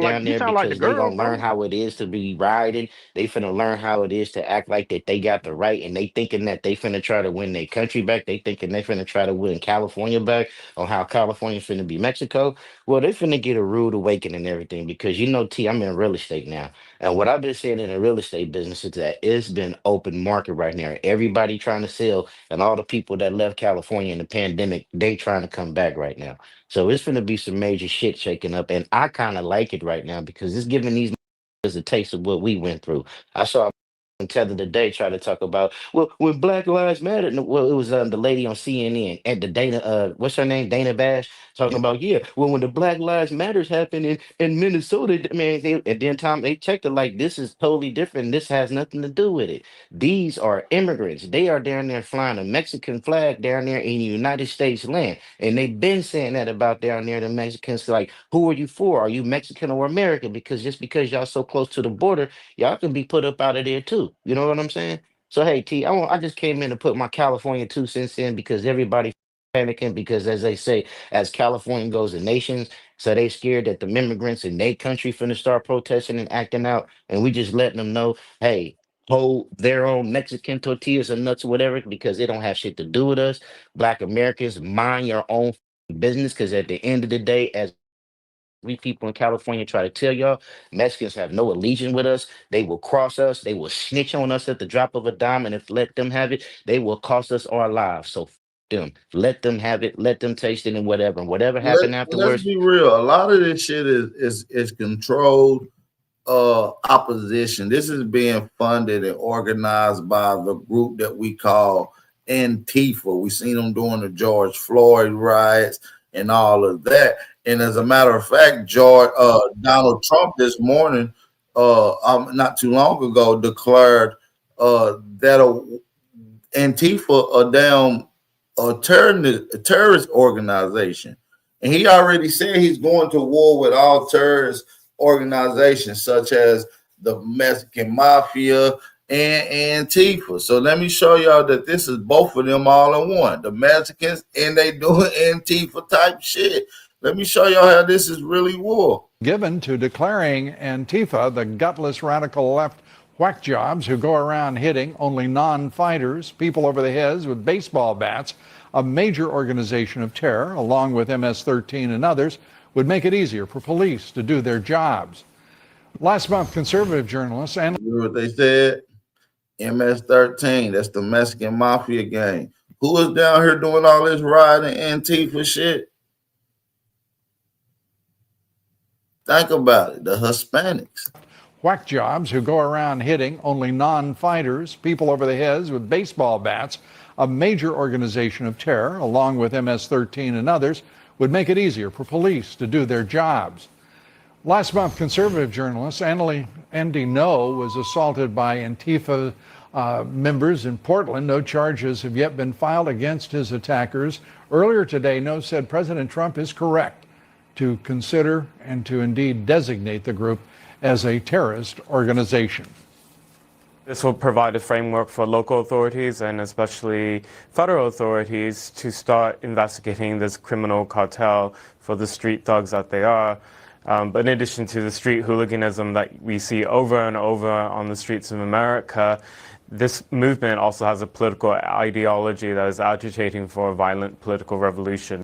down You there sound like the because they girl, gonna learn bro. how it is to be riding. They finna learn how it is to act like that they got the right, and they thinking that they finna try to win their country back. They thinking they finna try to win California back, on how California finna be Mexico. Well, they finna get a rude awakening and everything because you know, T, I'm in real estate now, and what I've been saying in the real estate business is that it's been open market right now. Everybody trying to sell, and all the people that left California in the pandemic, they trying to come back right now. So it's going to be some major shit shaking up, and I kind of like it right now because it's giving these is a taste of what we went through. I saw Tether today try to talk about well when Black Lives Matter. No, well, it was the lady on CNN and the Dana what's her name, Dana Bash, talking about yeah well when the Black Lives Matters happened in Minnesota, man, and then Tom they checked it like this is totally different. This has nothing to do with it. These are immigrants. They are down there flying a Mexican flag down there in the United States land, and they've been saying that about down there. The Mexicans like, who are you for? Are you Mexican or American? Because just because y'all so close to the border, y'all can be put up out of there too. You know what I'm saying? So hey, T, I just came in to put my California 2 cents in because everybody panicking because as they say, as California goes to nations, so they scared that the immigrants in their country finna start protesting and acting out, and we just letting them know, hey. hold their own Mexican tortillas or nuts or whatever because they don't have shit to do with us. Black Americans, mind your own business, because at the end of the day, as we people in California try to tell y'all, Mexicans have no allegiance with us. They will cross us. They will snitch on us at the drop of a dime. And if let them have it, they will cost us our lives. So them, let them have it. Let them taste it and whatever. And whatever happened Let's afterwards. be real. A lot of this shit is controlled opposition. This is being funded and organized by the group that we call Antifa. We seen them doing the George Floyd riots and all of that. And as a matter of fact, Donald Trump this morning, not too long ago, declared that Antifa a damn terrorist organization, and he already said he's going to war with all terrorist organizations such as the Mexican Mafia and Antifa. So let me show y'all that this is both of them all in one. The Mexicans and they doing Antifa type shit. Let me show y'all how this is really war. Given to declaring Antifa the gutless radical left whack jobs who go around hitting only non-fighters, people over the heads with baseball bats, a major organization of terror, along with MS-13 and others, would make it easier for police to do their jobs. Last month, conservative journalists and you know what they said? MS-13, that's the Mexican Mafia gang. Who is down here doing all this rioting Antifa shit? Think about it, the Hispanics. Whack jobs who go around hitting only non-fighters, people over the heads with baseball bats, a major organization of terror, along with MS-13 and others, would make it easier for police to do their jobs. Last month, conservative journalist Andy Ngo was assaulted by Antifa members in Portland. No charges have yet been filed against his attackers. Earlier today, Ngo said President Trump is correct to consider and to indeed designate the group as a terrorist organization. This will provide a framework for local authorities and especially federal authorities to start investigating this criminal cartel for the street thugs that they are. But in addition to the street hooliganism that we see over and over on the streets of America, this movement also has a political ideology that is agitating for a violent political revolution.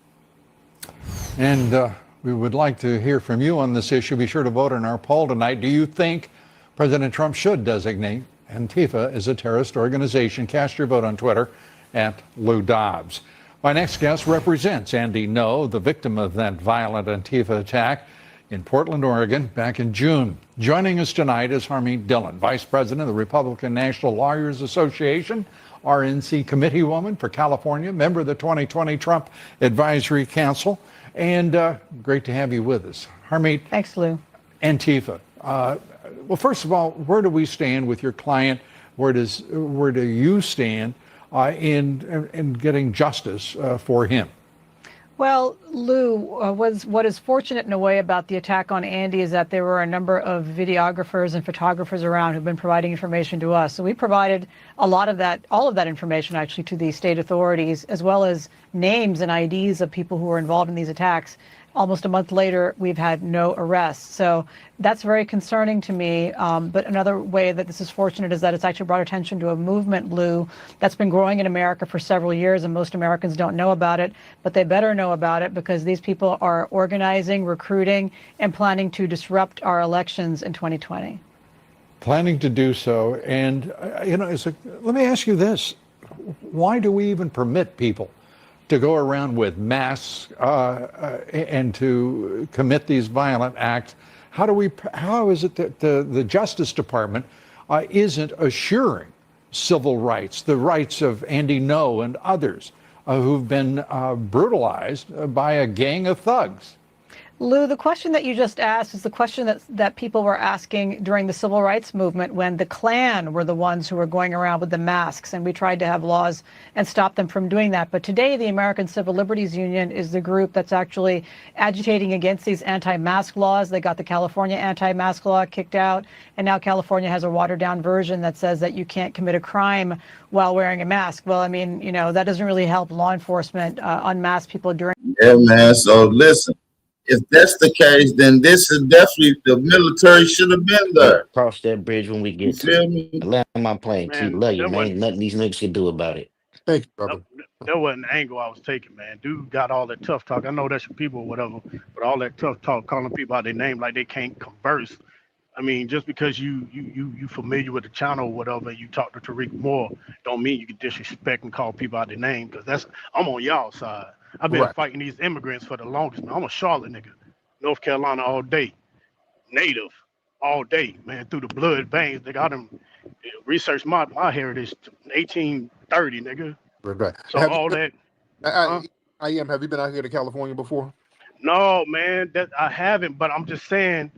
And we would like to hear from you on this issue. Be sure to vote in our poll tonight. Do you think President Trump should designate Antifa as a terrorist organization? Cast your vote on Twitter at Lou Dobbs. My next guest represents Andy Ngo, the victim of that violent Antifa attack in Portland, Oregon, back in June. Joining us tonight is Harmeet Dillon, Vice President of the Republican National Lawyers Association, RNC Committeewoman for California, member of the 2020 Trump Advisory Council, and great to have you with us. Harmeet. Thanks, Lou. Antifa. Well, first of all, where do we stand with your client? Where do you stand in getting justice for him? Well, Lou, what is fortunate in a way about the attack on Andy is that there were a number of videographers and photographers around who've been providing information to us. So we provided all of that information actually to the state authorities, as well as names and IDs of people who were involved in these attacks. Almost a month later, we've had no arrests. So that's very concerning to me. But another way that this is fortunate is that it's actually brought attention to a movement, Lou, that's been growing in America for several years, and most Americans don't know about it, but they better know about it because these people are organizing, recruiting, and planning to disrupt our elections in 2020. Planning to do so. And, let me ask you this. Why do we even permit people to go around with masks and to commit these violent acts? How is it that the Justice Department isn't assuring civil rights, the rights of Andy Ngo and others who've been brutalized by a gang of thugs? Lou, the question that you just asked is the question that people were asking during the civil rights movement when the Klan were the ones who were going around with the masks, and we tried to have laws and stop them from doing that. But today, the American Civil Liberties Union is the group that's actually agitating against these anti-mask laws. They got the California anti-mask law kicked out, and now California has a watered-down version that says that you can't commit a crime while wearing a mask. Well, I mean, that doesn't really help law enforcement unmask people during. Yeah, man. So listen. if that's the case, then this is definitely the military should have been Hey, there. cross that bridge when we You get to feel it. me? I land my plane. Keep Man, love you, that man. wasn't Nothing these niggas can do about it. Thank you, that, brother. that wasn't the angle I was taking, man. Dude got all that tough talk. I know that's your people or whatever, but all that tough talk, calling people out their name like they can't converse. I mean, just because you familiar with the channel or whatever, and you talk to Tariq Moore, don't mean you can disrespect and call people out their name. Because that's I'm on y'all side. I've been Right. fighting these immigrants for the longest, man. I'm a Charlotte nigga, North Carolina all day, native all day, man. Through the blood veins, nigga. I done researched my heritage, 1830, nigga. Right. So Have you all been, that, huh? I am. Have you been out here to California before? No, man, that I haven't. But I'm just saying,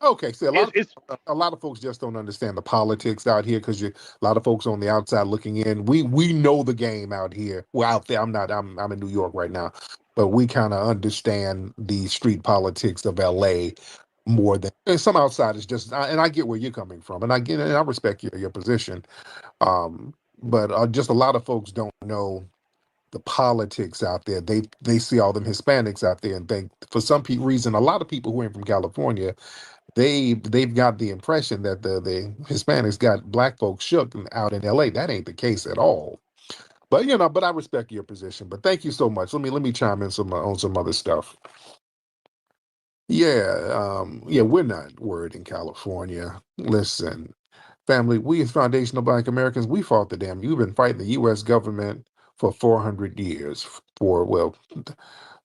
Okay, see, it's a lot of folks just don't understand the politics out here because a lot of folks on the outside looking in. We know the game out here. Well, out there, I'm not. I'm in New York right now, but we kind of understand the street politics of LA more than and some outsiders. And I get where you're coming from, and I respect your position. But just a lot of folks don't know the politics out there. They see all them Hispanics out there and think for some reason a lot of people who ain't from California they've got the impression that the Hispanics got black folks shook out in LA. That ain't the case at all. But but I respect your position. But thank you so much. Let me chime in on some other stuff. Yeah, we're not worried in California. Listen, family, we as foundational Black Americans, we fought the damn. You've been fighting the U.S. government for 400 years for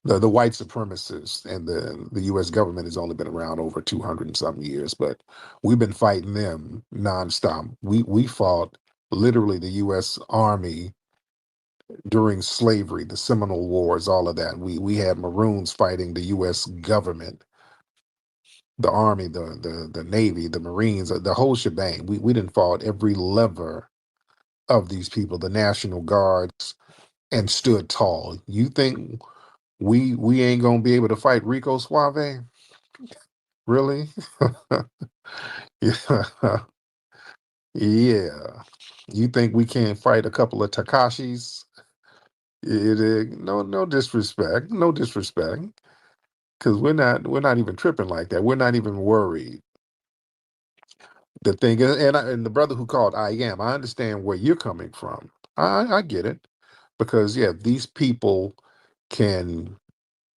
the white supremacists and the U.S. government has only been around over 200 and something years, but we've been fighting them nonstop. We fought literally the U.S. Army during slavery, the Seminole Wars, all of that. We had Maroons fighting the U.S. government, the Army, the Navy, the Marines, the whole shebang. We didn't fought every lever of these people, the National Guards, and stood tall. You think we ain't gonna be able to fight Rico Suave? Really? Yeah. Yeah. You think we can't fight a couple of Takashis? No disrespect. No disrespect. Because we're not even tripping like that. We're not even worried. The thing is, and the brother who called I understand where you're coming from. I get it. Because yeah, these people can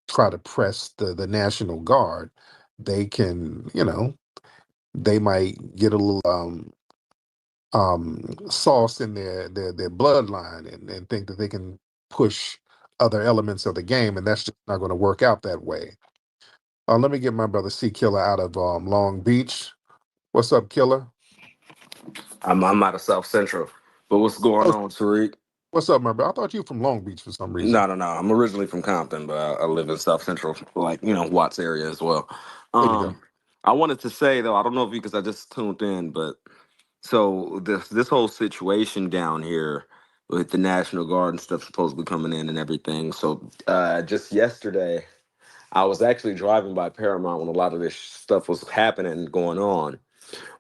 try to press the National Guard. They can, they might get a little sauce in their bloodline and think that they can push other elements of the game, and that's just not going to work out that way. Let me get my brother C Killer out of Long Beach. What's up, Killer? I'm out of South Central. But what's going Oh, on, Tariq? what's up, my brother? I thought you were from Long Beach for some reason. No. I'm originally from Compton, but I live in South Central, like, Watts area as well. There you go. I wanted to say though, I don't know if because I just tuned in, but so this whole situation down here with the National Guard and stuff supposedly coming in and everything. So just yesterday, I was actually driving by Paramount when a lot of this stuff was happening and going on.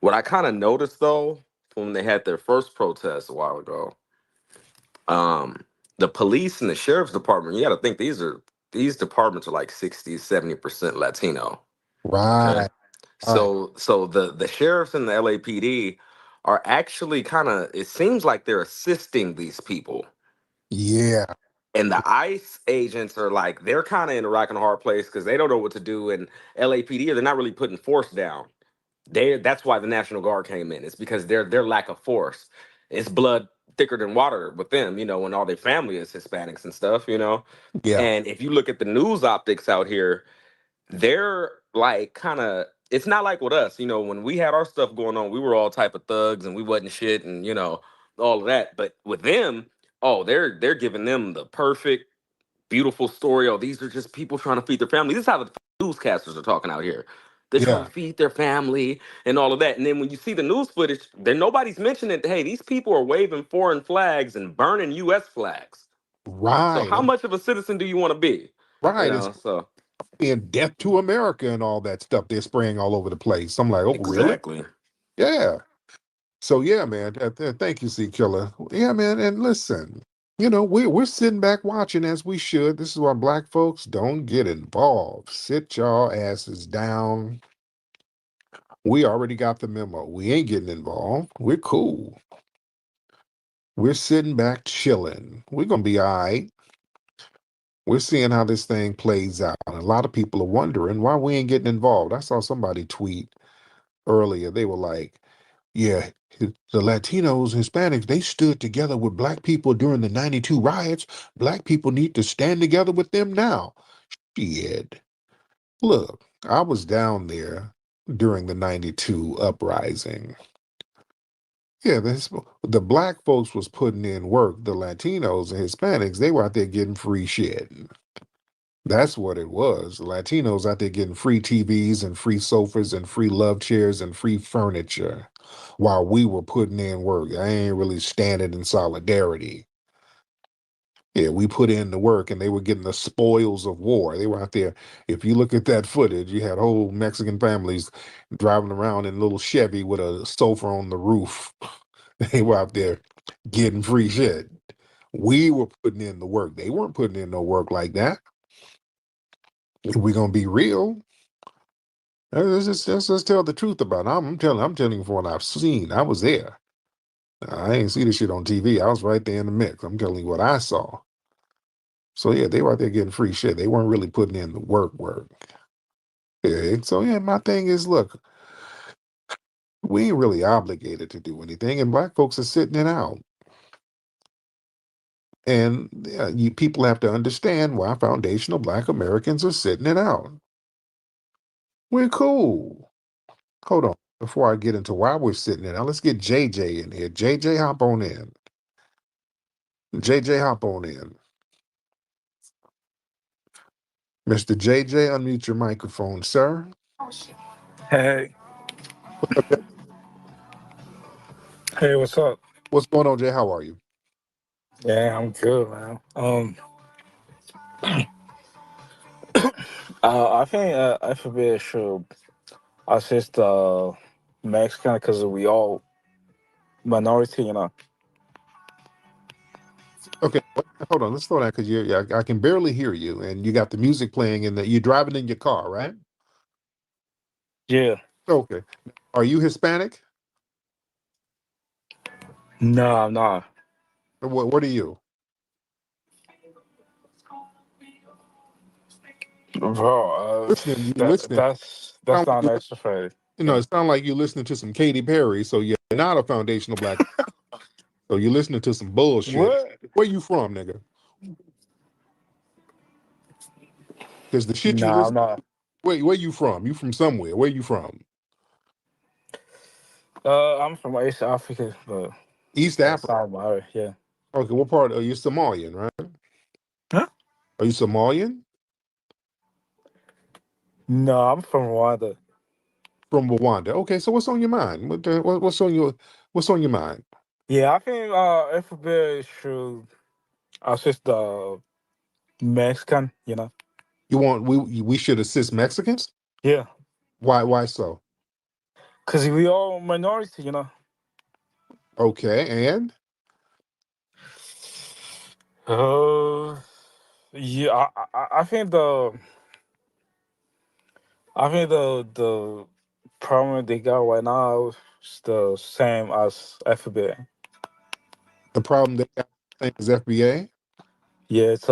What I kind of noticed though, when they had their first protest a while ago, um, the police and the sheriff's department, you got to think these departments are like 60-70% Latino. Okay. Right. Right. So the sheriffs and the LAPD are actually kind of, it seems like they're assisting these people. Yeah. And the ICE agents are like, they're kind of in a rock and a hard place because they don't know what to do. And LAPD, they're not really putting force down. That's why the National Guard came in. It's because their lack of force. It's blood thicker than water with them, and all their family is Hispanics and stuff. Yeah. And if you look at the news optics out here, they're like kind of, it's not like with us, when we had our stuff going on, we were all type of thugs and we wasn't shit and all of that. But with them, oh, they're giving them the perfect beautiful story. Oh, these are just people trying to feed their family. This is how the newscasters are talking out here. They're trying Yeah. to feed their family and all of that. And then when you see the news footage, then nobody's mentioning, hey, these people are waving foreign flags and burning U.S. flags. So Right. how much of a citizen do you want to be? Right. It's So being death to America and all that stuff they're spraying all over the place. I'm like, oh, really? exactly. Yeah. So yeah, man. Thank you, C Killer. Yeah, man. And listen, You know, we're sitting back watching as we should. This is why black folks don't get involved. Sit y'all asses down. We already got the memo. We ain't getting involved. We're cool. We're sitting back chilling. We're gonna be all right. We're seeing how this thing plays out. And a lot of people are wondering why we ain't getting involved. I saw somebody tweet earlier. They were like, yeah, the Latinos, Hispanics, they stood together with black people during the 92 riots. Black people need to stand together with them now. Shit. Look, I was down there during the 92 uprising. Yeah, the black folks was putting in work. The Latinos and Hispanics, they were out there getting free shit. That's what it was. The Latinos out there getting free TVs and free sofas and free love chairs and free furniture while we were putting in work. I ain't really standing in solidarity. Yeah, we put in the work and they were getting the spoils of war. They were out there. If you look at that footage, you had whole Mexican families driving around in a little Chevy with a sofa on the roof. They were out there getting free shit. We were putting in the work. They weren't putting in no work like that. If we're gonna be real, let's just tell the truth about it. I'm telling you from what I've seen. I was there. I ain't see this shit on TV. I was right there in the mix. I'm telling you what I saw. So yeah, they were out there getting free shit. They weren't really putting in the work. Yeah, so yeah, my thing is, look, we ain't really obligated to do anything, and black folks are sitting it out. And you people have to understand why foundational black Americans are sitting it out. We're cool. Hold on. Before I get into why we're sitting it out, let's get JJ in here. JJ, hop on in. JJ, hop on in. Mr. JJ, unmute your microphone, sir. Hey, hey, what's up? What's going on, Jay? How are you? Yeah, I'm good, man. I think FBA should assist Mexican because we all minority, you know. Okay, hold on. Let's slow down because I can barely hear you, and you got the music playing, and you're driving in your car, right? Yeah. Okay. Are you Hispanic? No, I'm not. What are you? Bro, Listening, you listening. that's Sound like not necessary. it sounds like you're listening to some Katy Perry, so you're not a foundational black. So you're listening to some bullshit. What? Where you from, nigga? Because the shit you No, listen. I'm not. Where you from? You from somewhere? Where you from? I'm from East Africa, but East that's Africa. not my area. Yeah. Okay, what part? Are you Somalian, right? Huh? Are you Somalian? No, I'm from Rwanda. From Rwanda. Okay, so what's on your mind? What's on your mind? Yeah, I think FBA should assist the Mexican, you know. You want we should assist Mexicans? Yeah. Why so? Because we all minority, you know. Okay, and Yeah, I think the problem they got right now is the same as FBA. the problem they got is FBA. Yeah, it's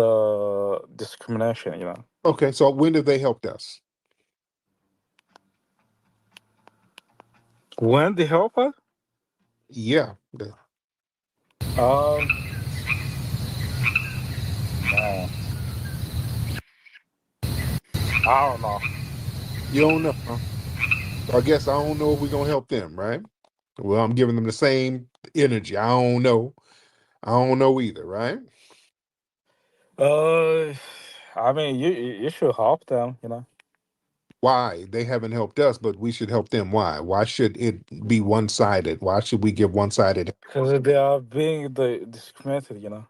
discrimination, you know. Okay, so when did they help us? When they help us? Yeah. Um, man, I don't know. You don't know, huh? So I guess I don't know if we're gonna help them, right? Well, I'm giving them the same energy. I don't know. I don't know either, right? Uh, I mean, you should help them, you know. Why? They haven't helped us, but we should help them. Why? Why should it be one-sided? Why should we give one-sided? Because they are being discriminated, you know.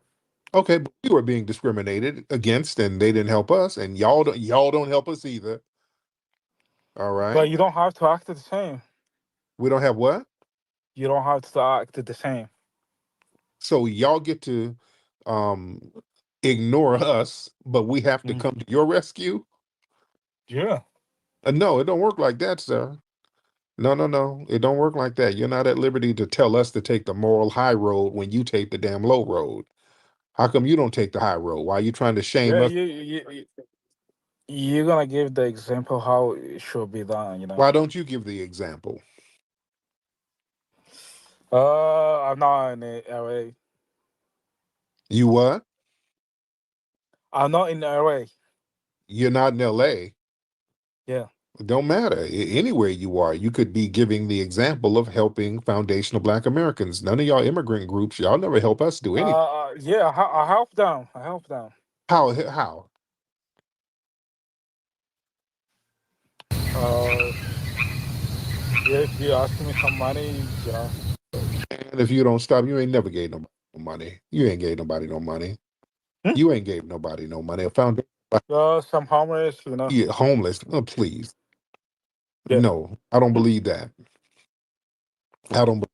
Okay, but we were being discriminated against, and they didn't help us, and y'all don't help us either. All right. But you don't have to act the same. We don't have what? You don't have to act the same. So y'all get to um, ignore us, but we have to come to your rescue? Yeah. No, it don't work like that, sir. No, no, no. It don't work like that. You're not at liberty to tell us to take the moral high road when you take the damn low road. How come you don't take the high road? Why are you trying to shame Yeah, us? you're gonna give the example how it should be done, you know. Why don't you give the example? I'm not in LA. You what? I'm not in LA. You're not in LA. Yeah. It don't matter. Anywhere you are, you could be giving the example of helping foundational Black Americans. None of y'all immigrant groups, y'all never help us do anything. Yeah, I help them. I help them. How? How? Yeah, if you ask me some money, you know. And if you don't stop, you ain't never gave nobody no money. You ain't gave nobody no money. You ain't gave nobody no money. A foundation. Some homeless, you know. Yeah, homeless. Oh, please. Yeah. No, I don't believe that. I don't.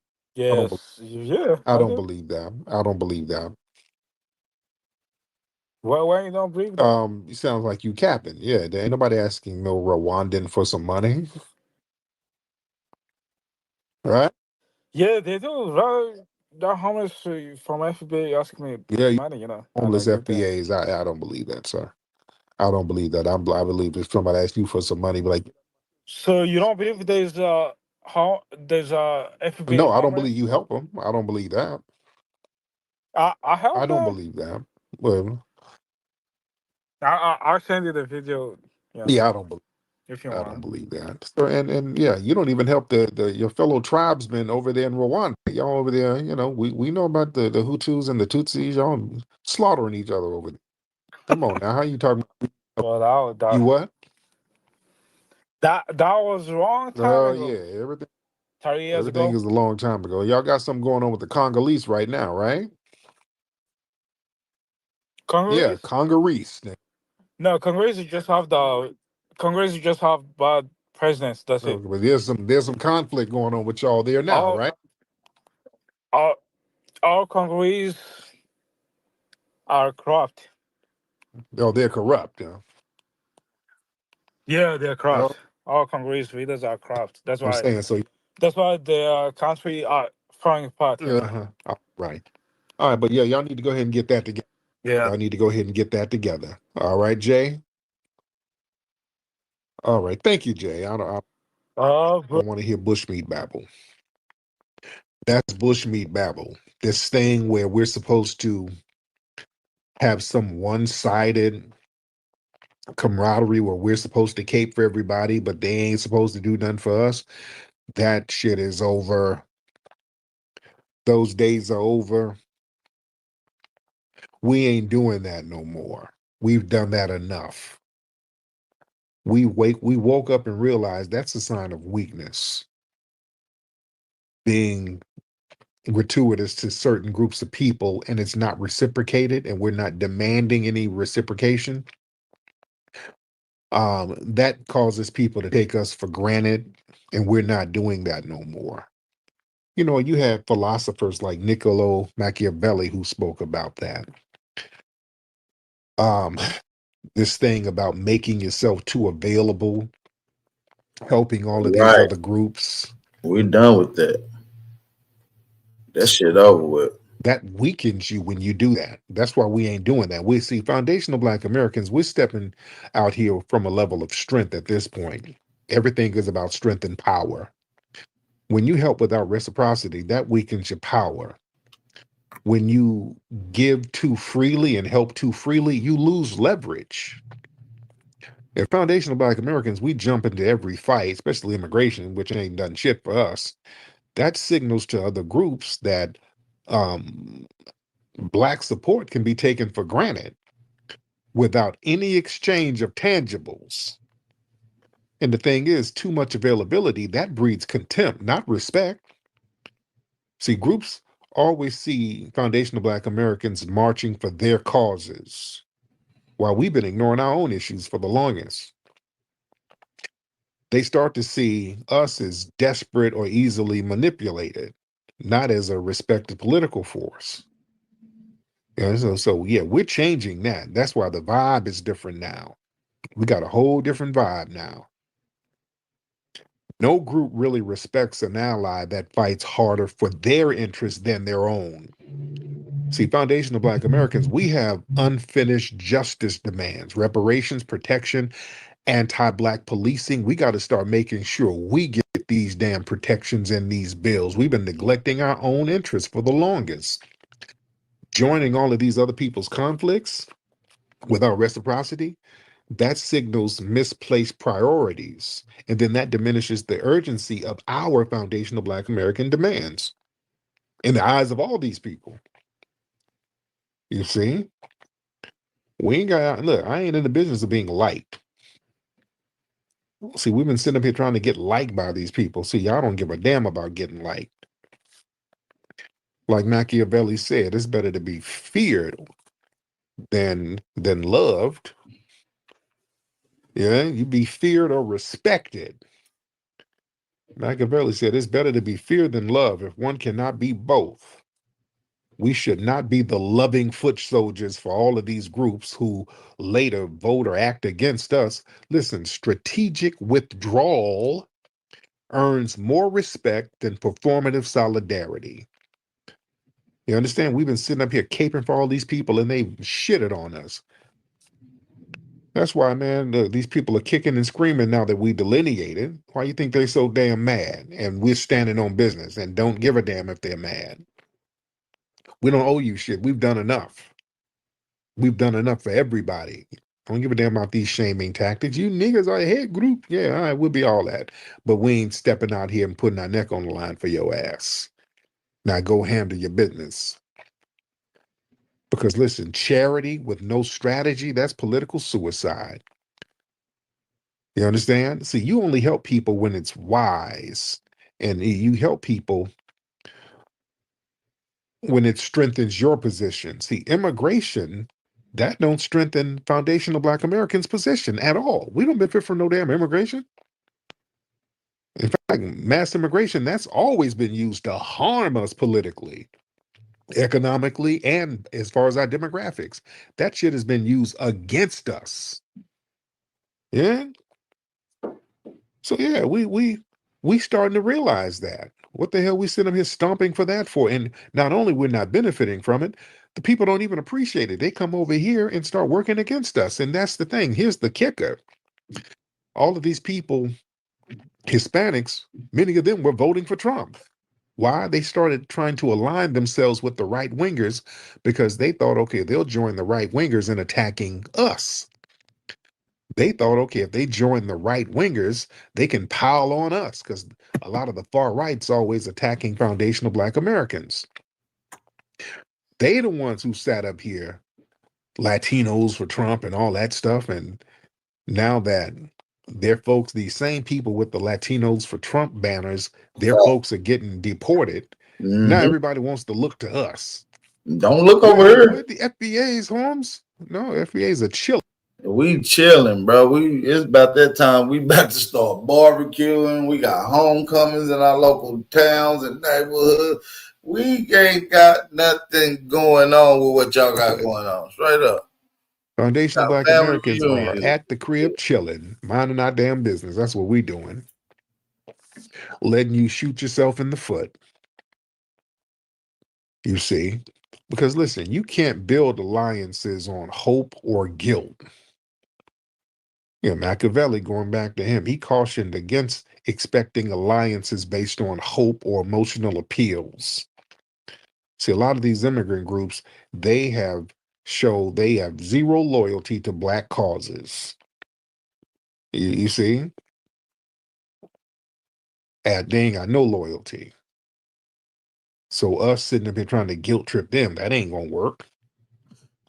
I don't. Yes. Yeah, I I don't do. believe that. I don't believe that. Why you don't believe that? You sound like you capping. Yeah, there ain't nobody asking no Rwandan for some money, right? Yeah, they do. Right? That homeless from FBA asking me Yeah, you money, you know, and I homeless give them. FBAs. I don't believe that, sir. I don't believe that. I believe if somebody asks you for some money, be like, So you don't believe there's FBA no, I don't believe homeless? you help them. I don't believe that. I I help don't them. believe that. Well, I'll send you the video. Yeah, yeah, I don't believe. if you I don't want. believe that. So, and yeah, you don't even help the your fellow tribesmen over there in Rwanda. Y'all over there, we know about the Hutus and the Tutsis. Y'all slaughtering each other over there. Come on now, how you talking? Well, You what? that was a long time Oh ago. yeah, 30 years everything ago. is a long time ago. Y'all got something going on with the Congolese right now, right? Yeah, Congolese? Congolese. No, Congress just have bad presidents. That's it. But there's some conflict going on with y'all there now, All right? all all Congolese are corrupt. Oh, they're corrupt. Yeah, they're Oh, corrupt. All Congolese leaders are corrupt. I'm saying so. That's why the country are falling apart. You know. Right. All right, but yeah, y'all need to go ahead and get that together. Yeah. Y'all need to go ahead and get that together. All right, Jay. All right, thank you, Jay. I don't want to hear bushmeat babble. That's bushmeat babble. This thing where we're supposed to have some one-sided camaraderie where we're supposed to cape for everybody, but they ain't supposed to do nothing for us. That shit is over. Those days are over. We ain't doing that no more. We've done that enough. We woke up and realized that's a sign of weakness. Being gratuitous to certain groups of people and it's not reciprocated and we're not demanding any reciprocation. That causes people to take us for granted, and we're not doing that no more. You had philosophers like Niccolo Machiavelli who spoke about that. Um, this thing about making yourself too available, helping all of these Right. other groups. We done with that. That shit over with. That weakens you when you do that. That's why we ain't doing that. We see foundational Black Americans, we're stepping out here from a level of strength at this point. Everything is about strength and power. When you help without reciprocity, that weakens your power. When you give too freely and help too freely, you lose leverage. If foundational Black Americans, we jump into every fight, especially immigration, which ain't done shit for us. That signals to other groups that um, Black support can be taken for granted without any exchange of tangibles. And the thing is, too much availability, that breeds contempt, not respect. See, groups always see foundational Black Americans marching for their causes, while we've been ignoring our own issues for the longest. They start to see us as desperate or easily manipulated, not as a respected political force. Yeah, so yeah, we're changing that. That's why the vibe is different now. We got a whole different vibe now. No group really respects an ally that fights harder for their interests than their own. See, Foundation of Black Americans, we have unfinished justice demands, reparations, protection, anti-Black policing. We got to start making sure we get these damn protections in these bills. We've been neglecting our own interests for the longest. Joining all of these other people's conflicts without reciprocity, that signals misplaced priorities. And then that diminishes the urgency of our foundational Black American demands in the eyes of all these people. You see? We ain't got, look, I ain't in the business of being liked. See, we've been sitting up here trying to get liked by these people. See, y'all don't give a damn about getting liked. Like Machiavelli said, it's better to be feared than loved. Yeah, you be feared or respected. Machiavelli said it's better to be feared than loved if one cannot be both. We should not be the loving foot soldiers for all of these groups who later vote or act against us. Listen, strategic withdrawal earns more respect than performative solidarity. You understand? We've been sitting up here caping for all these people and they shitted on us. That's why, man, these people are kicking and screaming now that we delineated. Why you think they're so damn mad? And we're standing on business and don't give a damn if they're mad. We don't owe you shit. We've done enough. We've done enough for everybody. Don't give a damn about these shaming tactics. You niggas are a head group. Yeah, all right, we'll be all that. But we ain't stepping out here and putting our neck on the line for your ass. Now go handle your business. Because listen, charity with no strategy, that's political suicide. You understand? See, you only help people when it's wise. And you help people when it strengthens your position. See, immigration, that don't strengthen foundational Black Americans' position at all. We don't benefit from no damn immigration. In fact, mass immigration, that's always been used to harm us politically, economically, and as far as our demographics. That shit has been used against us. Yeah. So yeah, we starting to realize that. What the hell we sitting up here stomping for that for? And not only we're not benefiting from it, the people don't even appreciate it. They come over here and start working against us. And that's the thing. Here's the kicker. All of these people, Hispanics, many of them were voting for Trump. Why? They started trying to align themselves with the right wingers because they thought, okay, they'll join the right wingers in attacking us. They thought, okay, if they join the right wingers, they can pile on us because a lot of the far right's always attacking foundational Black Americans. They the ones who sat up here, Latinos for Trump and all that stuff. And now that their folks, these same people with the Latinos for Trump banners, their folks are getting deported. Now everybody wants to look to us. Don't look over here. Where the FBA's, Holmes? No, FBA's are chill. We chilling, bro. It's about that time. We about to start barbecuing. We got homecomings in our local towns and neighborhoods. We ain't got nothing going on with what y'all got going on. Straight up. Foundational Black Americans are at the crib chilling, minding our damn business. That's what we doing. Letting you shoot yourself in the foot. You see? Because listen, you can't build alliances on hope or guilt. Yeah, Machiavelli, going back to him, he cautioned against expecting alliances based on hope or emotional appeals. See, a lot of these immigrant groups, they have zero loyalty to Black causes. You see? They ain't got no loyalty. So us sitting up here trying to guilt trip them, that ain't gonna work.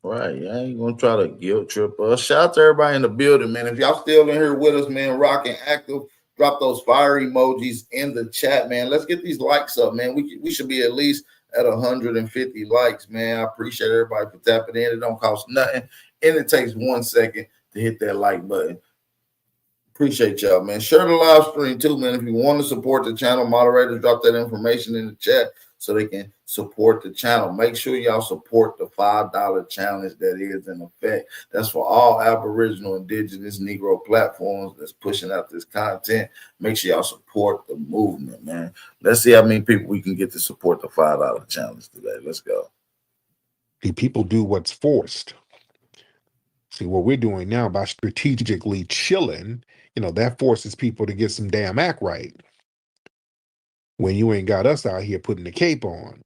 Right. I ain't gonna try to guilt trip us. Shout out to everybody in the building, man. If y'all still in here with us, man, rocking active, drop those fire emojis in the chat, man. Let's get these likes up, man. We should be at least at 150 likes, man. I appreciate everybody for tapping in. It don't cost nothing, and it takes 1 second to hit that like button. Appreciate y'all, man. Share the live stream too, man. If you want to support the channel, moderators, drop that information in the chat so they can support the channel. Make sure y'all support the $5 challenge that is in effect. That's for all Aboriginal, Indigenous, Negro platforms that's pushing out this content. Make sure y'all support the movement, man. Let's see how many people we can get to support the $5 challenge today. Let's go. People do what's forced. See, what we're doing now by strategically chilling, that forces people to get some damn act right. When you ain't got us out here putting the cape on.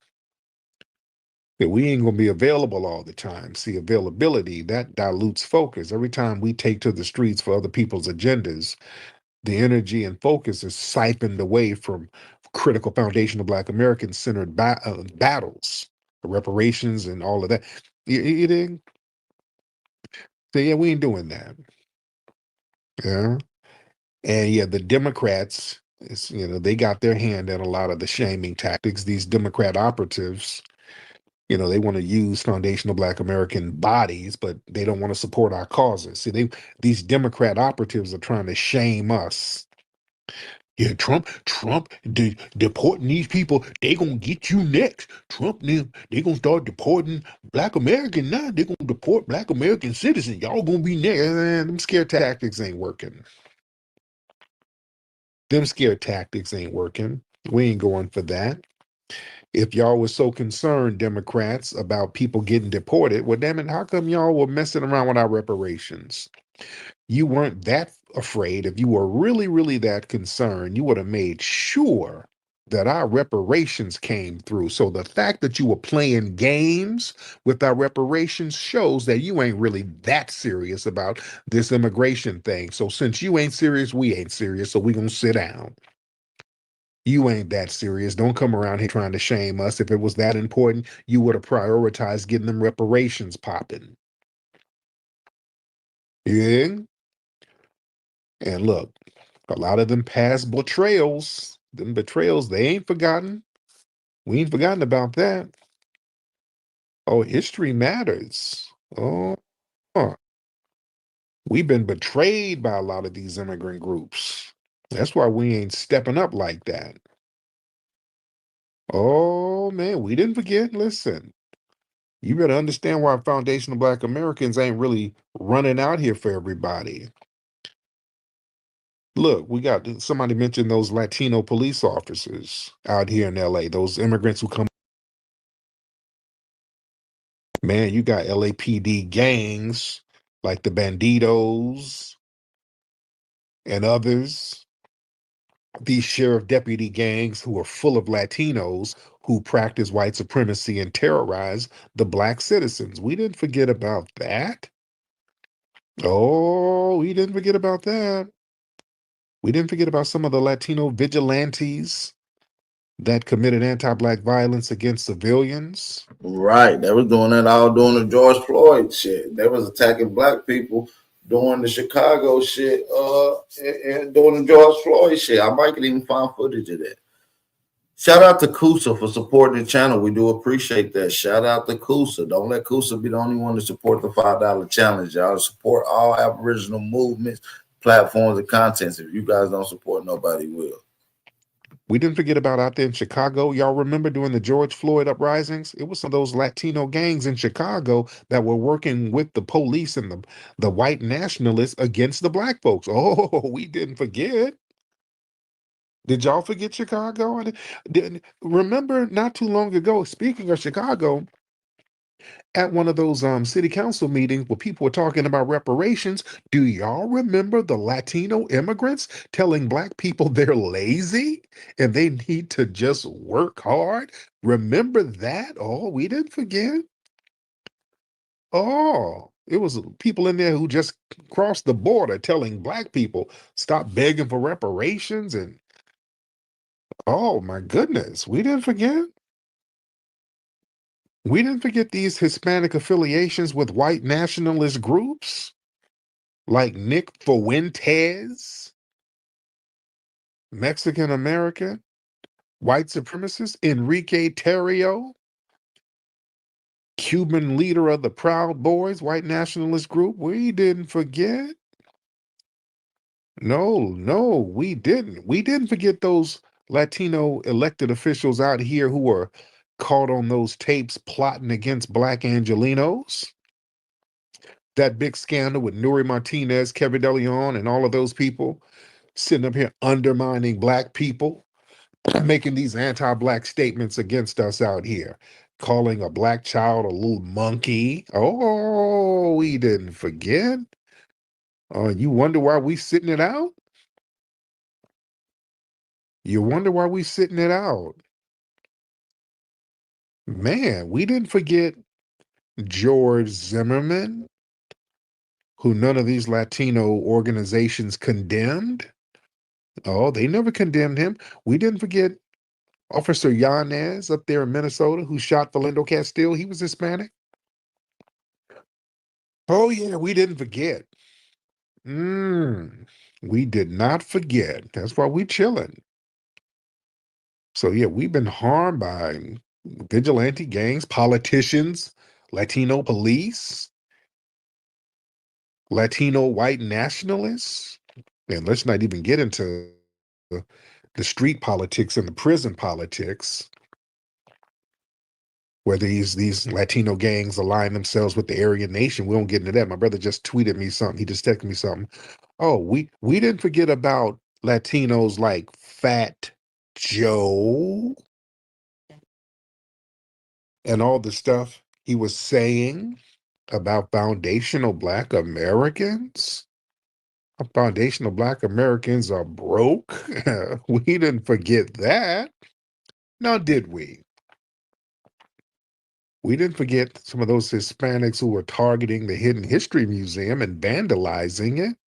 That we ain't gonna be available all the time. See, availability, that dilutes focus. Every time we take to the streets for other people's agendas, the energy and focus is siphoned away from critical foundational Black American centered battles, reparations, and all of that. You didn't. So yeah, we ain't doing that. Yeah. And yeah, the Democrats, they got their hand in a lot of the shaming tactics. These Democrat operatives, they want to use foundational Black American bodies, but they don't want to support our causes. See, these Democrat operatives are trying to shame us. Yeah, Trump, deporting these people, they gonna get you next. Trump, they gonna start deporting Black Americans now. They gonna deport Black American citizens. Y'all gonna be next. Them scare tactics ain't working. Them scare tactics ain't working. We ain't going for that. If y'all was so concerned, Democrats, about people getting deported, well, damn it, how come y'all were messing around with our reparations? You weren't that afraid. If you were really, really that concerned, you would have made sure that our reparations came through. So the fact that you were playing games with our reparations shows that you ain't really that serious about this immigration thing. So since you ain't serious, we ain't serious. So we gonna sit down. You ain't that serious. Don't come around here trying to shame us. If it was that important, you would have prioritized getting them reparations popping. Yeah? And look, a lot of them past betrayals, they ain't forgotten. We ain't forgotten about that. Oh, history matters. Oh, we've been betrayed by a lot of these immigrant groups. That's why we ain't stepping up like that. Oh, man, we didn't forget. Listen, you better understand why foundational Black Americans ain't really running out here for everybody. Look, we got somebody mentioned those Latino police officers out here in LA, those immigrants who come. Man, you got LAPD gangs like the Bandidos and others, these sheriff deputy gangs who are full of Latinos who practice white supremacy and terrorize the Black citizens. We didn't forget about that. Oh, we didn't forget about that. We didn't forget about some of the Latino vigilantes that committed anti-Black violence against civilians. Right. They was doing that all during the George Floyd shit. They was attacking Black people during the Chicago shit, and during the George Floyd shit. I might even find footage of that. Shout out to Kusa for supporting the channel. We do appreciate that. Shout out to Kusa. Don't let Kusa be the only one to support the $5 challenge. Y'all support all Aboriginal movements, platforms, and contents. If you guys don't support, nobody will. We didn't forget about out there in Chicago. Y'all remember during the George Floyd uprisings? It was some of those Latino gangs in Chicago that were working with the police and the white nationalists against the Black folks. Oh, we didn't forget. Did y'all forget Chicago? Remember not too long ago, speaking of Chicago, at one of those city council meetings where people were talking about reparations, do y'all remember the Latino immigrants telling Black people they're lazy and they need to just work hard? Remember that? Oh, we didn't forget. Oh, it was people in there who just crossed the border telling Black people stop begging for reparations. And oh my goodness, we didn't forget. We didn't forget these Hispanic affiliations with white nationalist groups like Nick Fuentes, Mexican American, white supremacist, Enrique Tarrio, Cuban leader of the Proud Boys, white nationalist group. We didn't forget. No, we didn't. We didn't forget those Latino elected officials out here who were caught on those tapes plotting against black Angelinos. That big scandal with Nuri Martinez, Kevin DeLeon, and all of those people sitting up here undermining black people, making these anti-black statements against us out here, calling a black child a little monkey. Oh, we didn't forget. You wonder why we sitting it out? You wonder why we sitting it out? Man, we didn't forget George Zimmerman, who none of these Latino organizations condemned. Oh, they never condemned him. We didn't forget Officer Yanez up there in Minnesota who shot Philando Castile. He was Hispanic. Oh, yeah, we didn't forget. We did not forget. That's why we chilling. So, yeah, we've been harmed by vigilante gangs, politicians, Latino police, Latino white nationalists. And let's not even get into the street politics and the prison politics, where these Latino gangs align themselves with the Aryan Nation. We won't get into that. My brother just tweeted me something. He just texted me something. Oh, we didn't forget about Latinos like Fat Joe and all the stuff he was saying about foundational Black Americans. Foundational Black Americans are broke. We didn't forget that. Now, did we? We didn't forget some of those Hispanics who were targeting the Hidden History Museum and vandalizing it.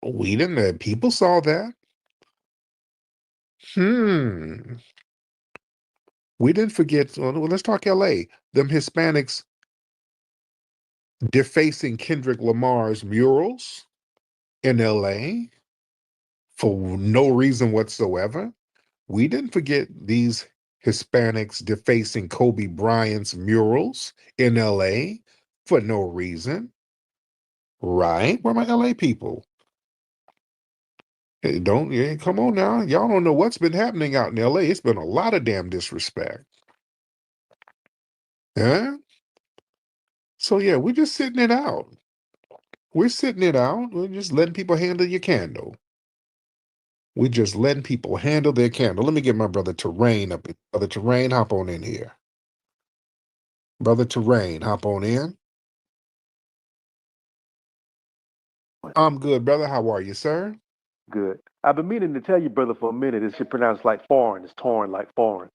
We didn't, people saw that. We didn't forget, well, let's talk LA. Them Hispanics defacing Kendrick Lamar's murals in LA for no reason whatsoever. We didn't forget these Hispanics defacing Kobe Bryant's murals in LA for no reason. Right? Where are my LA people? Hey, come on now. Y'all don't know what's been happening out in LA. It's been a lot of damn disrespect. Huh? So yeah, we're just sitting it out. We're sitting it out. We're just letting people handle your candle. We're just letting people handle their candle. Let me get my brother Terrain up. Brother Terrain, hop on in here. Brother Terrain, hop on in. I'm good, brother. How are you, sir? Good. I've been meaning to tell you, brother, for a minute. It should pronounce like foreign. It's torn like foreign.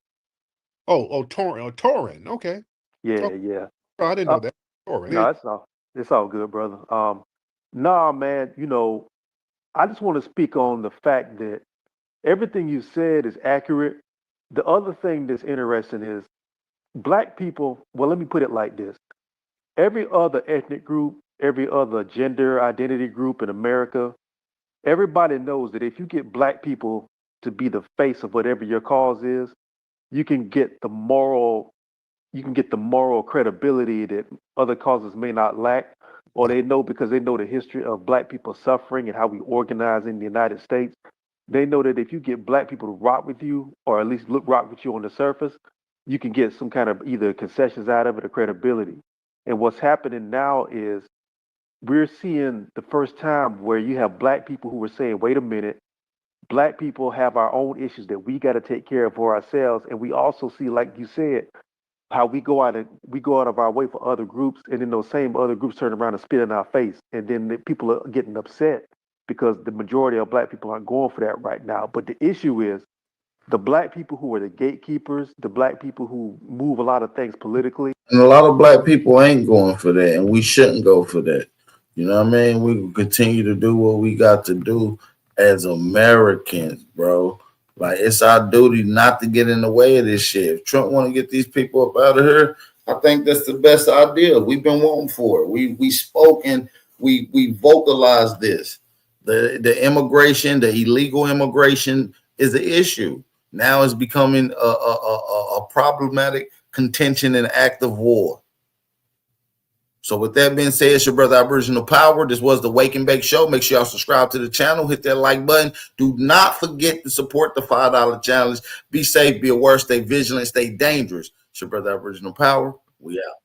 Torin. Okay. Yeah, yeah. Oh, I didn't know that. Torin. No, it's all good, brother. Nah, man. I just want to speak on the fact that everything you said is accurate. The other thing that's interesting is black people. Well, let me put it like this: every other ethnic group, every other gender identity group in America, everybody knows that if you get black people to be the face of whatever your cause is, you can get the moral credibility that other causes may not lack, or they know because they know the history of black people suffering and how we organize in the United States. They know that if you get black people to rock with you, or at least rock with you on the surface, you can get some kind of either concessions out of it or credibility. And what's happening now is we're seeing the first time where you have black people who are saying, wait a minute, black people have our own issues that we got to take care of for ourselves. And we also see, like you said, how we go out of our way for other groups, and then those same other groups turn around and spit in our face. And then the people are getting upset because the majority of black people aren't going for that right now. But the issue is the black people who are the gatekeepers, the black people who move a lot of things politically. And a lot of black people ain't going for that, and we shouldn't go for that. You know what I mean? We will continue to do what we got to do as Americans, bro. Like, it's our duty not to get in the way of this shit. If Trump want to get these people up out of here, I think that's the best idea. We've been waiting for it. We spoke and we vocalized this. The immigration, the illegal immigration is the issue. Now it's becoming a, a problematic contention and act of war. So with that being said, it's your brother Aboriginal Power. This was the Wake and Bake Show. Make sure y'all subscribe to the channel. Hit that like button. Do not forget to support the $5 challenge. Be safe, be aware, stay vigilant, stay dangerous. It's your brother Aboriginal Power. We out.